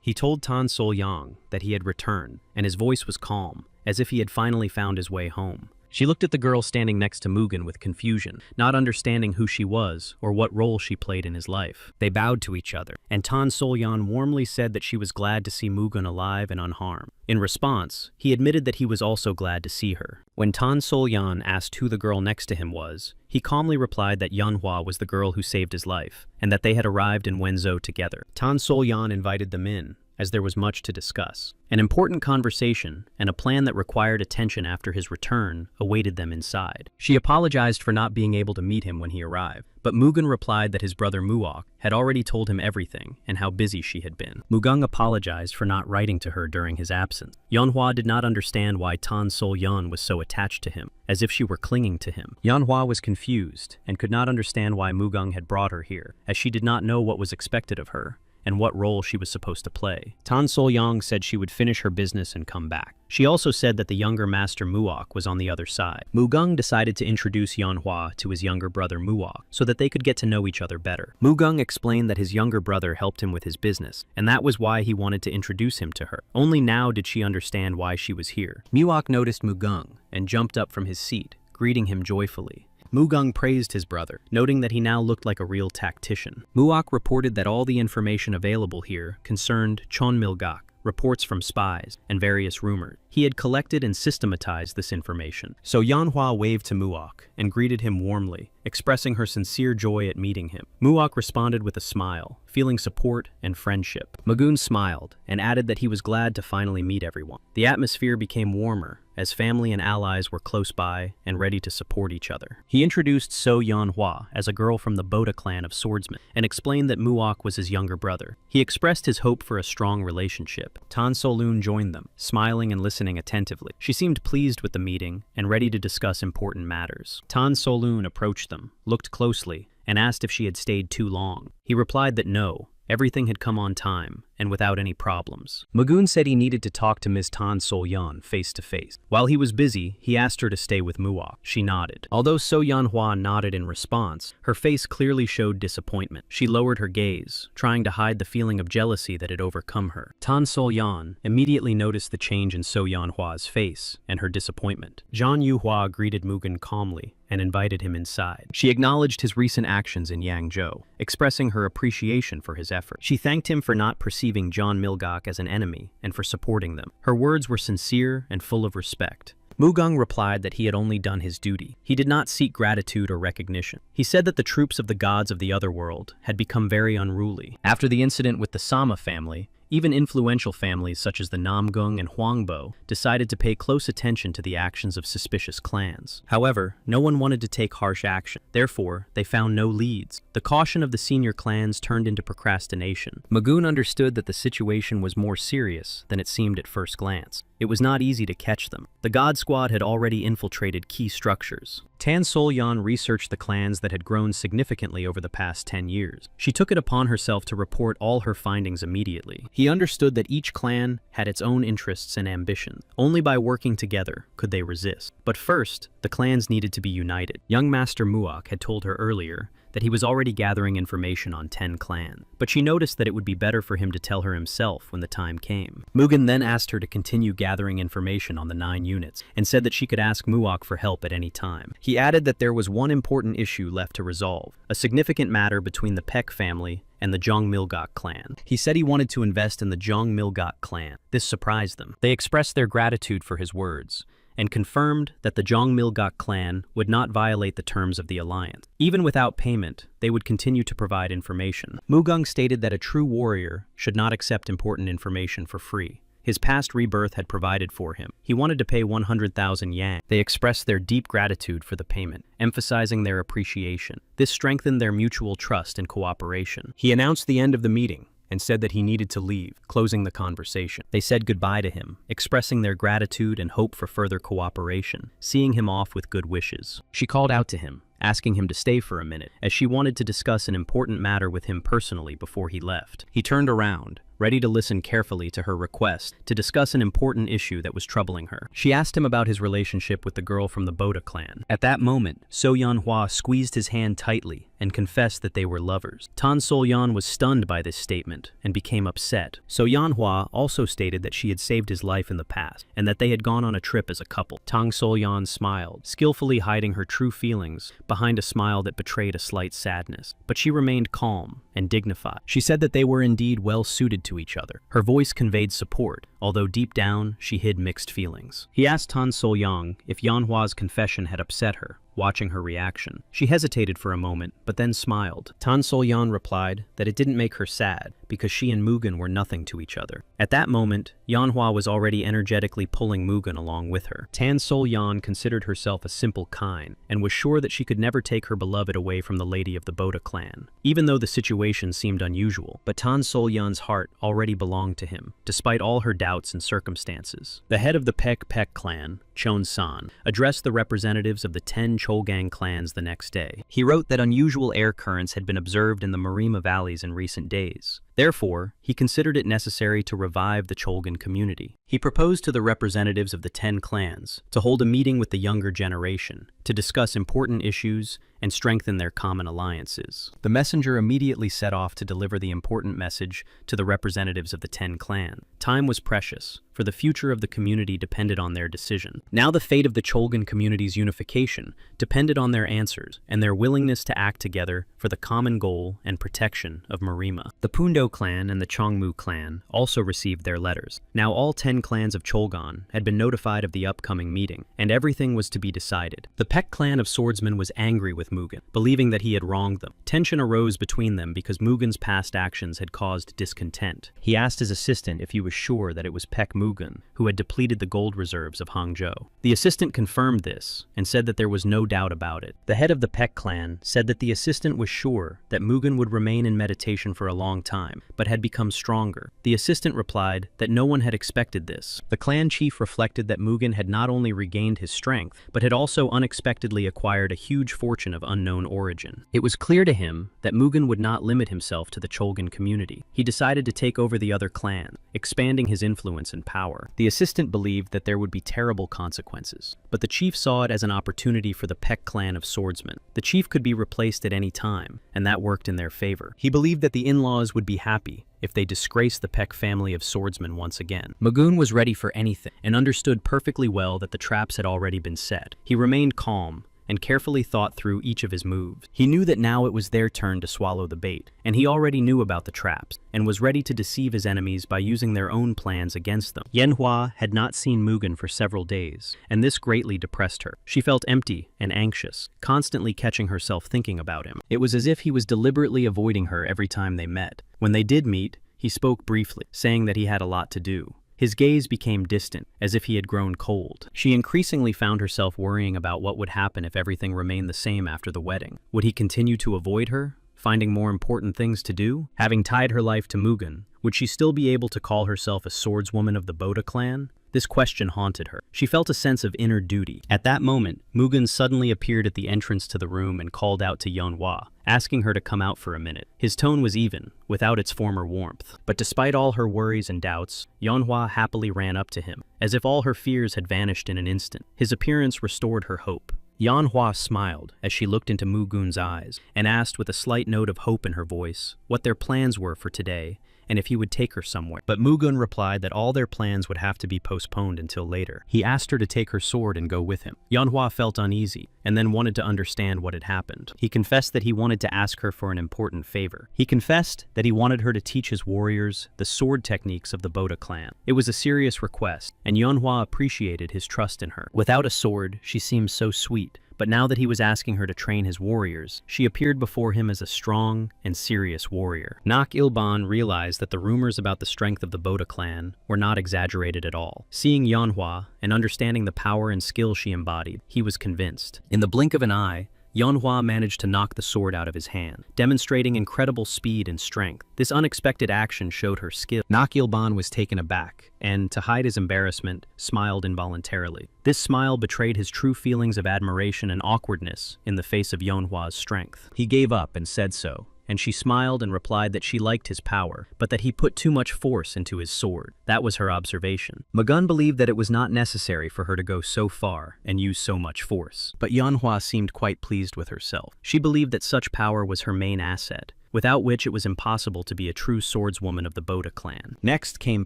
A: He told Tan Sol Yan that he had returned, and his voice was calm, as if he had finally found his way home. She looked at the girl standing next to Mughal with confusion, not understanding who she was or what role she played in his life. They bowed to each other, and Tan Sol Yan warmly said that she was glad to see Mughal alive and unharmed. In response, he admitted that he was also glad to see her. When Tan Sol Yan asked who the girl next to him was, he calmly replied that Manhwa was the girl who saved his life, and that they had arrived in Wenzhou together. Tan Sol Yan invited them in, as there was much to discuss. An important conversation and a plan that required attention after his return awaited them inside. She apologized for not being able to meet him when he arrived, but Mughal replied that his brother Muok had already told him everything and how busy she had been. Mughal apologized for not writing to her during his absence. Manhwa did not understand why Tan Sol Yan was so attached to him, as if she were clinging to him. Manhwa was confused and could not understand why Mughal had brought her here, as she did not know what was expected of her and what role she was supposed to play. Tan Sol Yang said she would finish her business and come back. She also said that the younger master Muok was on the other side. Mughal decided to introduce Manhwa to his younger brother Muok so that they could get to know each other better. Mughal explained that his younger brother helped him with his business, and that was why he wanted to introduce him to her. Only now did she understand why she was here. Muok noticed Mughal and jumped up from his seat, greeting him joyfully. Mughal praised his brother, noting that he now looked like a real tactician. Muok reported that all the information available here concerned Chon Milgak, reports from spies, and various rumors. He had collected and systematized this information. So Manhwa waved to Muok and greeted him warmly, expressing her sincere joy at meeting him. Muok responded with a smile, feeling support and friendship. Mughal smiled and added that he was glad to finally meet everyone. The atmosphere became warmer as family and allies were close by and ready to support each other. He introduced So Manhwa as a girl from the Boda clan of swordsmen and explained that Muok was his younger brother. He expressed his hope for a strong relationship. Tan Solun joined them, smiling and listening attentively. She seemed pleased with the meeting and ready to discuss important matters. Tan Solun approached them, looked closely, and asked if she had stayed too long. He replied that no, everything had come on time and without any problems. Mughal said he needed to talk to Ms. Tan Sol Yan face to face. While he was busy, he asked her to stay with Muok. She nodded. Although So Manhwa nodded in response, her face clearly showed disappointment. She lowered her gaze, trying to hide the feeling of jealousy that had overcome her. Tan Sol Yan immediately noticed the change in So Manhwa's face and her disappointment. Zhang Yuhua greeted Mughal calmly and invited him inside. She acknowledged his recent actions in Yangzhou, expressing her appreciation for his effort. She thanked him for not perceiving John Milgak as an enemy and for supporting them. Her words were sincere and full of respect. Mughal replied that he had only done his duty. He did not seek gratitude or recognition. He said that the troops of the gods of the other world had become very unruly. After the incident with the Sama family, Even influential families such as the Namgung and Huangbo decided to pay close attention to the actions of suspicious clans. However, no one wanted to take harsh action. Therefore, they found no leads. The caution of the senior clans turned into procrastination. Magoon understood that the situation was more serious than it seemed at first glance. It was not easy to catch them. The God Squad had already infiltrated key structures. Tan Sol-yan researched the clans that had grown significantly over the past 10 years. She took it upon herself to report all her findings immediately. He understood that each clan had its own interests and ambitions. Only by working together could they resist. But first, the clans needed to be united. Young Master Muok had told her earlier that he was already gathering information on 10 clans, but she noticed that it would be better for him to tell her himself when the time came. Mugen then asked her to continue gathering information on the 9 units, and said that she could ask Muok for help at any time. He added that there was one important issue left to resolve, a significant matter between the Peck family and the Zhang Milgok clan. He said he wanted to invest in the Zhang Milgok clan. This surprised them. They expressed their gratitude for his words, and confirmed that the Zhang Milgok clan would not violate the terms of the alliance. Even without payment, they would continue to provide information. Mugung stated that a true warrior should not accept important information for free. His past rebirth had provided for him. He wanted to pay 100,000 yang. They expressed their deep gratitude for the payment, emphasizing their appreciation. This strengthened their mutual trust and cooperation. He announced the end of the meeting and said that he needed to leave, closing the conversation. They said goodbye to him, expressing their gratitude and hope for further cooperation, seeing him off with good wishes. She called out to him, asking him to stay for a minute, as she wanted to discuss an important matter with him personally before he left. He turned around, ready to listen carefully to her request to discuss an important issue that was troubling her. She asked him about his relationship with the girl from the Boda clan. At that moment, So Yanhua squeezed his hand tightly and confessed that they were lovers. Tan Sol-yan was stunned by this statement and became upset. So Yanhua also stated that she had saved his life in the past and that they had gone on a trip as a couple. Tang Sol-yan smiled, skillfully hiding her true feelings behind a smile that betrayed a slight sadness. But she remained calm and dignified. She said that they were indeed well suited to each other. Her voice conveyed support, although deep down she hid mixed feelings. He asked Tan Sol-yang if Yanhua's confession had upset her. Watching her reaction, she hesitated for a moment, but then smiled. Tan Sol-yan replied that it didn't make her sad, because she and Mugen were nothing to each other. At that moment, Yanhua was already energetically pulling Mugen along with her. Tan Sol-yan considered herself a simple kind, and was sure that she could never take her beloved away from the lady of the Boda clan. Even though the situation seemed unusual, but Tan Sol-yan's heart already belonged to him, despite all her doubts and circumstances. The head of the Pek clan, Chon-san, addressed the representatives of the 10 Cholgang clans the next day. He wrote that unusual air currents had been observed in the Marima valleys in recent days. Therefore, he considered it necessary to revive the Cholgan community. He proposed to the representatives of the 10 clans to hold a meeting with the younger generation to discuss important issues and strengthen their common alliances. The messenger immediately set off to deliver the important message to the representatives of the 10 clans. Time was precious, for the future of the community depended on their decision. Now the fate of the Cholgan community's unification depended on their answers and their willingness to act together for the common goal and protection of Marima. The Pundo clan and the Chongmu clan also received their letters. Now all 10 clans of Cholgan had been notified of the upcoming meeting, and everything was to be decided. The Pek clan of swordsmen was angry with Mugen, believing that he had wronged them. Tension arose between them because Mugen's past actions had caused discontent. He asked his assistant if he was sure that it was Pek Mugen who had depleted the gold reserves of Hangzhou. The assistant confirmed this and said that there was no doubt about it. The head of the Pek clan said that the assistant was sure that Mugen would remain in meditation for a long time, but had become stronger. The assistant replied that no one had expected this. The clan chief reflected that Mugen had not only regained his strength, but had also unexpectedly acquired a huge fortune of unknown origin. It was clear to him that Mugen would not limit himself to the Cholgan community. He decided to take over the other clans, expanding his influence and power. The assistant believed that there would be terrible consequences, but the chief saw it as an opportunity for the Pek clan of swordsmen. The chief could be replaced at any time, and that worked in their favor. He believed that the in-laws would be happy if they disgraced the Pek family of swordsmen once again. Magoon was ready for anything and understood perfectly well that the traps had already been set. He remained calm and carefully thought through each of his moves. He knew that now it was their turn to swallow the bait, and he already knew about the traps and was ready to deceive his enemies by using their own plans against them. Yanhua had not seen Mugen for several days, and this greatly depressed her. She felt empty and anxious, constantly catching herself thinking about him. It was as if he was deliberately avoiding her every time they met. When they did meet, He spoke briefly, saying that he had a lot to do. His gaze became distant, as if he had grown cold. She increasingly found herself worrying about what would happen if everything remained the same after the wedding. Would he continue to avoid her, finding more important things to do? Having tied her life to Mugen, would she still be able to call herself a swordswoman of the Boda clan? This question haunted her. She felt a sense of inner duty. At that moment, Mugen suddenly appeared at the entrance to the room and called out to Manhwa, asking her to come out for a minute. His tone was even, without its former warmth. But despite all her worries and doubts, Manhwa happily ran up to him, as if all her fears had vanished in an instant. His appearance restored her hope. Manhwa smiled as she looked into Mugen's eyes and asked with a slight note of hope in her voice what their plans were for today and if he would take her somewhere. But Mugen replied that all their plans would have to be postponed until later. He asked her to take her sword and go with him. Manhwa felt uneasy and then wanted to understand what had happened. He confessed that he wanted to ask her for an important favor. He confessed that he wanted her to teach his warriors the sword techniques of the Boda clan. It was a serious request, and Manhwa appreciated his trust in her. Without a sword, she seemed so sweet. But now that he was asking her to train his warriors, she appeared before him as a strong and serious warrior. Nak Ilban realized that the rumors about the strength of the Boda clan were not exaggerated at all. Seeing Manhwa and understanding the power and skill she embodied, he was convinced. In the blink of an eye, Manhwa managed to knock the sword out of his hand, demonstrating incredible speed and strength. This unexpected action showed her skill. Nak Ilban was taken aback, and, to hide his embarrassment, smiled involuntarily. This smile betrayed his true feelings of admiration and awkwardness in the face of Manhwa's strength. He gave up and said so, and she smiled and replied that she liked his power, but that he put too much force into his sword. That was her observation. Mugen believed that it was not necessary for her to go so far and use so much force. But Manhwa seemed quite pleased with herself. She believed that such power was her main asset, without which it was impossible to be a true swordswoman of the Boda clan. Next came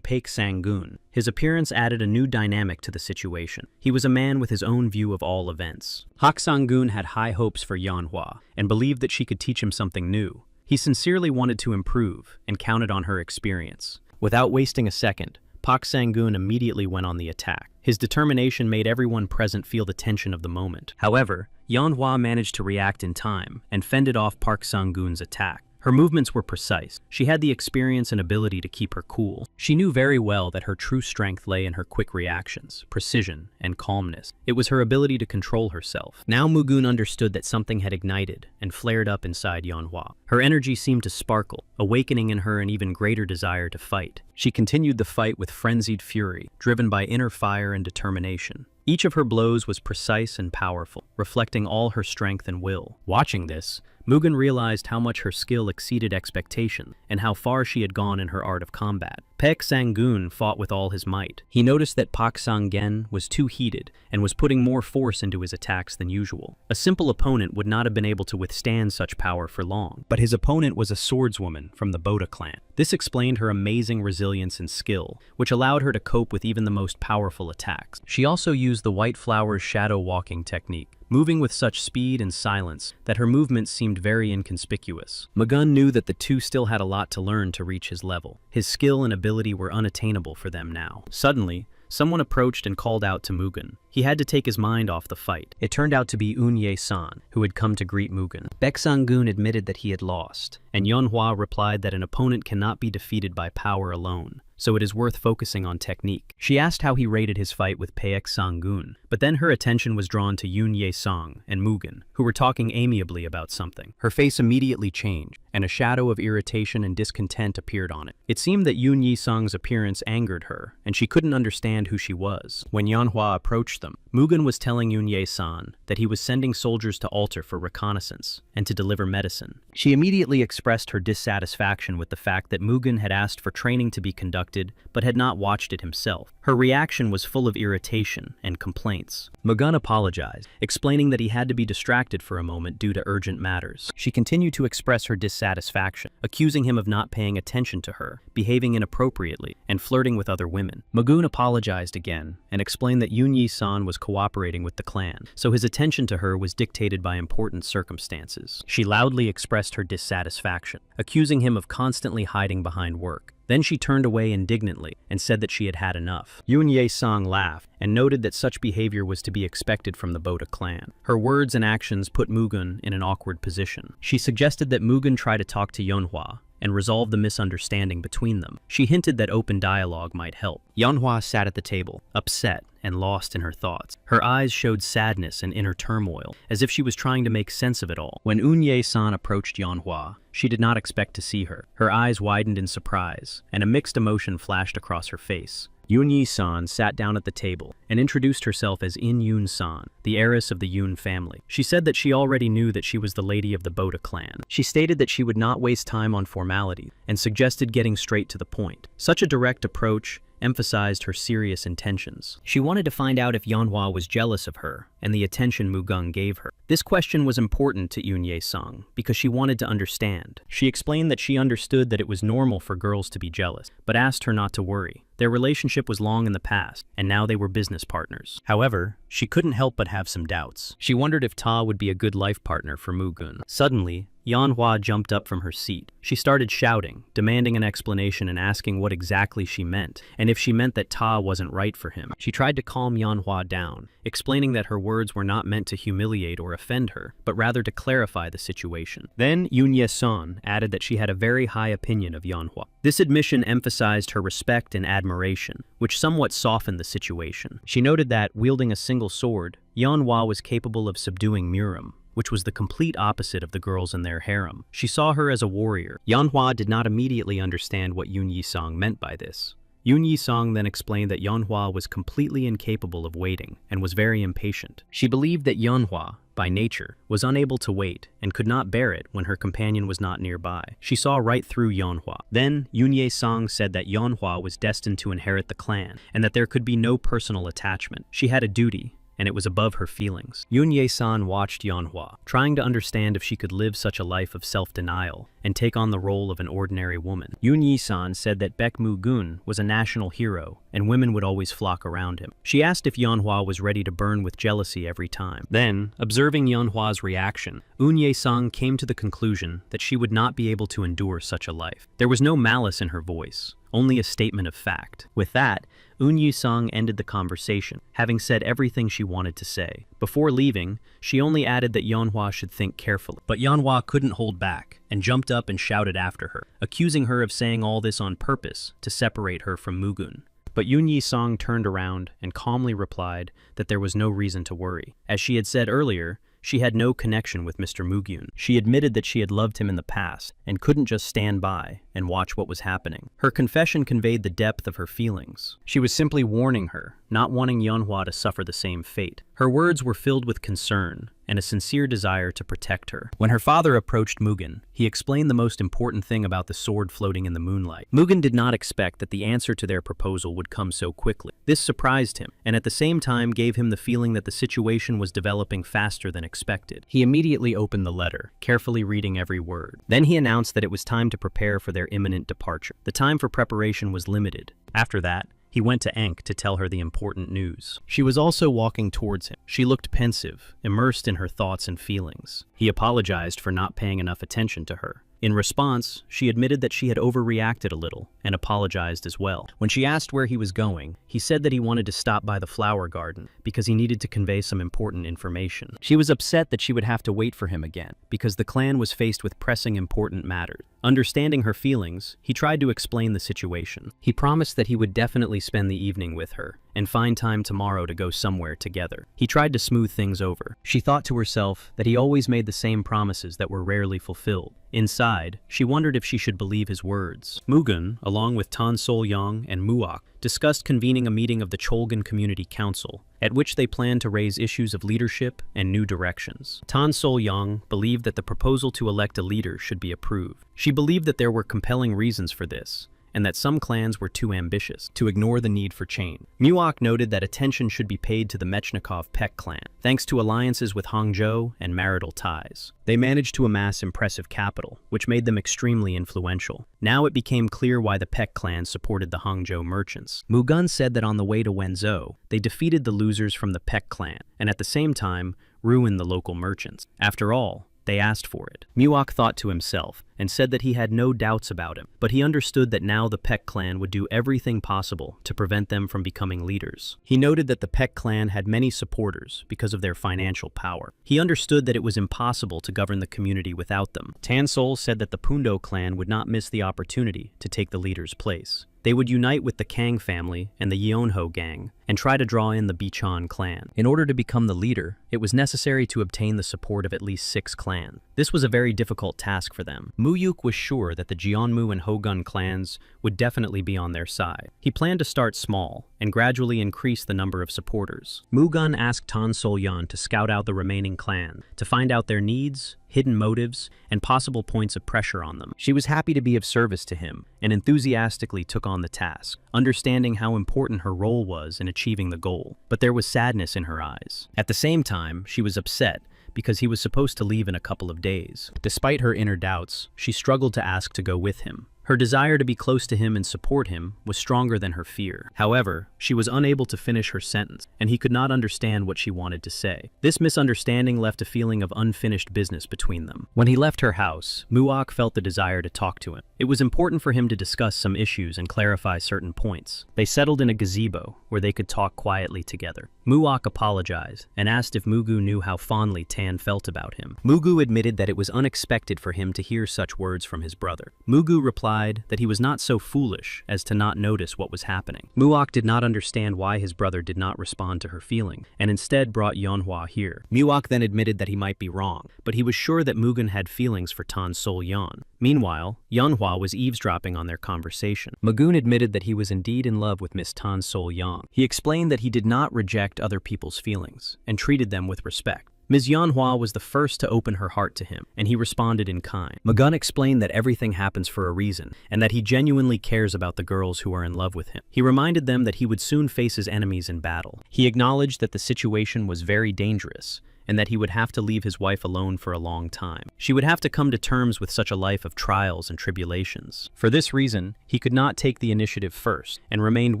A: Paik Sangun. His appearance added a new dynamic to the situation. He was a man with his own view of all events. Hak Sangun had high hopes for Manhwa and believed that she could teach him something new. He sincerely wanted to improve and counted on her experience. Without wasting a second, Pak Sangun immediately went on the attack. His determination made everyone present feel the tension of the moment. However, Manhwa managed to react in time and fended off Pak Sangun's attack. Her movements were precise. She had the experience and ability to keep her cool. She knew very well that her true strength lay in her quick reactions, precision, and calmness. It was her ability to control herself. Now Mugen understood that something had ignited and flared up inside Manhwa. Her energy seemed to sparkle, awakening in her an even greater desire to fight. She continued the fight with frenzied fury, driven by inner fire and determination. Each of her blows was precise and powerful, reflecting all her strength and will. Watching this, Mugen realized how much her skill exceeded expectation and how far she had gone in her art of combat. Paik Sangun fought with all his might. He noticed that Pak Sangen was too heated and was putting more force into his attacks than usual. A simple opponent would not have been able to withstand such power for long, but his opponent was a swordswoman from the Boda clan. This explained her amazing resilience and skill, which allowed her to cope with even the most powerful attacks. She also used the White Flower's shadow walking technique, moving with such speed and silence that her movements seemed very inconspicuous. Mugen knew that the two still had a lot to learn to reach his level. His skill and ability were unattainable for them now. Suddenly, someone approached and called out to Mugen. He had to take his mind off the fight. It turned out to be Unye-san, who had come to greet Mugen. Paik Sangun admitted that he had lost, and Manhwa replied that an opponent cannot be defeated by power alone, so it is worth focusing on technique. She asked how he rated his fight with Paik Sangun, but then her attention was drawn to Unye-san and Mugen, who were talking amiably about something. Her face immediately changed, and a shadow of irritation and discontent appeared on it. It seemed that Unye-san's appearance angered her, and she couldn't understand who she was. When Manhwa approached them, Mugen was telling Unye-san that he was sending soldiers to altar for reconnaissance and to deliver medicine. She immediately expressed her dissatisfaction with the fact that Mugen had asked for training to be conducted but had not watched it himself. Her reaction was full of irritation and complaints. Mugen apologized, explaining that he had to be distracted for a moment due to urgent matters. She continued to express her dissatisfaction, accusing him of not paying attention to her, behaving inappropriately, and flirting with other women. Mugen apologized again and explained that Unye-san was cooperating with the clan, so his attention to her was dictated by important circumstances. She loudly expressed her dissatisfaction, accusing him of constantly hiding behind work. Then she turned away indignantly and said that she had had enough. Unye-san laughed and noted that such behavior was to be expected from the Boda clan. Her words and actions put Mugen in an awkward position. She suggested that Mugen try to talk to Manhwa and resolve the misunderstanding between them. She hinted that open dialogue might help. Yanhua sat at the table, upset and lost in her thoughts. Her eyes showed sadness and inner turmoil, as if she was trying to make sense of it all. When Eunye-san approached Yanhua, she did not expect to see her. Her eyes widened in surprise, and a mixed emotion flashed across her face. Yoon-san sat down at the table and introduced herself as In-yoon-san, the heiress of the Yoon family. She said that she already knew that she was the lady of the Boda clan. She stated that she would not waste time on formalities and suggested getting straight to the point. Such a direct approach emphasized her serious intentions. She wanted to find out if Yanhua was jealous of her and the attention Mugung gave her. This question was important to Eunye-sung because she wanted to understand. She explained that she understood that it was normal for girls to be jealous, but asked her not to worry. Their relationship was long in the past, and now they were business partners. However, she couldn't help but have some doubts. She wondered if Ta would be a good life partner for Mugun. Suddenly, Yanhua jumped up from her seat. She started shouting, demanding an explanation and asking what exactly she meant, and if she meant that Ta wasn't right for him. She tried to calm Yanhua down, explaining that her words were not meant to humiliate or offend her, but rather to clarify the situation. Then Eunye-san added that she had a very high opinion of Yanhua. This admission emphasized her respect and admiration, which somewhat softened the situation. She noted that, wielding a single sword, Yanhua was capable of subduing Murim, which was the complete opposite of the girls in their harem. She saw her as a warrior. Yanhua did not immediately understand what Eunye-sung meant by this. Eunye-sung then explained that Yanhua was completely incapable of waiting and was very impatient. She believed that Yanhua, by nature, was unable to wait and could not bear it when her companion was not nearby. She saw right through Yanhua. Then, Eunye-sung said that Yanhua was destined to inherit the clan and that there could be no personal attachment. She had a duty, and it was above her feelings. Eunye-san watched Yanhua, trying to understand if she could live such a life of self-denial and take on the role of an ordinary woman. Eunye-san said that Baek Mu-gun was a national hero, and women would always flock around him. She asked if Yanhua was ready to burn with jealousy every time. Then, observing Yanhua's reaction, Eunye-san came to the conclusion that she would not be able to endure such a life. There was no malice in her voice, only a statement of fact. With that, Eunye-sung ended the conversation, having said everything she wanted to say. Before leaving, she only added that Yanhua should think carefully. But Yanhua couldn't hold back, and jumped up and shouted after her, accusing her of saying all this on purpose to separate her from Mugun. But Eunye-sung turned around and calmly replied that there was no reason to worry. As she had said earlier, she had no connection with Mr. Mugyun. She admitted that she had loved him in the past and couldn't just stand by and watch what was happening. Her confession conveyed the depth of her feelings. She was simply warning her, not wanting Yanhua to suffer the same fate. Her words were filled with concern and a sincere desire to protect her. When her father approached Mugen, he explained the most important thing about the sword floating in the moonlight. Mugen did not expect that the answer to their proposal would come so quickly. This surprised him, and at the same time gave him the feeling that the situation was developing faster than expected. He immediately opened the letter, carefully reading every word. Then he announced that it was time to prepare for their imminent departure. The time for preparation was limited. After that, he went to Enk to tell her the important news. She was also walking towards him. She looked pensive, immersed in her thoughts and feelings. He apologized for not paying enough attention to her. In response, she admitted that she had overreacted a little and apologized as well. When she asked where he was going, he said that he wanted to stop by the flower garden because he needed to convey some important information. She was upset that she would have to wait for him again because the clan was faced with pressing important matters. Understanding her feelings, he tried to explain the situation. He promised that he would definitely spend the evening with her and find time tomorrow to go somewhere together. He tried to smooth things over. She thought to herself that he always made the same promises that were rarely fulfilled. Inside, she wondered if she should believe his words. Mugen, along with Tan Sol-yang and Muak, discussed convening a meeting of the Cholgan Community Council, at which they planned to raise issues of leadership and new directions. Tan Sol-yang believed that the proposal to elect a leader should be approved. She believed that there were compelling reasons for this, and that some clans were too ambitious to ignore the need for change. Muak noted that attention should be paid to the Mechnikov Pek clan, thanks to alliances with Hangzhou and marital ties. They managed to amass impressive capital, which made them extremely influential. Now it became clear why the Pek clan supported the Hangzhou merchants. Mugun said that on the way to Wenzhou, they defeated the losers from the Pek clan, and at the same time, ruined the local merchants. After all, they asked for it. Muak thought to himself and said that he had no doubts about him, but he understood that now the Paek clan would do everything possible to prevent them from becoming leaders. He noted that the Paek clan had many supporters because of their financial power. He understood that it was impossible to govern the community without them. Tan Sol said that the Pundo clan would not miss the opportunity to take the leader's place. They would unite with the Kang family and the Yeonho gang and try to draw in the Bichon clan. In order to become the leader, it was necessary to obtain the support of at least 6 clans. This was a very difficult task for them. Muyuk was sure that the Jeonmu and Hogun clans would definitely be on their side. He planned to start small and gradually increase the number of supporters. Mugun asked Tan Sol-yeon to scout out the remaining clans, to find out their needs, hidden motives, and possible points of pressure on them. She was happy to be of service to him and enthusiastically took on the task, understanding how important her role was in achieving the goal. But there was sadness in her eyes. At the same time, she was upset because he was supposed to leave in a couple of days. Despite her inner doubts, she struggled to ask to go with him. Her desire to be close to him and support him was stronger than her fear. However, she was unable to finish her sentence, and he could not understand what she wanted to say. This misunderstanding left a feeling of unfinished business between them. When he left her house, Muok felt the desire to talk to him. It was important for him to discuss some issues and clarify certain points. They settled in a gazebo where they could talk quietly together. Muok apologized and asked if Mugu knew how fondly Tan felt about him. Mugu admitted that it was unexpected for him to hear such words from his brother. Mugu replied that he was not so foolish as to not notice what was happening. Muok did not understand why his brother did not respond to her feeling, and instead brought Yeonhwa here. Muok then admitted that he might be wrong, but he was sure that Mugun had feelings for Tan Sol-yeon. Meanwhile, Yeonhwa was eavesdropping on their conversation. Mugun admitted that he was indeed in love with Miss Tan Sol-yeon. He explained that he did not reject other people's feelings, and treated them with respect. Ms. Yeonhwa was the first to open her heart to him, and he responded in kind. Mugun explained that everything happens for a reason, and that he genuinely cares about the girls who are in love with him. He reminded them that he would soon face his enemies in battle. He acknowledged that the situation was very dangerous, and that he would have to leave his wife alone for a long time. She would have to come to terms with such a life of trials and tribulations. For this reason, he could not take the initiative first, and remained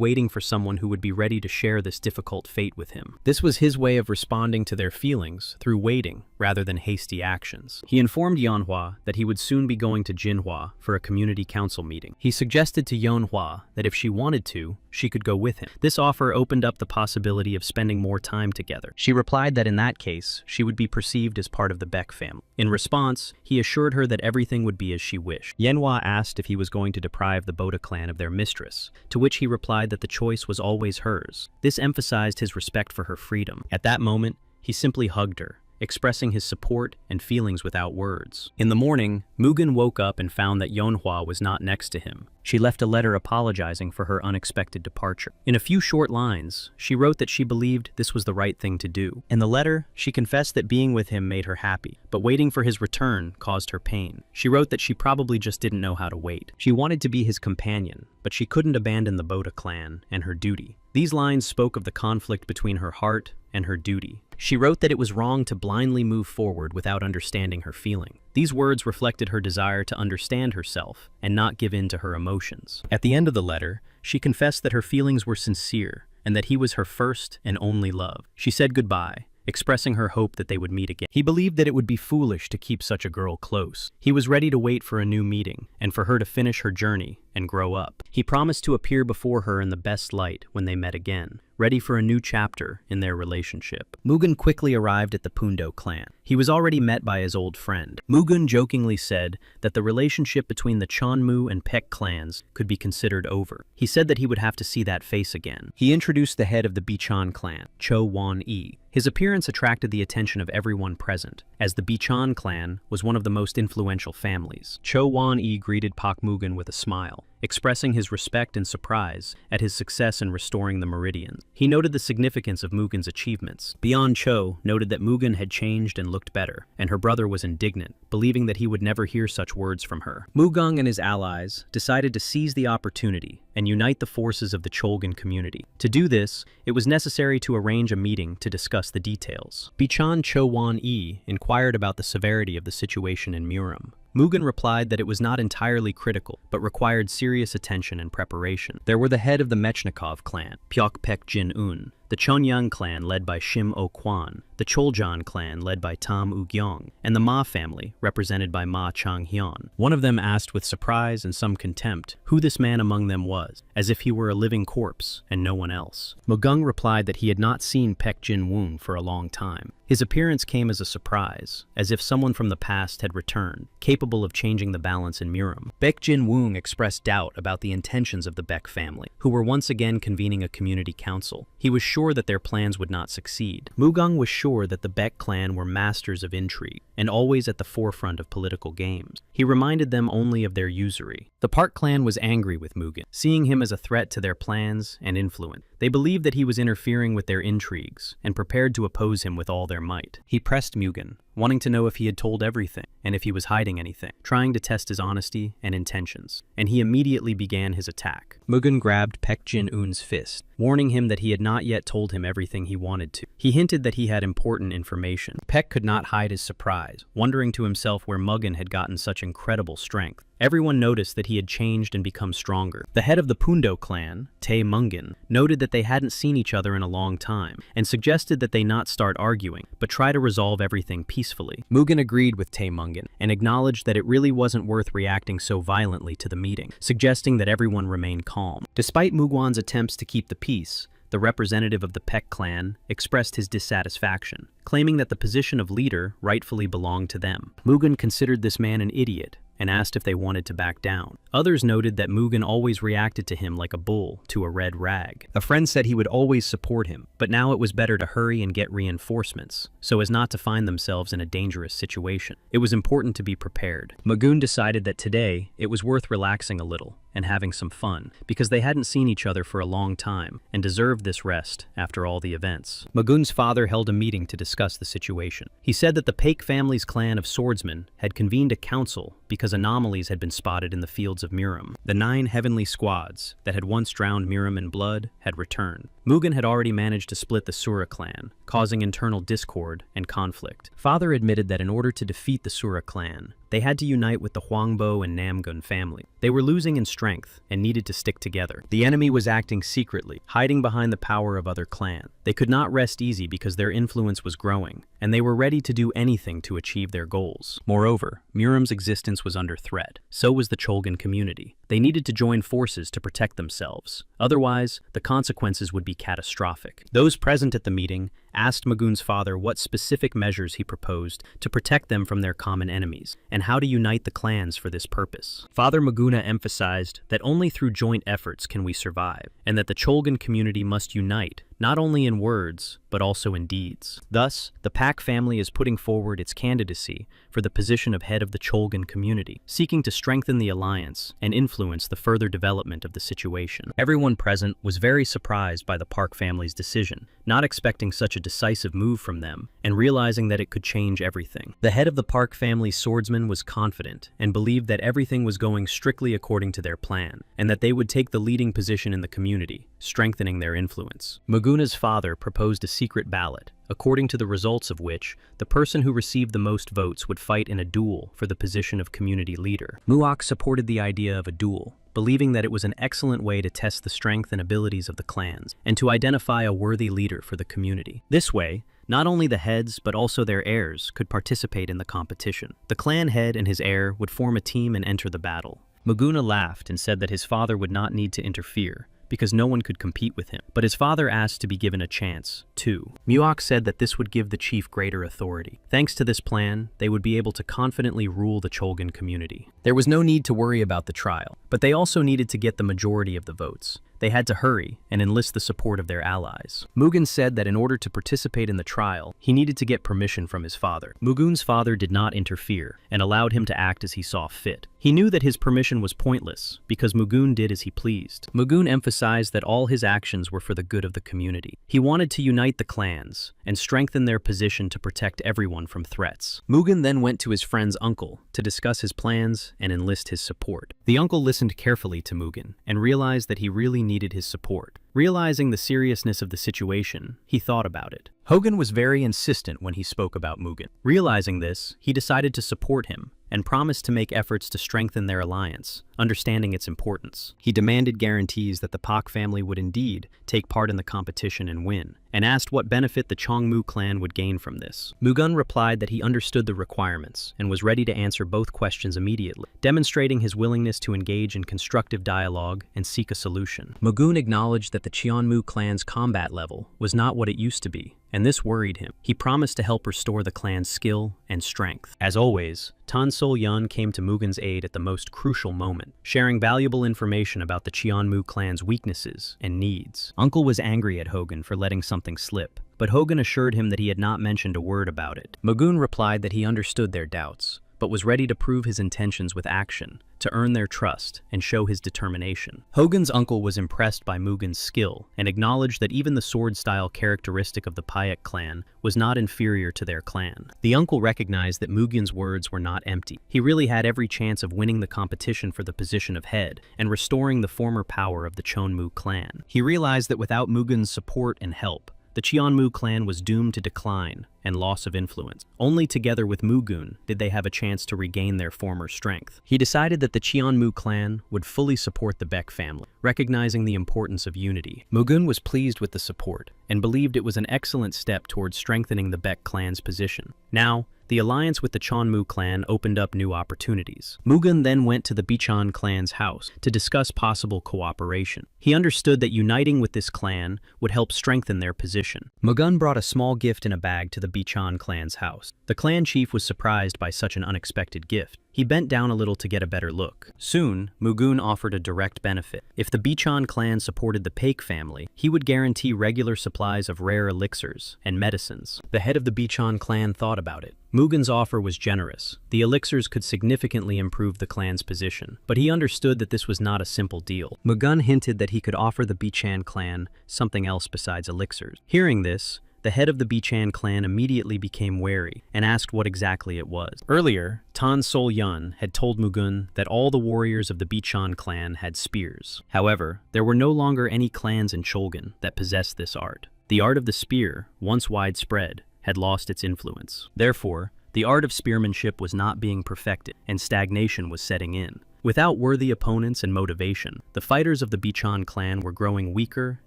A: waiting for someone who would be ready to share this difficult fate with him. This was his way of responding to their feelings through waiting rather than hasty actions. He informed Yeonhwa that he would soon be going to Jinhwa for a community council meeting. He suggested to Yeonhwa that if she wanted to, she could go with him. This offer opened up the possibility of spending more time together. She replied that in that case, she would be perceived as part of the Baek family. In response, he assured her that everything would be as she wished. Yeonhwa asked if he was going to deprive the Boda clan of their mistress, to which he replied that the choice was always hers. This emphasized his respect for her freedom. At that moment, he simply hugged her, expressing his support and feelings without words. In the morning, Mugun woke up and found that Yeonhwa was not next to him. She left a letter apologizing for her unexpected departure. In a few short lines, she wrote that she believed this was the right thing to do. In the letter, she confessed that being with him made her happy, but waiting for his return caused her pain. She wrote that she probably just didn't know how to wait. She wanted to be his companion, but she couldn't abandon the Boda clan and her duty. These lines spoke of the conflict between her heart and her duty. She wrote that it was wrong to blindly move forward without understanding her feeling. These words reflected her desire to understand herself and not give in to her emotions. At the end of the letter, she confessed that her feelings were sincere and that he was her first and only love. She said goodbye, expressing her hope that they would meet again. He believed that it would be foolish to keep such a girl close. He was ready to wait for a new meeting and for her to finish her journey and grow up. He promised to appear before her in the best light when they met again, ready for a new chapter in their relationship. Mugun quickly arrived at the Pundo clan. He was already met by his old friend. Mugun jokingly said that the relationship between the Cheonmu and Paek clans could be considered over. He said that he would have to see that face again. He introduced the head of the Bichon clan, Cho Won-e. His appearance attracted the attention of everyone present, as the Bichon clan was one of the most influential families. Cho Won-e greeted Pak Mugun with a smile, expressing his respect and surprise at his success in restoring the meridians. He noted the significance of Mugun's achievements. Beyond Cho noted that Mugun had changed and looked better, and her brother was indignant, believing that he would never hear such words from her. Mugung and his allies decided to seize the opportunity and unite the forces of the Cholgan community. To do this, it was necessary to arrange a meeting to discuss the details. Bichon Cho Won-e inquired about the severity of the situation in Muram. Mugun replied that it was not entirely critical, but required serious attention and preparation. There were the head of the Mechnikov clan, Pyok Pek Jin-un, the Chonyang clan led by Shim O-kwan, the Choljan clan led by Tam U-gyong, and the Ma family represented by Ma Chang-hyun. One of them asked with surprise and some contempt who this man among them was, as if he were a living corpse and no one else. Mugung replied that he had not seen Paek Jin-woon for a long time. His appearance came as a surprise, as if someone from the past had returned, capable of changing the balance in Murim. Paek Jin-woon expressed doubt about the intentions of the Baek family, who were once again convening a community council. He was sure that their plans would not succeed. Mugung was sure that the Baek clan were masters of intrigue, and always at the forefront of political games. He reminded them only of their usury. The Park clan was angry with Mugen, seeing him as a threat to their plans and influence. They believed that he was interfering with their intrigues, and prepared to oppose him with all their might. He pressed Mugen, wanting to know if he had told everything, and if he was hiding anything, trying to test his honesty and intentions, and he immediately began his attack. Mugen grabbed Paek Jin-woon's fist, warning him that he had not yet told him everything he wanted to. He hinted that he had important information. Paek could not hide his surprise, wondering to himself where Mugen had gotten such incredible strength. Everyone noticed that he had changed and become stronger. The head of the Pundo clan, Tae Mungen, noted that they hadn't seen each other in a long time, and suggested that they not start arguing, but try to resolve everything peacefully. Mugen agreed with Tae Mungen, and acknowledged that it really wasn't worth reacting so violently to the meeting, suggesting that everyone remain calm. Despite Mugwan's attempts to keep the peace, the representative of the Paek clan expressed his dissatisfaction, claiming that the position of leader rightfully belonged to them. Mugen considered this man an idiot, and asked if they wanted to back down. Others noted that Mugen always reacted to him like a bull to a red rag. A friend said he would always support him, but now it was better to hurry and get reinforcements, so as not to find themselves in a dangerous situation. It was important to be prepared. Mugen decided that today it was worth relaxing a little and having some fun, because they hadn't seen each other for a long time and deserved this rest after all the events. Mugen's father held a meeting to discuss the situation. He said that the Paek family's clan of swordsmen had convened a council because anomalies had been spotted in the fields of Murim. The 9 heavenly squads that had once drowned Murim in blood had returned. Mugen had already managed to split the Sura clan, causing internal discord and conflict. Father admitted that in order to defeat the Sura clan, they had to unite with the Hwangbo and Namgun family. They were losing in strength and needed to stick together. The enemy was acting secretly, hiding behind the power of other clans. They could not rest easy because their influence was growing, and they were ready to do anything to achieve their goals. Moreover, Murim's existence was under threat. So was the Cholgan community. They needed to join forces to protect themselves. Otherwise, the consequences would be catastrophic. Those present at the meeting asked Mugen's father what specific measures he proposed to protect them from their common enemies, and how to unite the clans for this purpose. Father Muguna emphasized that only through joint efforts can we survive, and that the Cholgan community must unite, not only in words, but also in deeds. Thus, the Paek family is putting forward its candidacy for the position of head of the Cholgan community, seeking to strengthen the alliance and influence the further development of the situation. Everyone present was very surprised by the Park family's decision, not expecting such a decisive move from them, and realizing that it could change everything. The head of the Park family's swordsman was confident and believed that everything was going strictly according to their plan, and that they would take the leading position in the community, strengthening their influence. Muguna's father proposed a secret ballot, according to the results of which, the person who received the most votes would fight in a duel for the position of community leader. Muak supported the idea of a duel, believing that it was an excellent way to test the strength and abilities of the clans, and to identify a worthy leader for the community. This way, not only the heads, but also their heirs could participate in the competition. The clan head and his heir would form a team and enter the battle. Muguna laughed and said that his father would not need to interfere, because no one could compete with him. But his father asked to be given a chance, too. Muak said that this would give the chief greater authority. Thanks to this plan, they would be able to confidently rule the Cholgan community. There was no need to worry about the trial, but they also needed to get the majority of the votes. They had to hurry and enlist the support of their allies. Mugen said that in order to participate in the trial, he needed to get permission from his father. Mugun's father did not interfere and allowed him to act as he saw fit. He knew that his permission was pointless because Mugun did as he pleased. Mugun emphasized that all his actions were for the good of the community. He wanted to unite the clans and strengthen their position to protect everyone from threats. Mugen then went to his friend's uncle to discuss his plans and enlist his support. The uncle listened carefully to Mugen and realized that he really needed his support. Realizing the seriousness of the situation, he thought about it. Hogan was very insistent when he spoke about Mugen. Realizing this, he decided to support him and promised to make efforts to strengthen their alliance, understanding its importance. He demanded guarantees that the Pak family would indeed take part in the competition and win, and asked what benefit the Chongmu clan would gain from this. Mugun replied that he understood the requirements and was ready to answer both questions immediately, demonstrating his willingness to engage in constructive dialogue and seek a solution. Mugun acknowledged that the Cheonmu clan's combat level was not what it used to be, and this worried him. He promised to help restore the clan's skill and strength. As always, Tan Sol-yun came to Mugen's aid at the most crucial moment, sharing valuable information about the Cheonmu clan's weaknesses and needs. Uncle was angry at Hogan for letting something slip, but Hogan assured him that he had not mentioned a word about it. Mugun replied that he understood their doubts, but was ready to prove his intentions with action, to earn their trust and show his determination. Hogan's uncle was impressed by Mugen's skill and acknowledged that even the sword-style characteristic of the Payak clan was not inferior to their clan. The uncle recognized that Mugen's words were not empty. He really had every chance of winning the competition for the position of head and restoring the former power of the Cheonmu clan. He realized that without Mugen's support and help, the Cheonmu clan was doomed to decline and loss of influence. Only together with Mugun did they have a chance to regain their former strength. He decided that the Cheonmu clan would fully support the Baek family, recognizing the importance of unity. Mugun was pleased with the support and believed it was an excellent step towards strengthening the Baek clan's position. Now, the alliance with the Cheonmu clan opened up new opportunities. Mugun then went to the Bichon clan's house to discuss possible cooperation. He understood that uniting with this clan would help strengthen their position. Mugun brought a small gift in a bag to the Bichon clan's house. The clan chief was surprised by such an unexpected gift. He bent down a little to get a better look. Soon, Mugun offered a direct benefit. If the Bichon clan supported the Paek family, he would guarantee regular supplies of rare elixirs and medicines. The head of the Bichon clan thought about it. Mugun's offer was generous. The elixirs could significantly improve the clan's position, but he understood that this was not a simple deal. Mugun hinted that he could offer the Bichan clan something else besides elixirs. Hearing this, the head of the Bichan clan immediately became wary and asked what exactly it was. Earlier, Tan Sol-yun had told Mugun that all the warriors of the Bichan clan had spears. However, there were no longer any clans in Cholgan that possessed this art. The art of the spear, once widespread, had lost its influence. Therefore, the art of spearmanship was not being perfected, and stagnation was setting in. Without worthy opponents and motivation, the fighters of the Bichon clan were growing weaker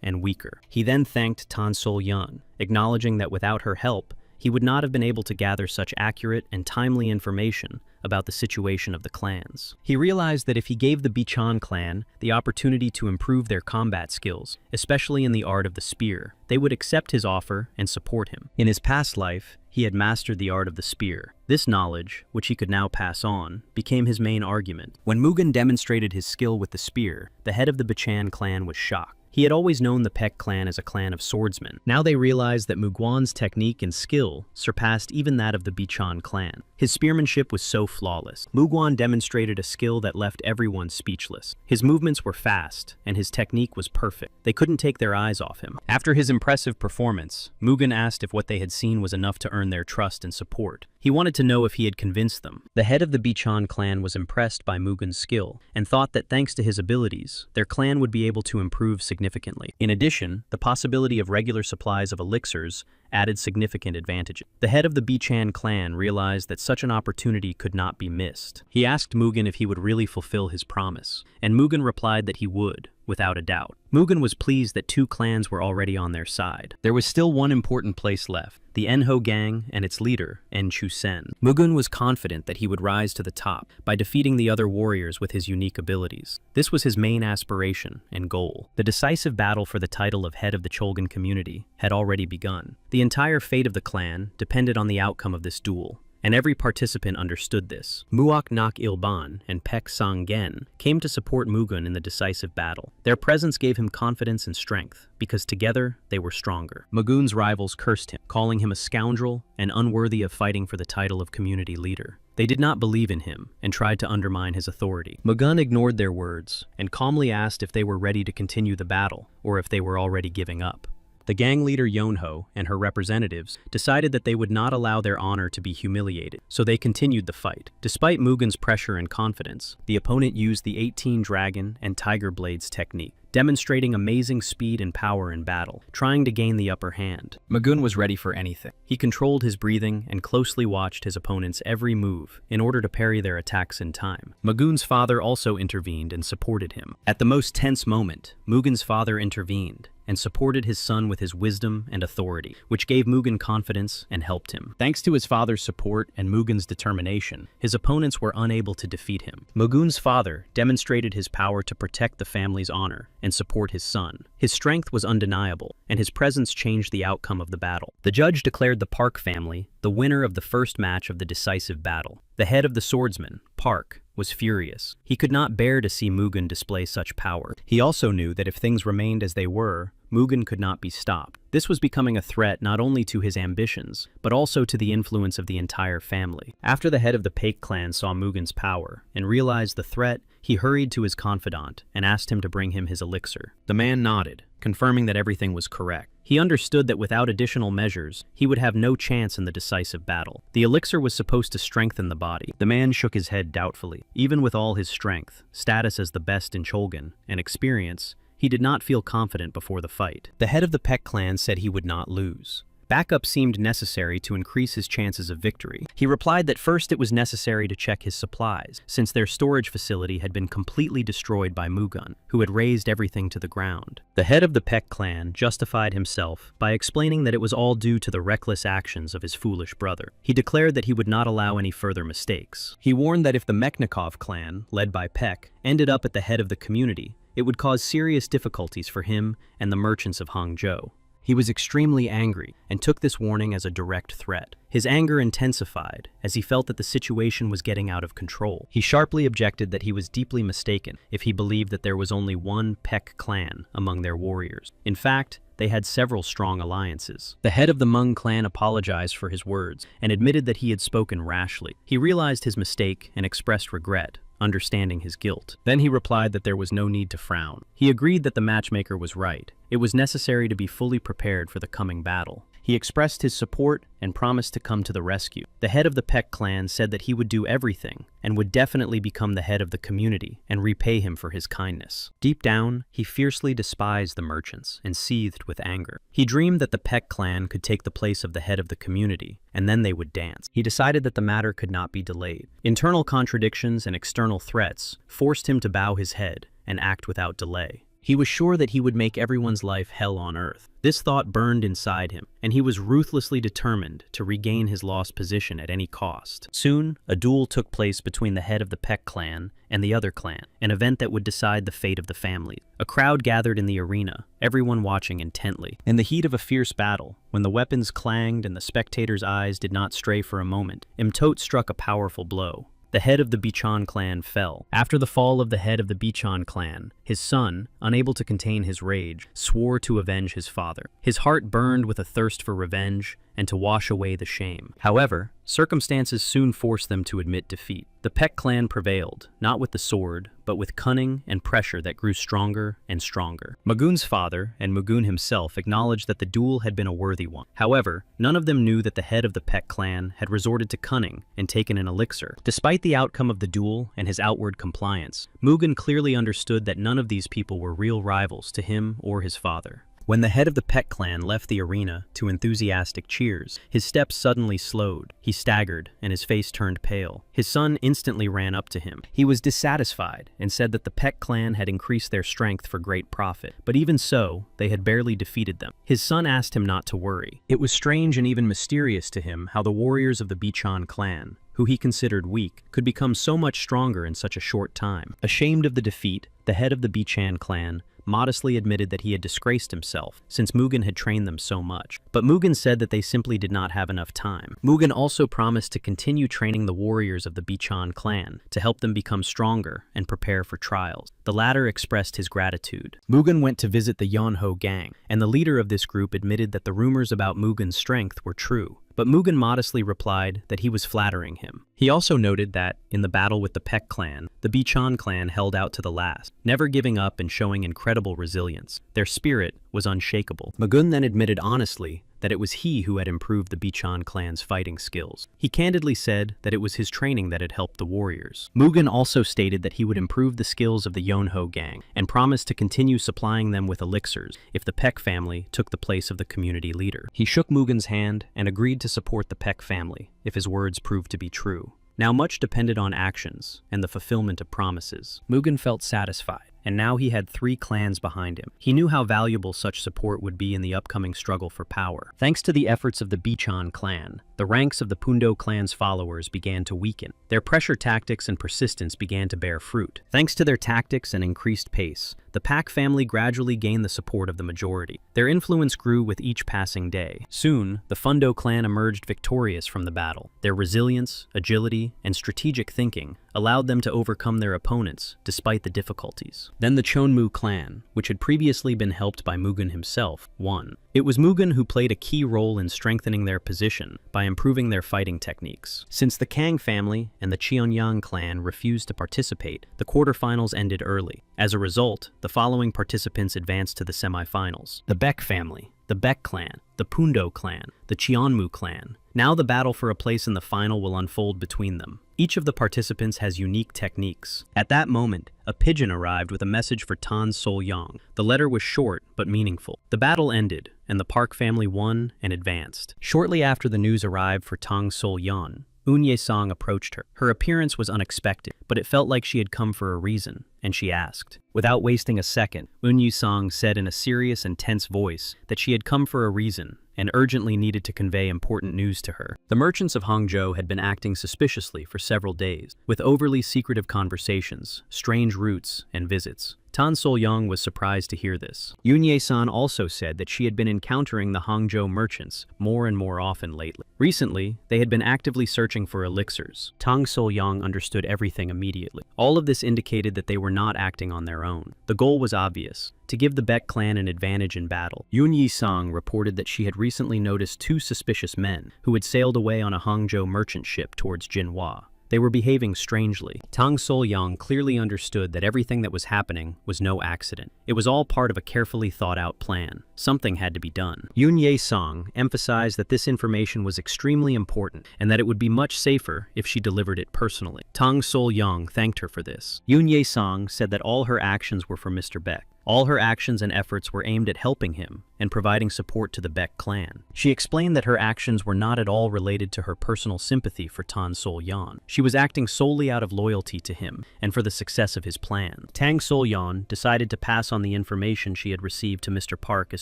A: and weaker. He then thanked Tan Sol-yun, acknowledging that without her help, he would not have been able to gather such accurate and timely information about the situation of the clans. He realized that if he gave the Bichon clan the opportunity to improve their combat skills, especially in the art of the spear, they would accept his offer and support him. In his past life, he had mastered the art of the spear. This knowledge, which he could now pass on, became his main argument. When Mugun demonstrated his skill with the spear, the head of the Bichan clan was shocked. He had always known the Paek clan as a clan of swordsmen. Now they realized that Muguan's technique and skill surpassed even that of the Bichon clan. His spearmanship was so flawless. Muguan demonstrated a skill that left everyone speechless. His movements were fast, and his technique was perfect. They couldn't take their eyes off him. After his impressive performance, Mugun asked if what they had seen was enough to earn their trust and support. He wanted to know if he had convinced them. The head of the Bichon clan was impressed by Mugun's skill and thought that thanks to his abilities, their clan would be able to improve significantly. In addition, the possibility of regular supplies of elixirs added significant advantages. The head of the Bichan clan realized that such an opportunity could not be missed. He asked Mugun if he would really fulfill his promise, and Mugun replied that he would, without a doubt. Mugun was pleased that two clans were already on their side. There was still one important place left, the Enho gang and its leader, En Chu-sen. Mugun was confident that he would rise to the top by defeating the other warriors with his unique abilities. This was his main aspiration and goal. The decisive battle for the title of head of the Cholgan community had already begun. The entire fate of the clan depended on the outcome of this duel, and every participant understood this. Muak Nak Ilban and Paek Sang-gen came to support Mugun in the decisive battle. Their presence gave him confidence and strength, because together they were stronger. Mugun's rivals cursed him, calling him a scoundrel and unworthy of fighting for the title of community leader. They did not believe in him and tried to undermine his authority. Mugun ignored their words and calmly asked if they were ready to continue the battle or if they were already giving up. The gang leader Yonho and her representatives decided that they would not allow their honor to be humiliated, so they continued the fight. Despite Mugun's pressure and confidence, the opponent used the 18 Dragon and Tiger Blades technique, demonstrating amazing speed and power in battle, trying to gain the upper hand. Mugun was ready for anything. He controlled his breathing and closely watched his opponent's every move in order to parry their attacks in time. Mugun's father also intervened and supported him. At the most tense moment, Mugun's father intervened and supported his son with his wisdom and authority, which gave Mugen confidence and helped him. Thanks to his father's support and Mugen's determination, his opponents were unable to defeat him. Mugen's father demonstrated his power to protect the family's honor and support his son. His strength was undeniable, and his presence changed the outcome of the battle. The judge declared the Park family the winner of the first match of the decisive battle. The head of the swordsman, Park, was furious. He could not bear to see Mugen display such power. He also knew that if things remained as they were, Mugen could not be stopped. This was becoming a threat not only to his ambitions, but also to the influence of the entire family. After the head of the Paik clan saw Mugen's power and realized the threat, he hurried to his confidant and asked him to bring him his elixir. The man nodded, confirming that everything was correct. He understood that without additional measures, he would have no chance in the decisive battle. The elixir was supposed to strengthen the body. The man shook his head doubtfully. Even with all his strength, status as the best in Cholgan, and experience, he did not feel confident before the fight. The head of the Paik clan said he would not lose. Backup seemed necessary to increase his chances of victory. He replied that first it was necessary to check his supplies, since their storage facility had been completely destroyed by Mugen, who had razed everything to the ground. The head of the Paik clan justified himself by explaining that it was all due to the reckless actions of his foolish brother. He declared that he would not allow any further mistakes. He warned that if the Mechnikov clan, led by Paik, ended up at the head of the community, it would cause serious difficulties for him and the merchants of Hangzhou. He was extremely angry and took this warning as a direct threat. His anger intensified as he felt that the situation was getting out of control. He sharply objected that he was deeply mistaken if he believed that there was only one Paik clan among their warriors. In fact, they had several strong alliances. The head of the Hmong clan apologized for his words and admitted that he had spoken rashly. He realized his mistake and expressed regret, understanding his guilt. Then he replied that there was no need to frown. He agreed that the matchmaker was right. It was necessary to be fully prepared for the coming battle. He expressed his support and promised to come to the rescue. The head of the Paik clan said that he would do everything and would definitely become the head of the community and repay him for his kindness. Deep down, he fiercely despised the merchants and seethed with anger. He dreamed that the Paik clan could take the place of the head of the community, and then they would dance. He decided that the matter could not be delayed. Internal contradictions and external threats forced him to bow his head and act without delay. He was sure that he would make everyone's life hell on earth. This thought burned inside him, and he was ruthlessly determined to regain his lost position at any cost. Soon, a duel took place between the head of the Paik clan and the other clan, an event that would decide the fate of the family. A crowd gathered in the arena, everyone watching intently. In the heat of a fierce battle, when the weapons clanged and the spectators' eyes did not stray for a moment, Imtot struck a powerful blow. The head of the Bichon clan fell. After the fall of the head of the Bichon clan, his son, unable to contain his rage, swore to avenge his father. His heart burned with a thirst for revenge and to wash away the shame. However, circumstances soon forced them to admit defeat. The Paik clan prevailed, not with the sword, but with cunning and pressure that grew stronger and stronger. Mugun's father and Mugun himself acknowledged that the duel had been a worthy one. However, none of them knew that the head of the Paik clan had resorted to cunning and taken an elixir. Despite the outcome of the duel and his outward compliance, Mugun clearly understood that none of these people were real rivals to him or his father. When the head of the Paik clan left the arena to enthusiastic cheers, his steps suddenly slowed. He staggered, and his face turned pale. His son instantly ran up to him. He was dissatisfied and said that the Paik clan had increased their strength for great profit, but even so, they had barely defeated them. His son asked him not to worry. It was strange and even mysterious to him how the warriors of the Bichon clan, who he considered weak, could become so much stronger in such a short time. Ashamed of the defeat, the head of the Bichan clan modestly admitted that he had disgraced himself, since Mugen had trained them so much. But Mugen said that they simply did not have enough time. Mugen also promised to continue training the warriors of the Bichon clan to help them become stronger and prepare for trials. The latter expressed his gratitude. Mugen went to visit the Yonho gang, and the leader of this group admitted that the rumors about Mugen's strength were true. But Mugen modestly replied that he was flattering him. He also noted that, in the battle with the Paik clan, the Bichon clan held out to the last, never giving up and showing incredible resilience. Their spirit was unshakable. Mugen then admitted honestly that it was he who had improved the Bichon clan's fighting skills. He candidly said that it was his training that had helped the warriors. Mugen also stated that he would improve the skills of the Yonho gang and promised to continue supplying them with elixirs if the Paik family took the place of the community leader. He shook Mugen's hand and agreed to support the Paik family if his words proved to be true. Now much depended on actions and the fulfillment of promises. Mugen felt satisfied and now he had 3 clans behind him. He knew how valuable such support would be in the upcoming struggle for power. Thanks to the efforts of the Bichon clan, the ranks of the Pundo clan's followers began to weaken. Their pressure tactics and persistence began to bear fruit. Thanks to their tactics and increased pace, the Pak family gradually gained the support of the majority. Their influence grew with each passing day. Soon, the Fundo clan emerged victorious from the battle. Their resilience, agility, and strategic thinking allowed them to overcome their opponents despite the difficulties. Then the Chonmu clan, which had previously been helped by Mugen himself, won. It was Mugen who played a key role in strengthening their position by improving their fighting techniques. Since the Kang family and the Cheonyang clan refused to participate, the quarterfinals ended early. As a result, the following participants advanced to the semifinals: the Baek family, the Baek clan, the Pundo clan, the Cheonmu clan. Now the battle for a place in the final will unfold between them. Each of the participants has unique techniques. At that moment, a pigeon arrived with a message for Tan Sol-yang. The letter was short but meaningful. The battle ended, and the Park family won and advanced. Shortly after the news arrived for Tang Sol-yan, Eun Ye-sang approached her. Her appearance was unexpected, but it felt like she had come for a reason, and she asked. Without wasting a second, Eun Ye-sang said in a serious and tense voice that she had come for a reason and urgently needed to convey important news to her. The merchants of Hangzhou had been acting suspiciously for several days, with overly secretive conversations, strange routes, and visits. Tan Sol-yang was surprised to hear this. Eun Ye-san also said that she had been encountering the Hangzhou merchants more and more often lately. Recently, they had been actively searching for elixirs. Tang Sol-yang understood everything immediately. All of this indicated that they were not acting on their own. The goal was obvious: to give the Baek clan an advantage in battle. Eun Ye-sang reported that she had recently noticed 2 suspicious men who had sailed away on a Hangzhou merchant ship towards Jinhua. They were behaving strangely. Tang Sol-yang clearly understood that everything that was happening was no accident. It was all part of a carefully thought-out plan. Something had to be done. Eun Ye-sang emphasized that this information was extremely important and that it would be much safer if she delivered it personally. Tang Sol-yang thanked her for this. Eun Ye-sang said that all her actions were for Mr. Baek. All her actions and efforts were aimed at helping him and providing support to the Baek clan. She explained that her actions were not at all related to her personal sympathy for Tan Sol-yan. She was acting solely out of loyalty to him and for the success of his plan. Tang Sol-yan decided to pass on the information she had received to Mr. Park as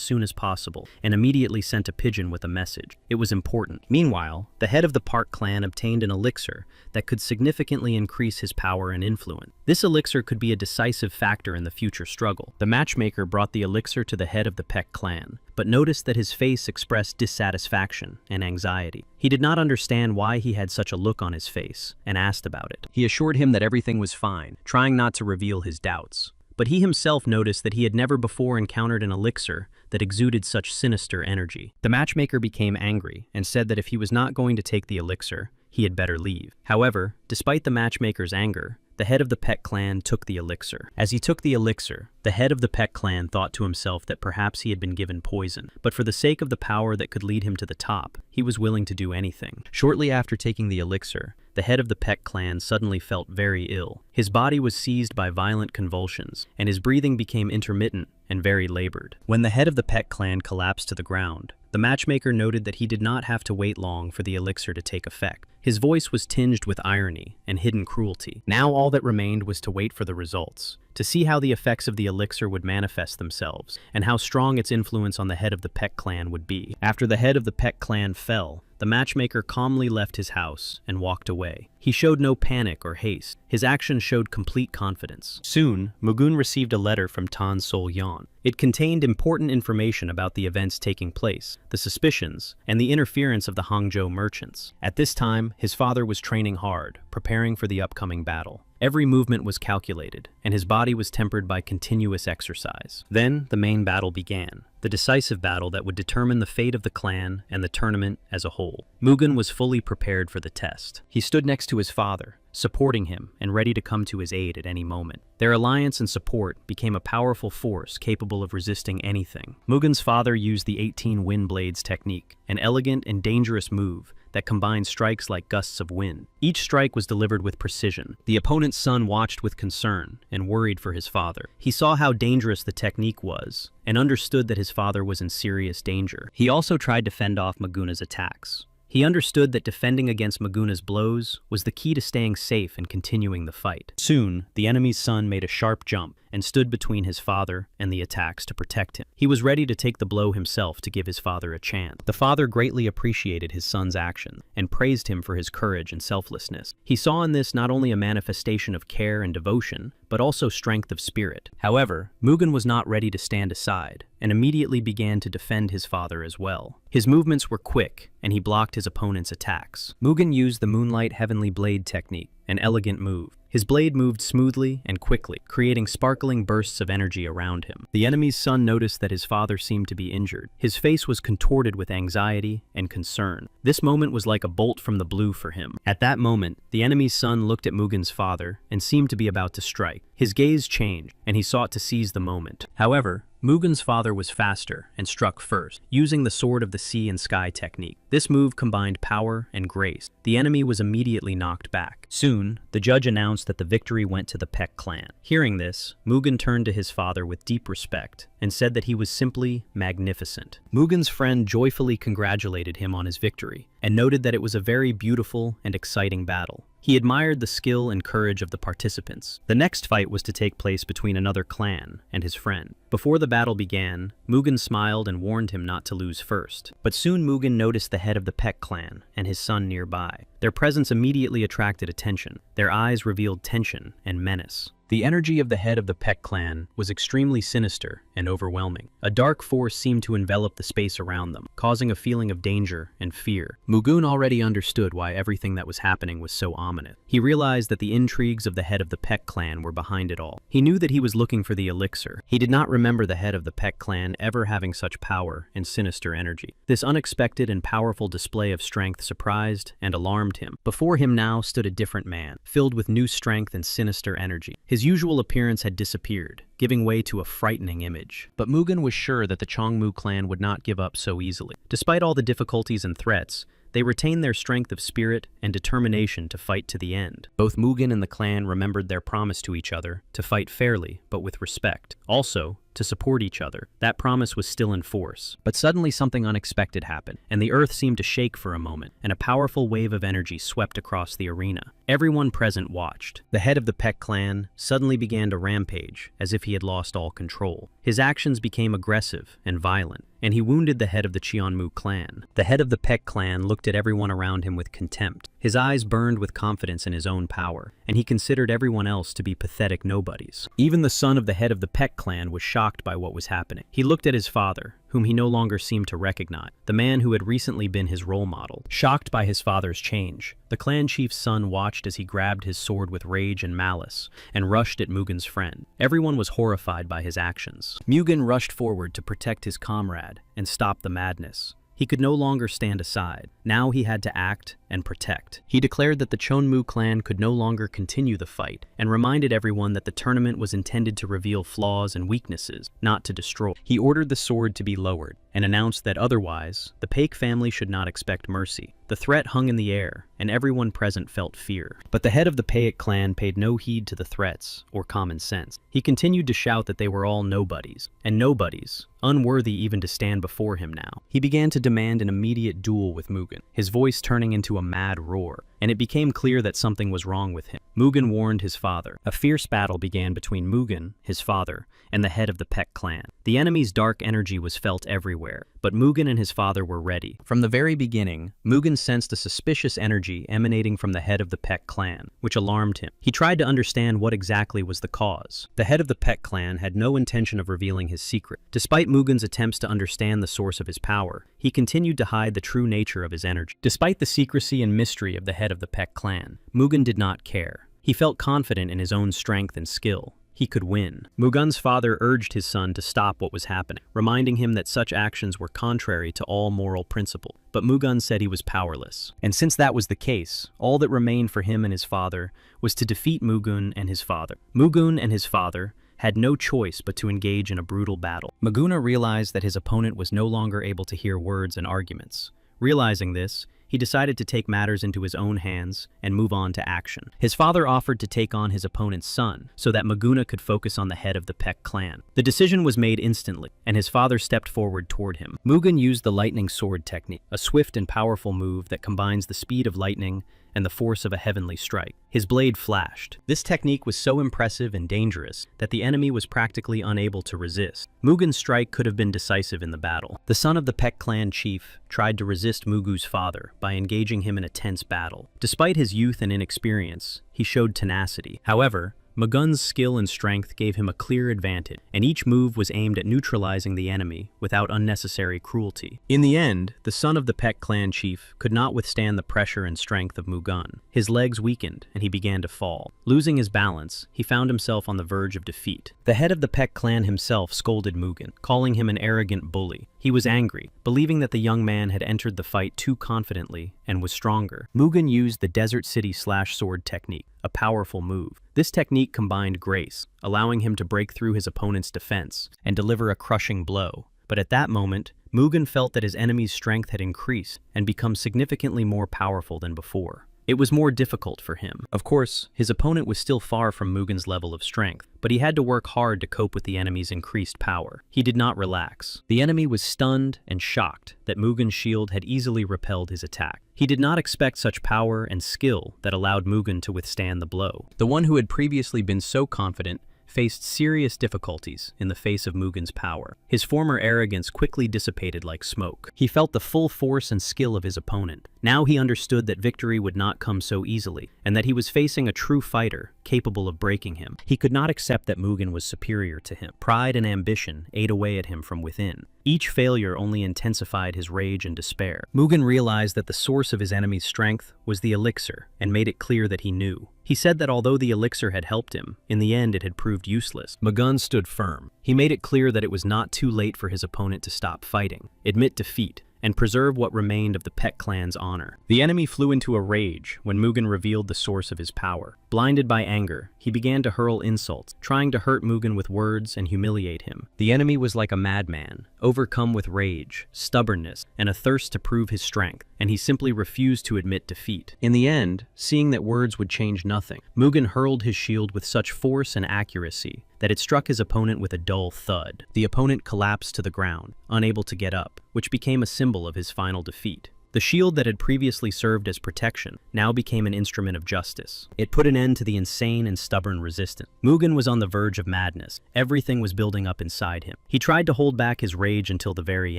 A: soon as possible and immediately sent a pigeon with a message. It was important. Meanwhile, the head of the Park clan obtained an elixir that could significantly increase his power and influence. This elixir could be a decisive factor in the future struggle. The matchmaker brought the elixir to the head of the Baek clan, but noticed that his face expressed dissatisfaction and anxiety. He did not understand why he had such a look on his face and asked about it. He assured him that everything was fine, trying not to reveal his doubts. But he himself noticed that he had never before encountered an elixir that exuded such sinister energy. The matchmaker became angry and said that if he was not going to take the elixir, he had better leave. However, despite the matchmaker's anger, the head of the Baek clan took the elixir. As he took the elixir, the head of the Baek clan thought to himself that perhaps he had been given poison, but for the sake of the power that could lead him to the top, he was willing to do anything. Shortly after taking the elixir, the head of the Baek clan suddenly felt very ill. His body was seized by violent convulsions, and his breathing became intermittent and very labored. When the head of the Baek clan collapsed to the ground, the matchmaker noted that he did not have to wait long for the elixir to take effect. His voice was tinged with irony and hidden cruelty. Now all that remained was to wait for the results, to see how the effects of the elixir would manifest themselves, and how strong its influence on the head of the Baek clan would be. After the head of the Baek clan fell, the matchmaker calmly left his house and walked away. He showed no panic or haste. His actions showed complete confidence. Soon, Mugun received a letter from Tan Sol-yan. It contained important information about the events taking place, the suspicions, and the interference of the Hangzhou merchants. At this time, his father was training hard, preparing for the upcoming battle. Every movement was calculated, and his body was tempered by continuous exercise. Then, the main battle began, the decisive battle that would determine the fate of the clan and the tournament as a whole. Mugen was fully prepared for the test. He stood next to his father, supporting him and ready to come to his aid at any moment. Their alliance and support became a powerful force capable of resisting anything. Mugen's father used the 18 wind blades technique, an elegant and dangerous move that combined strikes like gusts of wind. Each strike was delivered with precision. The opponent's son watched with concern and worried for his father. He saw how dangerous the technique was and understood that his father was in serious danger. He also tried to fend off Maguna's attacks. He understood that defending against Maguna's blows was the key to staying safe and continuing the fight. Soon, the enemy's son made a sharp jump and stood between his father and the attacks to protect him. He was ready to take the blow himself to give his father a chance. The father greatly appreciated his son's action and praised him for his courage and selflessness. He saw in this not only a manifestation of care and devotion, but also strength of spirit. However, Mugen was not ready to stand aside and immediately began to defend his father as well. His movements were quick, and he blocked his opponent's attacks. Mugen used the Moonlight Heavenly Blade technique, an elegant move. His blade moved smoothly and quickly, creating sparkling bursts of energy around him. The enemy's son noticed that his father seemed to be injured. His face was contorted with anxiety and concern. This moment was like a bolt from the blue for him. At that moment, the enemy's son looked at Mugen's father and seemed to be about to strike. His gaze changed, and he sought to seize the moment. However, Mugen's father was faster and struck first, using the Sword of the Sea and Sky technique. This move combined power and grace. The enemy was immediately knocked back. Soon, the judge announced that the victory went to the Peck clan. Hearing this, Mugen turned to his father with deep respect and said that he was simply magnificent. Mugen's friend joyfully congratulated him on his victory and noted that it was a very beautiful and exciting battle. He admired the skill and courage of the participants. The next fight was to take place between another clan and his friend. Before the battle began, Mugen smiled and warned him not to lose first. But soon Mugen noticed the head of the Peck clan and his son nearby. Their presence immediately attracted attention. Their eyes revealed tension and menace. The energy of the head of the Peck clan was extremely sinister and overwhelming. A dark force seemed to envelop the space around them, causing a feeling of danger and fear. Mugen already understood why everything that was happening was so ominous. He realized that the intrigues of the head of the Peck clan were behind it all. He knew that he was looking for the elixir. He did not remember the head of the Peck clan ever having such power and sinister energy. This unexpected and powerful display of strength surprised and alarmed him. Before him now stood a different man, filled with new strength and sinister energy. His usual appearance had disappeared, giving way to a frightening image. But Mugen was sure that the Chongmu clan would not give up so easily. Despite all the difficulties and threats, they retained their strength of spirit and determination to fight to the end. Both Mugen and the clan remembered their promise to each other to fight fairly, but with respect. Also, to support each other. That promise was still in force. But suddenly something unexpected happened, and the earth seemed to shake for a moment, and a powerful wave of energy swept across the arena. Everyone present watched. The head of the Peck clan suddenly began to rampage, as if he had lost all control. His actions became aggressive and violent, and he wounded the head of the Cheonmu clan. The head of the Peck clan looked at everyone around him with contempt. His eyes burned with confidence in his own power, and he considered everyone else to be pathetic nobodies. Even the son of the head of the Peck clan was shocked by what was happening. He looked at his father, whom he no longer seemed to recognize, the man who had recently been his role model. Shocked by his father's change, the clan chief's son watched as he grabbed his sword with rage and malice and rushed at Mugen's friend. Everyone was horrified by his actions. Mugen rushed forward to protect his comrade and stop the madness. He could no longer stand aside. Now he had to act and protect. He declared that the Chonmu clan could no longer continue the fight and reminded everyone that the tournament was intended to reveal flaws and weaknesses, not to destroy. He ordered the sword to be lowered and announced that otherwise, the Paik family should not expect mercy. The threat hung in the air, and everyone present felt fear. But the head of the Paik clan paid no heed to the threats or common sense. He continued to shout that they were all nobodies, and nobodies, unworthy even to stand before him now. He began to demand an immediate duel with Mugen, his voice turning into a mad roar, and it became clear that something was wrong with him. Mugen warned his father. A fierce battle began between Mugen, his father, and the head of the Peck clan. The enemy's dark energy was felt everywhere, but Mugen and his father were ready. From the very beginning, Mugen sensed a suspicious energy emanating from the head of the Peck clan, which alarmed him. He tried to understand what exactly was the cause. The head of the Peck clan had no intention of revealing his secret. Despite Mugen's attempts to understand the source of his power, he continued to hide the true nature of his energy. Despite the secrecy and mystery of the head of the Peck clan, Mugen did not care. He felt confident in his own strength and skill. He could win. Mugen's father urged his son to stop what was happening, reminding him that such actions were contrary to all moral principle. But Mugen said he was powerless. And since that was the case, all that remained for him and his father was to defeat Mugen and his father. Mugen and his father had no choice but to engage in a brutal battle. Maguna realized that his opponent was no longer able to hear words and arguments. Realizing this, he decided to take matters into his own hands and move on to action. His father offered to take on his opponent's son so that Maguna could focus on the head of the Pek clan. The decision was made instantly, and his father stepped forward toward him. Mugen used the lightning sword technique, a swift and powerful move that combines the speed of lightning and the force of a heavenly strike. His blade flashed. This technique was so impressive and dangerous that the enemy was practically unable to resist. Mugen's strike could have been decisive in the battle. The son of the Pek clan chief tried to resist Mugu's father by engaging him in a tense battle. Despite his youth and inexperience, he showed tenacity. However, Mugun's skill and strength gave him a clear advantage, and each move was aimed at neutralizing the enemy without unnecessary cruelty. In the end, the son of the Pek clan chief could not withstand the pressure and strength of Mugun. His legs weakened, and he began to fall. Losing his balance, he found himself on the verge of defeat. The head of the Pek clan himself scolded Mugen, calling him an arrogant bully. He was angry, believing that the young man had entered the fight too confidently and was stronger. Mugen used the Desert City slash-sword technique, a powerful move. This technique combined grace, allowing him to break through his opponent's defense and deliver a crushing blow. But at that moment, Mugen felt that his enemy's strength had increased and become significantly more powerful than before. It was more difficult for him. Of course, his opponent was still far from Mugen's level of strength, but he had to work hard to cope with the enemy's increased power. He did not relax. The enemy was stunned and shocked that Mugen's shield had easily repelled his attack. He did not expect such power and skill that allowed Mugen to withstand the blow. The one who had previously been so confident faced serious difficulties in the face of Mugen's power. His former arrogance quickly dissipated like smoke. He felt the full force and skill of his opponent. Now he understood that victory would not come so easily, and that he was facing a true fighter capable of breaking him. He could not accept that Mugen was superior to him. Pride and ambition ate away at him from within. Each failure only intensified his rage and despair. Mugen realized that the source of his enemy's strength was the elixir, and made it clear that he knew. He said that although the elixir had helped him, in the end it had proved useless. Mugen stood firm. He made it clear that it was not too late for his opponent to stop fighting, admit defeat, and preserve what remained of the Pek clan's honor. The enemy flew into a rage when Mugen revealed the source of his power. Blinded by anger, he began to hurl insults, trying to hurt Mugen with words and humiliate him. The enemy was like a madman, overcome with rage, stubbornness, and a thirst to prove his strength, and he simply refused to admit defeat. In the end, seeing that words would change nothing, Mugen hurled his shield with such force and accuracy that it struck his opponent with a dull thud. The opponent collapsed to the ground, unable to get up, which became a symbol of his final defeat. The shield that had previously served as protection now became an instrument of justice. It put an end to the insane and stubborn resistance. Mugen was on the verge of madness. Everything was building up inside him. He tried to hold back his rage until the very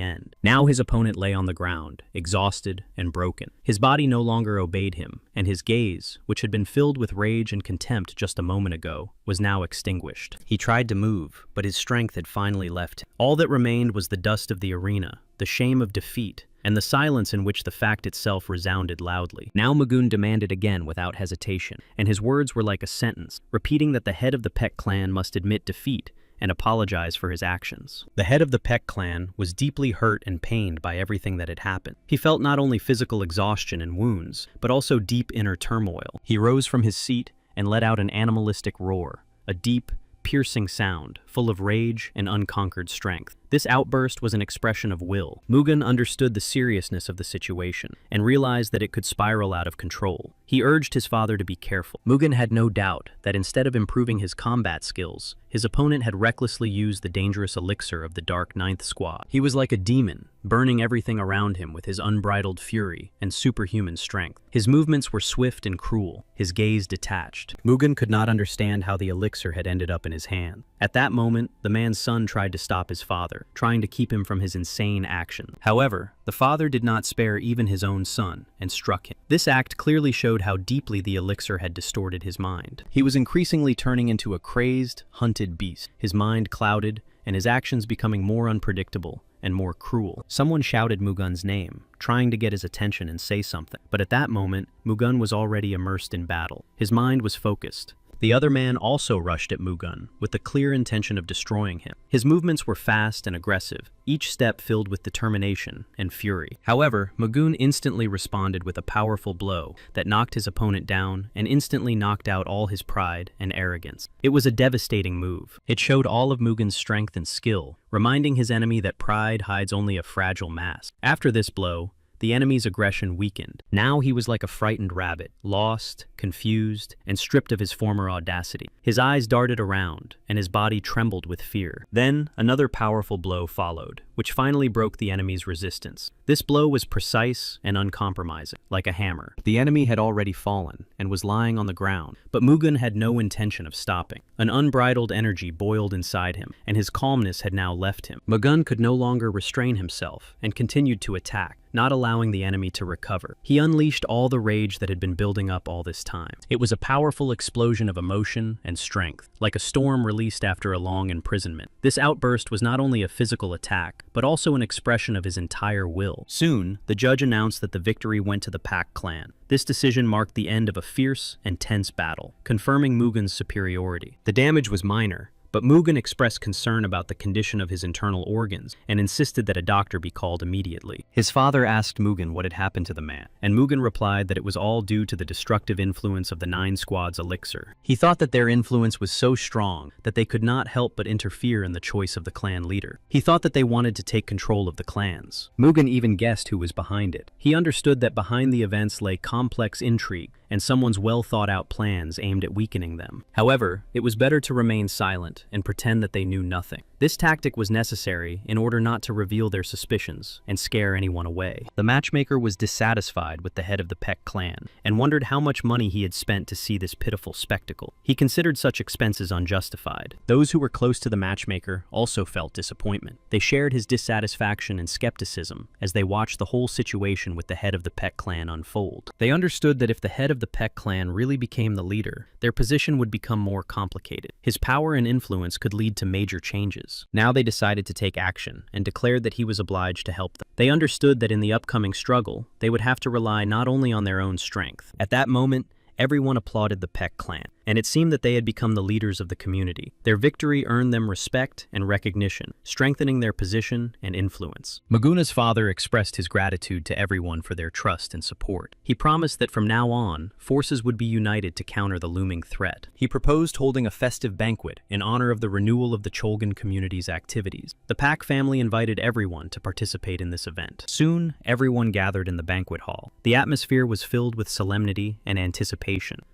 A: end. Now his opponent lay on the ground, exhausted and broken. His body no longer obeyed him, and his gaze, which had been filled with rage and contempt just a moment ago, was now extinguished. He tried to move, but his strength had finally left him. All that remained was the dust of the arena, the shame of defeat, and the silence in which the fact itself resounded loudly. Now Mugen demanded again without hesitation, and his words were like a sentence, repeating that the head of the Pek clan must admit defeat and apologize for his actions. The head of the Pek clan was deeply hurt and pained by everything that had happened. He felt not only physical exhaustion and wounds, but also deep inner turmoil. He rose from his seat and let out an animalistic roar, a deep, piercing sound, full of rage and unconquered strength. This outburst was an expression of will. Mugen understood the seriousness of the situation and realized that it could spiral out of control. He urged his father to be careful. Mugen had no doubt that instead of improving his combat skills, his opponent had recklessly used the dangerous elixir of the Dark Ninth Squad. He was like a demon, burning everything around him with his unbridled fury and superhuman strength. His movements were swift and cruel, his gaze detached. Mugen could not understand how the elixir had ended up in his hand. At that moment, the man's son tried to stop his father, trying to keep him from his insane actions. However, the father did not spare even his own son and struck him. This act clearly showed how deeply the elixir had distorted his mind. He was increasingly turning into a crazed, hunted beast, his mind clouded and his actions becoming more unpredictable and more cruel. Someone shouted Mugen's name, trying to get his attention and say something. But at that moment, Mugen was already immersed in battle. His mind was focused. The other man also rushed at Mugen with the clear intention of destroying him. His movements were fast and aggressive, each step filled with determination and fury. However, Mugen instantly responded with a powerful blow that knocked his opponent down and instantly knocked out all his pride and arrogance. It was a devastating move. It showed all of Mugen's strength and skill, reminding his enemy that pride hides only a fragile mask. After this blow, the enemy's aggression weakened. Now he was like a frightened rabbit, lost, confused, and stripped of his former audacity. His eyes darted around, and his body trembled with fear. Then, another powerful blow followed, which finally broke the enemy's resistance. This blow was precise and uncompromising, like a hammer. The enemy had already fallen and was lying on the ground, but Mugen had no intention of stopping. An unbridled energy boiled inside him, and his calmness had now left him. Mugen could no longer restrain himself and continued to attack, not allowing the enemy to recover. He unleashed all the rage that had been building up all this time. It was a powerful explosion of emotion and strength, like a storm released after a long imprisonment. This outburst was not only a physical attack, but also an expression of his entire will. Soon, the judge announced that the victory went to the Pak clan. This decision marked the end of a fierce and tense battle, confirming Mugen's superiority. The damage was minor, but Mugen expressed concern about the condition of his internal organs and insisted that a doctor be called immediately. His father asked Mugen what had happened to the man, and Mugen replied that it was all due to the destructive influence of the Nine Squad's elixir. He thought that their influence was so strong that they could not help but interfere in the choice of the clan leader. He thought that they wanted to take control of the clans. Mugen even guessed who was behind it. He understood that behind the events lay complex intrigue and someone's well-thought-out plans aimed at weakening them. However, it was better to remain silent and pretend that they knew nothing. This tactic was necessary in order not to reveal their suspicions and scare anyone away. The matchmaker was dissatisfied with the head of the Peck clan and wondered how much money he had spent to see this pitiful spectacle. He considered such expenses unjustified. Those who were close to the matchmaker also felt disappointment. They shared his dissatisfaction and skepticism as they watched the whole situation with the head of the Peck clan unfold. They understood that if the head of the Peck clan really became the leader, their position would become more complicated. His power and influence could lead to major changes. Now they decided to take action and declared that he was obliged to help them. They understood that in the upcoming struggle, they would have to rely not only on their own strength. At that moment, everyone applauded the Peck clan, and it seemed that they had become the leaders of the community. Their victory earned them respect and recognition, strengthening their position and influence. Maguna's father expressed his gratitude to everyone for their trust and support. He promised that from now on, forces would be united to counter the looming threat. He proposed holding a festive banquet in honor of the renewal of the Cholgan community's activities. The Pak family invited everyone to participate in this event. Soon, everyone gathered in the banquet hall. The atmosphere was filled with solemnity and anticipation.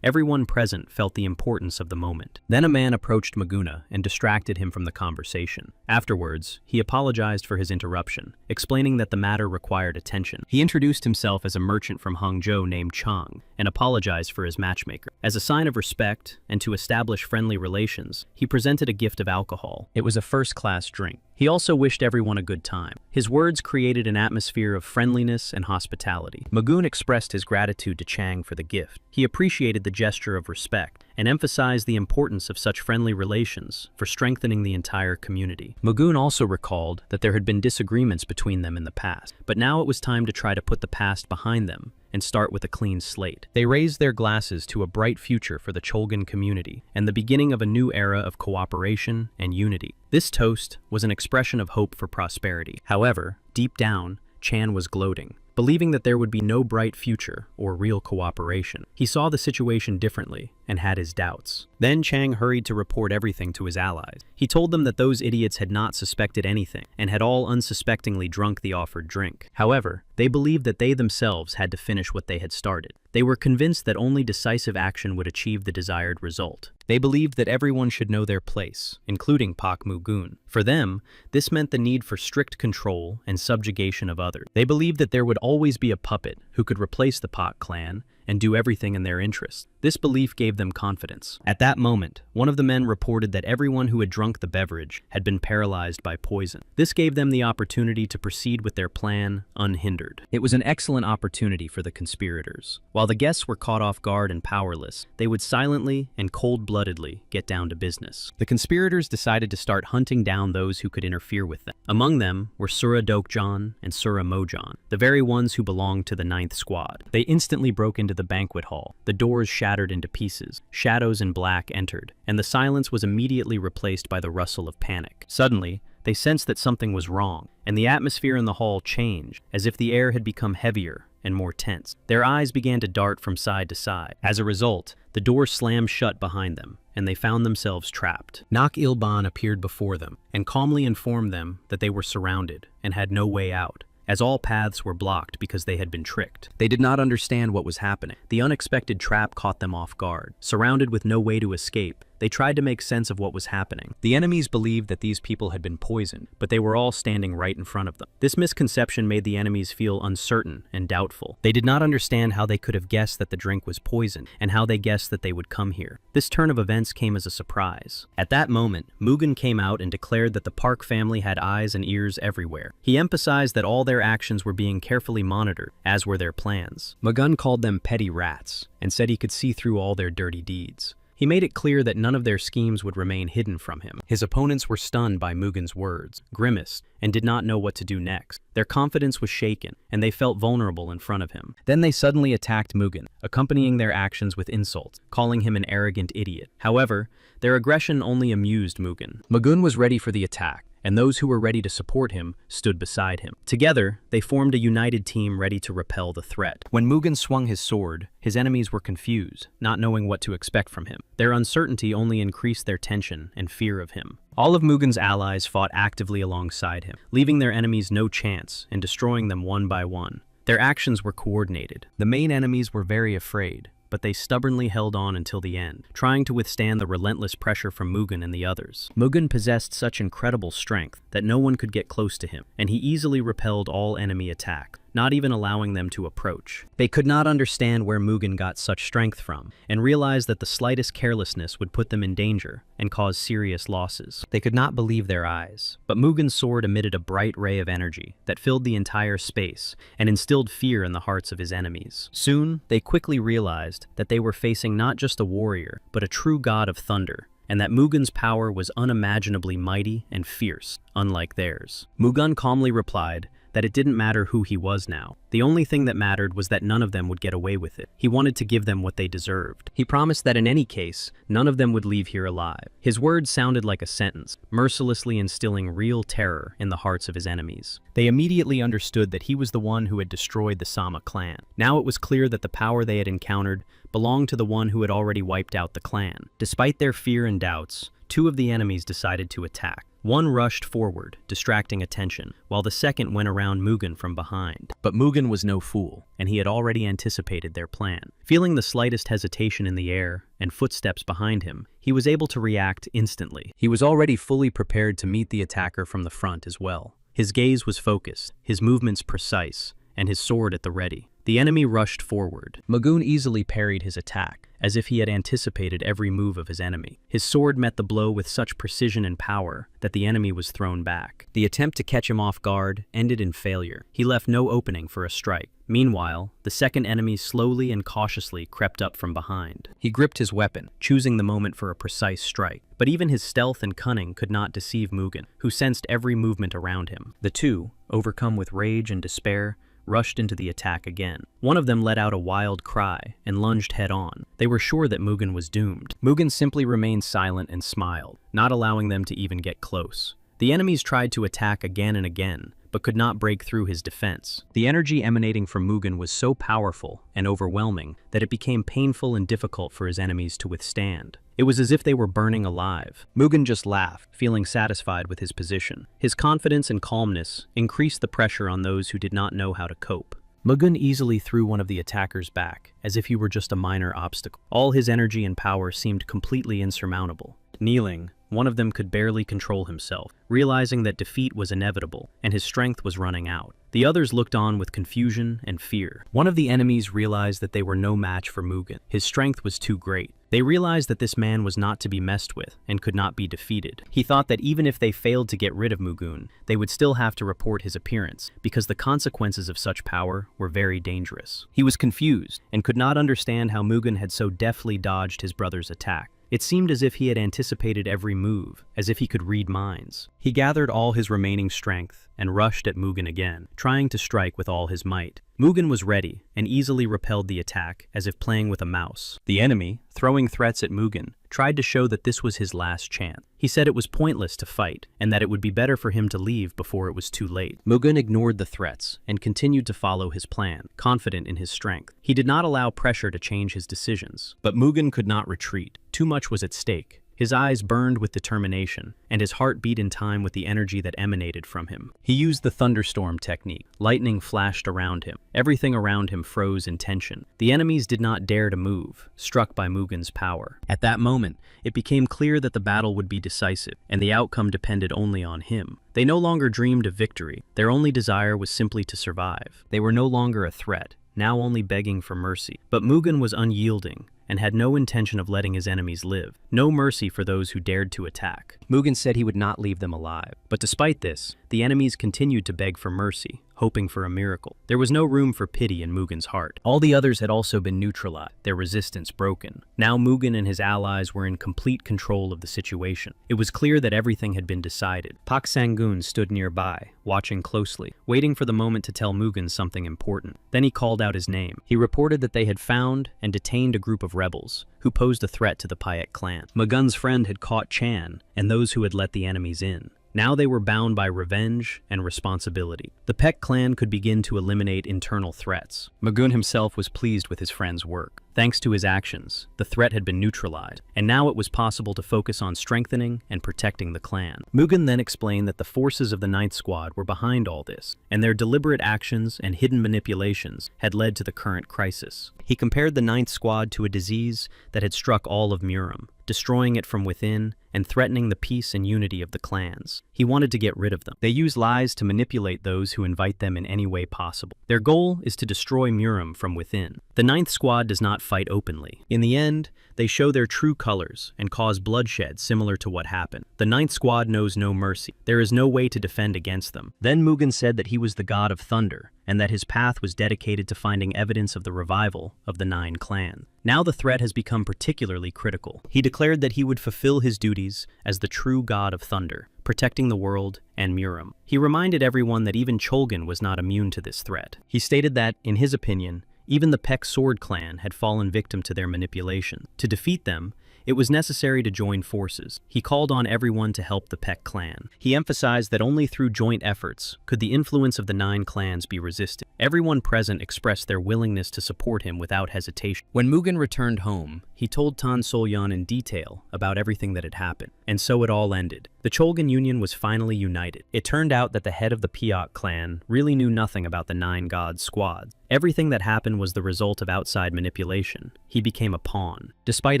A: Everyone present felt the importance of the moment. Then a man approached Maguna and distracted him from the conversation. Afterwards, he apologized for his interruption, explaining that the matter required attention. He introduced himself as a merchant from Hangzhou named Chang and apologized for his matchmaker. As a sign of respect and to establish friendly relations, he presented a gift of alcohol. It was a first-class drink. He also wished everyone a good time. His words created an atmosphere of friendliness and hospitality. Magun expressed his gratitude to Chang for the gift. He appreciated the gesture of respect and emphasized the importance of such friendly relations for strengthening the entire community. Magun also recalled that there had been disagreements between them in the past, but now it was time to try to put the past behind them and start with a clean slate. They raised their glasses to a bright future for the Cholgan community and the beginning of a new era of cooperation and unity. This toast was an expression of hope for prosperity. However, deep down, Chan was gloating, believing that there would be no bright future or real cooperation. He saw the situation differently and had his doubts. Then Chang hurried to report everything to his allies. He told them that those idiots had not suspected anything and had all unsuspectingly drunk the offered drink. However, they believed that they themselves had to finish what they had started. They were convinced that only decisive action would achieve the desired result. They believed that everyone should know their place, including Pak Mugun. For them, this meant the need for strict control and subjugation of others. They believed that there would always be a puppet who could replace the Pak clan and do everything in their interest. This belief gave them confidence. At that moment, one of the men reported that everyone who had drunk the beverage had been paralyzed by poison. This gave them the opportunity to proceed with their plan unhindered. It was an excellent opportunity for the conspirators. While the guests were caught off guard and powerless, they would silently and cold-bloodedly get down to business. The conspirators decided to start hunting down those who could interfere with them. Among them were Sura Dokjan and Sura Mojan, the very ones who belonged to the Ninth Squad. They instantly broke into the banquet hall. The doors shattered into pieces. Shadows in black entered, and the silence was immediately replaced by the rustle of panic. Suddenly, they sensed that something was wrong, and the atmosphere in the hall changed, as if the air had become heavier and more tense. Their eyes began to dart from side to side. As a result, the door slammed shut behind them, and they found themselves trapped. Nak Ilban appeared before them and calmly informed them that they were surrounded and had no way out. as all paths were blocked because they had been tricked. They did not understand what was happening. The unexpected trap caught them off guard. Surrounded with no way to escape, they tried to make sense of what was happening. The enemies believed that these people had been poisoned, but they were all standing right in front of them. This misconception made the enemies feel uncertain and doubtful. They did not understand how they could have guessed that the drink was poisoned, and how they guessed that they would come here. This turn of events came as a surprise. At that moment, Mugen came out and declared that the Park family had eyes and ears everywhere. He emphasized that all their actions were being carefully monitored, as were their plans. Mugen called them petty rats, and said he could see through all their dirty deeds. He made it clear that none of their schemes would remain hidden from him. His opponents were stunned by Mugen's words, grimaced, and did not know what to do next. Their confidence was shaken, and they felt vulnerable in front of him. Then they suddenly attacked Mugen, accompanying their actions with insults, calling him an arrogant idiot. However, their aggression only amused Mugen. Mugen was ready for the attack, and those who were ready to support him stood beside him. Together, they formed a united team ready to repel the threat. When Mugen swung his sword, his enemies were confused, not knowing what to expect from him. Their uncertainty only increased their tension and fear of him. All of Mugen's allies fought actively alongside him, leaving their enemies no chance and destroying them one by one. Their actions were coordinated. The main enemies were very afraid, but they stubbornly held on until the end, trying to withstand the relentless pressure from Mugen and the others. Mugen possessed such incredible strength that no one could get close to him, and he easily repelled all enemy attacks, not even allowing them to approach. They could not understand where Mugen got such strength from, and realized that the slightest carelessness would put them in danger and cause serious losses. They could not believe their eyes, but Mugen's sword emitted a bright ray of energy that filled the entire space and instilled fear in the hearts of his enemies. Soon, they quickly realized that they were facing not just a warrior, but a true god of thunder, and that Mugen's power was unimaginably mighty and fierce, unlike theirs. Mugen calmly replied that it didn't matter who he was now. The only thing that mattered was that none of them would get away with it. He wanted to give them what they deserved. He promised that in any case, none of them would leave here alive. His words sounded like a sentence, mercilessly instilling real terror in the hearts of his enemies. They immediately understood that he was the one who had destroyed the Sama clan. Now it was clear that the power they had encountered belonged to the one who had already wiped out the clan. Despite their fear and doubts, two of the enemies decided to attack. One rushed forward, distracting attention, while the second went around Mugen from behind. But Mugen was no fool, and he had already anticipated their plan. Feeling the slightest hesitation in the air and footsteps behind him, he was able to react instantly. He was already fully prepared to meet the attacker from the front as well. His gaze was focused, his movements precise, and his sword at the ready. The enemy rushed forward. Mugen easily parried his attack, as if he had anticipated every move of his enemy. His sword met the blow with such precision and power that the enemy was thrown back. The attempt to catch him off guard ended in failure. He left no opening for a strike. Meanwhile, the second enemy slowly and cautiously crept up from behind. He gripped his weapon, choosing the moment for a precise strike. But even his stealth and cunning could not deceive Mugen, who sensed every movement around him. The two, overcome with rage and despair, rushed into the attack again. One of them let out a wild cry and lunged head-on. They were sure that Mugen was doomed. Mugen simply remained silent and smiled, not allowing them to even get close. The enemies tried to attack again and again, but could not break through his defense. The energy emanating from Mugen was so powerful and overwhelming that it became painful and difficult for his enemies to withstand. It was as if they were burning alive. Mugen just laughed, feeling satisfied with his position. His confidence and calmness increased the pressure on those who did not know how to cope. Mugen easily threw one of the attackers back, as if he were just a minor obstacle. All his energy and power seemed completely insurmountable. Kneeling, one of them could barely control himself, realizing that defeat was inevitable and his strength was running out. The others looked on with confusion and fear. One of the enemies realized that they were no match for Mugen. His strength was too great. They realized that this man was not to be messed with and could not be defeated. He thought that even if they failed to get rid of Mugen, they would still have to report his appearance, because the consequences of such power were very dangerous. He was confused and could not understand how Mugen had so deftly dodged his brother's attack. It seemed as if he had anticipated every move, as if he could read minds. He gathered all his remaining strength and rushed at Mugen again, trying to strike with all his might. Mugen was ready and easily repelled the attack as if playing with a mouse. The enemy, throwing threats at Mugen, tried to show that this was his last chance. He said it was pointless to fight and that it would be better for him to leave before it was too late. Mugen ignored the threats and continued to follow his plan, confident in his strength. He did not allow pressure to change his decisions, but Mugen could not retreat. Too much was at stake. His eyes burned with determination, and his heart beat in time with the energy that emanated from him. He used the thunderstorm technique. Lightning flashed around him. Everything around him froze in tension. The enemies did not dare to move, struck by Mugen's power. At that moment, it became clear that the battle would be decisive, and the outcome depended only on him. They no longer dreamed of victory. Their only desire was simply to survive. They were no longer a threat, now only begging for mercy. But Mugen was unyielding and had no intention of letting his enemies live. No mercy for those who dared to attack. Mugen said he would not leave them alive. But despite this, the enemies continued to beg for mercy, hoping for a miracle. There was no room for pity in Mugen's heart. All the others had also been neutralized, their resistance broken. Now Mugen and his allies were in complete control of the situation. It was clear that everything had been decided. Pak Sangun stood nearby, watching closely, waiting for the moment to tell Mugen something important. Then he called out his name. He reported that they had found and detained a group of rebels who posed a threat to the Payek clan. Mugen's friend had caught Chan and those who had let the enemies in. Now they were bound by revenge and responsibility. The Pek clan could begin to eliminate internal threats. Mugen himself was pleased with his friend's work. Thanks to his actions, the threat had been neutralized, and now it was possible to focus on strengthening and protecting the clan. Mugen then explained that the forces of the Ninth Squad were behind all this, and their deliberate actions and hidden manipulations had led to the current crisis. He compared the Ninth Squad to a disease that had struck all of Muram, destroying it from within and threatening the peace and unity of the clans. He wanted to get rid of them. They use lies to manipulate those who invite them in any way possible. Their goal is to destroy Muram from within. The Ninth Squad does not fight openly. In the end, they show their true colors and cause bloodshed similar to what happened. The Ninth Squad knows no mercy. There is no way to defend against them. Then Mugen said that he was the god of thunder, and that his path was dedicated to finding evidence of the revival of the 9 clans. Now the threat has become particularly critical. He declared that he would fulfill his duties as the true god of thunder, protecting the world and Muram. He reminded everyone that even Cholgan was not immune to this threat. He stated that, in his opinion, even the Pek Sword clan had fallen victim to their manipulation. To defeat them, it was necessary to join forces. He called on everyone to help the Pek clan. He emphasized that only through joint efforts could the influence of the 9 clans be resisted. Everyone present expressed their willingness to support him without hesitation. When Mugen returned home, he told Tan Solyan in detail about everything that had happened. And so it all ended. The Cholgan Union was finally united. It turned out that the head of the Piok clan really knew nothing about the 9 gods squad. Everything that happened was the result of outside manipulation. He became a pawn. Despite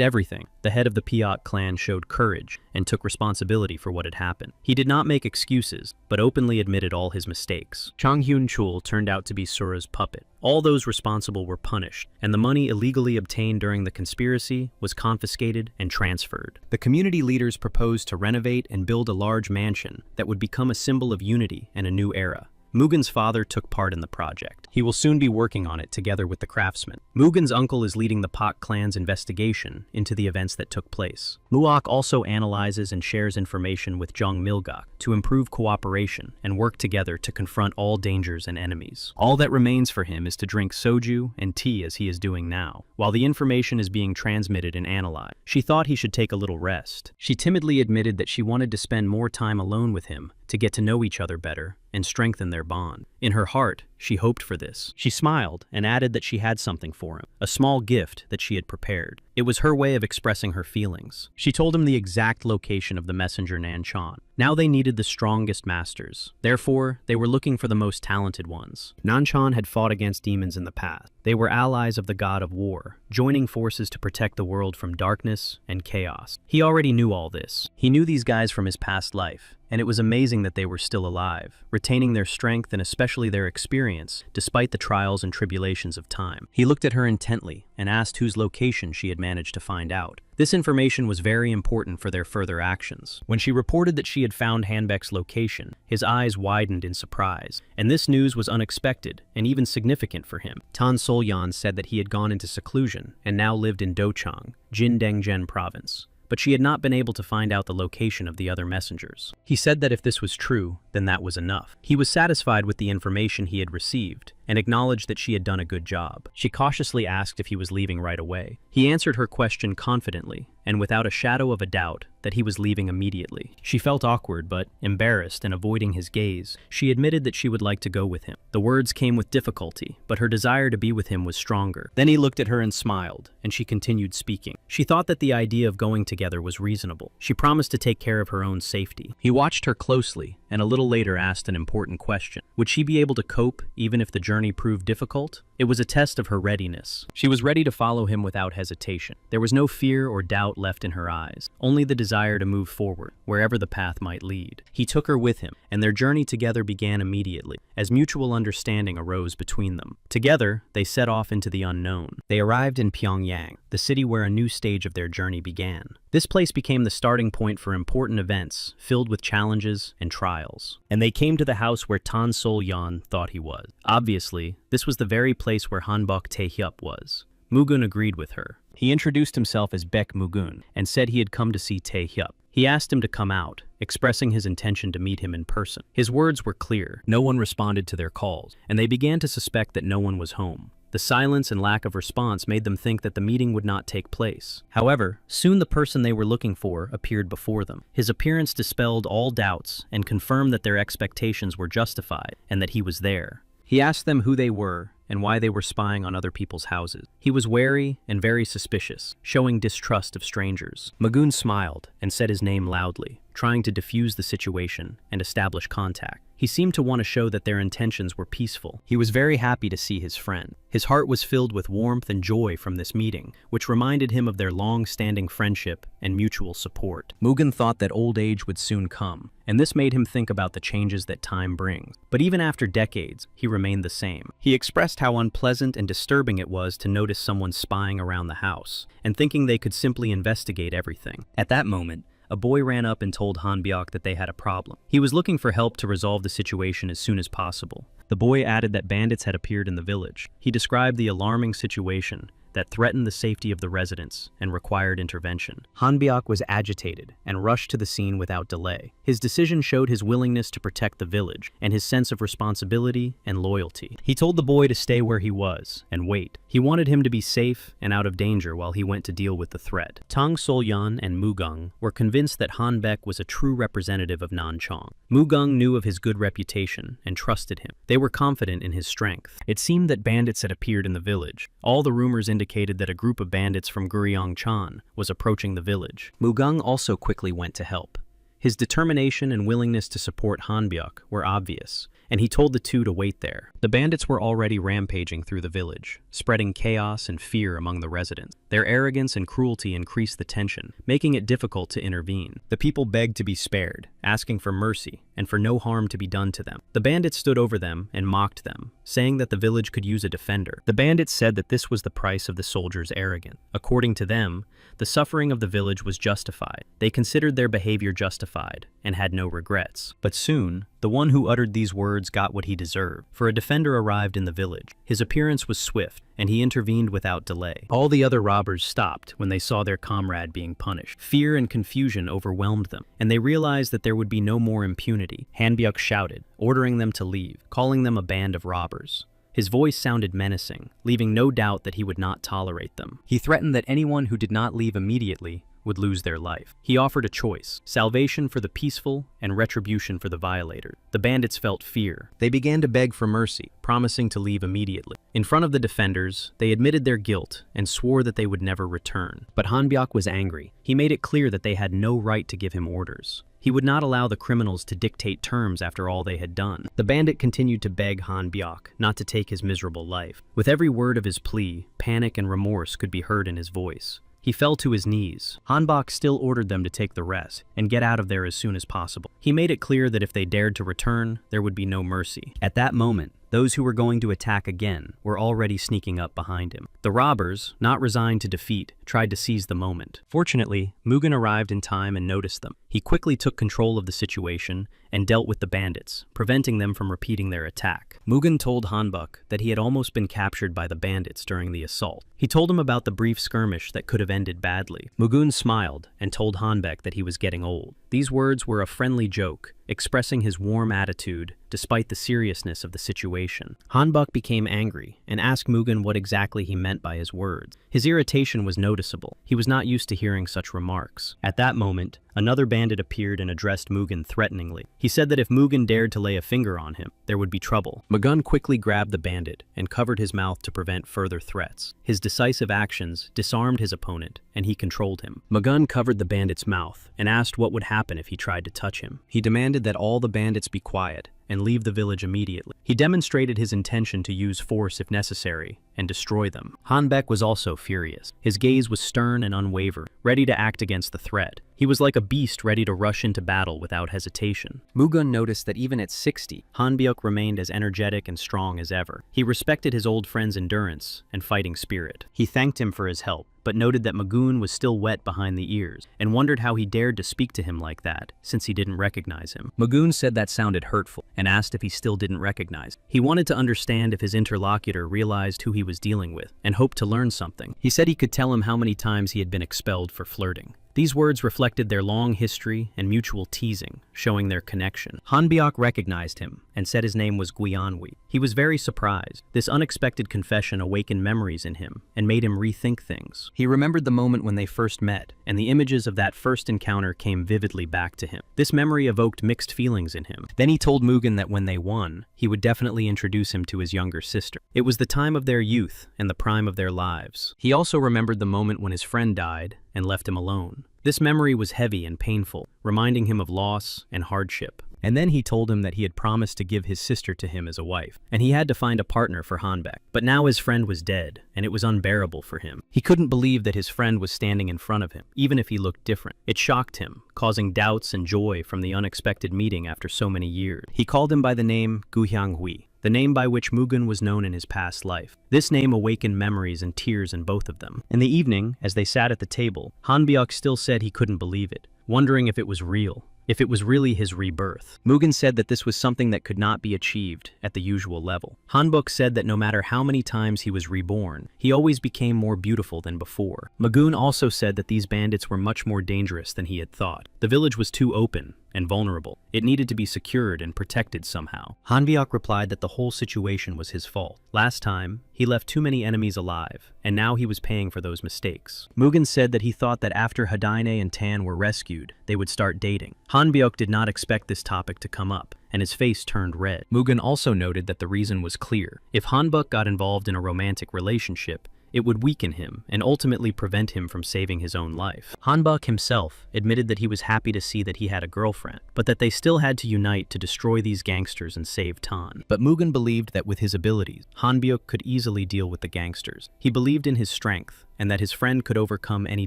A: everything, the head of the Piok clan showed courage and took responsibility for what had happened. He did not make excuses, but openly admitted all his mistakes. Chang Hyun Chul turned out to be Sura's puppet. All those responsible were punished, and the money illegally obtained during the conspiracy was confiscated and transferred. The community leaders proposed to renovate and build a large mansion that would become a symbol of unity and a new era. Mugen's father took part in the project. He will soon be working on it together with the craftsmen. Mugen's uncle is leading the Pak clan's investigation into the events that took place. Muok also analyzes and shares information with Jung Milgak to improve cooperation and work together to confront all dangers and enemies. All that remains for him is to drink soju and tea as he is doing now, while the information is being transmitted and analyzed. She thought he should take a little rest. She timidly admitted that she wanted to spend more time alone with him to get to know each other better and strengthen their bond. In her heart, she hoped for this. She smiled and added that she had something for him, a small gift that she had prepared. It was her way of expressing her feelings. She told him the exact location of the messenger Nanchan. Now they needed the strongest masters. Therefore, they were looking for the most talented ones. Nanchan had fought against demons in the past. They were allies of the god of war, joining forces to protect the world from darkness and chaos. He already knew all this. He knew these guys from his past life, and it was amazing that they were still alive, retaining their strength and especially their experience, despite the trials and tribulations of time. He looked at her intently and asked whose location she had managed to find out. This information was very important for their further actions. When she reported that she had found Hanbek's location, his eyes widened in surprise, and this news was unexpected and even significant for him. Tan Solyan said that he had gone into seclusion and now lived in Dochang, Jindengzhen province, but she had not been able to find out the location of the other messengers. He said that if this was true, then that was enough. He was satisfied with the information he had received and acknowledged that she had done a good job. She cautiously asked if he was leaving right away. He answered her question confidently and without a shadow of a doubt that he was leaving immediately. She felt awkward, but embarrassed and avoiding his gaze. She admitted that she would like to go with him. The words came with difficulty, but her desire to be with him was stronger. Then he looked at her and smiled, and she continued speaking. She thought that the idea of going together was reasonable. She promised to take care of her own safety. He watched her closely, and a little later asked an important question. Would she be able to cope even if the journey proved difficult? It was a test of her readiness. She was ready to follow him without hesitation. There was no fear or doubt left in her eyes, only the desire to move forward, wherever the path might lead. He took her with him, and their journey together began immediately, as mutual understanding arose between them. Together, they set off into the unknown. They arrived in Pyongyang, the city where a new stage of their journey began. This place became the starting point for important events, filled with challenges and trials. And they came to the house where Tan Sol-yeon thought he was. Obviously, this was the very place where Hanbok Tae-hyup was. Mugun agreed with her. He introduced himself as Baek Mugun and said he had come to see Tae-hyup. He asked him to come out, expressing his intention to meet him in person. His words were clear. No one responded to their calls, and they began to suspect that no one was home. The silence and lack of response made them think that the meeting would not take place. However, soon the person they were looking for appeared before them. His appearance dispelled all doubts and confirmed that their expectations were justified and that he was there. He asked them who they were and why they were spying on other people's houses. He was wary and very suspicious, showing distrust of strangers. Mugun smiled and said his name loudly, trying to diffuse the situation and establish contact. He seemed to want to show that their intentions were peaceful. He was very happy to see his friend. His heart was filled with warmth and joy from this meeting, which reminded him of their long-standing friendship and mutual support. Mugun thought that old age would soon come, and this made him think about the changes that time brings. But even after decades, he remained the same. He expressed how unpleasant and disturbing it was to notice someone spying around the house, and thinking they could simply investigate everything. At that moment, a boy ran up and told Hanbyok that they had a problem. He was looking for help to resolve the situation as soon as possible. The boy added that bandits had appeared in the village. He described the alarming situation that threatened the safety of the residents and required intervention. Hanbyok was agitated and rushed to the scene without delay. His decision showed his willingness to protect the village and his sense of responsibility and loyalty. He told the boy to stay where he was and wait. He wanted him to be safe and out of danger while he went to deal with the threat. Tang Sol-yeon and Mugung were convinced that Hanbek was a true representative of Nanchong. Mugung knew of his good reputation and trusted him. They were confident in his strength. It seemed that bandits had appeared in the village. All the rumors indicated that a group of bandits from Guryeong-chan was approaching the village. Mugung also quickly went to help. His determination and willingness to support Hanbyuk were obvious, and he told the two to wait there. The bandits were already rampaging through the village, spreading chaos and fear among the residents. Their arrogance and cruelty increased the tension, making it difficult to intervene. The people begged to be spared, asking for mercy and for no harm to be done to them. The bandits stood over them and mocked them, saying that the village could use a defender. The bandits said that this was the price of the soldiers' arrogance. According to them, the suffering of the village was justified. They considered their behavior justified and had no regrets. But soon, the one who uttered these words got what he deserved, for a defender arrived in the village. His appearance was swift, and he intervened without delay. All the other robbers stopped when they saw their comrade being punished. Fear and confusion overwhelmed them, and they realized that there would be no more impunity. Hanbyuk shouted, ordering them to leave, calling them a band of robbers. His voice sounded menacing, leaving no doubt that he would not tolerate them. He threatened that anyone who did not leave immediately would lose their life. He offered a choice: salvation for the peaceful and retribution for the violators. The bandits felt fear. They began to beg for mercy, promising to leave immediately. In front of the defenders, they admitted their guilt and swore that they would never return. But Hanbyuk was angry. He made it clear that they had no right to give him orders. He would not allow the criminals to dictate terms after all they had done. The bandit continued to beg Hanbyuk not to take his miserable life. With every word of his plea, panic and remorse could be heard in his voice. He fell to his knees. Hanbok still ordered them to take the rest and get out of there as soon as possible. He made it clear that if they dared to return, there would be no mercy. At that moment, those who were going to attack again were already sneaking up behind him. The robbers, not resigned to defeat, tried to seize the moment. Fortunately, Mugen arrived in time and noticed them. He quickly took control of the situation and dealt with the bandits, preventing them from repeating their attack. Mugen told Hanbok that he had almost been captured by the bandits during the assault. He told him about the brief skirmish that could have ended badly. Mugen smiled and told Hanbek that he was getting old. These words were a friendly joke, expressing his warm attitude despite the seriousness of the situation. Hanbok became angry and asked Mugen what exactly he meant by his words. His irritation was noticeable. He was not used to hearing such remarks. At that moment, another bandit appeared and addressed Mugen threateningly. He said that if Mugen dared to lay a finger on him, there would be trouble. Mugen quickly grabbed the bandit and covered his mouth to prevent further threats. His decisive actions disarmed his opponent, and he controlled him. Mugen covered the bandit's mouth and asked what would happen if he tried to touch him. He demanded that all the bandits be quiet and leave the village immediately. He demonstrated his intention to use force if necessary and destroy them. Hanbek was also furious. His gaze was stern and unwavering, ready to act against the threat. He was like a beast ready to rush into battle without hesitation. Mugen noticed that even at 60, Hanbyuk remained as energetic and strong as ever. He respected his old friend's endurance and fighting spirit. He thanked him for his help, but noted that Mugen was still wet behind the ears, and wondered how he dared to speak to him like that, since he didn't recognize him. Mugen said that sounded hurtful, and asked if he still didn't recognize him. He wanted to understand if his interlocutor realized who he was dealing with, and hoped to learn something. He said he could tell him how many times he had been expelled for flirting. These words reflected their long history and mutual teasing, showing their connection. Hanbyuk recognized him and said his name was Guianhui. He was very surprised. This unexpected confession awakened memories in him and made him rethink things. He remembered the moment when they first met, and the images of that first encounter came vividly back to him. This memory evoked mixed feelings in him. Then he told Mugen that when they won, he would definitely introduce him to his younger sister. It was the time of their youth and the prime of their lives. He also remembered the moment when his friend died and left him alone. This memory was heavy and painful, reminding him of loss and hardship. And then he told him that he had promised to give his sister to him as a wife, and he had to find a partner for Hanbek. But now his friend was dead, and it was unbearable for him. He couldn't believe that his friend was standing in front of him, even if he looked different. It shocked him, causing doubts and joy from the unexpected meeting after so many years. He called him by the name Gu Hyanghui, the name by which Mugen was known in his past life. This name awakened memories and tears in both of them. In the evening, as they sat at the table, Hanbyuk still said he couldn't believe it, wondering if it was real, if it was really his rebirth. Mugen said that this was something that could not be achieved at the usual level. Hanbok said that no matter how many times he was reborn, he always became more beautiful than before. Mugen also said that these bandits were much more dangerous than he had thought. The village was too open and vulnerable. It needed to be secured and protected somehow. Hanbyuk replied that the whole situation was his fault. Last time, he left too many enemies alive, and now he was paying for those mistakes. Mugen said that he thought that after Hadaine and Tan were rescued, they would start dating. Hanbyuk did not expect this topic to come up, and his face turned red. Mugen also noted that the reason was clear. If Hanbuk got involved in a romantic relationship, it would weaken him and ultimately prevent him from saving his own life. Hanbok himself admitted that he was happy to see that he had a girlfriend, but that they still had to unite to destroy these gangsters and save Tan. But Mugen believed that with his abilities, Hanbyuk could easily deal with the gangsters. He believed in his strength and that his friend could overcome any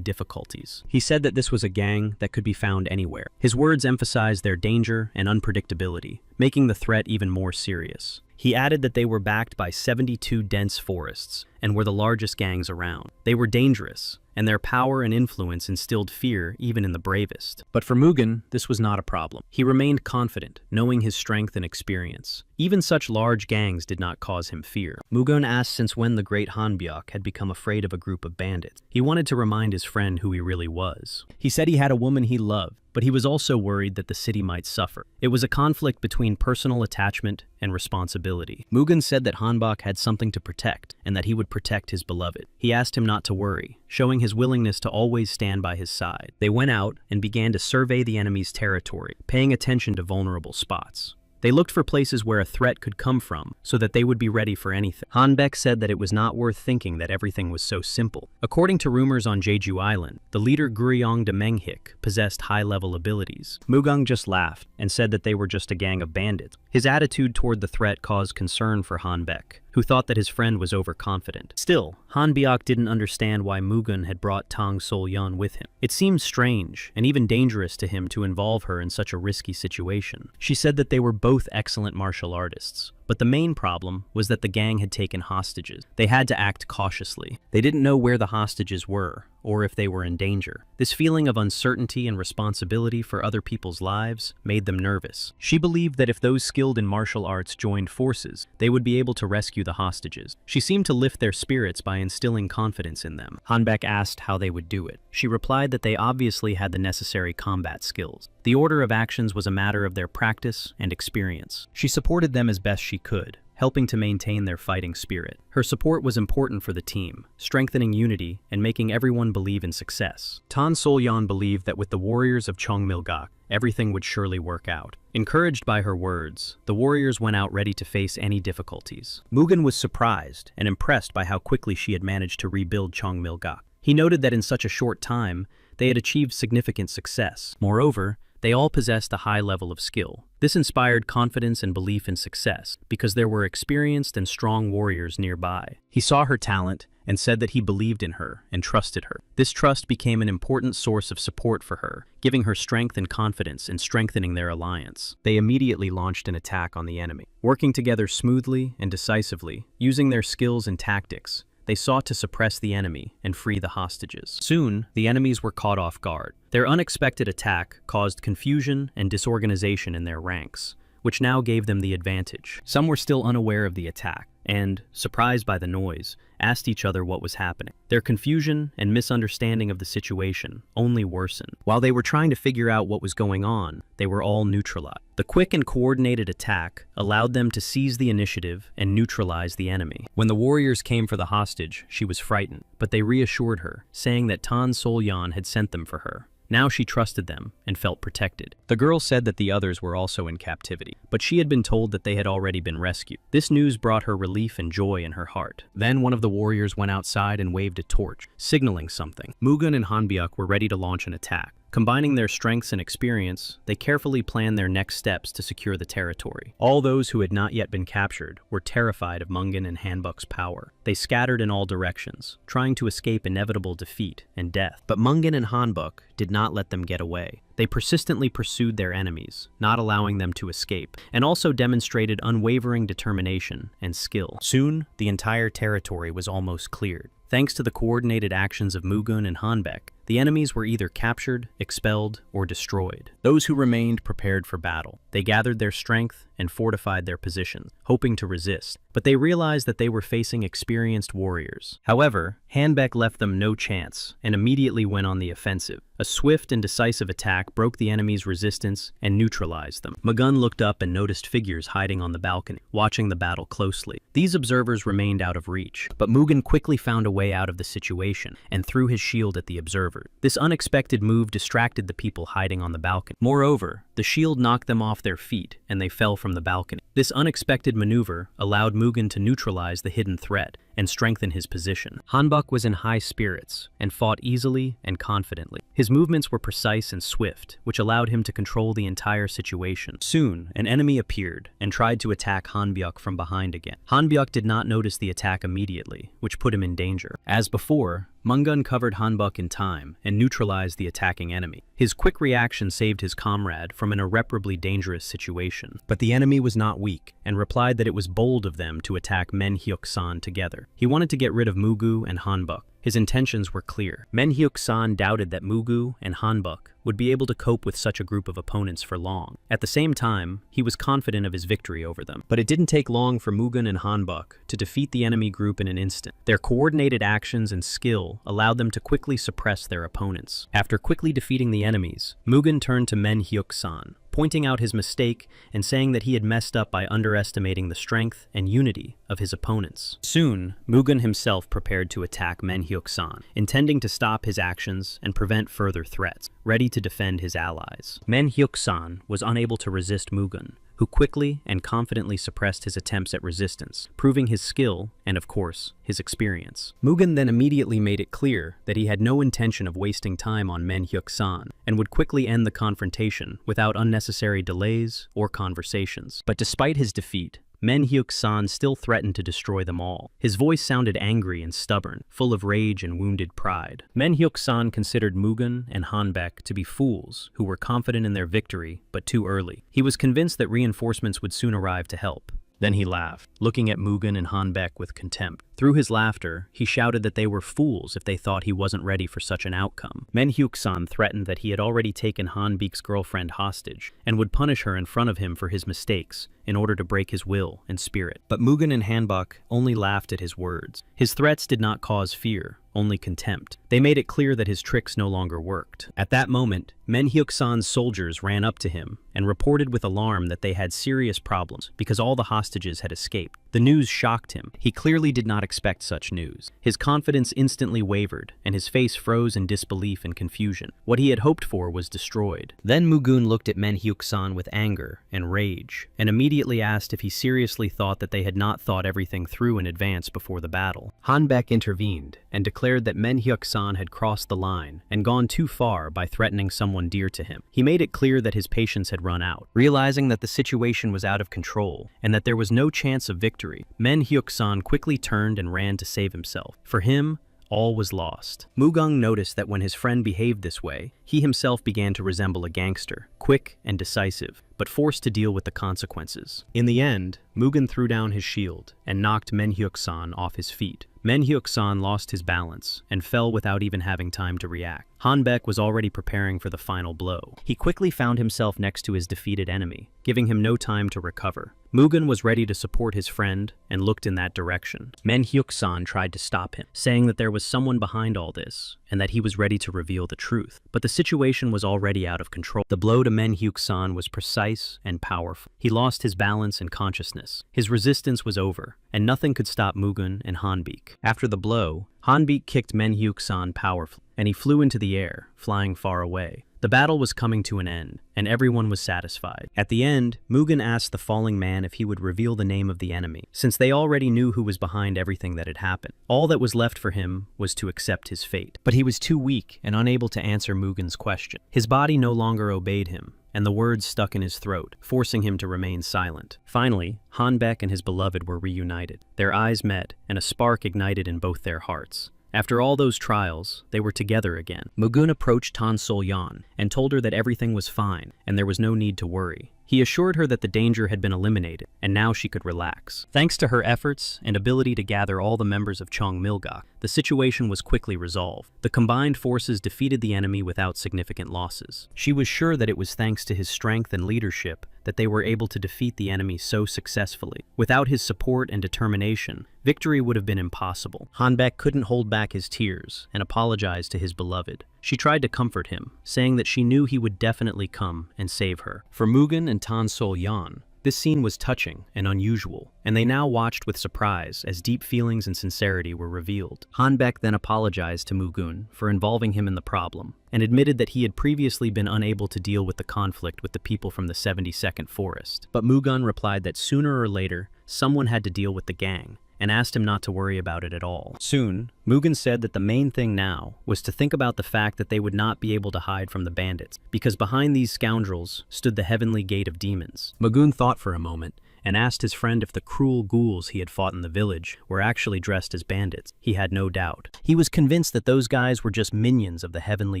A: difficulties. He said that this was a gang that could be found anywhere. His words emphasized their danger and unpredictability, making the threat even more serious. He added that they were backed by 72 dense forests and were the largest gangs around. They were dangerous, and their power and influence instilled fear even in the bravest. But for Mugen, this was not a problem. He remained confident, knowing his strength and experience. Even such large gangs did not cause him fear. Mugen asked since when the great Hanbyuk had become afraid of a group of bandits. He wanted to remind his friend who he really was. He said he had a woman he loved, but he was also worried that the city might suffer. It was a conflict between personal attachment and responsibility. Mugen said that Hanbok had something to protect, and that he would protect his beloved. He asked him not to worry, showing his willingness to always stand by his side. They went out and began to survey the enemy's territory, paying attention to vulnerable spots. They looked for places where a threat could come from, so that they would be ready for anything. Hanbek said that it was not worth thinking that everything was so simple. According to rumors on Jeju Island, the leader Guryong de Menghik possessed high-level abilities. Mugung just laughed and said that they were just a gang of bandits. His attitude toward the threat caused concern for Hanbek, who thought that his friend was overconfident. Still, Hanbyuk didn't understand why Mugen had brought Tang Sol-yeon with him. It seemed strange and even dangerous to him to involve her in such a risky situation. She said that they were both excellent martial artists, But the main problem was that the gang had taken hostages. They had to act cautiously. They didn't know where the hostages were, or if they were in danger. This feeling of uncertainty and responsibility for other people's lives made them nervous. She believed that if those skilled in martial arts joined forces, they would be able to rescue the hostages. She seemed to lift their spirits by instilling confidence in them. Hanbek asked how they would do it. She replied that they obviously had the necessary combat skills. The order of actions was a matter of their practice and experience. She supported them as best she could, helping to maintain their fighting spirit. Her support was important for the team, strengthening unity and making everyone believe in success. Tan Solyan believed that with the warriors of Cheongmilgak, everything would surely work out. Encouraged by her words, the warriors went out ready to face any difficulties. Mugen was surprised and impressed by how quickly she had managed to rebuild Cheongmilgak. He noted that in such a short time, they had achieved significant success. Moreover, they all possessed a high level of skill. This inspired confidence and belief in success because there were experienced and strong warriors nearby. He saw her talent and said that he believed in her and trusted her. This trust became an important source of support for her, giving her strength and confidence in strengthening their alliance. They immediately launched an attack on the enemy. Working together smoothly and decisively, using their skills and tactics, they sought to suppress the enemy and free the hostages. Soon, the enemies were caught off guard. Their unexpected attack caused confusion and disorganization in their ranks, which now gave them the advantage. Some were still unaware of the attack and, surprised by the noise, asked each other what was happening. Their confusion and misunderstanding of the situation only worsened. While they were trying to figure out what was going on, they were all neutralized. The quick and coordinated attack allowed them to seize the initiative and neutralize the enemy. When the warriors came for the hostage, she was frightened, but they reassured her, saying that Tan Solyan had sent them for her. Now she trusted them and felt protected. The girl said that the others were also in captivity, but she had been told that they had already been rescued. This news brought her relief and joy in her heart. Then one of the warriors went outside and waved a torch, signaling something. Mugen and Hanbyuk were ready to launch an attack. Combining their strengths and experience, they carefully planned their next steps to secure the territory. All those who had not yet been captured were terrified of Mugen and Hanbuk's power. They scattered in all directions, trying to escape inevitable defeat and death. But Mugen and Hanbuk did not let them get away. They persistently pursued their enemies, not allowing them to escape, and also demonstrated unwavering determination and skill. Soon, the entire territory was almost cleared. Thanks to the coordinated actions of Mugen and Hanbek, the enemies were either captured, expelled, or destroyed. Those who remained prepared for battle. They gathered their strength and fortified their positions, hoping to resist, but they realized that they were facing experienced warriors. However, Hanbek left them no chance and immediately went on the offensive. A swift and decisive attack broke the enemy's resistance and neutralized them. Mugen looked up and noticed figures hiding on the balcony, watching the battle closely. These observers remained out of reach, but Mugen quickly found a way out of the situation and threw his shield at the observers. This unexpected move distracted the people hiding on the balcony. Moreover, the shield knocked them off their feet and they fell from the balcony. This unexpected maneuver allowed Mugen to neutralize the hidden threat and strengthen his position. Hanbuk was in high spirits and fought easily and confidently. His movements were precise and swift, which allowed him to control the entire situation. Soon, an enemy appeared and tried to attack Hanbyuk from behind again. Hanbyuk did not notice the attack immediately, which put him in danger. As before, Mugen covered Hanbuk in time and neutralized the attacking enemy. His quick reaction saved his comrade from an irreparably dangerous situation. But the enemy was not weak and replied that it was bold of them to attack Men-hyuk-san together. He wanted to get rid of Mugu and Hanbuk. His intentions were clear. Men-hyuk-san doubted that Mugu and Hanbuk would be able to cope with such a group of opponents for long. At the same time, he was confident of his victory over them. But it didn't take long for Mugen and Hanbuk to defeat the enemy group in an instant. Their coordinated actions and skill allowed them to quickly suppress their opponents. After quickly defeating the enemies, Mugen turned to Men-hyuk-san, pointing out his mistake and saying that he had messed up by underestimating the strength and unity of his opponents. Soon, Mugen himself prepared to attack Men-hyuk-san, intending to stop his actions and prevent further threats, ready to defend his allies. Men-hyuk-san was unable to resist Mugen, who quickly and confidently suppressed his attempts at resistance, proving his skill and, of course, his experience. Mugen then immediately made it clear that he had no intention of wasting time on Men-hyuk-san and would quickly end the confrontation without unnecessary delays or conversations. But despite his defeat, Men-hyuk-san still threatened to destroy them all. His voice sounded angry and stubborn, full of rage and wounded pride. Men-hyuk-san considered Mugen and Hanbek to be fools who were confident in their victory, but too early. He was convinced that reinforcements would soon arrive to help, Then he laughed, looking at Mugen and Hanbek with contempt. Through his laughter, he shouted that they were fools if they thought he wasn't ready for such an outcome. Menhyuk-san threatened that he had already taken Hanbek's girlfriend hostage and would punish her in front of him for his mistakes in order to break his will and spirit. But Mugen and Hanbok only laughed at his words. His threats did not cause fear, only contempt. They made it clear that his tricks no longer worked. At that moment, Menhyuk-san's soldiers ran up to him and reported with alarm that they had serious problems because all the hostages had escaped. The news shocked him. He clearly did not expect such news. His confidence instantly wavered, and his face froze in disbelief and confusion. What he had hoped for was destroyed. Then Mugen looked at Menhyuk-san with anger and rage, and immediately asked if he seriously thought that they had not thought everything through in advance before the battle. Hanbek intervened and declared that Menhyuk-san had crossed the line and gone too far by threatening someone dear to him. He made it clear that his patience had run out. Realizing that the situation was out of control and that there was no chance of victory, Menhyuk-san quickly turned and ran to save himself. For him, all was lost. Mugung noticed that when his friend behaved this way, he himself began to resemble a gangster, quick and decisive, but forced to deal with the consequences. In the end, Mugen threw down his shield and knocked Menhyuk-san off his feet. Menhyuk-san lost his balance and fell without even having time to react. Hanbek was already preparing for the final blow. He quickly found himself next to his defeated enemy, giving him no time to recover. Mugen was ready to support his friend and looked in that direction. Menhyuk-san tried to stop him, saying that there was someone behind all this and that he was ready to reveal the truth. But the situation was already out of control. The blow to Menhyuk-san was precise and powerful. He lost his balance and consciousness. His resistance was over, and nothing could stop Mugen and Hanbek. After the blow, Hanbek kicked Menhyuk-san powerfully, and he flew into the air, flying far away. The battle was coming to an end, and everyone was satisfied. At the end, Mugen asked the falling man if he would reveal the name of the enemy, since they already knew who was behind everything that had happened. All that was left for him was to accept his fate. But he was too weak and unable to answer Mugen's question. His body no longer obeyed him, and the words stuck in his throat, forcing him to remain silent. Finally, Hanbek and his beloved were reunited. Their eyes met, and a spark ignited in both their hearts. After all those trials, they were together again. Mugen approached Tan Sol-yan and told her that everything was fine and there was no need to worry. He assured her that the danger had been eliminated and now she could relax. Thanks to her efforts and ability to gather all the members of Cheongmilgak, the situation was quickly resolved. The combined forces defeated the enemy without significant losses. She was sure that it was thanks to his strength and leadership that they were able to defeat the enemy so successfully. Without his support and determination, victory would have been impossible. Hanbek couldn't hold back his tears and apologized to his beloved. She tried to comfort him, saying that she knew he would definitely come and save her. For Mugen and Tan Sol-yan, this scene was touching and unusual, and they now watched with surprise as deep feelings and sincerity were revealed. Hanbek then apologized to Mugen for involving him in the problem, and admitted that he had previously been unable to deal with the conflict with the people from the 72nd Forest. But Mugen replied that sooner or later, someone had to deal with the gang, and asked him not to worry about it at all. Soon, Mugen said that the main thing now was to think about the fact that they would not be able to hide from the bandits, because behind these scoundrels stood the heavenly gate of demons. Mugen thought for a moment, and asked his friend if the cruel ghouls he had fought in the village were actually dressed as bandits. He had no doubt. He was convinced that those guys were just minions of the heavenly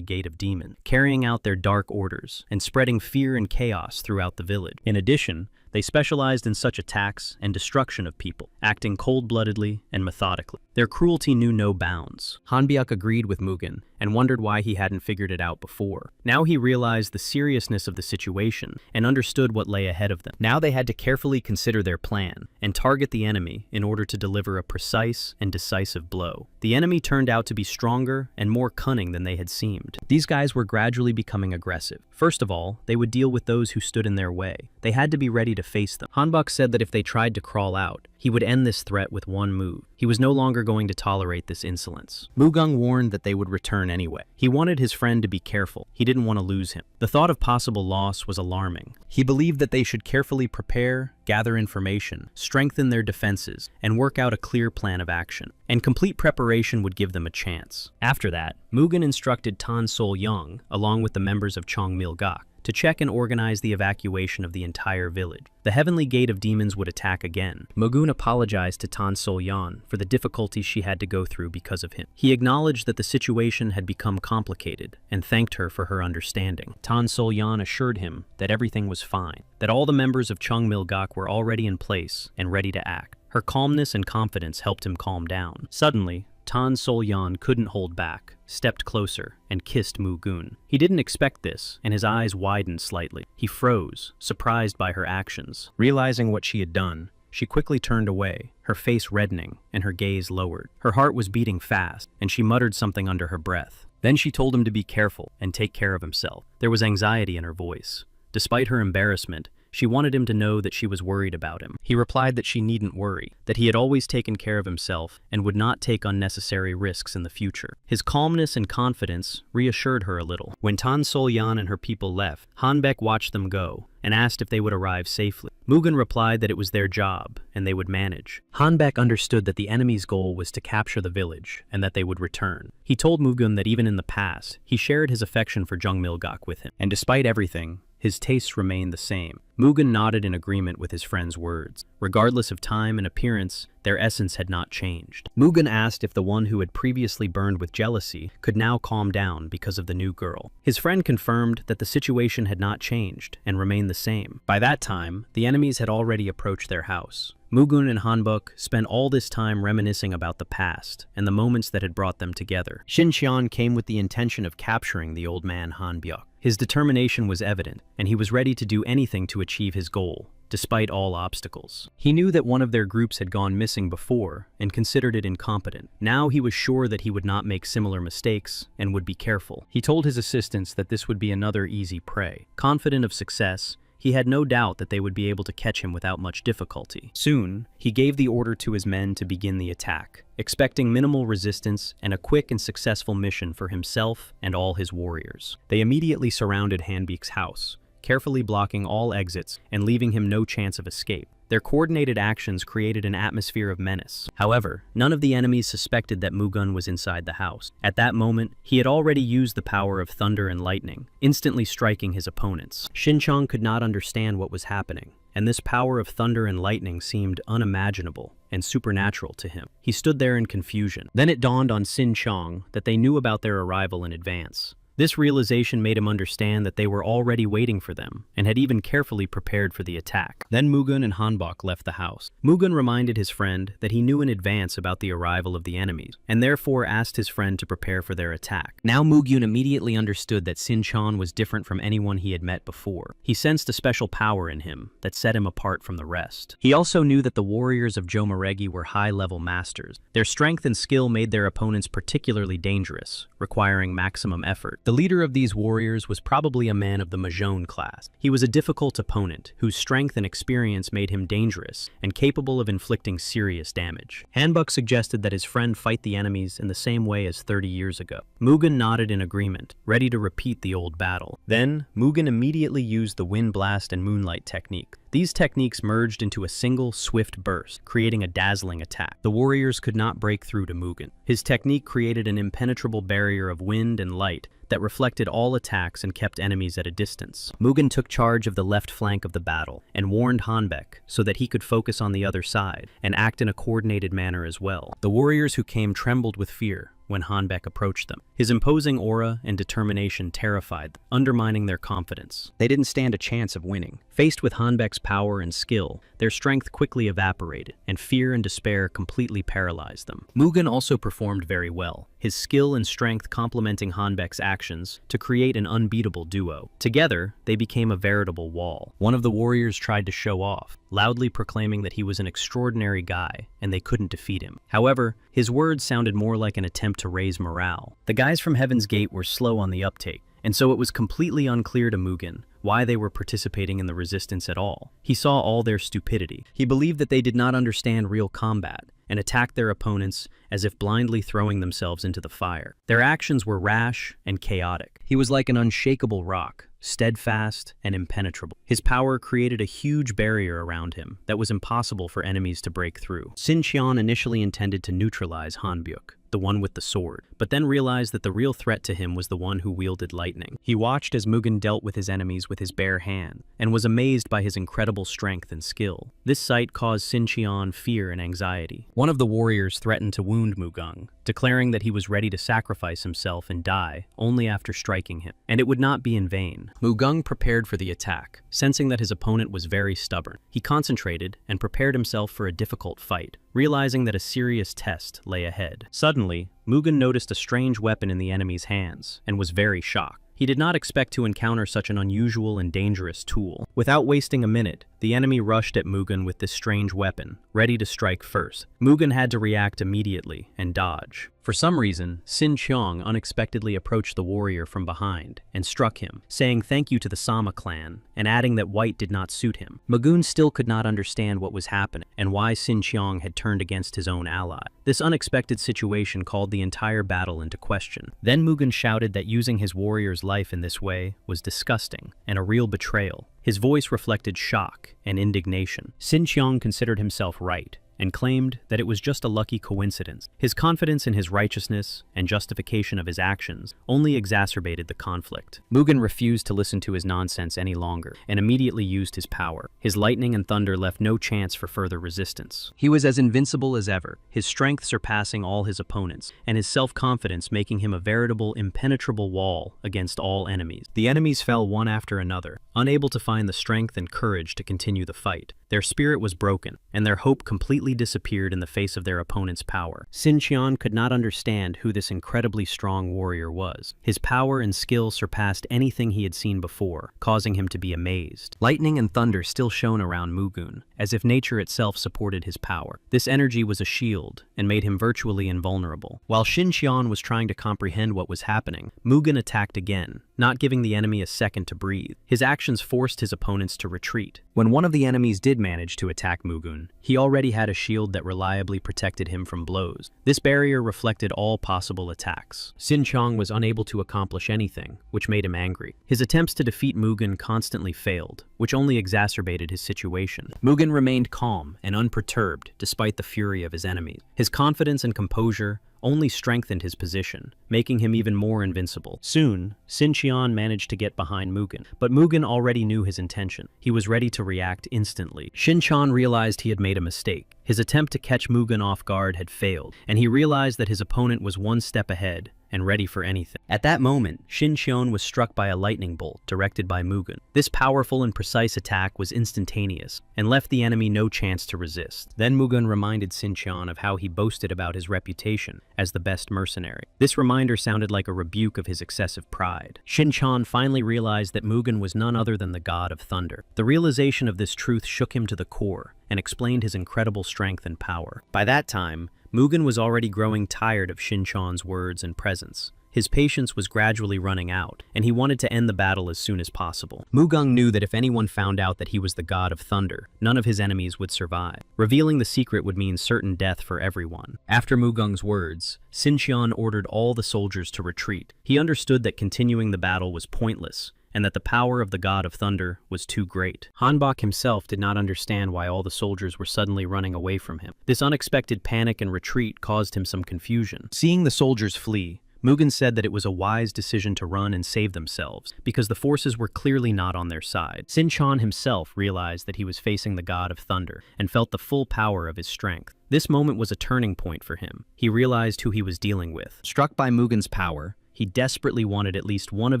A: gate of demons, carrying out their dark orders and spreading fear and chaos throughout the village. In addition, they specialized in such attacks and destruction of people, acting cold-bloodedly and methodically. Their cruelty knew no bounds. Hanbyak agreed with Mugen and wondered why he hadn't figured it out before. Now he realized the seriousness of the situation and understood what lay ahead of them. Now they had to carefully consider their plan and target the enemy in order to deliver a precise and decisive blow. The enemy turned out to be stronger and more cunning than they had seemed. These guys were gradually becoming aggressive. First of all, they would deal with those who stood in their way. They had to be ready to face them. Hanbok said that if they tried to crawl out, he would end this threat with one move. He was no longer going to tolerate this insolence. Mugung warned that they would return anyway. He wanted his friend to be careful. He didn't want to lose him. The thought of possible loss was alarming. He believed that they should carefully prepare, gather information, strengthen their defenses, and work out a clear plan of action. And complete preparation would give them a chance. After that, Mugen instructed Tan Sol-yang, along with the members of Cheongmilgak, to check and organize the evacuation of the entire village. The Heavenly Gate of Demons would attack again. Mugun apologized to Tan Sol-yan for the difficulties she had to go through because of him. He acknowledged that the situation had become complicated and thanked her for her understanding. Tan Sol-yan assured him that everything was fine, that all the members of Cheongmil-gak were already in place and ready to act. Her calmness and confidence helped him calm down. Suddenly, Tan Sol-yan couldn't hold back, stepped closer, and kissed Mugun. He didn't expect this, and his eyes widened slightly. He froze, surprised by her actions. Realizing what she had done, she quickly turned away, her face reddening and her gaze lowered. Her heart was beating fast, and she muttered something under her breath. Then she told him to be careful and take care of himself. There was anxiety in her voice. Despite her embarrassment, she wanted him to know that she was worried about him. He replied that she needn't worry, that he had always taken care of himself and would not take unnecessary risks in the future. His calmness and confidence reassured her a little. When Tan Sol-yan and her people left, Hanbek watched them go and asked if they would arrive safely. Mugun replied that it was their job and they would manage. Hanbek understood that the enemy's goal was to capture the village and that they would return. He told Mugun that even in the past, he shared his affection for Cheongmil-gak with him, and despite everything, his tastes remained the same. Mugun nodded in agreement with his friend's words. Regardless of time and appearance, their essence had not changed. Mugun asked if the one who had previously burned with jealousy could now calm down because of the new girl. His friend confirmed that the situation had not changed and remained the same. By that time, the enemies had already approached their house. Mugun and Hanbok spent all this time reminiscing about the past and the moments that had brought them together. Xinxian came with the intention of capturing the old man Hanbyuk. His determination was evident, and he was ready to do anything to achieve his goal, despite all obstacles. He knew that one of their groups had gone missing before and considered it incompetent. Now he was sure that he would not make similar mistakes and would be careful. He told his assistants that this would be another easy prey. Confident of success, he had no doubt that they would be able to catch him without much difficulty. Soon, he gave the order to his men to begin the attack, expecting minimal resistance and a quick and successful mission for himself and all his warriors. They immediately surrounded Hanbek's house, carefully blocking all exits and leaving him no chance of escape. Their coordinated actions created an atmosphere of menace. However, none of the enemies suspected that Mugun was inside the house. At that moment, he had already used the power of thunder and lightning, instantly striking his opponents. Xinqiang could not understand what was happening, and this power of thunder and lightning seemed unimaginable and supernatural to him. He stood there in confusion. Then it dawned on Xinqiang that they knew about their arrival in advance. This realization made him understand that they were already waiting for them and had even carefully prepared for the attack. Then Mugun and Hanbok left the house. Mugun reminded his friend that he knew in advance about the arrival of the enemies, and therefore asked his friend to prepare for their attack. Now Mugun immediately understood that Xinqiang was different from anyone he had met before. He sensed a special power in him that set him apart from the rest. He also knew that the warriors of Jomaregi were high-level masters. Their strength and skill made their opponents particularly dangerous, requiring maximum effort. The leader of these warriors was probably a man of the Mahjong class. He was a difficult opponent, whose strength and experience made him dangerous and capable of inflicting serious damage. Hanbok suggested that his friend fight the enemies in the same way as 30 years ago. Mugun nodded in agreement, ready to repeat the old battle. Then, Mugun immediately used the Wind Blast and Moonlight technique. These techniques merged into a single, swift burst, creating a dazzling attack. The warriors could not break through to Mugun. His technique created an impenetrable barrier of wind and light that reflected all attacks and kept enemies at a distance. Mugun took charge of the left flank of the battle and warned Hanbek so that he could focus on the other side and act in a coordinated manner as well. The warriors who came trembled with fear when Hanbek approached them. His imposing aura and determination terrified them, undermining their confidence. They didn't stand a chance of winning. Faced with Hanbek's power and skill, their strength quickly evaporated, and fear and despair completely paralyzed them. Mugun also performed very well, his skill and strength complementing Hanbek's actions to create an unbeatable duo. Together, they became a veritable wall. One of the warriors tried to show off, loudly proclaiming that he was an extraordinary guy and they couldn't defeat him. However, his words sounded more like an attempt to raise morale. The guys from Heaven's Gate were slow on the uptake, and so it was completely unclear to Mugun why they were participating in the resistance at all. He saw all their stupidity. He believed that they did not understand real combat and attacked their opponents as if blindly throwing themselves into the fire. Their actions were rash and chaotic. He was like an unshakable rock, steadfast and impenetrable. His power created a huge barrier around him that was impossible for enemies to break through. Xinqiang initially intended to neutralize Hanbyuk, the one with the sword, but then realized that the real threat to him was the one who wielded lightning. He watched as Mugen dealt with his enemies with his bare hand, and was amazed by his incredible strength and skill. This sight caused Xinqian fear and anxiety. One of the warriors threatened to wound Mugen, declaring that he was ready to sacrifice himself and die only after striking him, and it would not be in vain. Mugen prepared for the attack, sensing that his opponent was very stubborn. He concentrated and prepared himself for a difficult fight, realizing that a serious test lay ahead. Suddenly, Mugen noticed a strange weapon in the enemy's hands and was very shocked. He did not expect to encounter such an unusual and dangerous tool. Without wasting a minute, the enemy rushed at Mugen with this strange weapon, ready to strike first. Mugen had to react immediately and dodge. For some reason, Xin Qiang unexpectedly approached the warrior from behind and struck him, saying thank you to the Sama clan and adding that white did not suit him. Mugen still could not understand what was happening and why Xin Qiang had turned against his own ally. This unexpected situation called the entire battle into question. Then Mugen shouted that using his warrior's life in this way was disgusting and a real betrayal. His voice reflected shock and indignation. Xin Qiang considered himself right and claimed that it was just a lucky coincidence. His confidence in his righteousness and justification of his actions only exacerbated the conflict. Mugen refused to listen to his nonsense any longer and immediately used his power. His lightning and thunder left no chance for further resistance. He was as invincible as ever, his strength surpassing all his opponents, and his self-confidence making him a veritable impenetrable wall against all enemies. The enemies fell one after another, unable to find the strength and courage to continue the fight. Their spirit was broken, and their hope completely disappeared in the face of their opponent's power. Xin Qian could not understand who this incredibly strong warrior was. His power and skill surpassed anything he had seen before, causing him to be amazed. Lightning and thunder still shone around Mugen, as if nature itself supported his power. This energy was a shield, and made him virtually invulnerable. While Xin Qian was trying to comprehend what was happening, Mugen attacked again, not giving the enemy a second to breathe. His actions forced his opponents to retreat. When one of the enemies did manage to attack Mugen, he already had a shield that reliably protected him from blows. This barrier reflected all possible attacks. Xin Qiang was unable to accomplish anything, which made him angry. His attempts to defeat Mugen constantly failed, which only exacerbated his situation. Mugen remained calm and unperturbed despite the fury of his enemies. His confidence and composure only strengthened his position, making him even more invincible. Soon, Xin Qian managed to get behind Mugen, but Mugen already knew his intention. He was ready to react instantly. Xin Qian realized he had made a mistake. His attempt to catch Mugen off guard had failed, and he realized that his opponent was one step ahead and ready for anything. At that moment, Xin Qian was struck by a lightning bolt directed by Mugen. This powerful and precise attack was instantaneous and left the enemy no chance to resist. Then Mugen reminded Xin Qian of how he boasted about his reputation as the best mercenary. This reminder sounded like a rebuke of his excessive pride. Xin Qian finally realized that Mugen was none other than the god of thunder. The realization of this truth shook him to the core and explained his incredible strength and power. By that time, Mugen was already growing tired of Xin Qian's words and presence. His patience was gradually running out, and he wanted to end the battle as soon as possible. Mugen knew that if anyone found out that he was the god of thunder, none of his enemies would survive. Revealing the secret would mean certain death for everyone. After Mugen's words, Xin Qian ordered all the soldiers to retreat. He understood that continuing the battle was pointless, and that the power of the god of thunder was too great. Hanbok himself did not understand why all the soldiers were suddenly running away from him. This unexpected panic and retreat caused him some confusion. Seeing the soldiers flee, Mugen said that it was a wise decision to run and save themselves, because the forces were clearly not on their side. Xin Qian himself realized that he was facing the god of thunder, and felt the full power of his strength. This moment was a turning point for him. He realized who he was dealing with. Struck by Mugen's power, he desperately wanted at least one of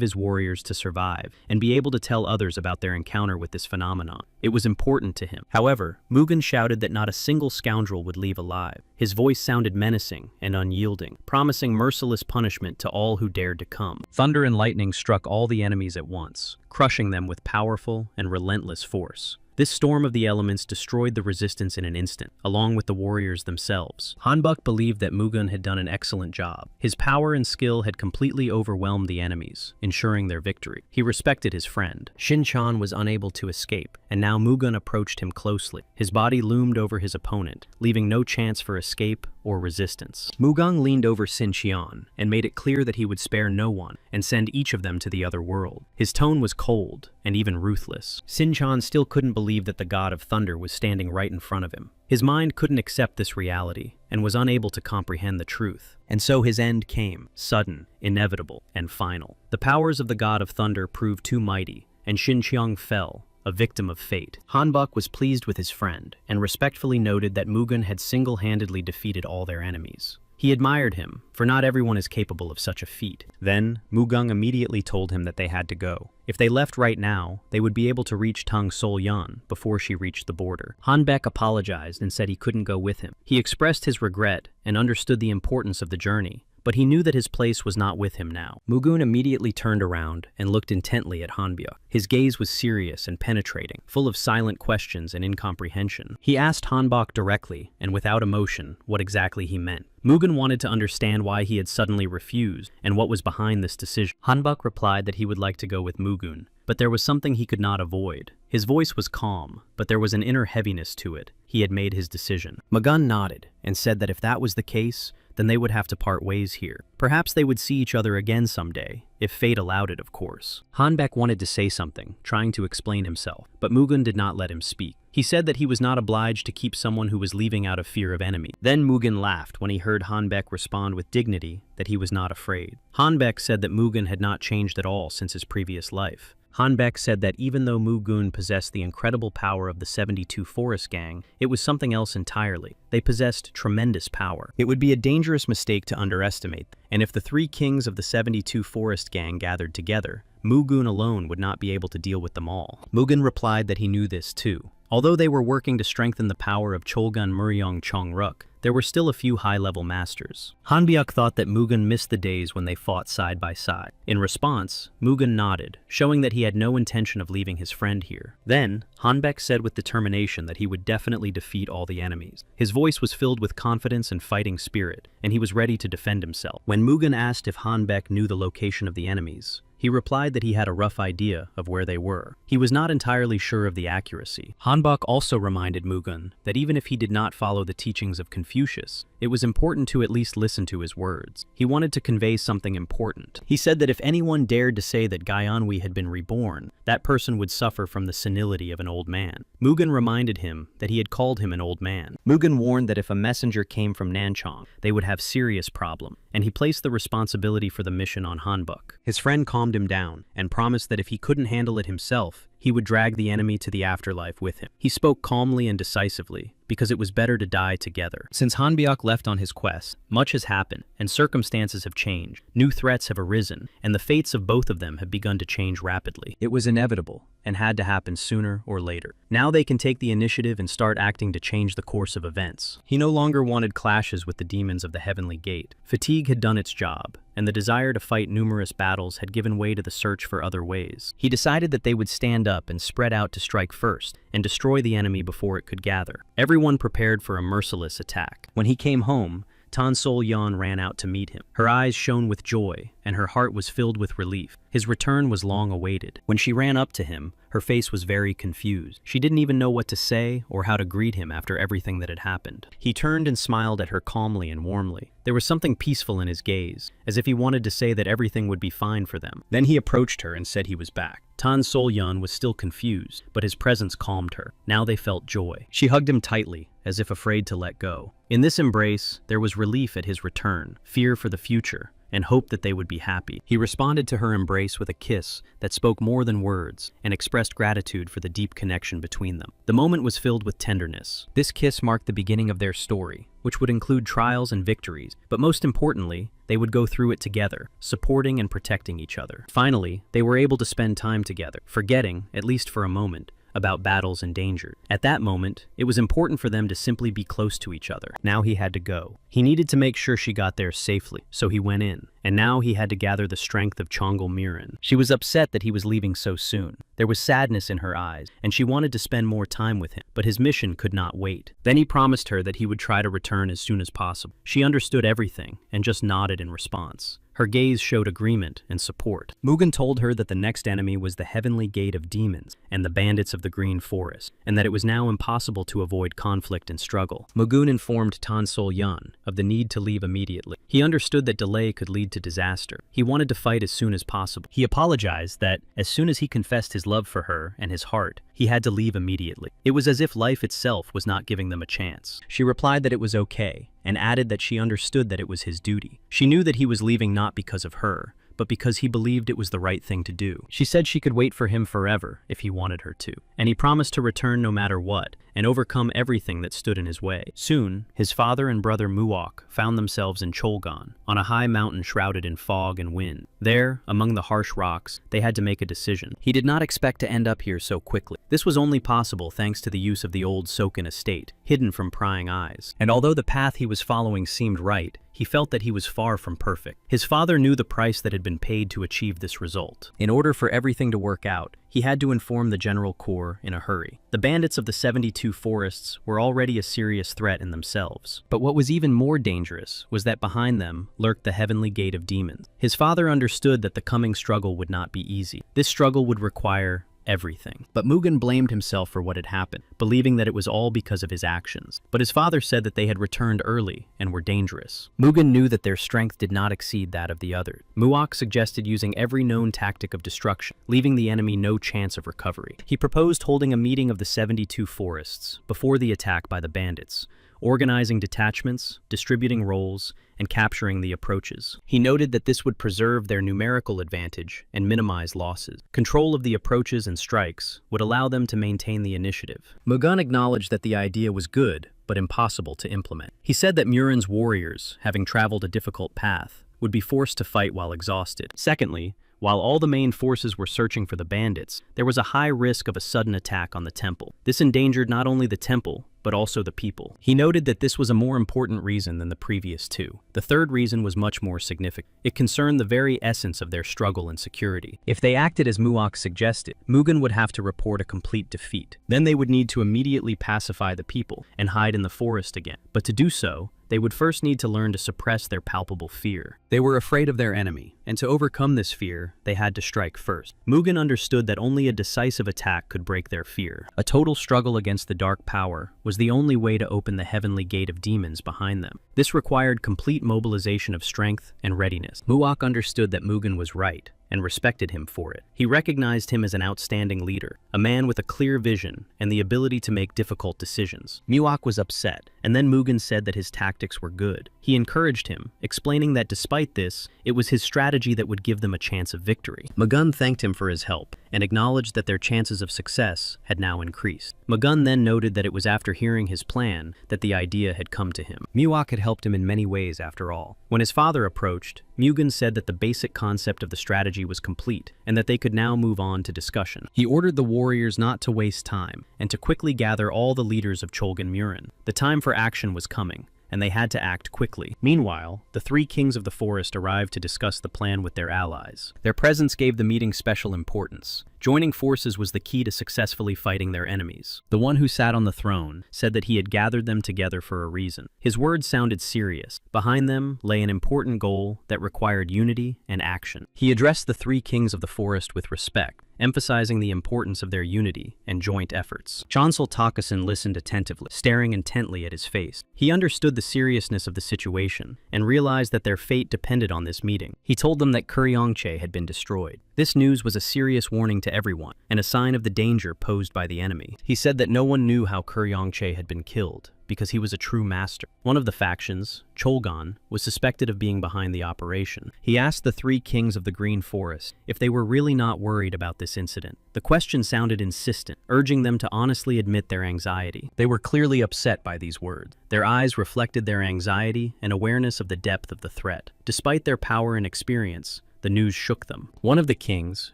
A: his warriors to survive and be able to tell others about their encounter with this phenomenon. It was important to him. However, Mugen shouted that not a single scoundrel would leave alive. His voice sounded menacing and unyielding, promising merciless punishment to all who dared to come. Thunder and lightning struck all the enemies at once, crushing them with powerful and relentless force. This storm of the elements destroyed the resistance in an instant, along with the warriors themselves. Hanbok believed that Mugen had done an excellent job. His power and skill had completely overwhelmed the enemies, ensuring their victory. He respected his friend. Xin Qian was unable to escape, and now Mugen approached him closely. His body loomed over his opponent, leaving no chance for escape or resistance. Mugang leaned over Sin Qian and made it clear that he would spare no one and send each of them to the other world. His tone was cold and even ruthless. Sin Qian still couldn't believe that the god of thunder was standing right in front of him. His mind couldn't accept this reality and was unable to comprehend the truth. And so his end came, sudden, inevitable, and final. The powers of the god of thunder proved too mighty, and Xinqiang fell, a victim of fate. Hanbok was pleased with his friend and respectfully noted that Mugen had single-handedly defeated all their enemies. He admired him, for not everyone is capable of such a feat. Then, Mugang immediately told him that they had to go. If they left right now, they would be able to reach Tang Sol-yan before she reached the border. Hanbek apologized and said he couldn't go with him. He expressed his regret and understood the importance of the journey, but he knew that his place was not with him now. Mugun immediately turned around and looked intently at Hanbyeok. His gaze was serious and penetrating, full of silent questions and incomprehension. He asked Hanbok directly, and without emotion, what exactly he meant. Mugen wanted to understand why he had suddenly refused and what was behind this decision. Hanbok replied that he would like to go with Mugun, but there was something he could not avoid. His voice was calm, but there was an inner heaviness to it. He had made his decision. Mugun nodded and said that if that was the case, then they would have to part ways here. Perhaps they would see each other again someday, if fate allowed it, of course. Hanbek wanted to say something, trying to explain himself, but Mugen did not let him speak. He said that he was not obliged to keep someone who was leaving out of fear of enemy. Then Mugen laughed when he heard Hanbek respond with dignity that he was not afraid. Hanbek said that Mugen had not changed at all since his previous life. Hanbek said that even though Mugun possessed the incredible power of the 72 Forest Gang, it was something else entirely. They possessed tremendous power. It would be a dangerous mistake to underestimate them, and if the 3 kings of the 72 Forest Gang gathered together, Mugun alone would not be able to deal with them all. Mugun replied that he knew this too. Although they were working to strengthen the power of Cholgun Muryong Chongruk, there were still a few high-level masters. Hanbyeok thought that Mugen missed the days when they fought side by side. In response, Mugen nodded, showing that he had no intention of leaving his friend here. Then, Hanbek said with determination that he would definitely defeat all the enemies. His voice was filled with confidence and fighting spirit, and he was ready to defend himself. When Mugen asked if Hanbek knew the location of the enemies, he replied that he had a rough idea of where they were. He was not entirely sure of the accuracy. Hanbok also reminded Mugen that even if he did not follow the teachings of Confucius, it was important to at least listen to his words. He wanted to convey something important. He said that if anyone dared to say that Gaianhui had been reborn, that person would suffer from the senility of an old man. Mugen reminded him that he had called him an old man. Mugen warned that if a messenger came from Nanchang, they would have serious problem, and he placed the responsibility for the mission on Hanbok. His friend calmed him down and promised that if he couldn't handle it himself, he would drag the enemy to the afterlife with him. He spoke calmly and decisively, because it was better to die together. Since Hanbyeok left on his quest, much has happened, and circumstances have changed. New threats have arisen, and the fates of both of them have begun to change rapidly. It was inevitable, and had to happen sooner or later. Now they can take the initiative and start acting to change the course of events. He no longer wanted clashes with the demons of the Heavenly Gate. Fatigue had done its job, and the desire to fight numerous battles had given way to the search for other ways. He decided that they would stand up and spread out to strike first, and destroy the enemy before it could gather. Everyone prepared for a merciless attack. When he came home, Tan Sol-yan ran out to meet him. Her eyes shone with joy, and her heart was filled with relief. His return was long awaited. When she ran up to him, her face was very confused. She didn't even know what to say or how to greet him after everything that had happened. He turned and smiled at her calmly and warmly. There was something peaceful in his gaze, as if he wanted to say that everything would be fine for them. Then he approached her and said he was back. Tan Sol-yan was still confused, but his presence calmed her. Now they felt joy. She hugged him tightly, as if afraid to let go. In this embrace, there was relief at his return, fear for the future, and hope that they would be happy. He responded to her embrace with a kiss that spoke more than words and expressed gratitude for the deep connection between them. The moment was filled with tenderness. This kiss marked the beginning of their story, which would include trials and victories, but most importantly, they would go through it together, supporting and protecting each other. Finally, they were able to spend time together, forgetting, at least for a moment, about battles and danger. At that moment, it was important for them to simply be close to each other. Now he had to go. He needed to make sure she got there safely, so he went in. And now he had to gather the strength of Chongul Miran. She was upset that he was leaving so soon. There was sadness in her eyes, and she wanted to spend more time with him, but his mission could not wait. Then he promised her that he would try to return as soon as possible. She understood everything and just nodded in response. Her gaze showed agreement and support. Mugen told her that the next enemy was the heavenly gate of demons and the bandits of the Green Forest, and that it was now impossible to avoid conflict and struggle. Mugen informed Tan Sol-yan of the need to leave immediately. He understood that delay could lead to disaster. He wanted to fight as soon as possible. He apologized that, as soon as he confessed his love for her and his heart, he had to leave immediately. It was as if life itself was not giving them a chance. She replied that it was okay, and added that she understood that it was his duty. She knew that he was leaving not because of her, but because he believed it was the right thing to do. She said she could wait for him forever if he wanted her to, and he promised to return no matter what, and overcome everything that stood in his way. Soon, his father and brother Muok found themselves in Cholgon, on a high mountain shrouded in fog and wind. There, among the harsh rocks, they had to make a decision. He did not expect to end up here so quickly. This was only possible thanks to the use of the old Soken estate, hidden from prying eyes. And although the path he was following seemed right, he felt that he was far from perfect. His father knew the price that had been paid to achieve this result. In order for everything to work out, he had to inform the General Corps in a hurry. The bandits of the 72 forests were already a serious threat in themselves. But what was even more dangerous was that behind them lurked the heavenly gate of demons. His father understood that the coming struggle would not be easy. This struggle would require everything. But Mugen blamed himself for what had happened, believing that it was all because of his actions. But his father said that they had returned early and were dangerous. Mugen knew that their strength did not exceed that of the others. Muok suggested using every known tactic of destruction, leaving the enemy no chance of recovery. He proposed holding a meeting of the 72 forests before the attack by the bandits, organizing detachments, distributing roles, and capturing the approaches. He noted that this would preserve their numerical advantage and minimize losses. Control of the approaches and strikes would allow them to maintain the initiative. Mugen acknowledged that the idea was good, but impossible to implement. He said that Muren's warriors, having traveled a difficult path, would be forced to fight while exhausted. Secondly, while all the main forces were searching for the bandits, there was a high risk of a sudden attack on the temple. This endangered not only the temple, but also the people. He noted that this was a more important reason than the previous two. The third reason was much more significant. It concerned the very essence of their struggle and security. If they acted as Muok suggested, Mugen would have to report a complete defeat. Then they would need to immediately pacify the people and hide in the forest again. But to do so, they would first need to learn to suppress their palpable fear. They were afraid of their enemy, and to overcome this fear, they had to strike first. Mugen understood that only a decisive attack could break their fear. A total struggle against the dark power was the only way to open the heavenly gate of demons behind them. This required complete mobilization of strength and readiness. Muok understood that Mugen was right, and respected him for it. He recognized him as an outstanding leader, a man with a clear vision and the ability to make difficult decisions. Muok was upset, and then Mugen said that his tactics were good. He encouraged him, explaining that despite this, it was his strategy that would give them a chance of victory. Mugen thanked him for his help, and acknowledged that their chances of success had now increased. Mugen then noted that it was after hearing his plan that the idea had come to him. Muok had helped him in many ways after all. When his father approached, Mugen said that the basic concept of the strategy was complete, and that they could now move on to discussion. He ordered the warriors not to waste time, and to quickly gather all the leaders of Cholgan Murin. The time for action was coming, and they had to act quickly. Meanwhile, the three kings of the forest arrived to discuss the plan with their allies. Their presence gave the meeting special importance. Joining forces was the key to successfully fighting their enemies. The one who sat on the throne said that he had gathered them together for a reason. His words sounded serious. Behind them lay an important goal that required unity and action. He addressed the three kings of the forest with respect, emphasizing the importance of their unity and joint efforts. Chancel Takasin listened attentively, staring intently at his face. He understood the seriousness of the situation and realized that their fate depended on this meeting. He told them that Kuryongche had been destroyed. This news was a serious warning to everyone, and a sign of the danger posed by the enemy. He said that no one knew how Kuryongche had been killed, because he was a true master. One of the factions, Cholgon, was suspected of being behind the operation. He asked the three kings of the Green Forest if they were really not worried about this incident. The question sounded insistent, urging them to honestly admit their anxiety. They were clearly upset by these words. Their eyes reflected their anxiety and awareness of the depth of the threat. Despite their power and experience, the news shook them. One of the kings,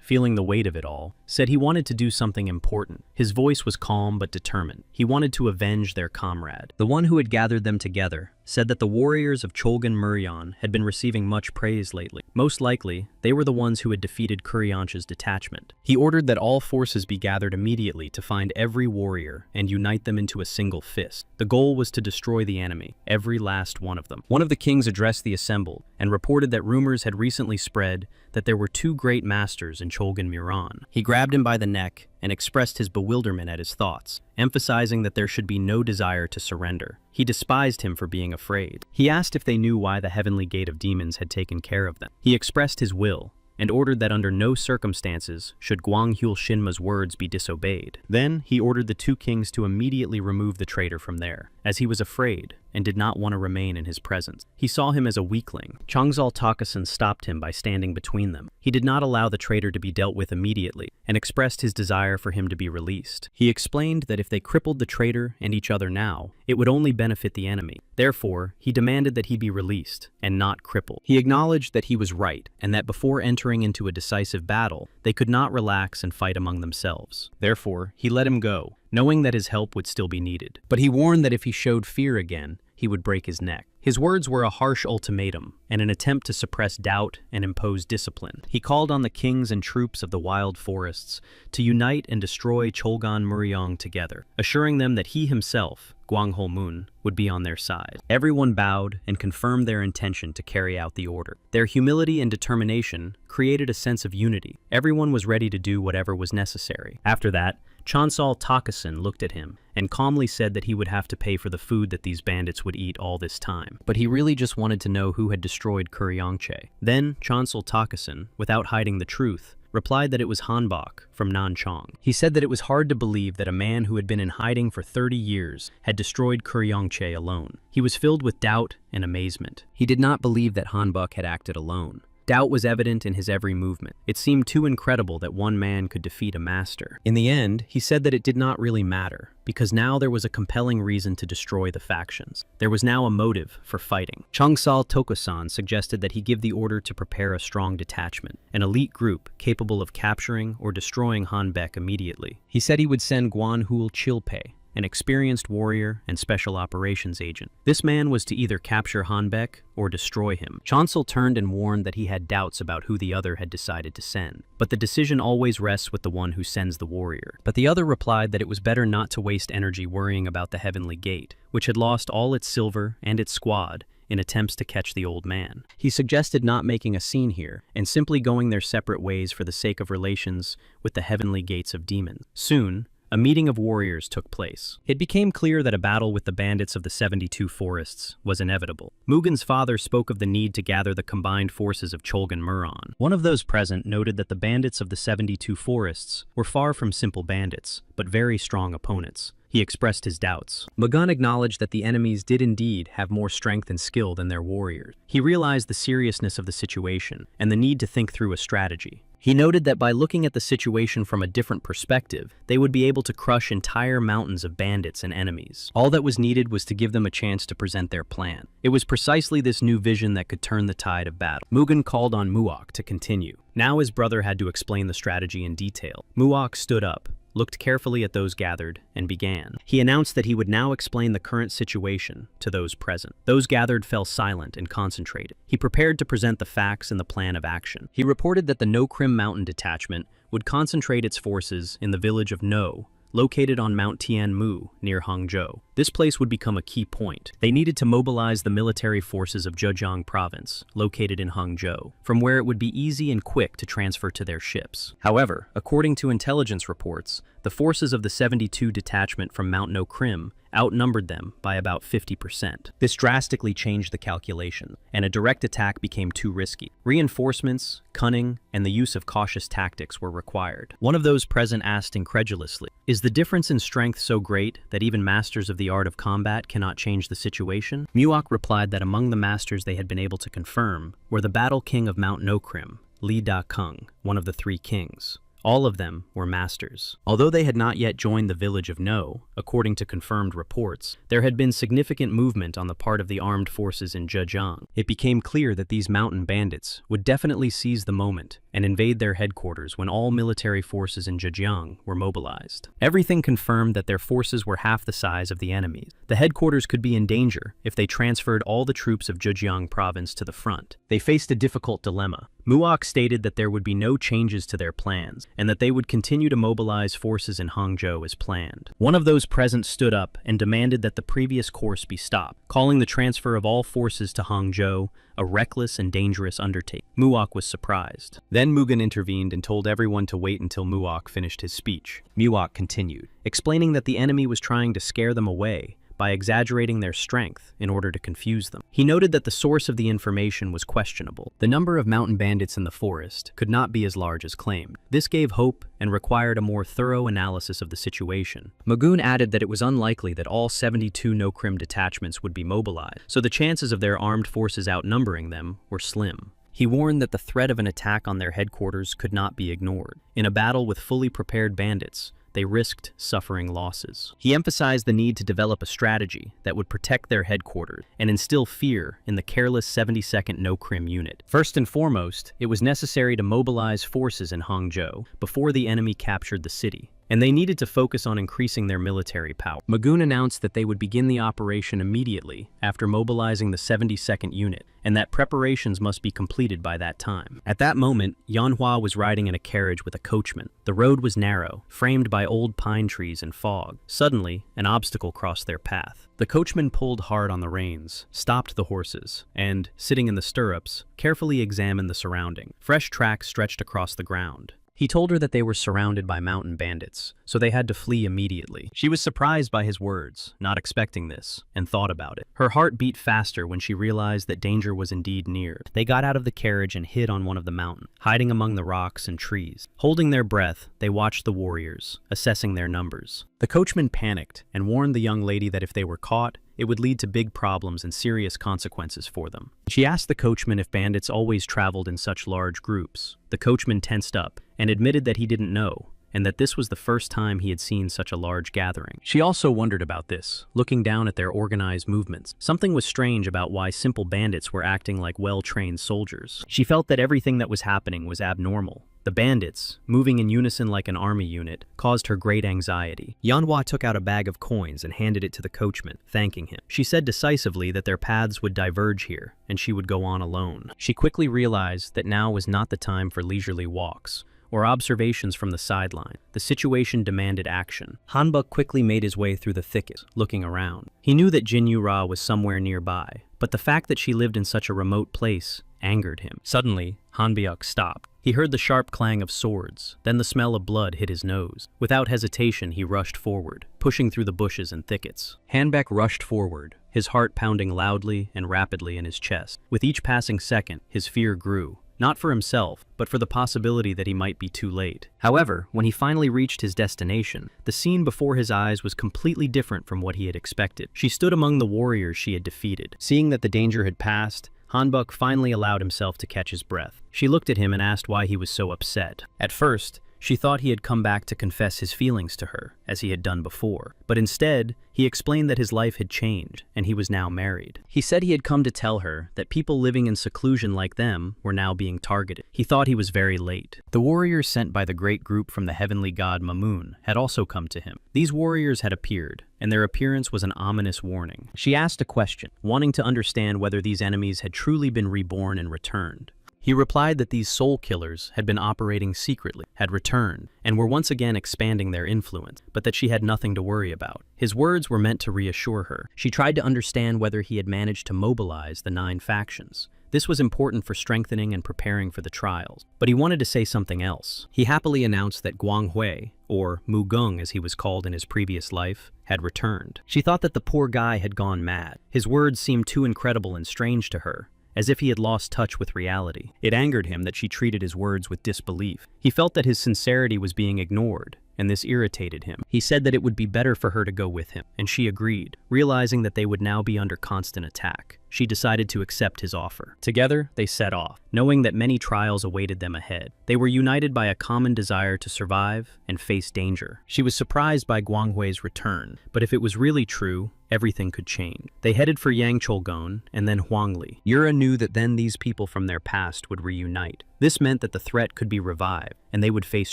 A: feeling the weight of it all, said he wanted to do something important. His voice was calm but determined. He wanted to avenge their comrade, the one who had gathered them together, said that the warriors of Cholgan Muryan had been receiving much praise lately. Most likely, they were the ones who had defeated Kuryanch's detachment. He ordered that all forces be gathered immediately to find every warrior and unite them into a single fist. The goal was to destroy the enemy, every last one of them. One of the kings addressed the assembled and reported that rumors had recently spread that there were two great masters in Cholgan Muryan. He grabbed him by the neck and expressed his bewilderment at his thoughts, emphasizing that there should be no desire to surrender. He despised him for being afraid. He asked if they knew why the heavenly gate of demons had taken care of them. He expressed his will and ordered that under no circumstances should Gwanghul Shinma's words be disobeyed. Then he ordered the two kings to immediately remove the traitor from there, as he was afraid and did not want to remain in his presence. He saw him as a weakling. Changzal Takasan stopped him by standing between them. He did not allow the traitor to be dealt with immediately and expressed his desire for him to be released. He explained that if they crippled the traitor and each other now, it would only benefit the enemy. Therefore, he demanded that he be released and not crippled. He acknowledged that he was right and that before entering into a decisive battle, they could not relax and fight among themselves. Therefore, he let him go, knowing that his help would still be needed. But he warned that if he showed fear again, he would break his neck. His words were a harsh ultimatum and an attempt to suppress doubt and impose discipline. He called on the kings and troops of the wild forests to unite and destroy Cholgan Muryan together, assuring them that he himself, Gwanghul Mun, would be on their side. Everyone bowed and confirmed their intention to carry out the order. Their humility and determination created a sense of unity. Everyone was ready to do whatever was necessary. After that, Chansal Takasan looked at him and calmly said that he would have to pay for the food that these bandits would eat all this time. But he really just wanted to know who had destroyed Kuryangche. Then Chansal Takasan, without hiding the truth, replied that it was Hanbok from Nanchang. He said that it was hard to believe that a man who had been in hiding for 30 years had destroyed Kuryangche alone. He was filled with doubt and amazement. He did not believe that Hanbok had acted alone. Doubt was evident in his every movement. It seemed too incredible that one man could defeat a master. In the end, he said that it did not really matter, because now there was a compelling reason to destroy the factions. There was now a motive for fighting. Changsal Tokusan suggested that he give the order to prepare a strong detachment, an elite group capable of capturing or destroying Hanbek immediately. He said he would send Gwanghul Chilpe, an experienced warrior and special operations agent. This man was to either capture Hanbek or destroy him. Chansel turned and warned that he had doubts about who the other had decided to send, but the decision always rests with the one who sends the warrior. But the other replied that it was better not to waste energy worrying about the Heavenly Gate, which had lost all its silver and its squad in attempts to catch the old man. He suggested not making a scene here and simply going their separate ways for the sake of relations with the Heavenly Gates of Demons. Soon, a meeting of warriors took place. It became clear that a battle with the bandits of the 72 forests was inevitable. Mugen's father spoke of the need to gather the combined forces of Cholgan Muryan. One of those present noted that the bandits of the 72 forests were far from simple bandits, but very strong opponents. He expressed his doubts. Mugen acknowledged that the enemies did indeed have more strength and skill than their warriors. He realized the seriousness of the situation and the need to think through a strategy. He noted that by looking at the situation from a different perspective, they would be able to crush entire mountains of bandits and enemies. All that was needed was to give them a chance to present their plan. It was precisely this new vision that could turn the tide of battle. Mugen called on Muok to continue. Now his brother had to explain the strategy in detail. Muok stood up, looked carefully at those gathered, and began. He announced that he would now explain the current situation to those present. Those gathered fell silent and concentrated. He prepared to present the facts and the plan of action. He reported that the No Krim Mountain Detachment would concentrate its forces in the village of No, located on Mount Tianmu near Hangzhou. This place would become a key point. They needed to mobilize the military forces of Zhejiang province, located in Hangzhou, from where it would be easy and quick to transfer to their ships. However, according to intelligence reports, the forces of the 72 detachment from Mount No Krim outnumbered them by about 50%. This drastically changed the calculation, and a direct attack became too risky. Reinforcements, cunning, and the use of cautious tactics were required. One of those present asked incredulously, "Is the difference in strength so great that even masters of the art of combat cannot change the situation?" Muok replied that among the masters they had been able to confirm were the battle king of Mount No Krim, Li Da Kung, one of the three kings. All of them were masters. Although they had not yet joined the village of No, according to confirmed reports, there had been significant movement on the part of the armed forces in Zhejiang. It became clear that these mountain bandits would definitely seize the moment and invade their headquarters when all military forces in Zhejiang were mobilized. Everything confirmed that their forces were half the size of the enemy's. The headquarters could be in danger if they transferred all the troops of Zhejiang province to the front. They faced a difficult dilemma. Muok stated that there would be no changes to their plans, and that they would continue to mobilize forces in Hangzhou as planned. One of those present stood up and demanded that the previous course be stopped, calling the transfer of all forces to Hangzhou a reckless and dangerous undertaking. Muok was surprised. Then Mugen intervened and told everyone to wait until Muok finished his speech. Muok continued, explaining that the enemy was trying to scare them away by exaggerating their strength in order to confuse them. He noted that the source of the information was questionable. The number of mountain bandits in the forest could not be as large as claimed. This gave hope and required a more thorough analysis of the situation. Mugen added that it was unlikely that all 72 no-crim detachments would be mobilized, so the chances of their armed forces outnumbering them were slim. He warned that the threat of an attack on their headquarters could not be ignored. In a battle with fully prepared bandits, they risked suffering losses. He emphasized the need to develop a strategy that would protect their headquarters and instill fear in the careless 72nd No-Crim unit. First and foremost, it was necessary to mobilize forces in Hangzhou before the enemy captured the city, and they needed to focus on increasing their military power. Mugen announced that they would begin the operation immediately after mobilizing the 72nd unit, and that preparations must be completed by that time. At that moment, Manhwa was riding in a carriage with a coachman. The road was narrow, framed by old pine trees and fog. Suddenly, an obstacle crossed their path. The coachman pulled hard on the reins, stopped the horses, and, sitting in the stirrups, carefully examined the surrounding. Fresh tracks stretched across the ground. He told her that they were surrounded by mountain bandits, so they had to flee immediately. She was surprised by his words, not expecting this, and thought about it. Her heart beat faster when she realized that danger was indeed near. They got out of the carriage and hid on one of the mountains, hiding among the rocks and trees. Holding their breath, they watched the warriors, assessing their numbers. The coachman panicked and warned the young lady that if they were caught, it would lead to big problems and serious consequences for them. She asked the coachman if bandits always traveled in such large groups. The coachman tensed up and admitted that he didn't know, and that this was the first time he had seen such a large gathering. She also wondered about this, looking down at their organized movements. Something was strange about why simple bandits were acting like well-trained soldiers. She felt that everything that was happening was abnormal. The bandits, moving in unison like an army unit, caused her great anxiety. Manhwa took out a bag of coins and handed it to the coachman, thanking him. She said decisively that their paths would diverge here, and she would go on alone. She quickly realized that now was not the time for leisurely walks or observations from the sideline. The situation demanded action. Hanbok quickly made his way through the thicket, looking around. He knew that Jin Yura was somewhere nearby, but the fact that she lived in such a remote place angered him. Suddenly, Hanbyuk stopped. He heard the sharp clang of swords, then the smell of blood hit his nose. Without hesitation, he rushed forward, pushing through the bushes and thickets. Hanbek rushed forward, his heart pounding loudly and rapidly in his chest. With each passing second, his fear grew. Not for himself, but for the possibility that he might be too late. However, when he finally reached his destination, the scene before his eyes was completely different from what he had expected. She stood among the warriors she had defeated. Seeing that the danger had passed, Hanbok finally allowed himself to catch his breath. She looked at him and asked why he was so upset. At first, she thought he had come back to confess his feelings to her, as he had done before. But instead, he explained that his life had changed, and he was now married. He said he had come to tell her that people living in seclusion like them were now being targeted. He thought he was very late. The warriors sent by the great group from the heavenly god Mamun had also come to him. These warriors had appeared, and their appearance was an ominous warning. She asked a question, wanting to understand whether these enemies had truly been reborn and returned. He replied that these soul killers had been operating secretly, had returned, and were once again expanding their influence, but that she had nothing to worry about. His words were meant to reassure her. She tried to understand whether he had managed to mobilize the 9 factions. This was important for strengthening and preparing for the trials. But he wanted to say something else. He happily announced that Guanghui, or Mugung as he was called in his previous life, had returned. She thought that the poor guy had gone mad. His words seemed too incredible and strange to her, as if he had lost touch with reality. It angered him that she treated his words with disbelief. He felt that his sincerity was being ignored, and this irritated him. He said that it would be better for her to go with him, and she agreed. Realizing that they would now be under constant attack, she decided to accept his offer. Together, they set off, knowing that many trials awaited them ahead. They were united by a common desire to survive and face danger. She was surprised by Guanghui's return, but if it was really true, everything could change. They headed for Yangcholgon and then Huangli. Yura knew that then these people from their past would reunite. This meant that the threat could be revived, and they would face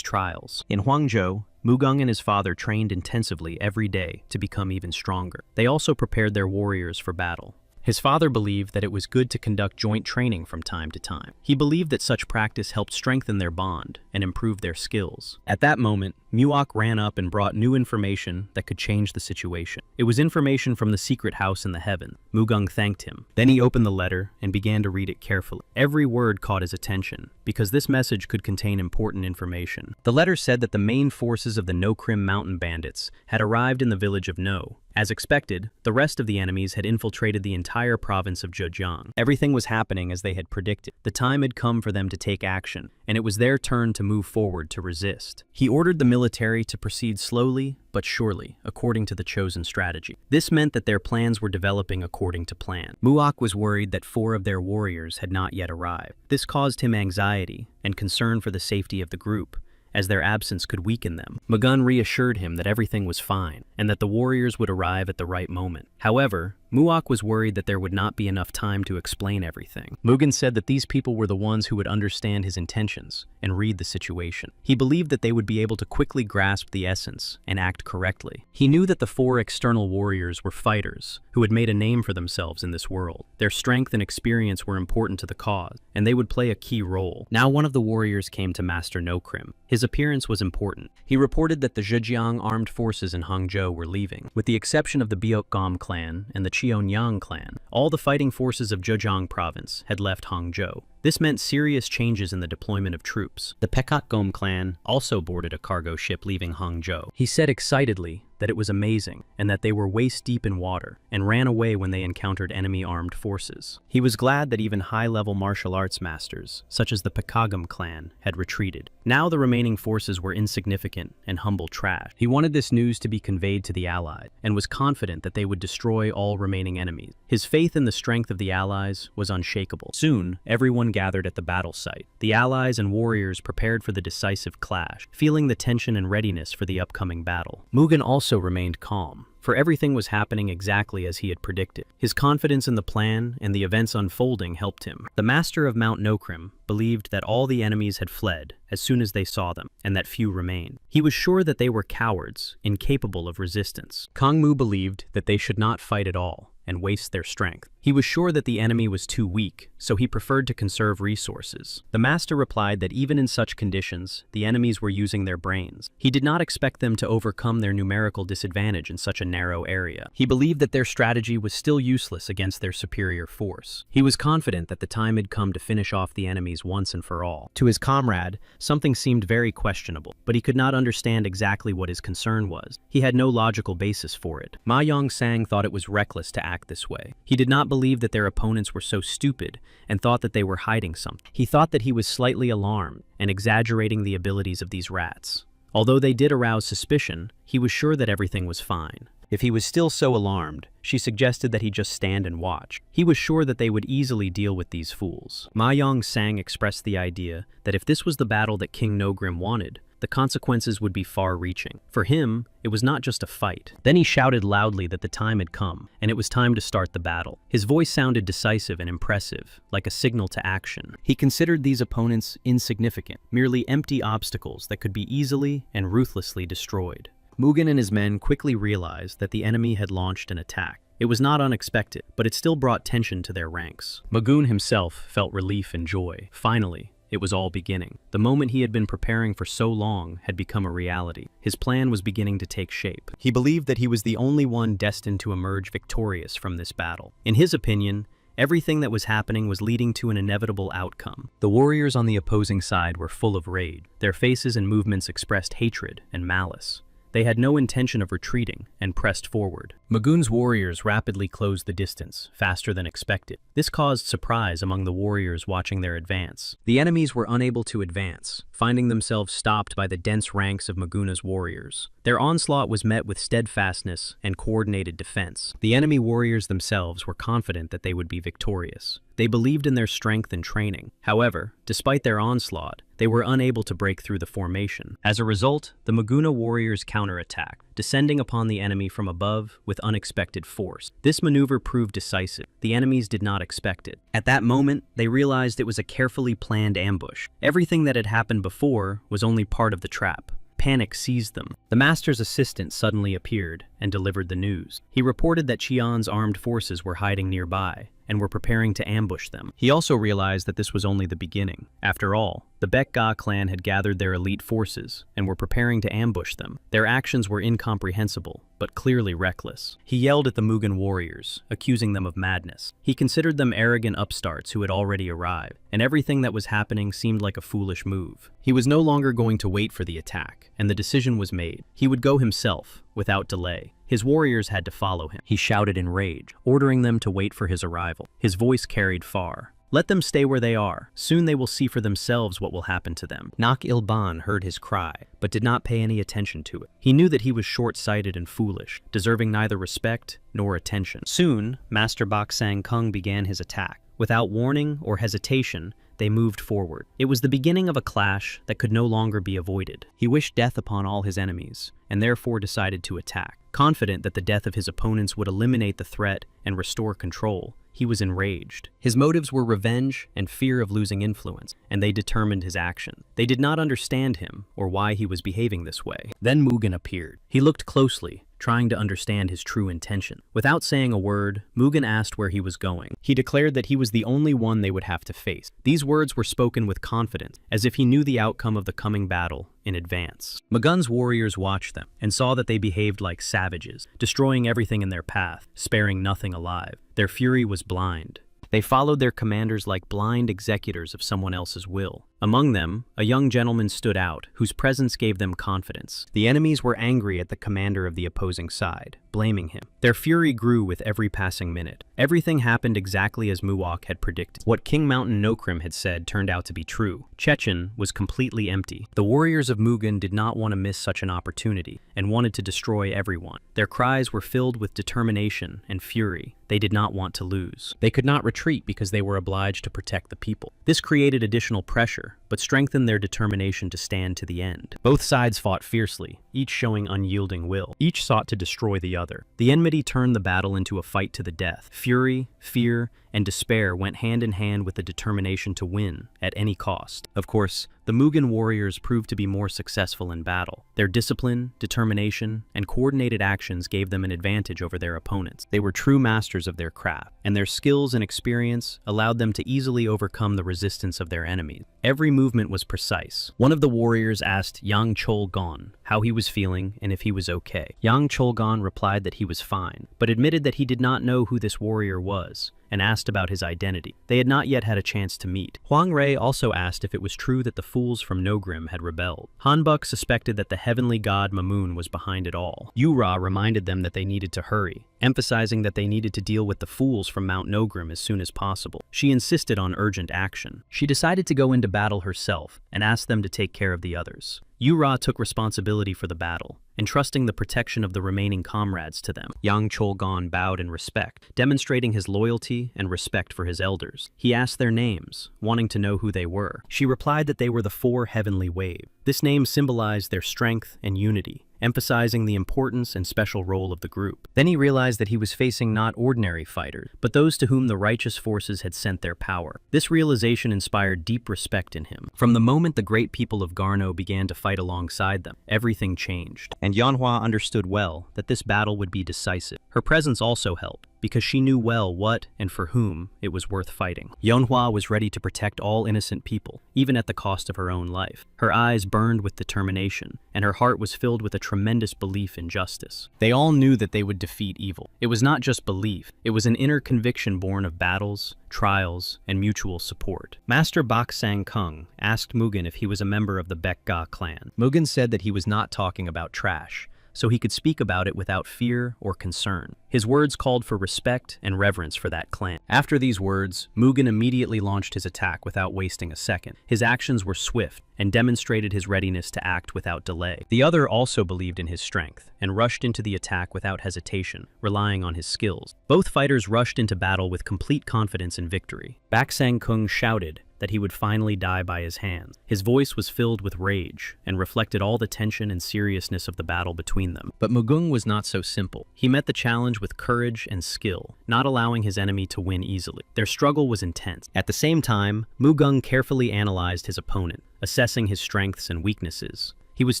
A: trials. In Huangzhou, Mugung and his father trained intensively every day to become even stronger. They also prepared their warriors for battle. His father believed that it was good to conduct joint training from time to time. He believed that such practice helped strengthen their bond and improve their skills. At that moment, Muok ran up and brought new information that could change the situation. It was information from the secret house in the heaven. Mugung thanked him. Then he opened the letter and began to read it carefully. Every word caught his attention, because this message could contain important information. The letter said that the main forces of the No-Krim mountain bandits had arrived in the village of No. As expected, the rest of the enemies had infiltrated the entire province of Zhejiang. Everything was happening as they had predicted. The time had come for them to take action, and it was their turn to move forward to resist. He ordered the military to proceed slowly but surely, according to the chosen strategy. This meant that their plans were developing according to plan. Muok was worried that 4 of their warriors had not yet arrived. This caused him anxiety and concern for the safety of the group, as their absence could weaken them. Mugun reassured him that everything was fine, and that the warriors would arrive at the right moment. However, Muok was worried that there would not be enough time to explain everything. Mugen said that these people were the ones who would understand his intentions and read the situation. He believed that they would be able to quickly grasp the essence and act correctly. He knew that the 4 external warriors were fighters who had made a name for themselves in this world. Their strength and experience were important to the cause, and they would play a key role. Now one of the warriors came to Master No-Krim. His appearance was important. He reported that the Zhejiang armed forces in Hangzhou were leaving. With the exception of the Biokgom clan and the Cheonyang clan, all the fighting forces of Zhejiang province had left Hangzhou. This meant serious changes in the deployment of troops. The Pekotgom clan also boarded a cargo ship leaving Hangzhou. He said excitedly that it was amazing and that they were waist-deep in water and ran away when they encountered enemy armed forces. He was glad that even high-level martial arts masters, such as the Pekagam clan, had retreated. Now the remaining forces were insignificant and humble trash. He wanted this news to be conveyed to the Allies and was confident that they would destroy all remaining enemies. His faith in the strength of the Allies was unshakable. Soon, everyone gathered at the battle site. The Allies and warriors prepared for the decisive clash, feeling the tension and readiness for the upcoming battle. Mugen also remained calm, for everything was happening exactly as he had predicted. His confidence in the plan and the events unfolding helped him. The master of Mount No-Krim believed that all the enemies had fled as soon as they saw them, and that few remained. He was sure that they were cowards, incapable of resistance. Kangmu believed that they should not fight at all and waste their strength. He was sure that the enemy was too weak, so he preferred to conserve resources. The master replied that even in such conditions, the enemies were using their brains. He did not expect them to overcome their numerical disadvantage in such a narrow area. He believed that their strategy was still useless against their superior force. He was confident that the time had come to finish off the enemies once and for all. To his comrade, something seemed very questionable, but he could not understand exactly what his concern was. He had no logical basis for it. Ma Yongsang thought it was reckless to act this way. He did not believe that their opponents were so stupid and thought that they were hiding something. He thought that he was slightly alarmed and exaggerating the abilities of these rats. Although they did arouse suspicion, he was sure that everything was fine. If he was still so alarmed, she suggested that he just stand and watch. He was sure that they would easily deal with these fools. Ma Yongsang expressed the idea that if this was the battle that King Nogrim wanted, the consequences would be far-reaching. For him, it was not just a fight. Then he shouted loudly that the time had come, and it was time to start the battle. His voice sounded decisive and impressive, like a signal to action. He considered these opponents insignificant, merely empty obstacles that could be easily and ruthlessly destroyed. Mugen and his men quickly realized that the enemy had launched an attack. It was not unexpected, but it still brought tension to their ranks. Mugen himself felt relief and joy. Finally, it was all beginning. The moment he had been preparing for so long had become a reality. His plan was beginning to take shape. He believed that he was the only one destined to emerge victorious from this battle. In his opinion, everything that was happening was leading to an inevitable outcome. The warriors on the opposing side were full of rage. Their faces and movements expressed hatred and malice. They had no intention of retreating and pressed forward. Magun's warriors rapidly closed the distance, faster than expected. This caused surprise among the warriors watching their advance. The enemies were unable to advance, finding themselves stopped by the dense ranks of Maguna's warriors. Their onslaught was met with steadfastness and coordinated defense. The enemy warriors themselves were confident that they would be victorious. They believed in their strength and training. However, despite their onslaught, they were unable to break through the formation. As a result, the Maguna warriors counterattacked, descending upon the enemy from above with unexpected force. This maneuver proved decisive. The enemies did not expect it. At that moment, they realized it was a carefully planned ambush. Everything that had happened before was only part of the trap. Panic seized them. The master's assistant suddenly appeared and delivered the news. He reported that Qian's armed forces were hiding nearby and were preparing to ambush them. He also realized that this was only the beginning. After all, the Baek-ga clan had gathered their elite forces and were preparing to ambush them. Their actions were incomprehensible, but clearly reckless. He yelled at the Mugen warriors, accusing them of madness. He considered them arrogant upstarts who had already arrived, and everything that was happening seemed like a foolish move. He was no longer going to wait for the attack, and the decision was made. He would go himself, without delay. His warriors had to follow him. He shouted in rage, ordering them to wait for his arrival. His voice carried far. Let them stay where they are. Soon they will see for themselves what will happen to them. Nak Il-ban heard his cry, but did not pay any attention to it. He knew that he was short-sighted and foolish, deserving neither respect nor attention. Soon, Master Bak Sang-kung began his attack. Without warning or hesitation, they moved forward. It was the beginning of a clash that could no longer be avoided. He wished death upon all his enemies, and therefore decided to attack. Confident that the death of his opponents would eliminate the threat and restore control, he was enraged. His motives were revenge and fear of losing influence, and they determined his action. They did not understand him or why he was behaving this way. Then Mugen appeared. He looked closely, trying to understand his true intention. Without saying a word, Mugen asked where he was going. He declared that he was the only one they would have to face. These words were spoken with confidence, as if he knew the outcome of the coming battle in advance. Mugen's warriors watched them and saw that they behaved like savages, destroying everything in their path, sparing nothing alive. Their fury was blind. They followed their commanders like blind executors of someone else's will. Among them, a young gentleman stood out, whose presence gave them confidence. The enemies were angry at the commander of the opposing side, blaming him. Their fury grew with every passing minute. Everything happened exactly as Muok had predicted. What King Mountain Nokrim had said turned out to be true. Chechen was completely empty. The warriors of Mugen did not want to miss such an opportunity, and wanted to destroy everyone. Their cries were filled with determination and fury. They did not want to lose. They could not retreat because they were obliged to protect the people. This created additional pressure, but strengthened their determination to stand to the end. Both sides fought fiercely, each showing unyielding will. Each sought to destroy the other. The enmity turned the battle into a fight to the death. Fury, fear, and despair went hand in hand with the determination to win at any cost. Of course, the Mugen warriors proved to be more successful in battle. Their discipline, determination, and coordinated actions gave them an advantage over their opponents. They were true masters of their craft, and their skills and experience allowed them to easily overcome the resistance of their enemies. Every movement was precise. One of the warriors asked Yang Chol-gon how he was feeling and if he was okay. Yang Chol-gon replied that he was fine, but admitted that he did not know who this warrior was, and asked about his identity. They had not yet had a chance to meet. Huang Rei also asked if it was true that the fools from Nogrim had rebelled. Hanbuk suspected that the heavenly god Mamun was behind it all. Yura reminded them that they needed to hurry, emphasizing that they needed to deal with the fools from Mount Nogrim as soon as possible. She insisted on urgent action. She decided to go into battle herself and asked them to take care of the others. Yura took responsibility for the battle, entrusting the protection of the remaining comrades to them. Yang Chol-gon bowed in respect, demonstrating his loyalty and respect for his elders. He asked their names, wanting to know who they were. She replied that they were the four heavenly waves. This name symbolized their strength and unity, emphasizing the importance and special role of the group. Then he realized that he was facing not ordinary fighters, but those to whom the righteous forces had sent their power. This realization inspired deep respect in him. From the moment the great people of Garno began to fight alongside them, everything changed. And Yanhua understood well that this battle would be decisive. Her presence also helped, because she knew well what and for whom it was worth fighting. Yeonhwa was ready to protect all innocent people, even at the cost of her own life. Her eyes burned with determination, and her heart was filled with a tremendous belief in justice. They all knew that they would defeat evil. It was not just belief, it was an inner conviction born of battles, trials, and mutual support. Master Bak Sang-kung asked Mugen if he was a member of the Baek-ga clan. Mugen said that he was not talking about trash, so he could speak about it without fear or concern. His words called for respect and reverence for that clan. After these words, Mugen immediately launched his attack without wasting a second. His actions were swift and demonstrated his readiness to act without delay. The other also believed in his strength and rushed into the attack without hesitation, relying on his skills. Both fighters rushed into battle with complete confidence in victory. Bak Sang-kung shouted that he would finally die by his hands. His voice was filled with rage and reflected all the tension and seriousness of the battle between them. But Mugung was not so simple. He met the challenge with courage and skill, not allowing his enemy to win easily. Their struggle was intense. At the same time, Mugung carefully analyzed his opponent, assessing his strengths and weaknesses. He was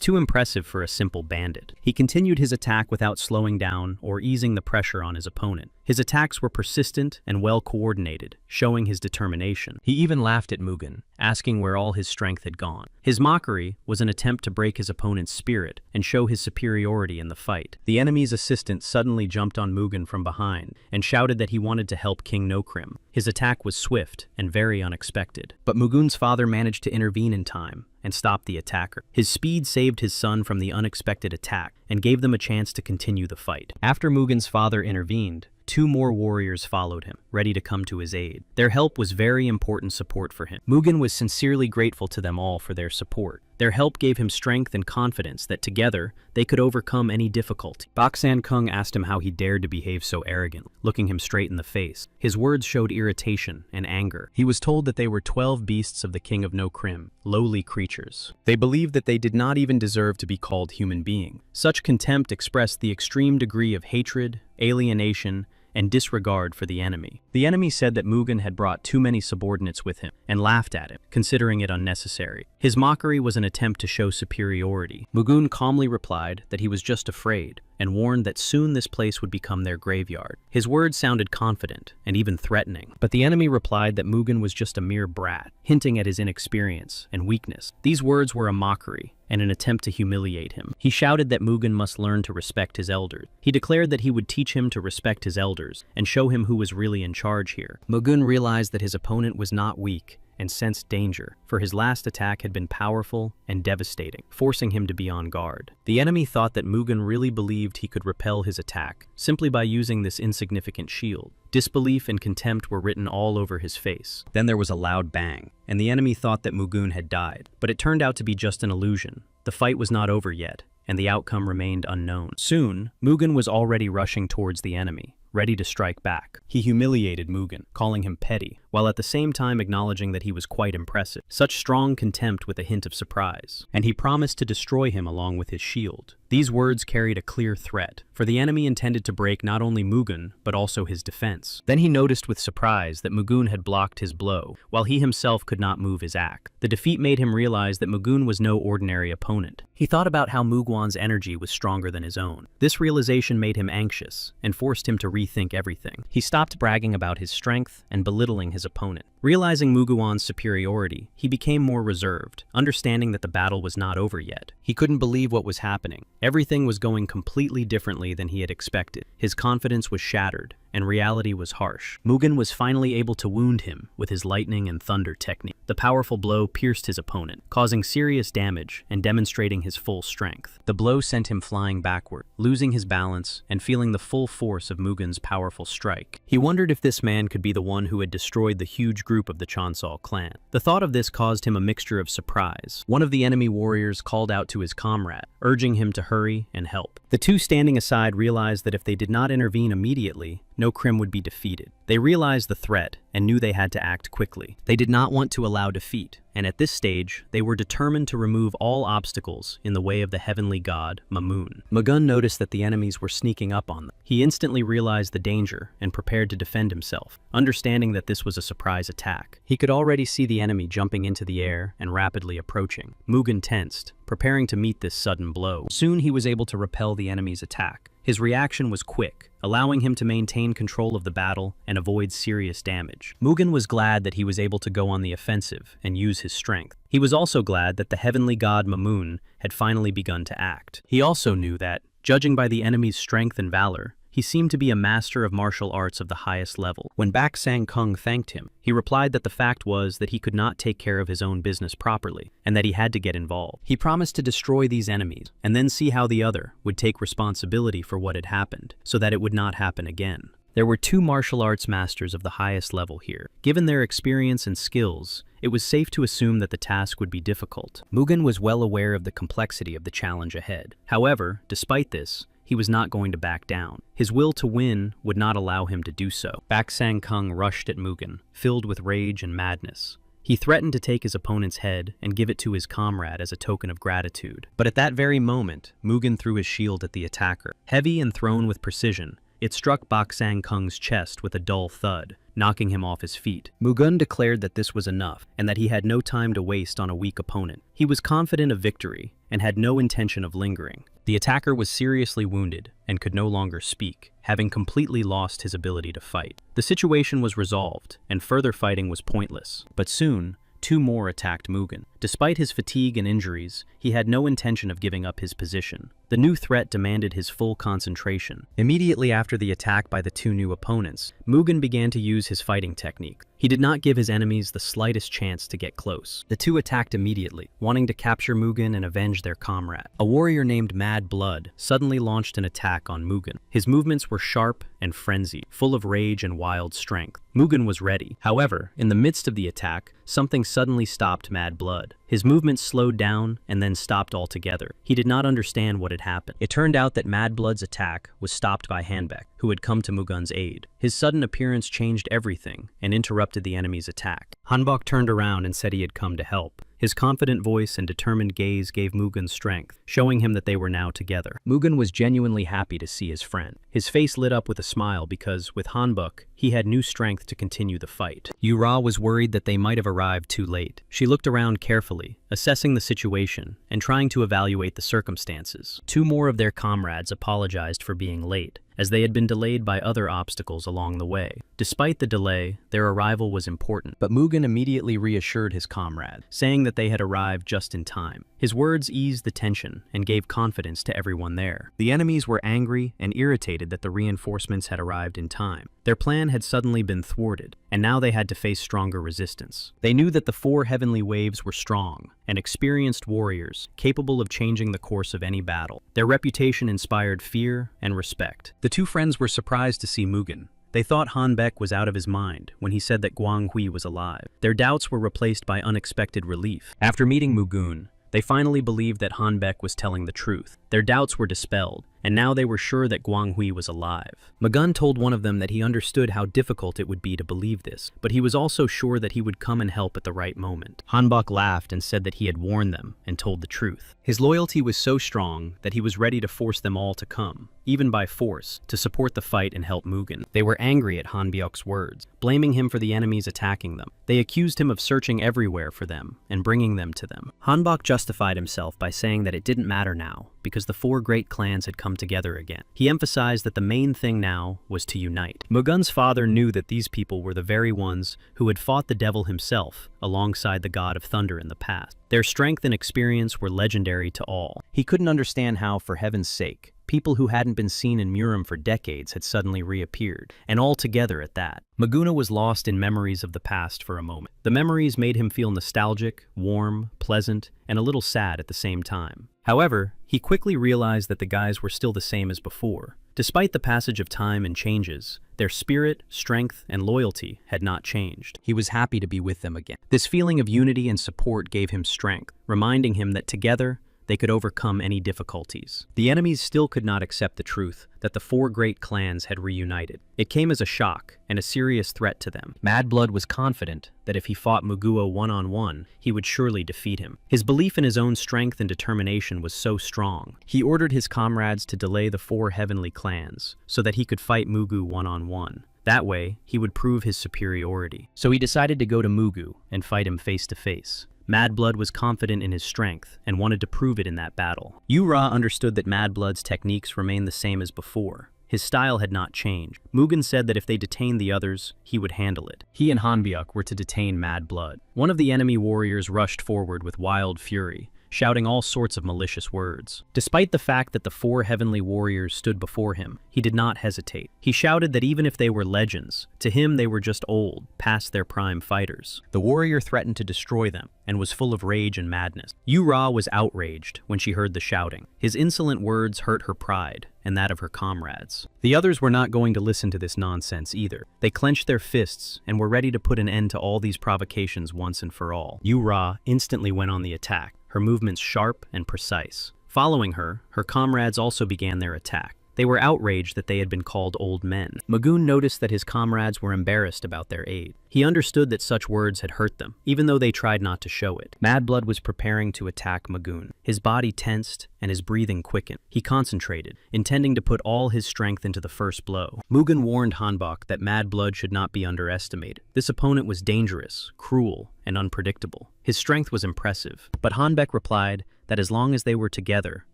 A: too impressive for a simple bandit. He continued his attack without slowing down or easing the pressure on his opponent. His attacks were persistent and well coordinated, showing his determination. He even laughed at Mugen, asking where all his strength had gone. His mockery was an attempt to break his opponent's spirit and show his superiority in the fight. The enemy's assistant suddenly jumped on Mugen from behind and shouted that he wanted to help King Nokrim. His attack was swift and very unexpected, but Mugun's father managed to intervene in time and stop the attacker. His speed saved his son from the unexpected attack and gave them a chance to continue the fight. After Mugen's father intervened, 2 more warriors followed him, ready to come to his aid. Their help was very important support for him. Mugen was sincerely grateful to them all for their support. Their help gave him strength and confidence that together they could overcome any difficulty. Bak Sang-kung asked him how he dared to behave so arrogantly, looking him straight in the face. His words showed irritation and anger. He was told that they were 12 beasts of the king of Nokrim, lowly creatures. They believed that they did not even deserve to be called human beings. Such contempt expressed the extreme degree of hatred, alienation, and disregard for the enemy. The enemy said that Mugen had brought too many subordinates with him and laughed at him, considering it unnecessary. His mockery was an attempt to show superiority. Mugen calmly replied that he was just afraid and warned that soon this place would become their graveyard. His words sounded confident and even threatening, but the enemy replied that Mugen was just a mere brat, hinting at his inexperience and weakness. These words were a mockery and an attempt to humiliate him. He shouted that Mugen must learn to respect his elders. He declared that he would teach him to respect his elders and show him who was really in charge here. Mugen realized that his opponent was not weak and sensed danger, for his last attack had been powerful and devastating, forcing him to be on guard. The enemy thought that Mugen really believed he could repel his attack simply by using this insignificant shield. Disbelief and contempt were written all over his face. Then there was a loud bang, and the enemy thought that Mugen had died, but it turned out to be just an illusion. The fight was not over yet, and the outcome remained unknown. Soon, Mugen was already rushing towards the enemy, ready to strike back. He humiliated Mugen, calling him petty, while at the same time acknowledging that he was quite impressive. Such strong contempt with a hint of surprise. And he promised to destroy him along with his shield. These words carried a clear threat, for the enemy intended to break not only Mugen, but also his defense. Then he noticed with surprise that Mugen had blocked his blow, while he himself could not move his axe. The defeat made him realize that Mugen was no ordinary opponent. He thought about how Mugwan's energy was stronger than his own. This realization made him anxious and forced him to rethink everything. He stopped bragging about his strength and belittling his opponent. Realizing Mugwan's superiority, he became more reserved, understanding that the battle was not over yet. He couldn't believe what was happening. Everything was going completely differently than he had expected. His confidence was shattered, and reality was harsh. Mugen was finally able to wound him with his lightning and thunder technique. The powerful blow pierced his opponent, causing serious damage and demonstrating his full strength. The blow sent him flying backward, losing his balance and feeling the full force of Mugen's powerful strike. He wondered if this man could be the one who had destroyed the huge group of the Chansol clan. The thought of this caused him a mixture of surprise. One of the enemy warriors called out to his comrade, urging him to hurry and help. The two standing aside realized that if they did not intervene immediately, Nokrim would be defeated. They realized the threat and knew they had to act quickly. They did not want to allow defeat, and at this stage, they were determined to remove all obstacles in the way of the heavenly god, Mamun. Mugen noticed that the enemies were sneaking up on them. He instantly realized the danger and prepared to defend himself, understanding that this was a surprise attack. He could already see the enemy jumping into the air and rapidly approaching. Mugen tensed, preparing to meet this sudden blow. Soon he was able to repel the enemy's attack. His reaction was quick, allowing him to maintain control of the battle and avoid serious damage. Mugen was glad that he was able to go on the offensive and use his strength. He was also glad that the heavenly god Mamun had finally begun to act. He also knew that, judging by the enemy's strength and valor, He seemed to be a master of martial arts of the highest level. When Bak Sang-kung thanked him, he replied that the fact was that he could not take care of his own business properly, and that he had to get involved. He promised to destroy these enemies, and then see how the other would take responsibility for what had happened, so that it would not happen again. There were 2 martial arts masters of the highest level here. Given their experience and skills, it was safe to assume that the task would be difficult. Mugen was well aware of the complexity of the challenge ahead. However, despite this, he was not going to back down. His will to win would not allow him to do so. Bak Sang-kung rushed at Mugen, filled with rage and madness. He threatened to take his opponent's head and give it to his comrade as a token of gratitude. But at that very moment, Mugen threw his shield at the attacker. Heavy and thrown with precision, it struck Bak Sang-kung's chest with a dull thud, knocking him off his feet. Mugen declared that this was enough, and that he had no time to waste on a weak opponent. He was confident of victory, and had no intention of lingering. The attacker was seriously wounded, and could no longer speak, having completely lost his ability to fight. The situation was resolved, and further fighting was pointless. But soon, 2 more attacked Mugen. Despite his fatigue and injuries, he had no intention of giving up his position. The new threat demanded his full concentration. Immediately after the attack by the 2 new opponents, Mugen began to use his fighting technique. He did not give his enemies the slightest chance to get close. The 2 attacked immediately, wanting to capture Mugen and avenge their comrade. A warrior named Mad Blood suddenly launched an attack on Mugen. His movements were sharp and frenzied, full of rage and wild strength. Mugen was ready. However, in the midst of the attack, something suddenly stopped Mad Blood. His movements slowed down and then stopped altogether. He did not understand what had happened. It turned out that Mad Blood's attack was stopped by Hanbek, who had come to Mugen's aid. His sudden appearance changed everything and interrupted the enemy's attack. Hanbok turned around and said he had come to help. His confident voice and determined gaze gave Mugen strength, showing him that they were now together. Mugen was genuinely happy to see his friend. His face lit up with a smile because, with Hanbok, he had new strength to continue the fight. Yura was worried that they might have arrived too late. She looked around carefully, assessing the situation and trying to evaluate the circumstances. 2 more of their comrades apologized for being late, as they had been delayed by other obstacles along the way. Despite the delay, their arrival was important, but Mugen immediately reassured his comrade, saying that they had arrived just in time. His words eased the tension and gave confidence to everyone there. The enemies were angry and irritated that the reinforcements had arrived in time. Their plan had suddenly been thwarted, and now they had to face stronger resistance. They knew that the 4 heavenly waves were strong and experienced warriors, capable of changing the course of any battle. Their reputation inspired fear and respect. The 2 friends were surprised to see Mugen. They thought Hanbek was out of his mind when he said that Guang Hui was alive. Their doubts were replaced by unexpected relief. After meeting Mugen, they finally believed that Hanbek was telling the truth. Their doubts were dispelled, and now they were sure that Guang Hui was alive. Mugen told one of them that he understood how difficult it would be to believe this, but he was also sure that he would come and help at the right moment. Hanbok laughed and said that he had warned them and told the truth. His loyalty was so strong that he was ready to force them all to come, even by force, to support the fight and help Mugen. They were angry at Hanbyok's words, blaming him for the enemies attacking them. They accused him of searching everywhere for them and bringing them to them. Hanbok justified himself by saying that it didn't matter now, because the 4 great clans had come together again. He emphasized that the main thing now was to unite. Mugen's father knew that these people were the very ones who had fought the devil himself alongside the god of thunder in the past. Their strength and experience were legendary to all. He couldn't understand how, for heaven's sake, people who hadn't been seen in Murim for decades had suddenly reappeared, and all together at that. Maguna was lost in memories of the past for a moment. The memories made him feel nostalgic, warm, pleasant, and a little sad at the same time. However, he quickly realized that the guys were still the same as before. Despite the passage of time and changes, their spirit, strength, and loyalty had not changed. He was happy to be with them again. This feeling of unity and support gave him strength, reminding him that together, they could overcome any difficulties. The enemies still could not accept the truth that the 4 great clans had reunited. It came as a shock and a serious threat to them. Mad Blood was confident that if he fought Mugua one-on-one, he would surely defeat him. His belief in his own strength and determination was so strong. He ordered his comrades to delay the 4 heavenly clans so that he could fight Mugu one-on-one. That way, he would prove his superiority. So he decided to go to Mugu and fight him face to face. Mad Blood was confident in his strength and wanted to prove it in that battle. Yu-Ra understood that Mad Blood's techniques remained the same as before. His style had not changed. Mugen said that if they detained the others, he would handle it. He and Hanbyuk were to detain Mad Blood. One of the enemy warriors rushed forward with wild fury, shouting all sorts of malicious words. Despite the fact that the 4 heavenly warriors stood before him, he did not hesitate. He shouted that even if they were legends, to him they were just old, past their prime fighters. The warrior threatened to destroy them, and was full of rage and madness. Yu-Ra was outraged when she heard the shouting. His insolent words hurt her pride, and that of her comrades. The others were not going to listen to this nonsense either. They clenched their fists and were ready to put an end to all these provocations once and for all. Yu-Ra instantly went on the attack, her movements sharp and precise. Following her, her comrades also began their attack. They were outraged that they had been called old men. Magoon noticed that his comrades were embarrassed about their aid. He understood that such words had hurt them, even though they tried not to show it. Mad Blood was preparing to attack Magoon. His body tensed and his breathing quickened. He concentrated, intending to put all his strength into the first blow. Mugen warned Hanbok that Mad Blood should not be underestimated. This opponent was dangerous, cruel, and unpredictable. His strength was impressive, but Hanbek replied that as long as they were together,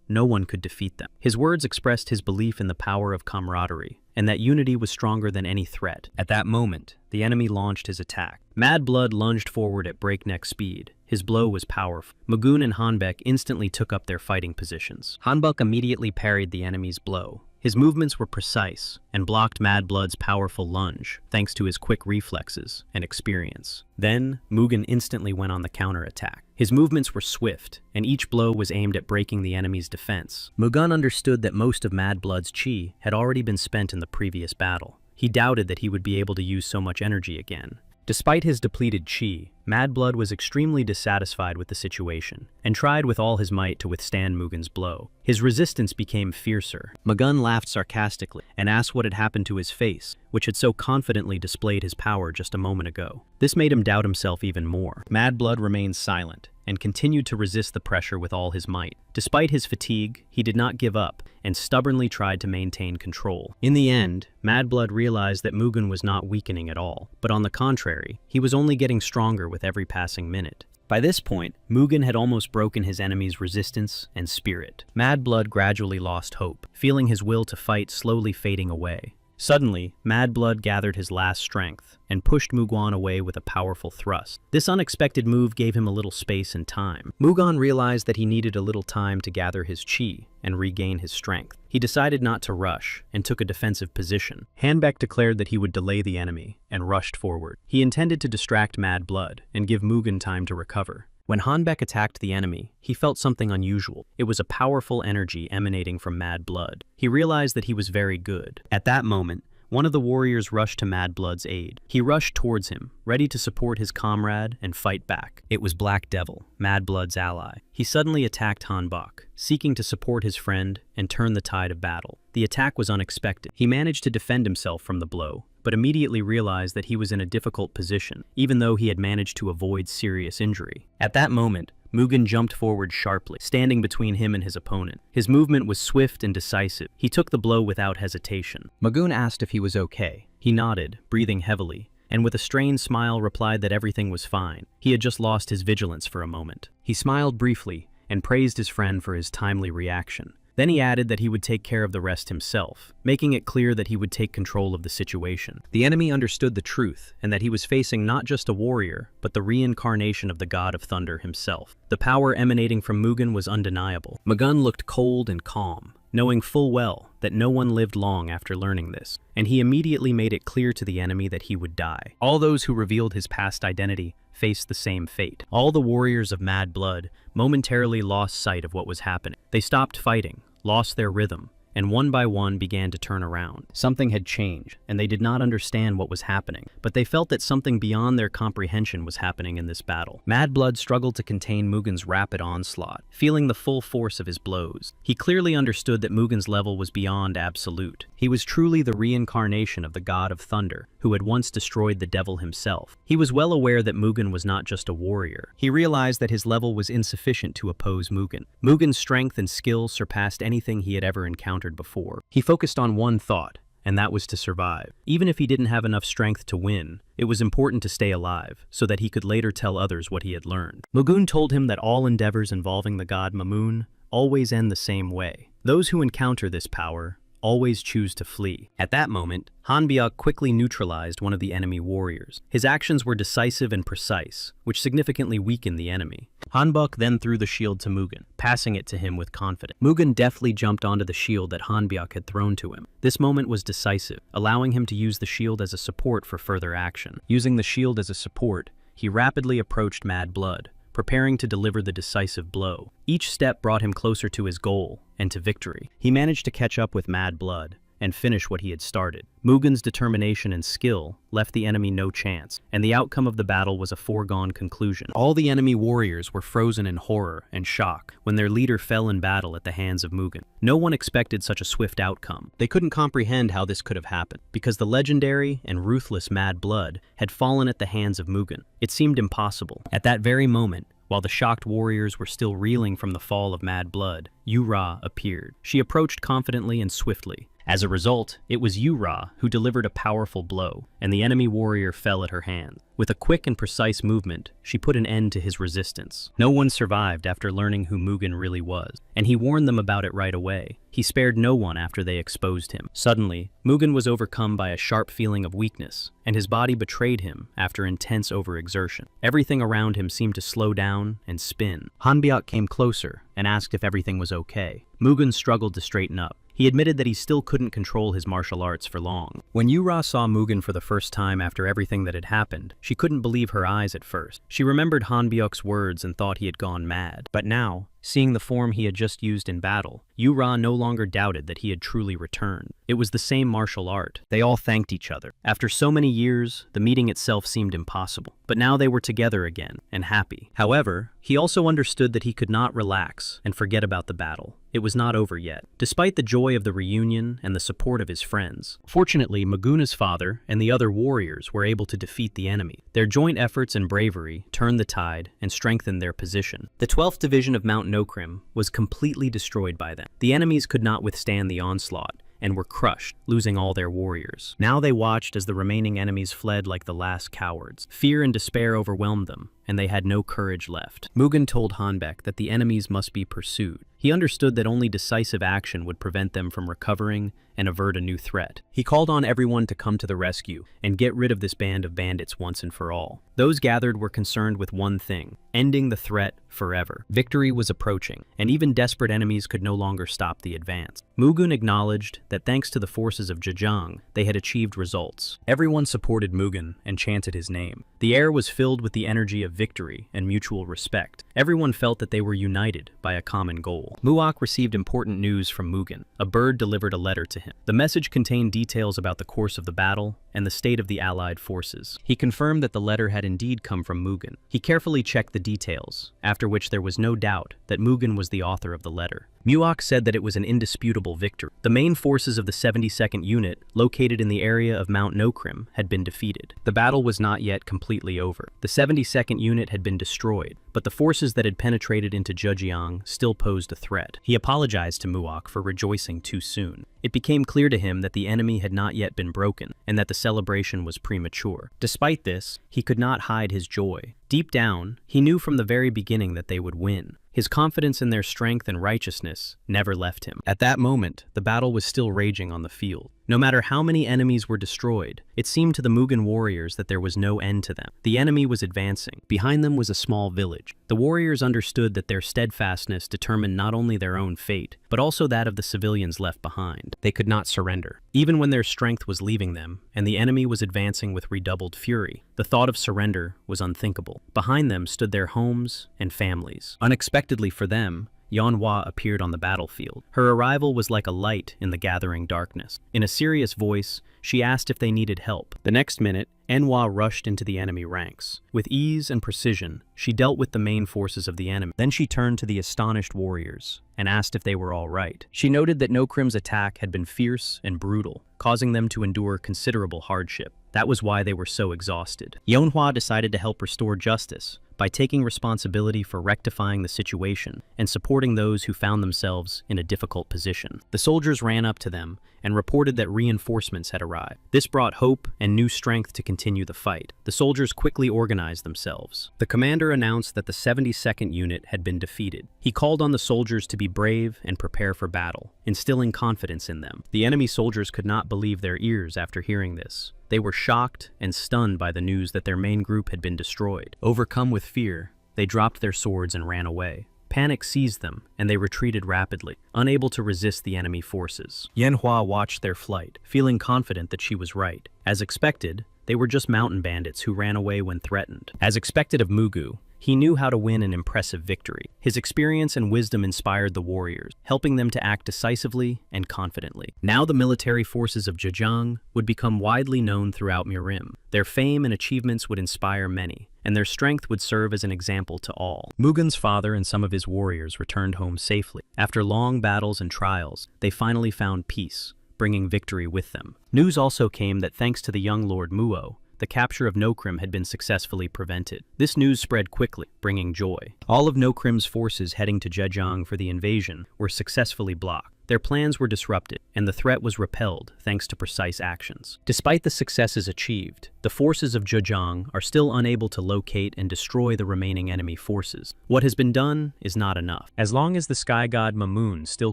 A: no one could defeat them. His words expressed his belief in the power of camaraderie, and that unity was stronger than any threat. At that moment, the enemy launched his attack. Mad Blood lunged forward at breakneck speed. His blow was powerful. Magoon and Hanbek instantly took up their fighting positions. Hanbok immediately parried the enemy's blow. His movements were precise and blocked Mad Blood's powerful lunge, thanks to his quick reflexes and experience. Then, Mugen instantly went on the counterattack. His movements were swift, and each blow was aimed at breaking the enemy's defense. Mugen understood that most of Mad Blood's chi had already been spent in the previous battle. He doubted that he would be able to use so much energy again. Despite his depleted chi, Mad Blood was extremely dissatisfied with the situation, and tried with all his might to withstand Mugen's blow. His resistance became fiercer. Mugen laughed sarcastically, and asked what had happened to his face, which had so confidently displayed his power just a moment ago. This made him doubt himself even more. Mad Blood remained silent, and continued to resist the pressure with all his might. Despite his fatigue, he did not give up, and stubbornly tried to maintain control. In the end, Mad Blood realized that Mugen was not weakening at all, but on the contrary, he was only getting stronger with every passing minute. By this point, Mugen had almost broken his enemy's resistance and spirit. Mad Blood gradually lost hope, feeling his will to fight slowly fading away. Suddenly, Mad Blood gathered his last strength and pushed Mugen away with a powerful thrust. This unexpected move gave him a little space and time. Mugen realized that he needed a little time to gather his chi and regain his strength. He decided not to rush and took a defensive position. Hanbek declared that he would delay the enemy and rushed forward. He intended to distract Mad Blood and give Mugen time to recover. When Hanbek attacked the enemy, he felt something unusual. It was a powerful energy emanating from Mad Blood. He realized that he was very good. At that moment, one of the warriors rushed to Mad Blood's aid. He rushed towards him, ready to support his comrade and fight back. It was Black Devil, Mad Blood's ally. He suddenly attacked Hanbok, seeking to support his friend and turn the tide of battle. The attack was unexpected. He managed to defend himself from the blow, but immediately realized that he was in a difficult position, even though he had managed to avoid serious injury. At that moment, Mugen jumped forward sharply, standing between him and his opponent. His movement was swift and decisive. He took the blow without hesitation. Magoon asked if he was okay. He nodded, breathing heavily, and with a strained smile replied that everything was fine. He had just lost his vigilance for a moment. He smiled briefly and praised his friend for his timely reaction. Then he added that he would take care of the rest himself, making it clear that he would take control of the situation. The enemy understood the truth, and that he was facing not just a warrior, but the reincarnation of the God of Thunder himself. The power emanating from Mugen was undeniable. Mugen looked cold and calm, knowing full well that no one lived long after learning this, and he immediately made it clear to the enemy that he would die. All those who revealed his past identity faced the same fate. All the warriors of Mad Blood momentarily lost sight of what was happening. They stopped fighting, lost their rhythm, and one by one began to turn around. Something had changed, and they did not understand what was happening, but they felt that something beyond their comprehension was happening in this battle. Mad Blood struggled to contain Mugen's rapid onslaught, feeling the full force of his blows. He clearly understood that Mugen's level was beyond absolute. He was truly the reincarnation of the God of Thunder, who had once destroyed the devil himself. He was well aware that Mugen was not just a warrior. He realized that his level was insufficient to oppose Mugen. Mugen's strength and skill surpassed anything he had ever encountered before. He focused on one thought, and that was to survive. Even if he didn't have enough strength to win, it was important to stay alive, so that he could later tell others what he had learned. Mugen told him that all endeavors involving the god Mamoon always end the same way. Those who encounter this power always choose to flee. At that moment, Hanbyuk quickly neutralized one of the enemy warriors. His actions were decisive and precise, which significantly weakened the enemy. Hanbok then threw the shield to Mugen, passing it to him with confidence. Mugen deftly jumped onto the shield that Hanbok had thrown to him. This moment was decisive, allowing him to use the shield as a support for further action. Using the shield as a support, he rapidly approached Mad Blood, preparing to deliver the decisive blow. Each step brought him closer to his goal and to victory. He managed to catch up with Mad Blood and finish what he had started. Mugen's determination and skill left the enemy no chance, and the outcome of the battle was a foregone conclusion. All the enemy warriors were frozen in horror and shock when their leader fell in battle at the hands of Mugen. No one expected such a swift outcome. They couldn't comprehend how this could have happened, because the legendary and ruthless Mad Blood had fallen at the hands of Mugen. It seemed impossible. At that very moment, while the shocked warriors were still reeling from the fall of Mad Blood, Yu-Ra appeared. She approached confidently and swiftly. As a result, it was Yu-Ra who delivered a powerful blow, and the enemy warrior fell at her hands. With a quick and precise movement, she put an end to his resistance. No one survived after learning who Mugen really was, and he warned them about it right away. He spared no one after they exposed him. Suddenly, Mugen was overcome by a sharp feeling of weakness, and his body betrayed him after intense overexertion. Everything around him seemed to slow down and spin. Hanbok came closer and asked if everything was okay. Mugen struggled to straighten up. He admitted that he still couldn't control his martial arts for long. When Yu-Ra saw Mugen for the first time after everything that had happened, she couldn't believe her eyes at first. She remembered Hanbok's words and thought he had gone mad. But now, seeing the form he had just used in battle, Yu-Ra no longer doubted that he had truly returned. It was the same martial art. They all thanked each other. After so many years, the meeting itself seemed impossible. But now they were together again, and happy. However, he also understood that he could not relax and forget about the battle. It was not over yet. Despite the joy of the reunion and the support of his friends, fortunately, Maguna's father and the other warriors were able to defeat the enemy. Their joint efforts and bravery turned the tide and strengthened their position. The 12th Division of Mount Nokrim was completely destroyed by them. The enemies could not withstand the onslaught and were crushed, losing all their warriors. Now they watched as the remaining enemies fled like the last cowards. Fear and despair overwhelmed them, and they had no courage left. Mugen told Hanbok that the enemies must be pursued. He understood that only decisive action would prevent them from recovering and avert a new threat. He called on everyone to come to the rescue and get rid of this band of bandits once and for all. Those gathered were concerned with one thing: ending the threat forever. Victory was approaching, and even desperate enemies could no longer stop the advance. Mugen acknowledged that thanks to the forces of Zhejiang, they had achieved results. Everyone supported Mugen and chanted his name. The air was filled with the energy of victory and mutual respect. Everyone felt that they were united by a common goal. Muok received important news from Mugen. A bird delivered a letter to him. The message contained details about the course of the battle and the state of the Allied forces. He confirmed that the letter had indeed come from Mugen. He carefully checked the details, after which there was no doubt that Mugen was the author of the letter. Muok said that it was an indisputable victory. The main forces of the 72nd Unit, located in the area of Mount Nokrim, had been defeated. The battle was not yet completely over. The 72nd Unit had been destroyed, but the forces that had penetrated into Zhejiang still posed a threat. He apologized to Muok for rejoicing too soon. It became clear to him that the enemy had not yet been broken, and that the celebration was premature. Despite this, he could not hide his joy. Deep down, he knew from the very beginning that they would win. His confidence in their strength and righteousness never left him. At that moment, the battle was still raging on the field. No matter how many enemies were destroyed, it seemed to the Mugen warriors that there was no end to them. The enemy was advancing. Behind them was a small village. The warriors understood that their steadfastness determined not only their own fate, but also that of the civilians left behind. They could not surrender. Even when their strength was leaving them, and the enemy was advancing with redoubled fury, the thought of surrender was unthinkable. Behind them stood their homes and families. Unexpectedly for them, Manhwa appeared on the battlefield. Her arrival was like a light in the gathering darkness. In a serious voice, she asked if they needed help. The next minute, Manhwa rushed into the enemy ranks. With ease and precision, she dealt with the main forces of the enemy. Then she turned to the astonished warriors and asked if they were all right. She noted that Nokrim's attack had been fierce and brutal, causing them to endure considerable hardship. That was why they were so exhausted. Manhwa decided to help restore justice by taking responsibility for rectifying the situation and supporting those who found themselves in a difficult position. The soldiers ran up to them and reported that reinforcements had arrived. This brought hope and new strength to continue the fight. The soldiers quickly organized themselves. The commander announced that the 72nd Unit had been defeated. He called on the soldiers to be brave and prepare for battle, instilling confidence in them. The enemy soldiers could not believe their ears after hearing this. They were shocked and stunned by the news that their main group had been destroyed. Overcome with fear, they dropped their swords and ran away. Panic seized them, and they retreated rapidly, unable to resist the enemy forces. Manhwa watched their flight, feeling confident that she was right. As expected, they were just mountain bandits who ran away when threatened. As expected of Mugu, he knew how to win an impressive victory. His experience and wisdom inspired the warriors, helping them to act decisively and confidently. Now the military forces of Zhejiang would become widely known throughout Mirim. Their fame and achievements would inspire many, and their strength would serve as an example to all. Mugen's father and some of his warriors returned home safely. After long battles and trials, they finally found peace, bringing victory with them. News also came that thanks to the young Lord Muo, the capture of Nokrim had been successfully prevented. This news spread quickly, bringing joy. All of Nokrim's forces heading to Zhejiang for the invasion were successfully blocked. Their plans were disrupted, and the threat was repelled thanks to precise actions. Despite the successes achieved, the forces of Zhejiang are still unable to locate and destroy the remaining enemy forces. What has been done is not enough. As long as the sky god Mamun still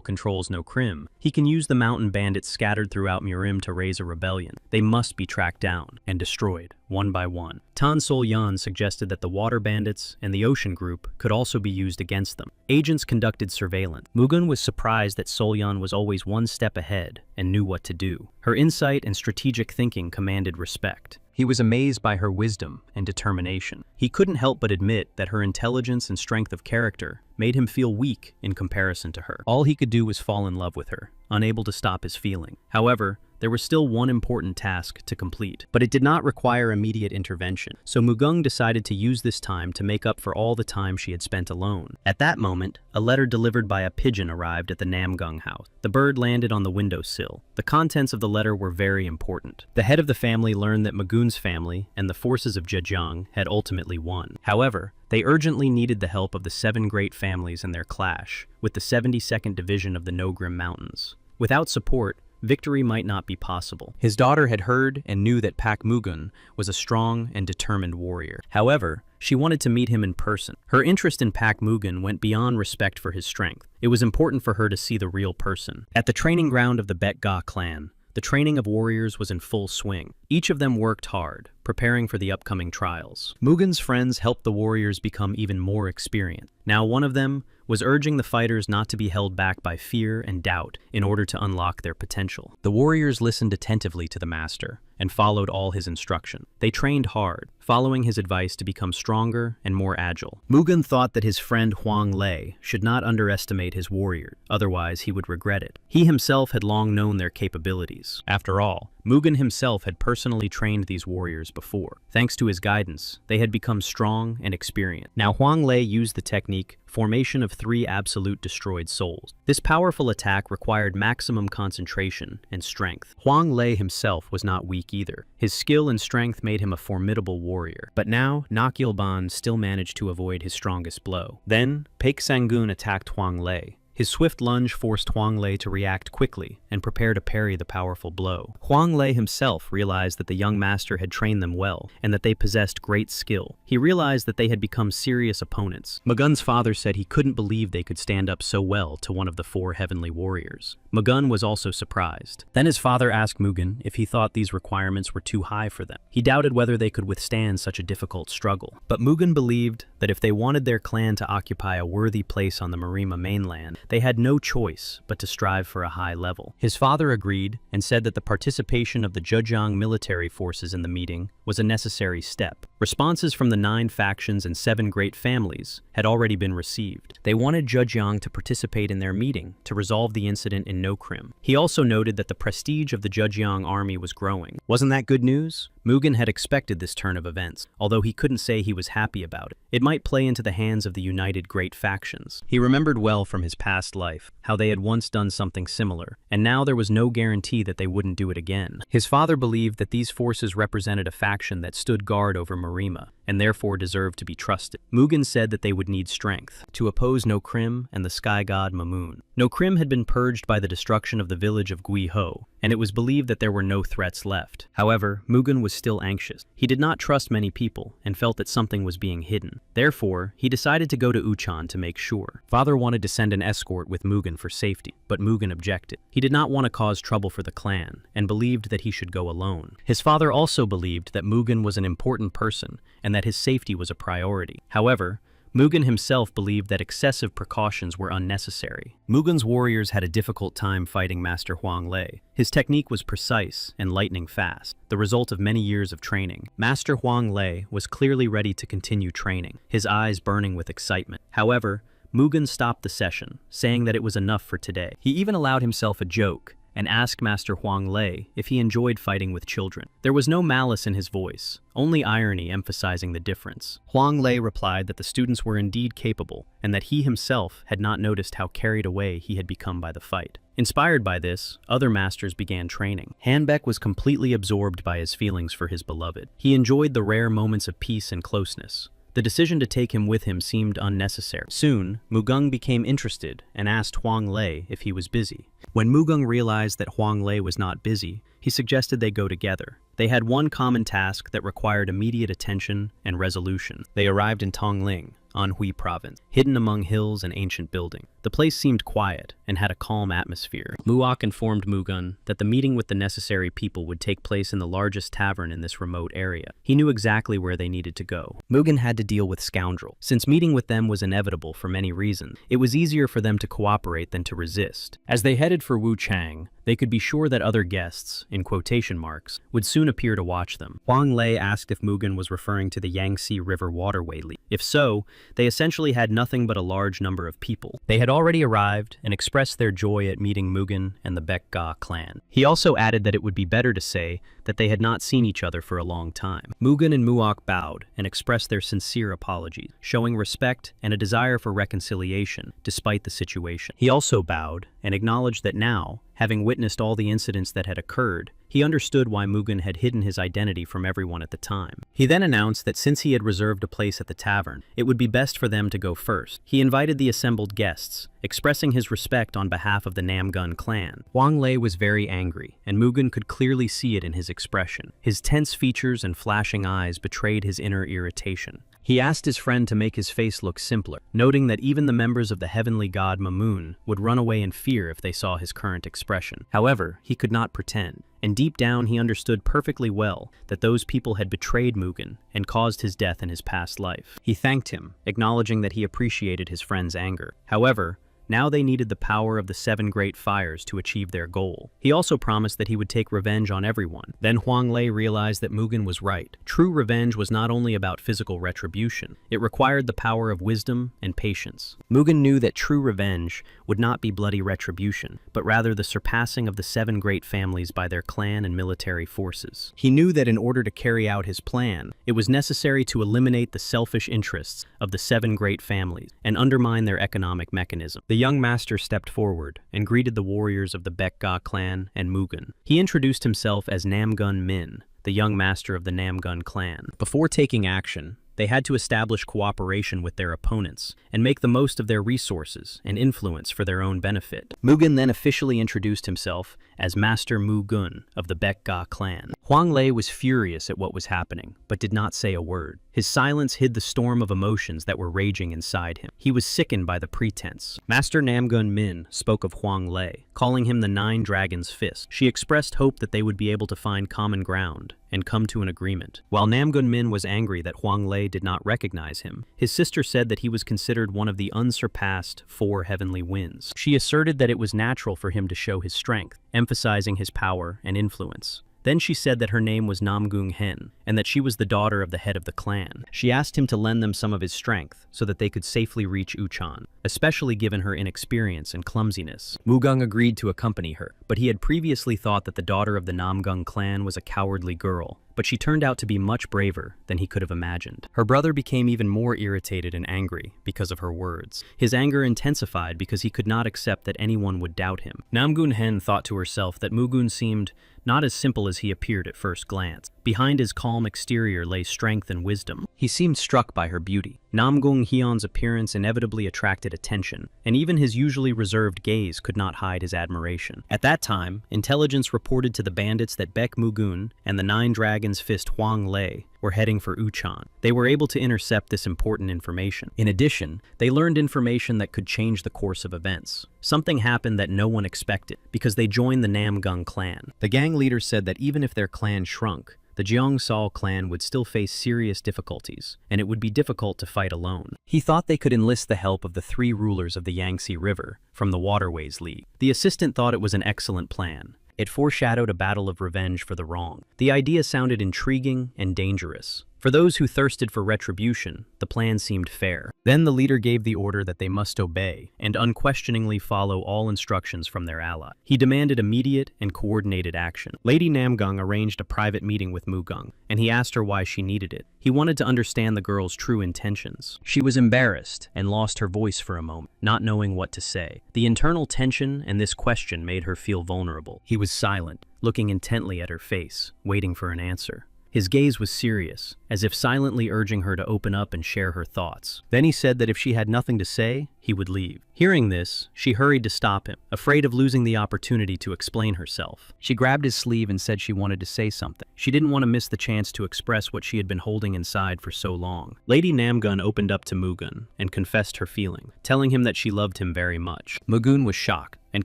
A: controls Nokrim, he can use the mountain bandits scattered throughout Mirim to raise a rebellion. They must be tracked down and destroyed, one by one. Tan Sol-yan suggested that the water bandits and the ocean group could also be used against them. Agents conducted surveillance. Mugen was surprised that Sol-yan was always one step ahead and knew what to do. Her insight and strategic thinking commanded respect. He was amazed by her wisdom and determination. He couldn't help but admit that her intelligence and strength of character made him feel weak in comparison to her. All he could do was fall in love with her, unable to stop his feeling. However, there was still one important task to complete, but it did not require immediate intervention, so Mugung decided to use this time to make up for all the time she had spent alone. At that moment, a letter delivered by a pigeon arrived at the Namgung house. The bird landed on the windowsill. The contents of the letter were very important. The head of the family learned that Mugun's family and the forces of Zhejiang had ultimately won. However, they urgently needed the help of the 7 great families in their clash with the 72nd Division of the Nogrim Mountains. Without support, victory might not be possible. His daughter had heard and knew that Pak Mugun was a strong and determined warrior. However, she wanted to meet him in person. Her interest in Pak Mugun went beyond respect for his strength. It was important for her to see the real person. At the training ground of the Bet-Ga clan, the training of warriors was in full swing. Each of them worked hard, preparing for the upcoming trials. Mugen's friends helped the warriors become even more experienced. Now one of them was urging the fighters not to be held back by fear and doubt in order to unlock their potential. The warriors listened attentively to the master and followed all his instructions. They trained hard, following his advice to become stronger and more agile. Mugen thought that his friend Huang Lei should not underestimate his warrior, otherwise he would regret it. He himself had long known their capabilities. After all, Mugen himself had personally trained these warriors before. Thanks to his guidance, they had become strong and experienced. Now Huang Lei used the technique formation of 3 absolute destroyed souls. This powerful attack required maximum concentration and strength. Huang Lei himself was not weak either. His skill and strength made him a formidable warrior. But now, Nakyilban still managed to avoid his strongest blow. Then, Paik Sangun attacked Huang Lei. His swift lunge forced Huang Lei to react quickly and prepare to parry the powerful blow. Huang Lei himself realized that the young master had trained them well and that they possessed great skill. He realized that they had become serious opponents. Mugun's father said he couldn't believe they could stand up so well to one of the 4 heavenly warriors. Mugun was also surprised. Then his father asked Mugen if he thought these requirements were too high for them. He doubted whether they could withstand such a difficult struggle. But Mugen believed that if they wanted their clan to occupy a worthy place on the Marima mainland, they had no choice but to strive for a high level. His father agreed and said that the participation of the Zhejiang military forces in the meeting was a necessary step. Responses from the 9 factions and 7 great families had already been received. They wanted Zhejiang to participate in their meeting to resolve the incident in Nokrim. He also noted that the prestige of the Zhejiang army was growing. Wasn't that good news? Mugen had expected this turn of events, although he couldn't say he was happy about it. It might play into the hands of the united great factions. He remembered well from his past life how they had once done something similar, and now there was no guarantee that they wouldn't do it again. His father believed that these forces represented a faction that stood guard over Marima, and therefore deserved to be trusted. Mugen said that they would need strength to oppose Nokrim and the sky god Mamun. Nokrim had been purged by the destruction of the village of Guiho, and it was believed that there were no threats left. However, Mugen was still anxious. He did not trust many people and felt that something was being hidden. Therefore, he decided to go to Uchan to make sure. Father wanted to send an escort with Mugen for safety, but Mugen objected. He did not want to cause trouble for the clan and believed that he should go alone. His father also believed that Mugen was an important person and that his safety was a priority. However, Mugen himself believed that excessive precautions were unnecessary. Mugen's warriors had a difficult time fighting Master Huang Lei. His technique was precise and lightning fast, the result of many years of training. Master Huang Lei was clearly ready to continue training, his eyes burning with excitement. However, Mugen stopped the session, saying that it was enough for today. He even allowed himself a joke and asked Master Huang Lei if he enjoyed fighting with children. There was no malice in his voice, only irony emphasizing the difference. Huang Lei replied that the students were indeed capable, and that he himself had not noticed how carried away he had become by the fight. Inspired by this, other masters began training. Hanbek was completely absorbed by his feelings for his beloved. He enjoyed the rare moments of peace and closeness. The decision to take him with him seemed unnecessary. Soon, Mugung became interested and asked Huang Lei if he was busy. When Mugung realized that Huang Lei was not busy, he suggested they go together. They had one common task that required immediate attention and resolution. They arrived in Tongling, Anhui province, hidden among hills and ancient buildings. The place seemed quiet and had a calm atmosphere. Muok informed Mugun that the meeting with the necessary people would take place in the largest tavern in this remote area. He knew exactly where they needed to go. Mugun had to deal with scoundrels. Since meeting with them was inevitable for many reasons, it was easier for them to cooperate than to resist. As they headed for Wu Chang, they could be sure that other guests, in quotation marks, would soon appear to watch them. Huang Lei asked if Mugun was referring to the Yangtze River waterway leak. If so, they essentially had nothing but a large number of people. They had already arrived and expressed their joy at meeting Mugun and the Baek-ga clan. He also added that it would be better to say that they had not seen each other for a long time. Mugun and Muok bowed and expressed their sincere apologies, showing respect and a desire for reconciliation despite the situation. He also bowed and acknowledged that now, having witnessed all the incidents that had occurred, he understood why Mugun had hidden his identity from everyone at the time. He then announced that since he had reserved a place at the tavern, it would be best for them to go first. He invited the assembled guests, expressing his respect on behalf of the Namgun clan. Huang Lei was very angry, and Mugun could clearly see it in his expression. His tense features and flashing eyes betrayed his inner irritation. He asked his friend to make his face look simpler, noting that even the members of the heavenly god Mamun would run away in fear if they saw his current expression. However, he could not pretend, and deep down he understood perfectly well that those people had betrayed Mugun and caused his death in his past life. He thanked him, acknowledging that he appreciated his friend's anger. However, now they needed the power of the 7 great fires to achieve their goal. He also promised that he would take revenge on everyone. Then Huang Lei realized that Mugun was right. True revenge was not only about physical retribution, it required the power of wisdom and patience. Mugun knew that true revenge would not be bloody retribution, but rather the surpassing of the 7 great families by their clan and military forces. He knew that in order to carry out his plan, it was necessary to eliminate the selfish interests of the 7 great families and undermine their economic mechanism. The young master stepped forward and greeted the warriors of the Baek-ga clan and Mugun. He introduced himself as Namgun Min, the young master of the Namgun clan. Before taking action, they had to establish cooperation with their opponents and make the most of their resources and influence for their own benefit. Mugun then officially introduced himself as Master Mugun of the Baek-ga clan. Huang Lei was furious at what was happening, but did not say a word. His silence hid the storm of emotions that were raging inside him. He was sickened by the pretense. Master Namgun Min spoke of Huang Lei, calling him the 9 Dragons' Fist. She expressed hope that they would be able to find common ground and come to an agreement. While Namgun Min was angry that Huang Lei did not recognize him, his sister said that he was considered one of the unsurpassed 4 heavenly winds. She asserted that it was natural for him to show his strength, emphasizing his power and influence. Then she said that her name was Namgung Hen, and that she was the daughter of the head of the clan. She asked him to lend them some of his strength so that they could safely reach Uchan, especially given her inexperience and clumsiness. Mugung agreed to accompany her, but he had previously thought that the daughter of the Namgung clan was a cowardly girl, but she turned out to be much braver than he could have imagined. Her brother became even more irritated and angry because of her words. His anger intensified because he could not accept that anyone would doubt him. Namgun Hen thought to herself that Mugun seemed not as simple as he appeared at first glance. Behind his calm exterior lay strength and wisdom. He seemed struck by her beauty. Namgung Hyun's appearance inevitably attracted attention, and even his usually reserved gaze could not hide his admiration. At that time, intelligence reported to the bandits that Baek Mugun and the 9 Dragons' Fist Huang Lei were heading for Uchan. They were able to intercept this important information. In addition, they learned information that could change the course of events. Something happened that no one expected, because they joined the Namgung clan. The gang leader said that even if their clan shrunk, the Jeongsal clan would still face serious difficulties, and it would be difficult to fight alone. He thought they could enlist the help of the 3 rulers of the Yangtze River from the Waterways League. The assistant thought it was an excellent plan. It foreshadowed a battle of revenge for the wrong. The idea sounded intriguing and dangerous. For those who thirsted for retribution, the plan seemed fair. Then the leader gave the order that they must obey and unquestioningly follow all instructions from their ally. He demanded immediate and coordinated action. Lady Namgung arranged a private meeting with Mugung, and he asked her why she needed it. He wanted to understand the girl's true intentions. She was embarrassed and lost her voice for a moment, not knowing what to say. The internal tension and this question made her feel vulnerable. He was silent, looking intently at her face, waiting for an answer. His gaze was serious, as if silently urging her to open up and share her thoughts. Then he said that if she had nothing to say, he would leave. Hearing this, she hurried to stop him, afraid of losing the opportunity to explain herself. She grabbed his sleeve and said she wanted to say something. She didn't want to miss the chance to express what she had been holding inside for so long. Lady Namgun opened up to Mugun and confessed her feeling, telling him that she loved him very much. Mugun was shocked and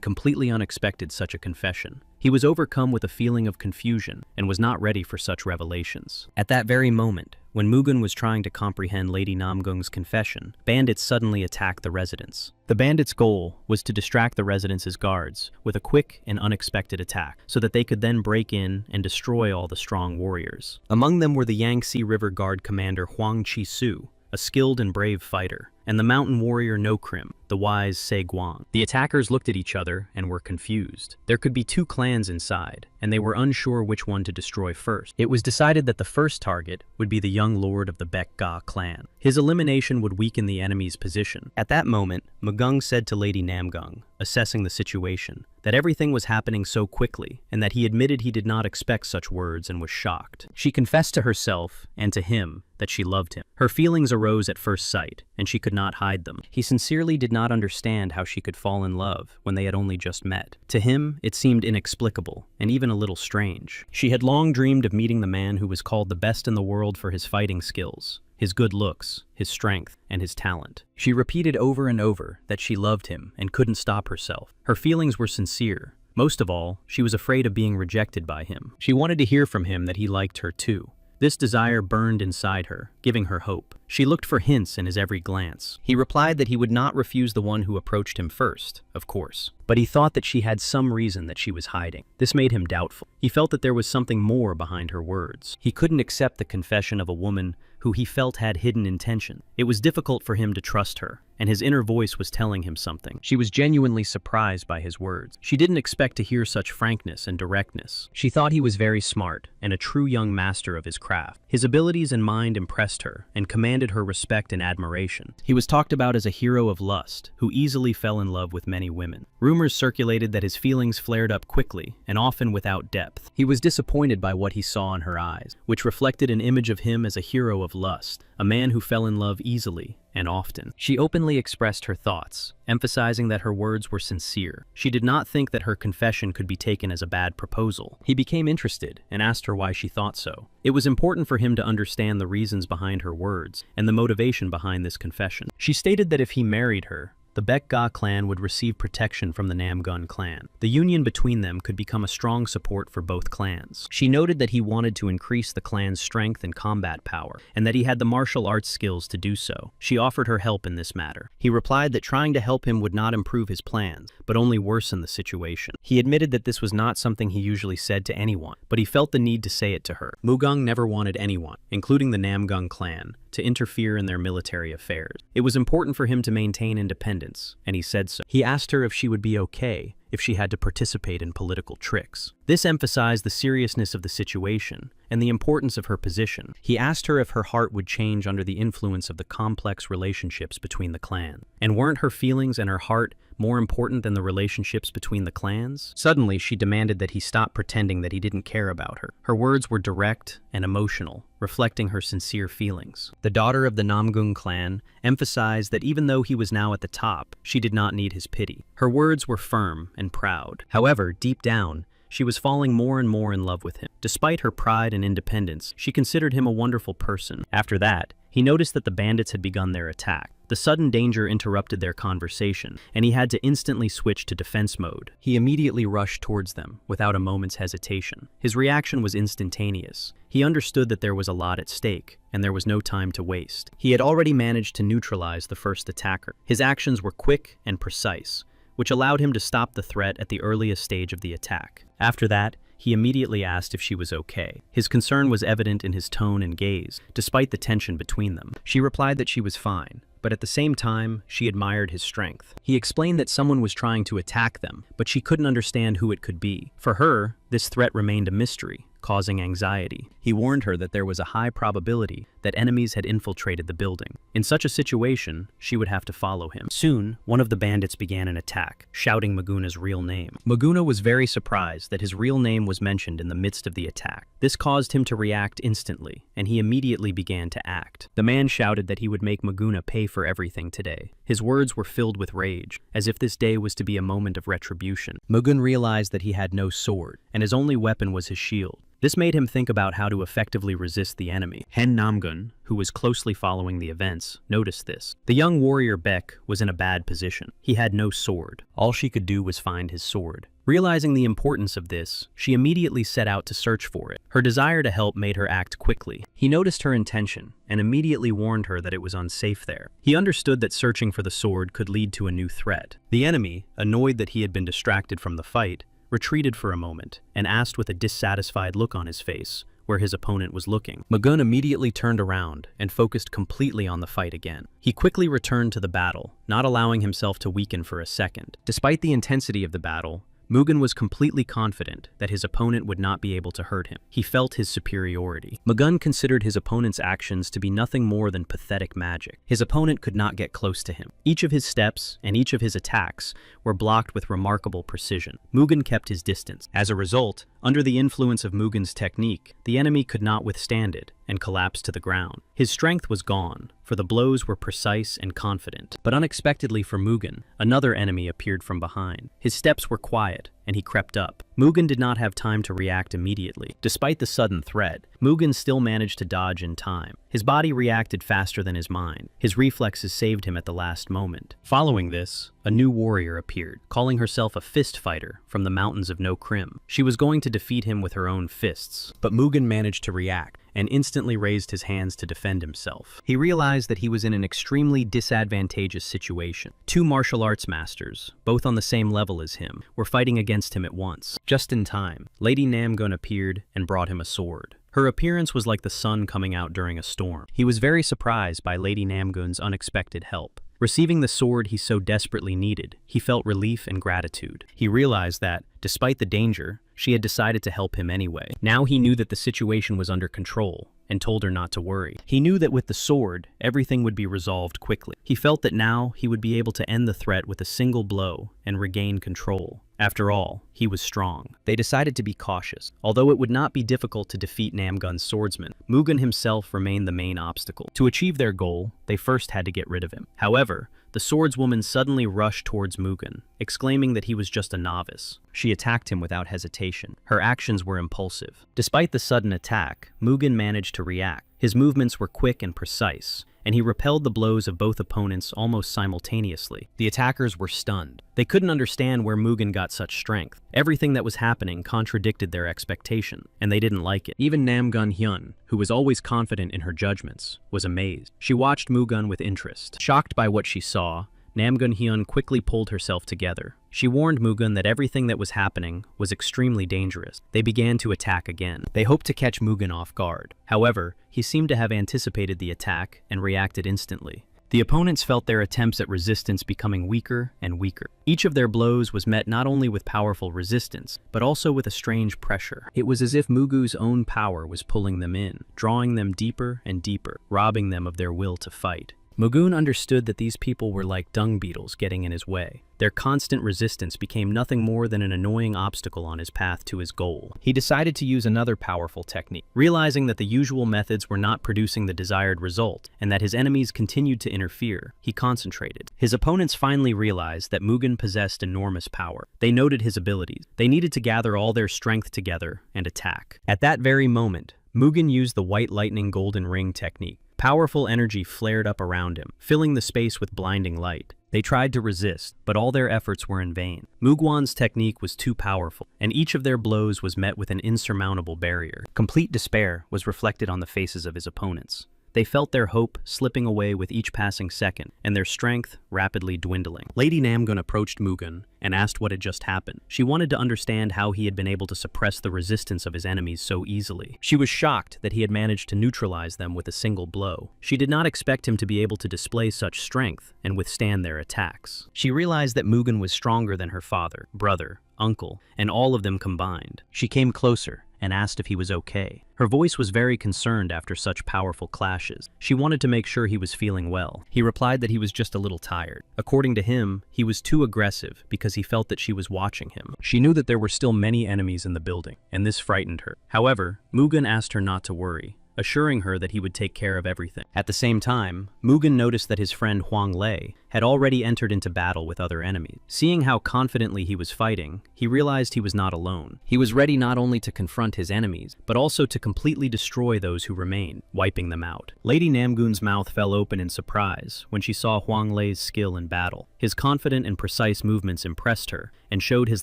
A: completely unexpected such a confession. He was overcome with a feeling of confusion and was not ready for such revelations. At that very moment, when Mugun was trying to comprehend Lady Namgung's confession, bandits suddenly attacked the residence. The bandits' goal was to distract the residence's guards with a quick and unexpected attack so that they could then break in and destroy all the strong warriors. Among them were the Yangtze River Guard commander Huang Chi-su, a skilled and brave fighter, and the mountain warrior No-Krim, the wise Se Guang. The attackers looked at each other and were confused. There could be 2 clans inside, and they were unsure which one to destroy first. It was decided that the first target would be the young lord of the Baek-ga clan. His elimination would weaken the enemy's position. At that moment, Mugung said to Lady Namgung, assessing the situation, that everything was happening so quickly, and that he admitted he did not expect such words and was shocked. She confessed to herself and to him that she loved him. Her feelings arose at first sight, and she could not hide them. He sincerely did not understand how she could fall in love when they had only just met. To him, it seemed inexplicable, and even a little strange. She had long dreamed of meeting the man who was called the best in the world for his fighting skills, his good looks, his strength, and his talent. She repeated over and over that she loved him and couldn't stop herself. Her feelings were sincere. Most of all, she was afraid of being rejected by him. She wanted to hear from him that he liked her too. This desire burned inside her, giving her hope. She looked for hints in his every glance. He replied that he would not refuse the one who approached him first, of course. But he thought that she had some reason that she was hiding. This made him doubtful. He felt that there was something more behind her words. He couldn't accept the confession of a woman who he felt had hidden intention. It was difficult for him to trust her, and his inner voice was telling him something. She was genuinely surprised by his words. She didn't expect to hear such frankness and directness. She thought he was very smart and a true young master of his craft. His abilities and mind impressed her and commanded her respect and admiration. He was talked about as a hero of lust who easily fell in love with many women. Rumors circulated that his feelings flared up quickly and often without depth. He was disappointed by what he saw in her eyes, which reflected an image of him as a hero of lust, a man who fell in love easily and often. She openly expressed her thoughts, emphasizing that her words were sincere. She did not think that her confession could be taken as a bad proposal. He became interested and asked her why she thought so. It was important for him to understand the reasons behind her words and the motivation behind this confession. She stated that if he married her, the Baek-ga clan would receive protection from the Namgun clan. The union between them could become a strong support for both clans. She noted that he wanted to increase the clan's strength and combat power, and that he had the martial arts skills to do so. She offered her help in this matter. He replied that trying to help him would not improve his plans, but only worsen the situation. He admitted that this was not something he usually said to anyone, but he felt the need to say it to her. Mugung never wanted anyone, including the Namgun clan, to interfere in their military affairs. It was important for him to maintain independence, and he said so. He asked her if she would be okay if she had to participate in political tricks. This emphasized the seriousness of the situation and the importance of her position. He asked her if her heart would change under the influence of the complex relationships between the clan. And weren't her feelings and her heart more important than the relationships between the clans? Suddenly, she demanded that he stop pretending that he didn't care about her. Her words were direct and emotional, reflecting her sincere feelings. The daughter of the Namgung clan emphasized that even though he was now at the top, she did not need his pity. Her words were firm and proud. However, deep down, she was falling more and more in love with him. Despite her pride and independence, she considered him a wonderful person. After that, He noticed that the bandits had begun their attack. The sudden danger interrupted their conversation, and he had to instantly switch to defense mode. He immediately rushed towards them, without a moment's hesitation. His reaction was instantaneous. He understood that there was a lot at stake, and there was no time to waste. He had already managed to neutralize the first attacker. His actions were quick and precise, which allowed him to stop the threat at the earliest stage of the attack. After that, he immediately asked if she was okay. His concern was evident in his tone and gaze, despite the tension between them. She replied that she was fine, but at the same time, she admired his strength. He explained that someone was trying to attack them, but she couldn't understand who it could be. For her, this threat remained a mystery, causing anxiety. He warned her that there was a high probability that enemies had infiltrated the building. In such a situation, she would have to follow him. Soon, one of the bandits began an attack, shouting Maguna's real name. Maguna was very surprised that his real name was mentioned in the midst of the attack. This caused him to react instantly, and he immediately began to act. The man shouted that he would make Maguna pay for everything today. His words were filled with rage, as if this day was to be a moment of retribution. Mugun realized that he had no sword, and his only weapon was his shield. This made him think about how to effectively resist the enemy. Hen Namgun, who was closely following the events, noticed this. The young warrior Beck was in a bad position. He had no sword. All she could do was find his sword. Realizing the importance of this, she immediately set out to search for it. Her desire to help made her act quickly. He noticed her intention and immediately warned her that it was unsafe there. He understood that searching for the sword could lead to a new threat. The enemy, annoyed that he had been distracted from the fight, retreated for a moment and asked with a dissatisfied look on his face where his opponent was looking. Magun immediately turned around and focused completely on the fight again. He quickly returned to the battle, not allowing himself to weaken for a second. Despite the intensity of the battle, Mugen was completely confident that his opponent would not be able to hurt him. He felt his superiority. Mugun considered his opponent's actions to be nothing more than pathetic magic. His opponent could not get close to him. Each of his steps and each of his attacks were blocked with remarkable precision. Mugen kept his distance. As a result, under the influence of Mugen's technique, the enemy could not withstand it and collapsed to the ground. His strength was gone, for the blows were precise and confident. But unexpectedly for Mugen, another enemy appeared from behind. His steps were quiet, and he crept up. Mugen did not have time to react immediately. Despite the sudden threat, Mugen still managed to dodge in time. His body reacted faster than his mind. His reflexes saved him at the last moment. Following this, a new warrior appeared, calling herself a fist fighter from the mountains of No Krim. She was going to defeat him with her own fists, but Mugen managed to react and instantly raised his hands to defend himself. He realized that he was in an extremely disadvantageous situation. Two martial arts masters, both on the same level as him, were fighting against him at once. Just in time, Lady Namgun appeared and brought him a sword. Her appearance was like the sun coming out during a storm. He was very surprised by Lady Namgun's unexpected help. Receiving the sword he so desperately needed, he felt relief and gratitude. He realized that, despite the danger, she had decided to help him anyway. Now he knew that the situation was under control, and told her not to worry. He knew that with the sword, everything would be resolved quickly. He felt that now he would be able to end the threat with a single blow and regain control. After all, he was strong. They decided to be cautious. Although it would not be difficult to defeat Namgun's swordsman, Mugen himself remained the main obstacle. To achieve their goal, they first had to get rid of him. However, the swordswoman suddenly rushed towards Mugen, exclaiming that he was just a novice. She attacked him without hesitation. Her actions were impulsive. Despite the sudden attack, Mugen managed to react. His movements were quick and precise, and he repelled the blows of both opponents almost simultaneously. The attackers were stunned. They couldn't understand where Mugen got such strength. Everything that was happening contradicted their expectation, and they didn't like it. Even Namgun Hyun, who was always confident in her judgments, was amazed. She watched Mugen with interest. Shocked by what she saw, Namgun Hyun quickly pulled herself together. She warned Mugen that everything that was happening was extremely dangerous. They began to attack again. They hoped to catch Mugen off guard. However, he seemed to have anticipated the attack and reacted instantly. The opponents felt their attempts at resistance becoming weaker and weaker. Each of their blows was met not only with powerful resistance, but also with a strange pressure. It was as if Mugu's own power was pulling them in, drawing them deeper and deeper, robbing them of their will to fight. Mugun understood that these people were like dung beetles getting in his way. Their constant resistance became nothing more than an annoying obstacle on his path to his goal. He decided to use another powerful technique. Realizing that the usual methods were not producing the desired result, and that his enemies continued to interfere, he concentrated. His opponents finally realized that Mugen possessed enormous power. They noted his abilities. They needed to gather all their strength together and attack. At that very moment, Mugen used the White Lightning Golden Ring technique. Powerful energy flared up around him, filling the space with blinding light. They tried to resist, but all their efforts were in vain. Mugwan's technique was too powerful, and each of their blows was met with an insurmountable barrier. Complete despair was reflected on the faces of his opponents. They felt their hope slipping away with each passing second, and their strength rapidly dwindling. Lady Namgun approached Mugen and asked what had just happened. She wanted to understand how he had been able to suppress the resistance of his enemies so easily. She was shocked that he had managed to neutralize them with a single blow. She did not expect him to be able to display such strength and withstand their attacks. She realized that Mugen was stronger than her father, brother, uncle, and all of them combined. She came closer and asked if he was okay. Her voice was very concerned after such powerful clashes. She wanted to make sure he was feeling well. He replied that he was just a little tired. According to him, he was too aggressive because he felt that she was watching him. She knew that there were still many enemies in the building, and this frightened her. However, Mugen asked her not to worry, assuring her that he would take care of everything. At the same time, Mugen noticed that his friend Huang Lei had already entered into battle with other enemies. Seeing how confidently he was fighting, he realized he was not alone. He was ready not only to confront his enemies, but also to completely destroy those who remained, wiping them out. Lady Namgun's mouth fell open in surprise when she saw Huang Lei's skill in battle. His confident and precise movements impressed her and showed his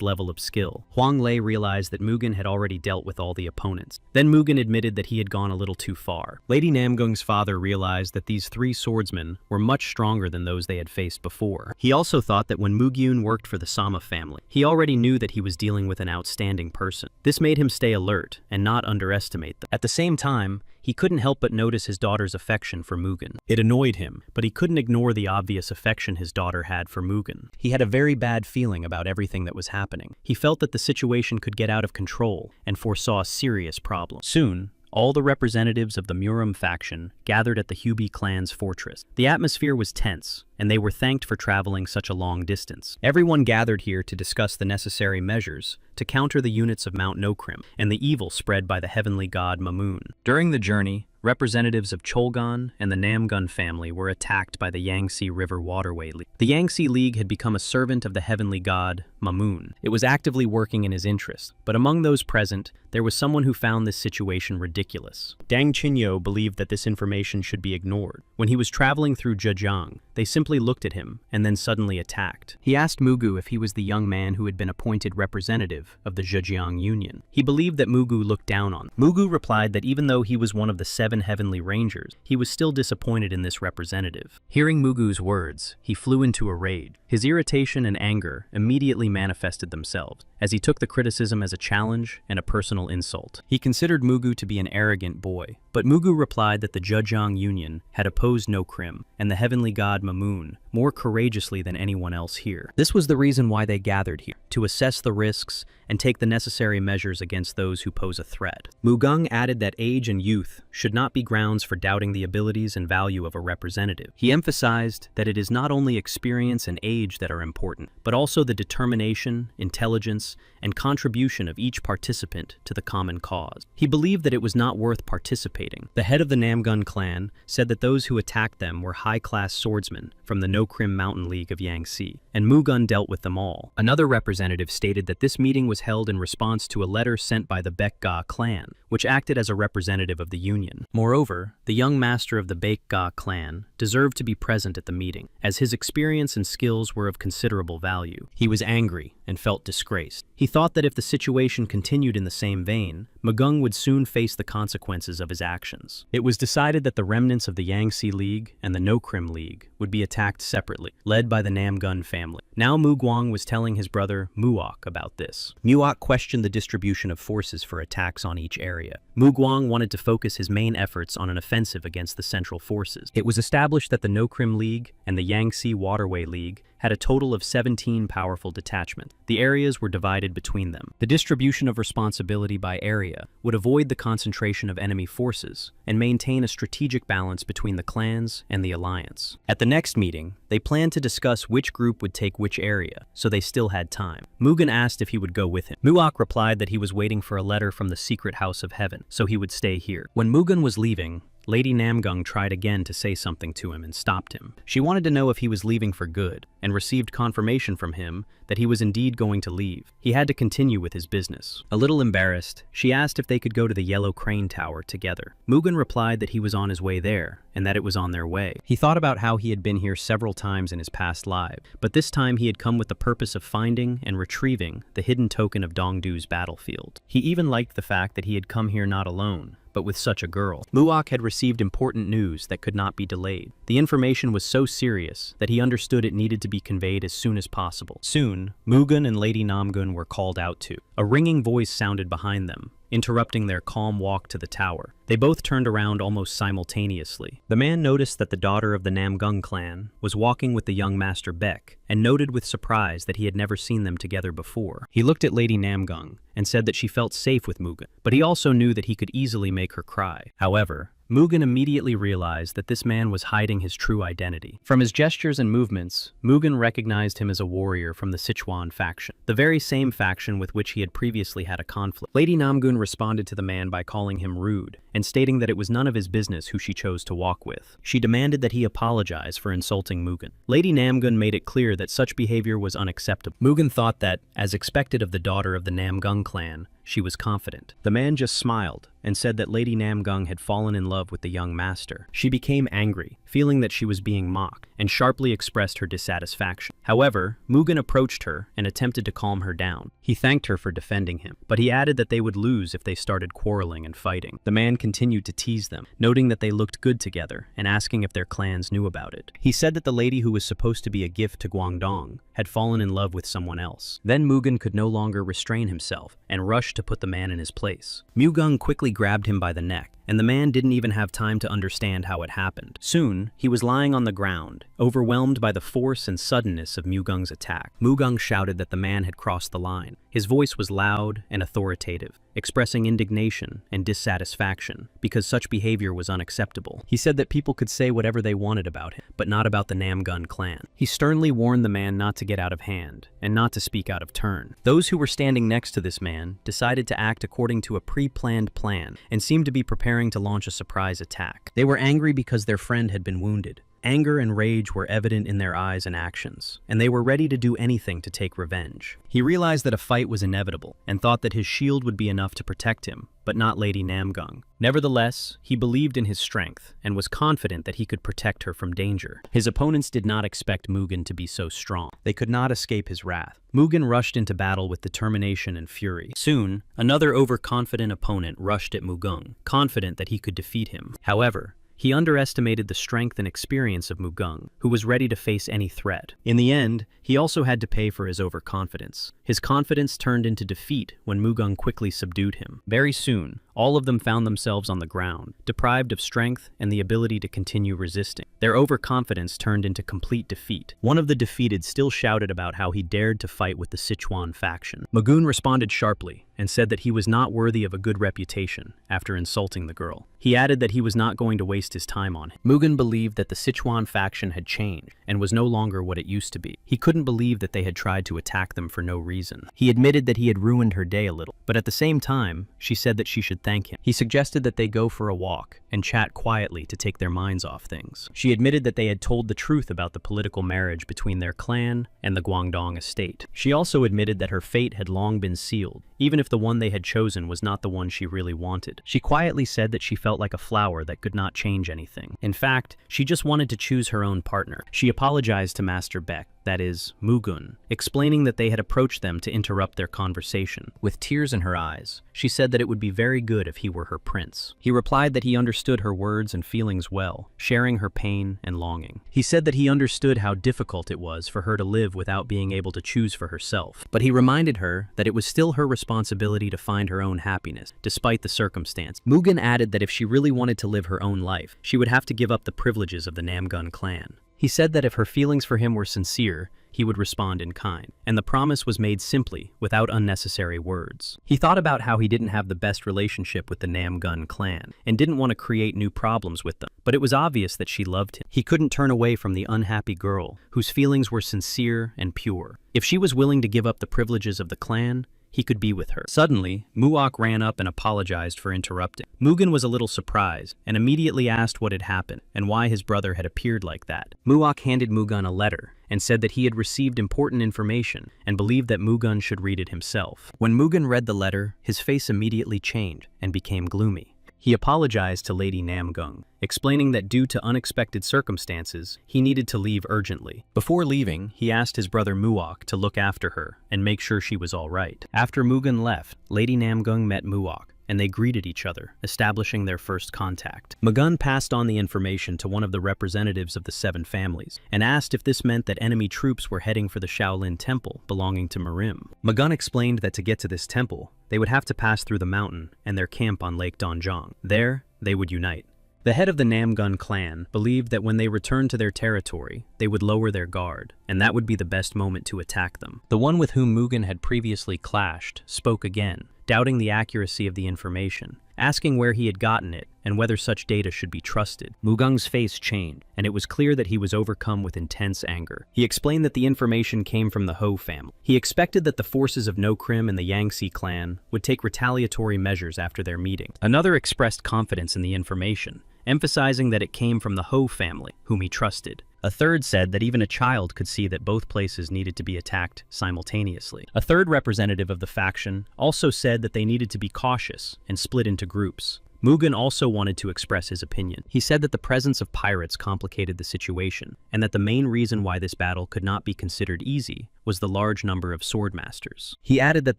A: level of skill. Huang Lei realized that Mugen had already dealt with all the opponents. Then Mugen admitted that he had gone a little too far. Lady Namgun's father realized that these three swordsmen were much stronger than those they had faced before. He also thought that when Mugyun worked for the Sama family, he already knew that he was dealing with an outstanding person. This made him stay alert and not underestimate them. At the same time, he couldn't help but notice his daughter's affection for Mugen. It annoyed him, but he couldn't ignore the obvious affection his daughter had for Mugen. He had a very bad feeling about everything that was happening. He felt that the situation could get out of control and foresaw a serious problem. Soon, all the representatives of the Muram faction gathered at the Hubi clan's fortress. The atmosphere was tense, and they were thanked for traveling such a long distance. Everyone gathered here to discuss the necessary measures to counter the units of Mount Nokrim and the evil spread by the heavenly god Mamun. During the journey, representatives of Cholgan and the Namgun family were attacked by the Yangtze River Waterway League. The Yangtze League had become a servant of the heavenly god, Mamun. It was actively working in his interests, but among those present, there was someone who found this situation ridiculous. Dang Qinyo believed that this information should be ignored. When he was traveling through Zhejiang, they simply looked at him and then suddenly attacked. He asked Mugu if he was the young man who had been appointed representative of the Zhejiang Union. He believed that Mugu looked down on him. Mugu replied that even though he was one of the 7 heavenly rangers, he was still disappointed in this representative. Hearing Mugu's words, he flew into a rage. His irritation and anger immediately manifested themselves, as he took the criticism as a challenge and a personal insult. He considered Mugu to be an arrogant boy, but Mugu replied that the Zhejiang Union had opposed Nokrim and the heavenly god Mamun more courageously than anyone else here. This was the reason why they gathered here, to assess the risks and take the necessary measures against those who pose a threat. Mugung added that age and youth should not be grounds for doubting the abilities and value of a representative. He emphasized that it is not only experience and age that are important, but also the determination, intelligence, and contribution of each participant to the common cause. He believed that it was not worth participating. The head of the Namgun clan said that those who attacked them were high-class swordsmen from the Nokrim Mountain League of Yangtze, and Mugun dealt with them all. Another representative stated that this meeting was held in response to a letter sent by the Baekga clan, which acted as a representative of the Union. Moreover, the young master of the Baekga clan deserved to be present at the meeting, as his experience and skills were of considerable value. He was angry and felt disgraced. He thought that if the situation continued in the same vein, Mugung would soon face the consequences of his actions. It was decided that the remnants of the Yangtze League and the Nokrim League would be attacked separately, led by the Namgun family. Now Mu Guang was telling his brother Muok about this. Muok questioned the distribution of forces for attacks on each area. Mu Guang wanted to focus his main efforts on an offensive against the central forces. It was established that the Nokrim League and the Yangtze Waterway League had a total of 17 powerful detachments. The areas were divided between them. The distribution of responsibility by area would avoid the concentration of enemy forces and maintain a strategic balance between the clans and the alliance. At the next meeting, they planned to discuss which group would take which area, so they still had time. Mugen asked if he would go with him. Muok replied that he was waiting for a letter from the secret house of heaven, so he would stay here. When Mugen was leaving, Lady Namgung tried again to say something to him and stopped him. She wanted to know if he was leaving for good, and received confirmation from him that he was indeed going to leave. He had to continue with his business. A little embarrassed, she asked if they could go to the Yellow Crane Tower together. Mugen replied that he was on his way there, and that it was on their way. He thought about how he had been here several times in his past life, but this time he had come with the purpose of finding and retrieving the hidden token of Dongdu's battlefield. He even liked the fact that he had come here not alone, but with such a girl. Muok had received important news that could not be delayed. The information was so serious that he understood it needed to be conveyed as soon as possible. Soon, Mugen and Lady Namgun were called out to. A ringing voice sounded behind them, interrupting their calm walk to the tower. They both turned around almost simultaneously. The man noticed that the daughter of the Namgung clan was walking with the young Master Beck, and noted with surprise that he had never seen them together before. He looked at Lady Namgung and said that she felt safe with Mugen, but he also knew that he could easily make her cry. However, Mugen immediately realized that this man was hiding his true identity. From his gestures and movements, Mugen recognized him as a warrior from the Sichuan faction, the very same faction with which he had previously had a conflict. Lady Namgun responded to the man by calling him rude, and stating that it was none of his business who she chose to walk with. She demanded that he apologize for insulting Mugen. Lady Namgun made it clear that such behavior was unacceptable. Mugen thought that, as expected of the daughter of the Namgung clan, she was confident. The man just smiled and said that Lady Namgung had fallen in love with the young master. She became angry, feeling that she was being mocked, and sharply expressed her dissatisfaction. However, Mugen approached her and attempted to calm her down. He thanked her for defending him, but he added that they would lose if they started quarreling and fighting. The man continued to tease them, noting that they looked good together and asking if their clans knew about it. He said that the lady who was supposed to be a gift to Guangdong had fallen in love with someone else. Then Mugen could no longer restrain himself and rushed to put the man in his place. Mugung quickly grabbed him by the neck, and the man didn't even have time to understand how it happened. Soon, he was lying on the ground, overwhelmed by the force and suddenness of Mugung's attack. Mugung shouted that the man had crossed the line. His voice was loud and authoritative, expressing indignation and dissatisfaction because such behavior was unacceptable. He said that people could say whatever they wanted about him, but not about the Namgun clan. He sternly warned the man not to get out of hand and not to speak out of turn. Those who were standing next to this man decided to act according to a pre-planned plan and seemed to be preparing to launch a surprise attack. They were angry because their friend had been wounded. Anger and rage were evident in their eyes and actions, and they were ready to do anything to take revenge. He realized that a fight was inevitable, and thought that his shield would be enough to protect him, but not Lady Namgung. Nevertheless, he believed in his strength, and was confident that he could protect her from danger. His opponents did not expect Mugen to be so strong. They could not escape his wrath. Mugen rushed into battle with determination and fury. Soon, another overconfident opponent rushed at Mugung, confident that he could defeat him. However, he underestimated the strength and experience of Mugung, who was ready to face any threat. In the end, he also had to pay for his overconfidence. His confidence turned into defeat when Mugung quickly subdued him. Very soon, all of them found themselves on the ground, deprived of strength and the ability to continue resisting. Their overconfidence turned into complete defeat. One of the defeated still shouted about how he dared to fight with the Sichuan faction. Mugun responded sharply and said that he was not worthy of a good reputation after insulting the girl. He added that he was not going to waste his time on him. Mugen believed that the Sichuan faction had changed and was no longer what it used to be. He couldn't believe that they had tried to attack them for no reason. He admitted that he had ruined her day a little, but at the same time, she said that she should thank him. He suggested that they go for a walk and chat quietly to take their minds off things. She admitted that they had told the truth about the political marriage between their clan and the Guangdong estate. She also admitted that her fate had long been sealed, even if the one they had chosen was not the one she really wanted. She quietly said that she felt like a flower that could not change anything. In fact, she just wanted to choose her own partner. She apologized to Master Beck, that is, Mugun, explaining that they had approached them to interrupt their conversation. With tears in her eyes, she said that it would be very good if he were her prince. He replied that he understood her words and feelings well, sharing her pain and longing. He said that he understood how difficult it was for her to live without being able to choose for herself, but he reminded her that it was still her responsibility to find her own happiness, despite the circumstance. Mugen added that if she really wanted to live her own life, she would have to give up the privileges of the Namgun clan. He said that if her feelings for him were sincere, he would respond in kind, and the promise was made simply, without unnecessary words. He thought about how he didn't have the best relationship with the Namgun clan, and didn't want to create new problems with them, but it was obvious that she loved him. He couldn't turn away from the unhappy girl, whose feelings were sincere and pure. If she was willing to give up the privileges of the clan, he could be with her. Suddenly, Muok ran up and apologized for interrupting. Mugen was a little surprised and immediately asked what had happened and why his brother had appeared like that. Muok handed Mugen a letter and said that he had received important information and believed that Mugen should read it himself. When Mugen read the letter, his face immediately changed and became gloomy. He apologized to Lady Namgung, explaining that due to unexpected circumstances, he needed to leave urgently. Before leaving, he asked his brother Muok to look after her and make sure she was all right. After Mugen left, Lady Namgung met Muok, and they greeted each other, establishing their first contact. Mugen passed on the information to one of the representatives of the 7 families, and asked if this meant that enemy troops were heading for the Shaolin Temple belonging to Mirim. Mugen explained that to get to this temple, they would have to pass through the mountain and their camp on Lake Donjong. There, they would unite. The head of the Namgun clan believed that when they returned to their territory, they would lower their guard, and that would be the best moment to attack them. The one with whom Mugen had previously clashed spoke again, doubting the accuracy of the information, asking where he had gotten it and whether such data should be trusted. Mugen's face changed, and it was clear that he was overcome with intense anger. He explained that the information came from the Ho family. He expected that the forces of No Krim and the Yangtze clan would take retaliatory measures after their meeting. Another expressed confidence in the information, emphasizing that it came from the Ho family, whom he trusted. A third said that even a child could see that both places needed to be attacked simultaneously. A third representative of the faction also said that they needed to be cautious and split into groups. Mugen also wanted to express his opinion. He said that the presence of pirates complicated the situation, and that the main reason why this battle could not be considered easy was the large number of swordmasters. He added that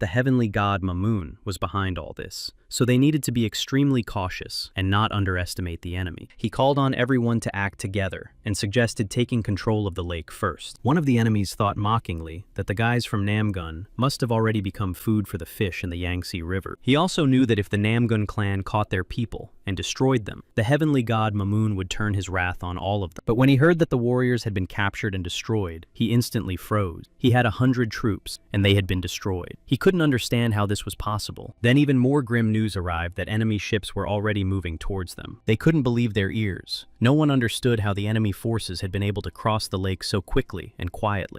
A: the heavenly god Mamun was behind all this, so they needed to be extremely cautious and not underestimate the enemy. He called on everyone to act together and suggested taking control of the lake first. One of the enemies thought mockingly that the guys from Namgun must have already become food for the fish in the Yangtze River. He also knew that if the Namgun clan caught their people and destroyed them, the heavenly god Mamun would turn his wrath on all of them. But when he heard that the warriors had been captured and destroyed, he instantly froze. He had 100 troops, and they had been destroyed. He couldn't understand how this was possible. Then even more grim news arrived that enemy ships were already moving towards them. They couldn't believe their ears. No one understood how the enemy forces had been able to cross the lake so quickly and quietly.